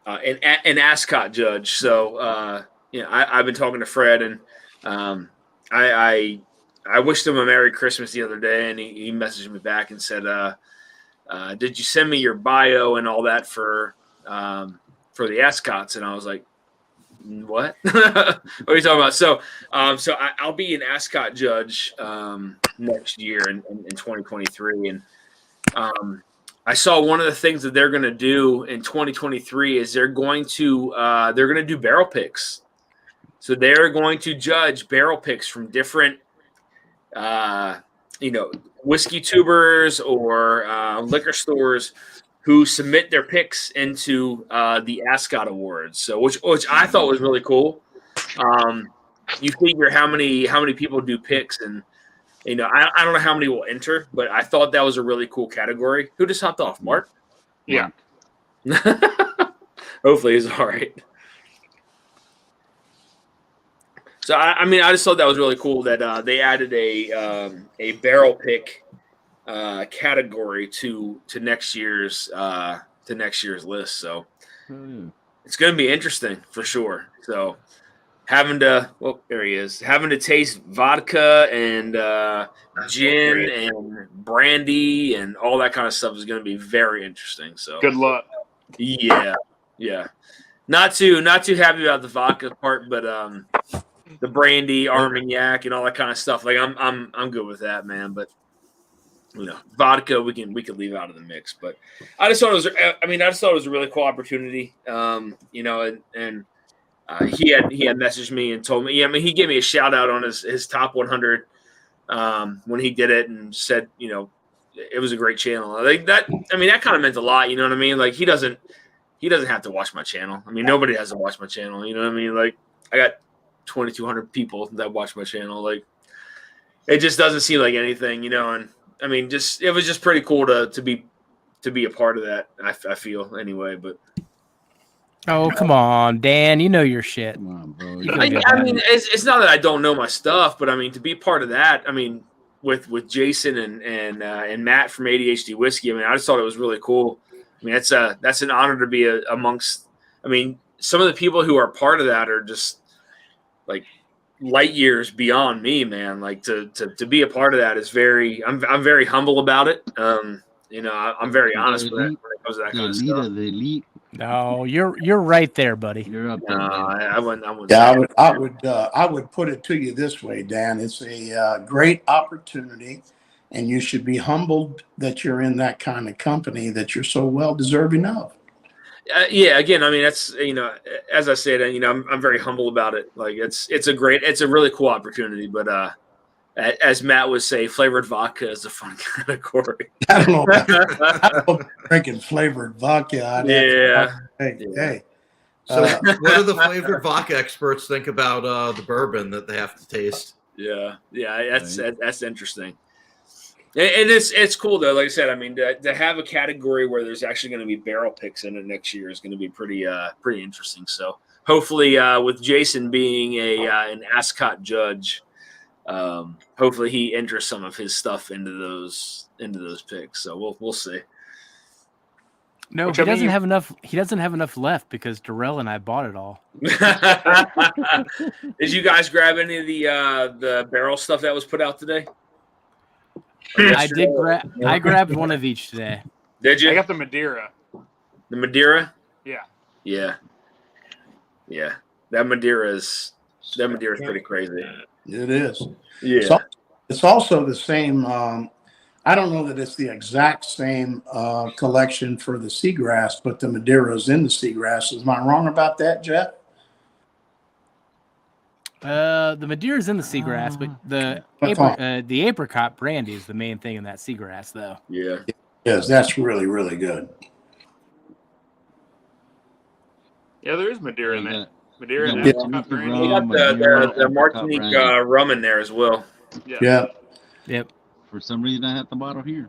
ASCOT judge. So I've been talking to Fred, and I wished him a Merry Christmas the other day, and he messaged me back and said, did you send me your bio and all that for the ASCOTs? And I was like, what? What are you talking about? So I'll be an ASCOT judge next year in 2023, and I saw one of the things that they're going to do in 2023 is they're going to do barrel picks. So they're going to judge barrel picks from different whiskey tubers or liquor stores who submit their picks into the ASCOT Awards. So which I thought was really cool. You figure how many people do picks, and I don't know how many will enter, but I thought that was a really cool category. Who just hopped off, Mark? Yeah. Hopefully he's all right. So I just thought that was really cool that they added a barrel pick category to next year's list. So it's going to be interesting for sure. So having to taste vodka and gin and brandy and all that kind of stuff is going to be very interesting. So good luck. Yeah. Not too happy about the vodka part, but the brandy, Armagnac, and all that kind of stuff. Like I'm good with that, man. But vodka we could leave out of the mix. But I just thought it was. I just thought it was a really cool opportunity. And he had messaged me and told me. Yeah, he gave me a shout out on his top 100 when he did it and said, it was a great channel. Like that. That kind of meant a lot. You know what I mean? Like he doesn't have to watch my channel. Nobody has to watch my channel. You know what I mean? Like I got 2,200 people that watch my channel. Like it just doesn't seem like anything, And it was just pretty cool to be a part of that. I feel anyway, but. Oh, come on, Dan. You know your shit. Come on, bro. It's not that I don't know my stuff, but to be part of that, with Jason and Matt from ADHD Whiskey, I just thought it was really cool. That's an honor to be amongst. Some of the people who are part of that are just like light years beyond me, man. Like to be a part of that is very. I'm very humble about it. I'm very honest with it when it comes to that kind of stuff. The elite. No, you're right there, buddy. You're up there. I wouldn't. Yeah, I would put it to you this way, Dan. It's a great opportunity, and you should be humbled that you're in that kind of company that you're so well deserving of. Yeah, again, that's as I said, I'm very humble about it. Like it's a really cool opportunity, but as Matt would say, flavored vodka is a fun category. I don't know drinking flavored vodka. Hey. So, what do the flavored vodka experts think about the bourbon that they have to taste? Yeah, that's interesting. And it's cool though. Like I said, to have a category where there's actually going to be barrel picks in it next year is going to be pretty interesting. So hopefully, with Jason being an Ascot judge. Hopefully he enters some of his stuff into those picks. So we'll see. No, he doesn't have enough. He doesn't have enough left because Darrell and I bought it all. Did you guys grab any of the barrel stuff that was put out today? I did grab. I grabbed one of each today. Did you? I got the Madeira. The Madeira? Yeah. That Madeira is pretty crazy. It is. Yeah. It's also the same. I don't know that it's the exact same collection for the Seagrass, but the Madeira is in the Seagrass. Am I wrong about that, Jeff? The Madeira is in the Seagrass, but the apricot brandy is the main thing in that Seagrass, though. Yeah. Yes, that's really, really good. Yeah, there is Madeira in that. Madeira and Yeah. apricot brandy. We got the Martinique rum in there as well. Yeah. Yep. For some reason, I have the bottle here.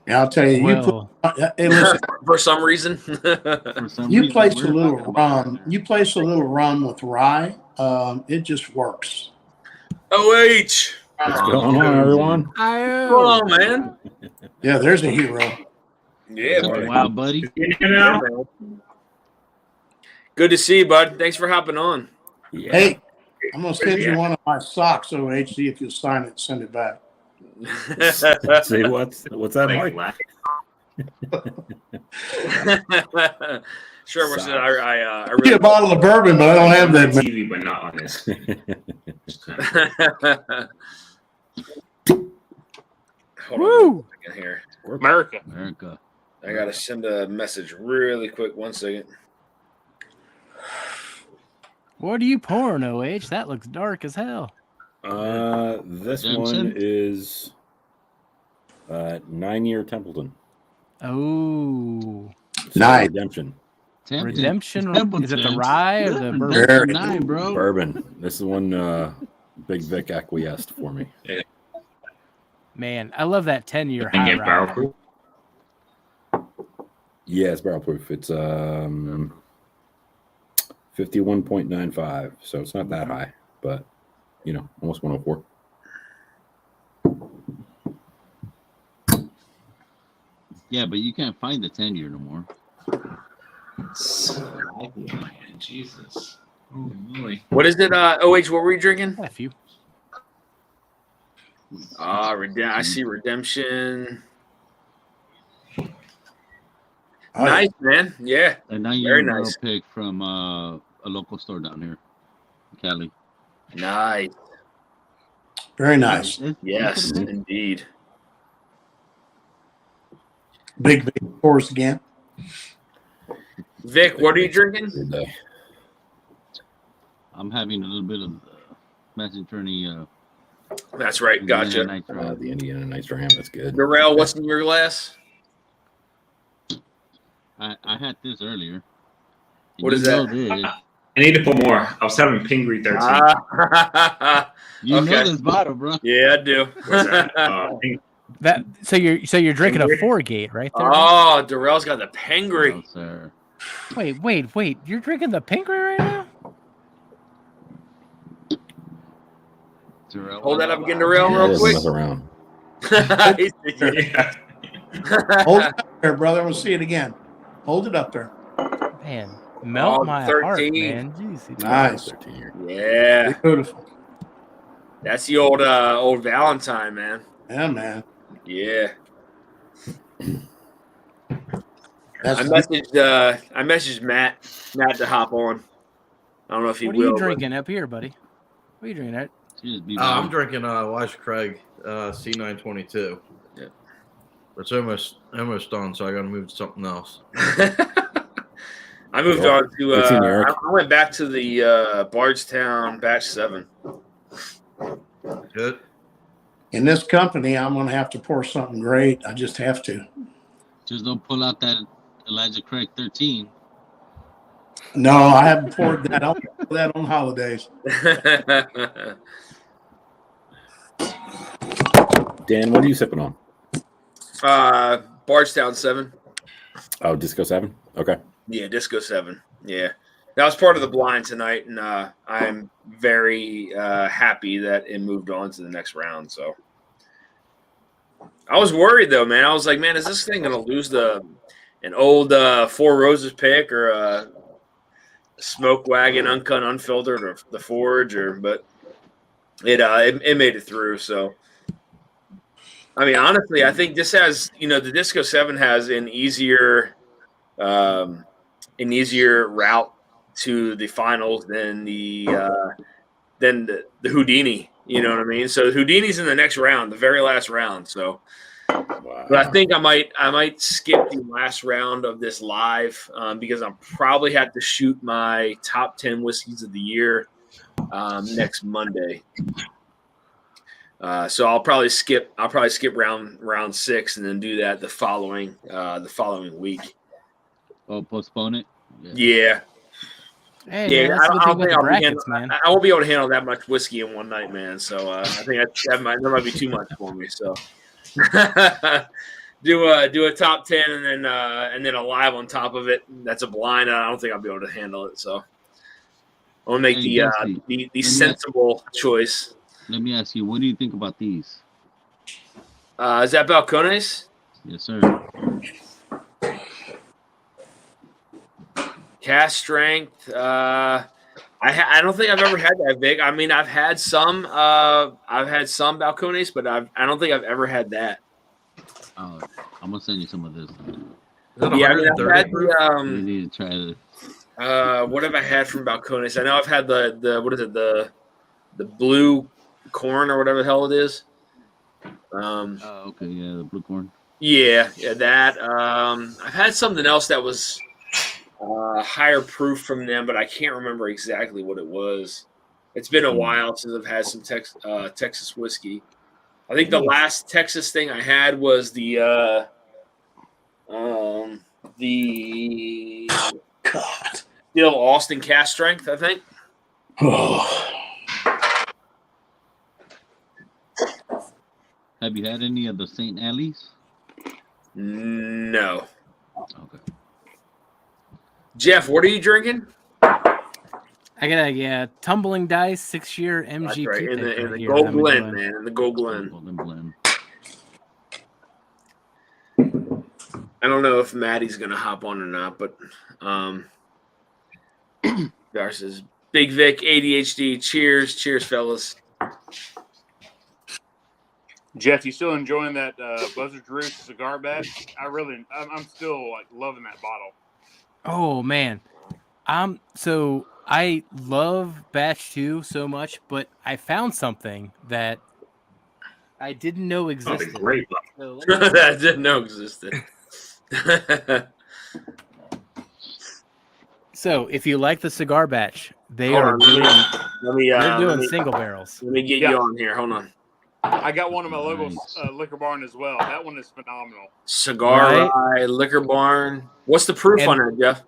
Yeah, I'll tell you. Hey, listen. For some reason. You place a little rum. You place a little rum with rye. It just works. OH. What's going on, everyone? What's going on, man? Yeah, there's a hero. Yeah, Wow, buddy. Good to see you, bud. Thanks for hopping on. Yeah. Hey, I'm gonna send you one of my socks, OH. See if you'll sign it and send it back. Let's see what's that, Mike? Sure, Socks. I Get really a bottle of bourbon, but I don't have that. TV, but not on this. Hold Woo! on a second here. America. I gotta send a message really quick. 1 second. What are you pouring, OH? That looks dark as hell. This Jameson? one is 9-year Templeton. Oh, Nice. Redemption. Redemption. Templeton. Is it the rye or the bourbon? Very- 9, bro. Bourbon. This is one Big Vic acquiesced for me. Man, I love that 10-year And high get barrel rye. proof. Yeah, it's barrel proof. It's 51.95, so it's not that high, but almost 104. Yeah, but you can't find the 10-year no more. Jesus. Holy moly. What is it? OH, what were you drinking? A few. I see Redemption. Oh, Nice, man. Yeah. A 9-year Very barrel nice. pick from a local store down here in Cali. Nice. Very nice. Yes, indeed. Big Vic pours again. Vic, what are you drinking? Good day. I'm having a little bit of Magic Journey. That's right. Gotcha. Night Dram. The Indiana Nights Dram. That's good. Darrell, what's in your glass? I had this earlier. And What is that? This. I need to put more. I was having Pingree 13. You Okay. know this bottle, bro. Yeah, I do. What's that? That so you're drinking a 4-gate right there. Oh, Darrell's got the Pengri. No, sir. Wait. You're drinking the Pingree right now? Jarrell, Hold that up again, Darrell, Yeah, real doesn't quick. mess around. Yeah. Hold it up there, brother. We'll see it again. Hold it up there. Man, melt Oh, my 13. heart, man. Jeez. Nice. 13 years. Yeah, Beautiful. that's the old Valentine, man. Yeah, man. Yeah. That's I messaged Matt to hop on. I don't know if he What are will. you but- drinking up here, buddy? What are you drinking? At? Cheers, B. I'm drinking Elijah Craig C922. Yeah. It's almost done, so I got to move to something else. I moved Well, on to. what's in Eric? I went back to the Bardstown Batch 7. Good. in this company. I'm going to have to pour something great. I just have to. Just don't pull out that Elijah Craig 13. No, I haven't poured that. I'll pour that on holidays. Dan, what are you sipping on? Bardstown 7. Oh, Disco 7? Okay. Yeah, Disco 7. Yeah. That was part of the blind tonight, and I'm very happy that it moved on to the next round. So I was worried, though, man. I was like, man, is this thing going to lose an old Four Roses pick or a Smoke Wagon Uncut Unfiltered or the Forge? But it made it through. So, I mean, honestly, I think this has, the Disco 7 has an easier route to the finals than the Houdini. You know what I mean? So Houdini's in the next round, the very last round. So, but I think I might skip the last round of this live because I'll probably have to shoot my top 10 whiskeys of the year next Monday. So I'll probably skip round 6 and then do that the following week. Oh, postpone it? Yeah. Hey, Yeah, man, that's the thing with the brackets, man. I won't be able to handle that much whiskey in one night, man. So I think that might be too much for me. So do a top 10 and then a live on top of it. That's a blind. I don't think I'll be able to handle it. So I'll make the sensible choice. Let me ask you, what do you think about these? Is that Balcones? Yes, sir. Cast strength. I don't think I've ever had that big. I mean, I've had some Balcones, but I don't think I've ever had that. I'm gonna send you some of this. Yeah, I mean, I've had You need to try to. what have I had from Balcones? I know I've had the what is it, the blue corn or whatever the hell it is. Okay, yeah, the blue corn. Yeah, that. I've had something else that was higher proof from them, but I can't remember exactly what it was. It's been a while since I've had some Texas whiskey. I think the last Texas thing I had was the Still Austin cast strength, I think. Have you had any of the St. Alley's? No. Okay. Jeff, what are you drinking? I got a tumbling dice 6-year MGP. That's right. In pick the right here Gold that I'm Blend, enjoying. man. In the Gold Blend. Golden blend. I don't know if Maddie's gonna hop on or not, but Dar says Big Vic ADHD. Cheers, fellas. Jeff, you still enjoying that Buzzard's Roost cigar batch? I'm still like loving that bottle. Oh man, so I love Batch 2 so much, but I found something that I didn't know Oh, existed. the great. So let me- That didn't know existed. So if you like the cigar batch, they Hold are on, doing they're doing let me single barrels. get Yeah. you on here. Hold on. I got one of my local Nice. liquor barn as well. That one is phenomenal. Cigar Right. Rye, Liquor Barn. What's the proof And- on that, Jeff?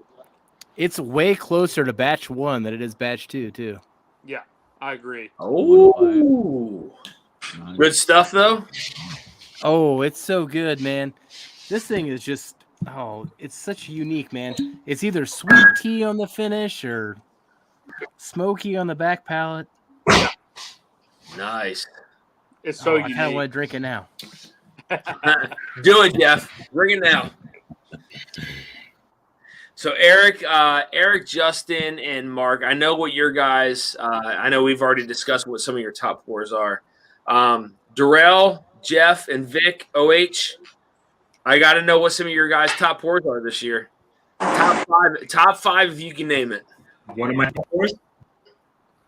It's way closer to batch 1 than it is batch 2 too. Yeah, I agree. Oh, Nice. good stuff though. Oh, it's so good, man. This thing is just it's such unique, man. It's either sweet tea on the finish or smoky on the back palate. Nice. It's so I kind of unique. want to drink it now. Do it, Jeff. Bring it now. So Eric, Justin, and Mark, I know what your guys. I know we've already discussed what some of your top fours are. Darrell, Jeff, and Vic. OH. I got to know what some of your guys' top fours are this year. Top five, if you can name it. One of my top fours.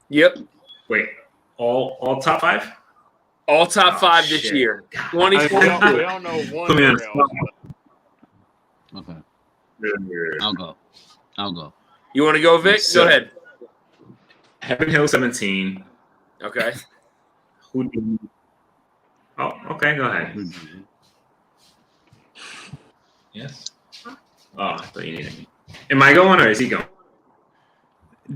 Yep, Wait, all top five? all top Oh, five this shit. year. I mean, we 2022. all know one. Put me on Darrell. Okay. I'll go. You want to go, Vic? So- Go ahead. Heaven Hill 17. Okay. Who do you... Oh, okay, go ahead. Yes. Oh, I thought you needed me. Am I going or is he going?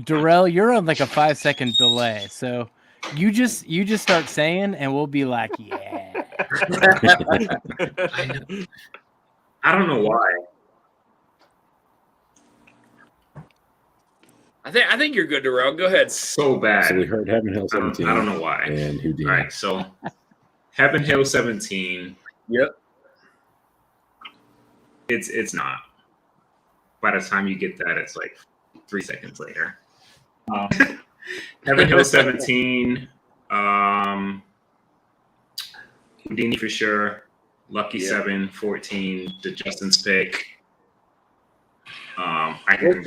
Darrell, you're on like a 5-second delay, so you just start saying, and we'll be like, yeah. I don't know why. I think you're good, Darrell. Go ahead. So bad. So we heard Heaven Hill I don't 17. know why. And Houdini. All right, so Heaven Hill 17. Yep. It's not. By the time you get that, it's like 3 seconds later. Heaven Hill 17. Houdini for sure. Lucky Yeah. 7, 14. The Justin's pick. I can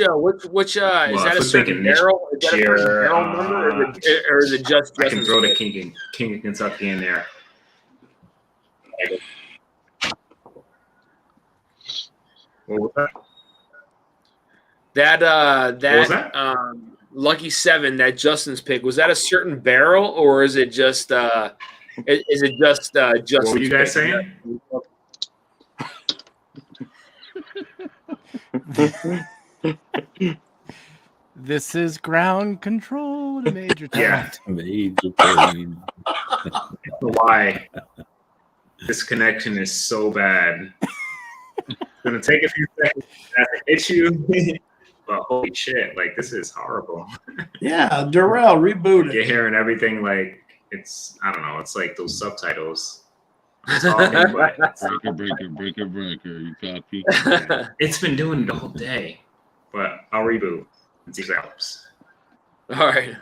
Which is that if a we're certain thinking this barrel? Is that a certain year, barrel number, or is it just I can Justin's throw the pick? King of Kentucky in there. What was that? That What was that? Lucky 7, that Justin's pick, was that a certain barrel, or is it just Justin's What were you guys pick? saying? This is ground control to Major Tom. Yeah. Major pain. Why? This connection is so bad. It's gonna take a few seconds to hit you, but holy shit! Like this is horrible. Yeah, Darrell, reboot You're it. hearing everything like it's I don't know. It's like those subtitles. Talking, but it's not. Breaker. You copy? It's been doing it the whole day, but I'll reboot and see if that helps. All right.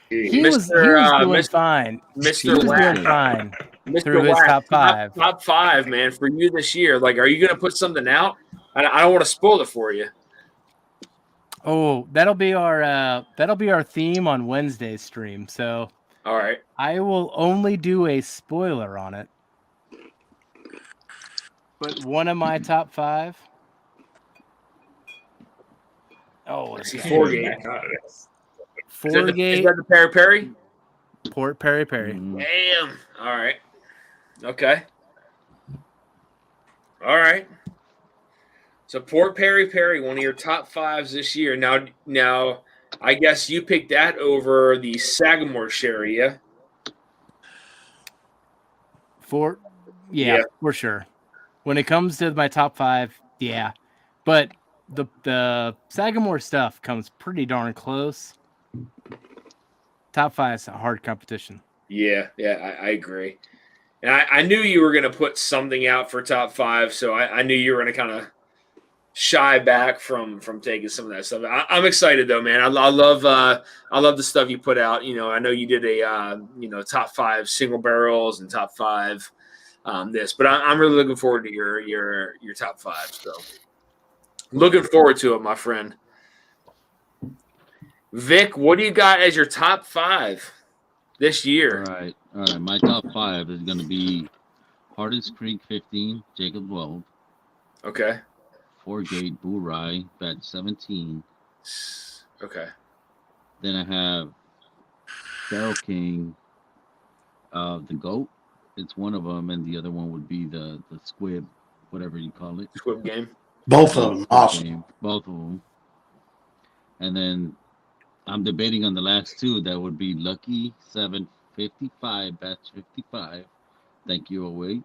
He was doing fine. He Mr. was Wax. doing fine Mr. through his Wax, top 5. Top 5, man, for you this year. Like, are you going to put something out? I don't want to spoil it for you. Oh, that'll be our theme on Wednesday's stream. So All right. I will only do a spoiler on it. But one of my top 5. Oh, I see it's Forgate. Is Forgate, that the Perry Perry? Port Perry Perry. Damn. All right. Okay. All right. So Port Perry Perry, one of your top 5s this year. Now, I guess you picked that over the Sagamore Sherry, yeah? Yeah, for sure. When it comes to my top 5, yeah. But the Sagamore stuff comes pretty darn close. Top 5 is a hard competition. Yeah, I agree. And I knew you were going to put something out for top 5, so I knew you were going to kind of shy back from taking some of that stuff. I'm excited though, man. I love the stuff you put out. You know, I know you did a top 5 single barrels and top 5 this, but I'm really looking forward to your top 5. So looking forward to it, my friend. Vic, what do you got as your top 5 this year? All right. My top 5 is going to be Hardest Creek 15, Jacob Weld. Okay. 4-gate Bull Rye, batch 17. Okay. Then I have Barrel King, the goat. It's one of them, and the other one would be the squib, whatever you call it. Squib game. Both of them, awesome. Game, both of them. And then I'm debating on the last two. That would be Lucky 755, batch 55. Thank you, OH.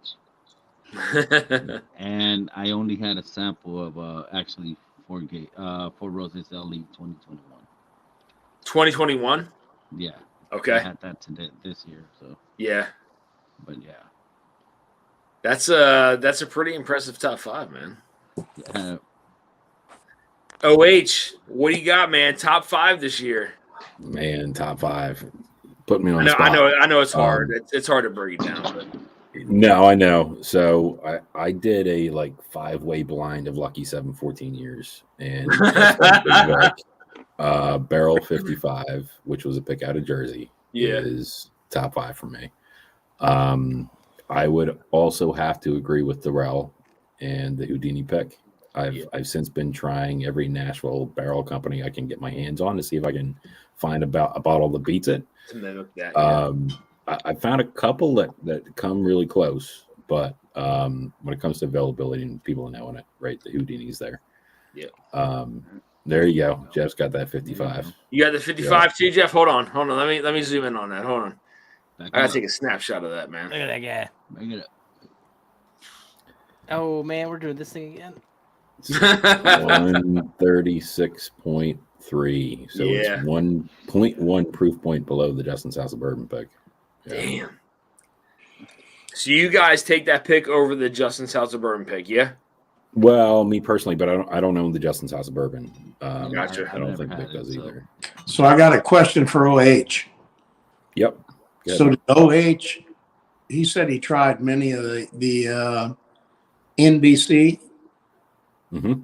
And I only had a sample of actually 4 Roses LE 2021. 2021. Yeah. Okay. I had that this year. So yeah. But yeah. That's a pretty impressive top 5, man. OH, what do you got, man? Top 5 this year. Man, top 5. Put me on the spot. I know it's hard. It's hard to break it down. But. No, I know. So I did a 5-way blind of Lucky 7 14 years, and Barrel 55, which was a pick out of Jersey, is top 5 for me. I would also have to agree with Darrell and the Houdini pick. I've since been trying every Nashville barrel company I can get my hands on to see if I can find a bottle that beats it. To mimic that, yeah. I found a couple that come really close, but when it comes to availability and people knowing it, right, the Houdini's there. Yeah. There you go. Jeff's got that 55. You got the 55 too, Jeff? Hold on. Let me zoom in on that. Hold on. I gotta take a snapshot of that, man. Look at that guy. Bring it up. Oh man, we're doing this thing again. 136.3. So it's 1.1 proof point below the Justin South Suburban pick. Yeah. Damn. So you guys take that pick over the Justin South Suburban pick, yeah? Well, me personally, but I don't own the Justin South Suburban. Gotcha. I don't think Vic does either. So I got a question for OH. Yep. Good. So did OH, he said he tried many of the NBC. Mm-hmm.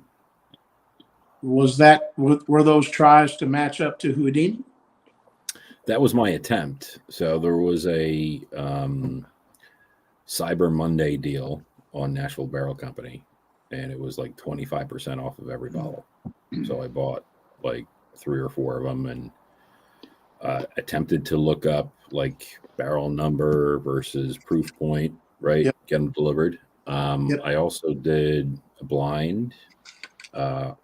Were those tries to match up to Houdini? That was my attempt. So there was a Cyber Monday deal on Nashville Barrel Company, and it was 25% off of every bottle. So I bought 3 or 4 of them and attempted to look up barrel number versus proof point, right? Yep. Get them delivered. I also did a blind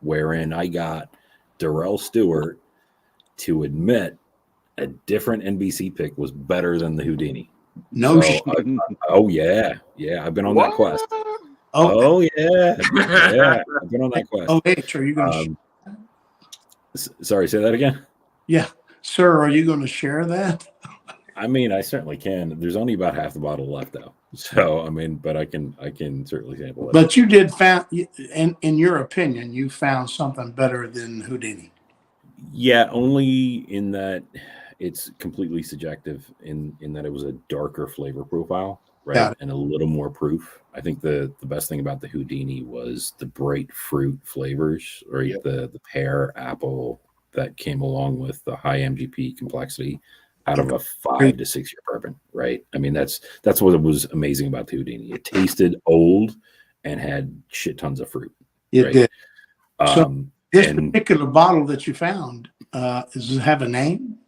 wherein I got Darrell Stewart to admit a different NBC pick was better than the Houdini. No so shit. Oh yeah. I've been on that quest. Oh yeah. I've been on that quest. OH, are you going to? Sorry, say that again. Yeah, sir. Are you going to share that? I mean, I certainly can. There's only about half the bottle left, though. So, I mean, but I can certainly sample it. But you did found, in your opinion, you found something better than Houdini. Yeah, only in that it's completely subjective. In that it was a darker flavor profile, right, and a little more proof. I think the best thing about the Houdini was the bright fruit flavors, right? Yep. The pear, apple that came along with the high MGP complexity out of a 5 to 6 year bourbon, right? I mean, that's what was amazing about the Houdini. It tasted old and had shit tons of fruit. It did. So this particular bottle that you found, does it have a name?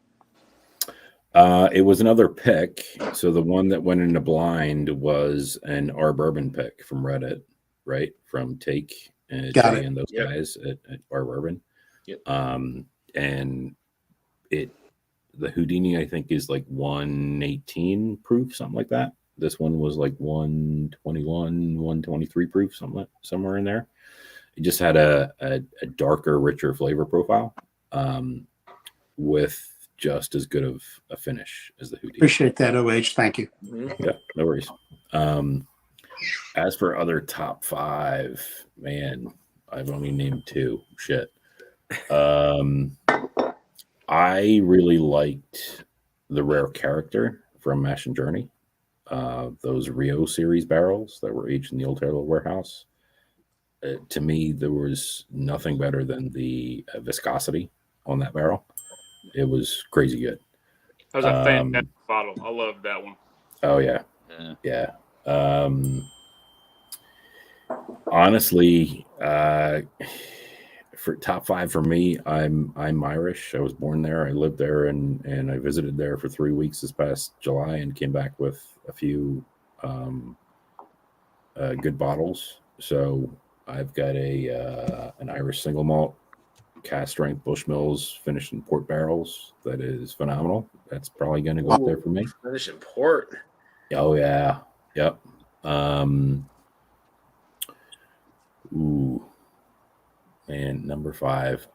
It was another pick. So the one that went into blind was an Our Bourbon pick from Reddit, right? From Take and Jay and those guys at Our Bourbon. Yep. And the Houdini, I think, is 118 proof, something like that. This one was 121, 123 proof, somewhere in there. It just had a darker, richer flavor profile, with just as good of a finish as the Houdini. Appreciate that, OH. Thank you. Yeah, no worries. As for other top 5, man, I've only named 2. Shit. I really liked the Rare Character from Mash and Journey. Those Rio series barrels that were aged in the Old Taylor warehouse. To me, there was nothing better than the viscosity on that barrel. It was crazy good. That was a fantastic bottle. I loved that one. Oh yeah. Honestly, for top 5 for me, I'm Irish. I was born there. I lived there, and I visited there for 3 weeks this past July, and came back with a few good bottles. So I've got an Irish single malt, cast strength Bushmills, finished in port barrels. That is phenomenal. That's probably going to go up there for me. Finish in port. Oh yeah, yep. Ooh, and number 5.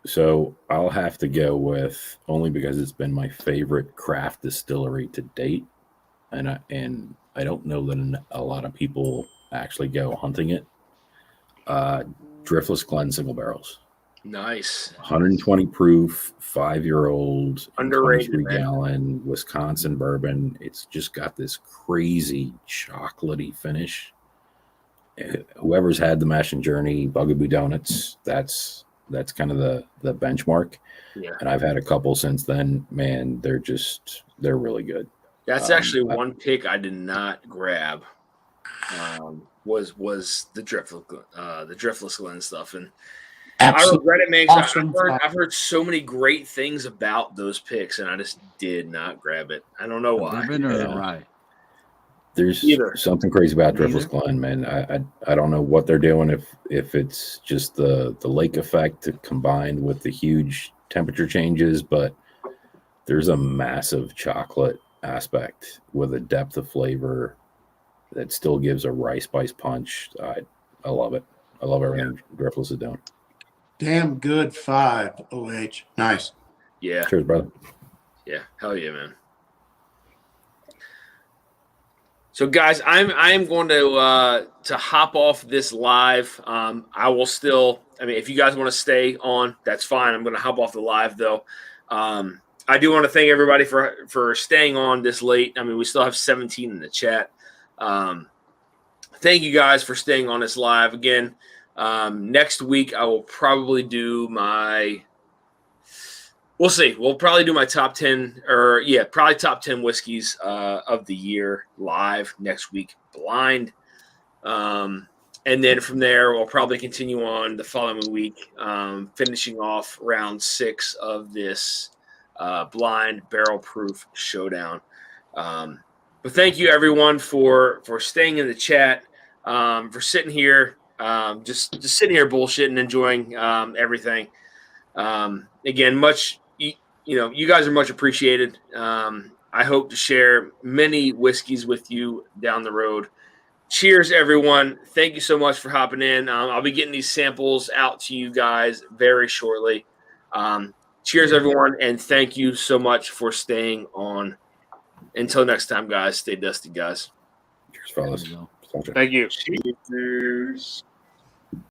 So I'll have to go with, only because it's been my favorite craft distillery to date, and I don't know that a lot of people actually go hunting it. Driftless Glen single barrels. Nice. 120 proof, 5-year-old, Underrated, 23 man. gallon Wisconsin bourbon. It's just got this crazy chocolatey finish. Whoever's had the Mash and Journey Bugaboo Donuts, that's kind of the benchmark. Yeah. And I've had a couple since then. Man, they're really good. That's actually one pick I did not grab. Was the Driftless Glen stuff, and I regret it, man. Awesome. I've heard so many great things about those picks, and I just did not grab it. I don't know why. Bourbon or the rye? There's something crazy about Driftless Glen, man. I don't know what they're doing, if it's just the lake effect combined with the huge temperature changes, but there's a massive chocolate aspect with a depth of flavor that still gives a rice spice punch. I love it. I love everything Driftless is doing. Damn good 5, OH. Nice. Yeah. Cheers, brother. Yeah. Hell yeah, man. So, guys, I am going to hop off this live. I will still. I mean, if you guys want to stay on, that's fine. I'm going to hop off the live though. I do want to thank everybody for staying on this late. I mean, we still have 17 in the chat. Thank you guys for staying on this live again. Next week I will probably do my. We'll see. We'll probably do my top 10 probably top 10 whiskeys of the year live next week, blind. And then from there, we'll probably continue on the following week, finishing off round 6 of this Blind Barrel Proof Showdown. But thank you, everyone, for staying in the chat, for sitting here, just sitting here bullshitting, enjoying everything. Again, you guys are much appreciated. I hope to share many whiskeys with you down the road. Cheers, everyone. Thank you so much for hopping in. I'll be getting these samples out to you guys very shortly. Cheers, everyone, and thank you so much for staying on. Until next time, guys, stay dusty, guys. Cheers, fellas. Thank you. Cheers.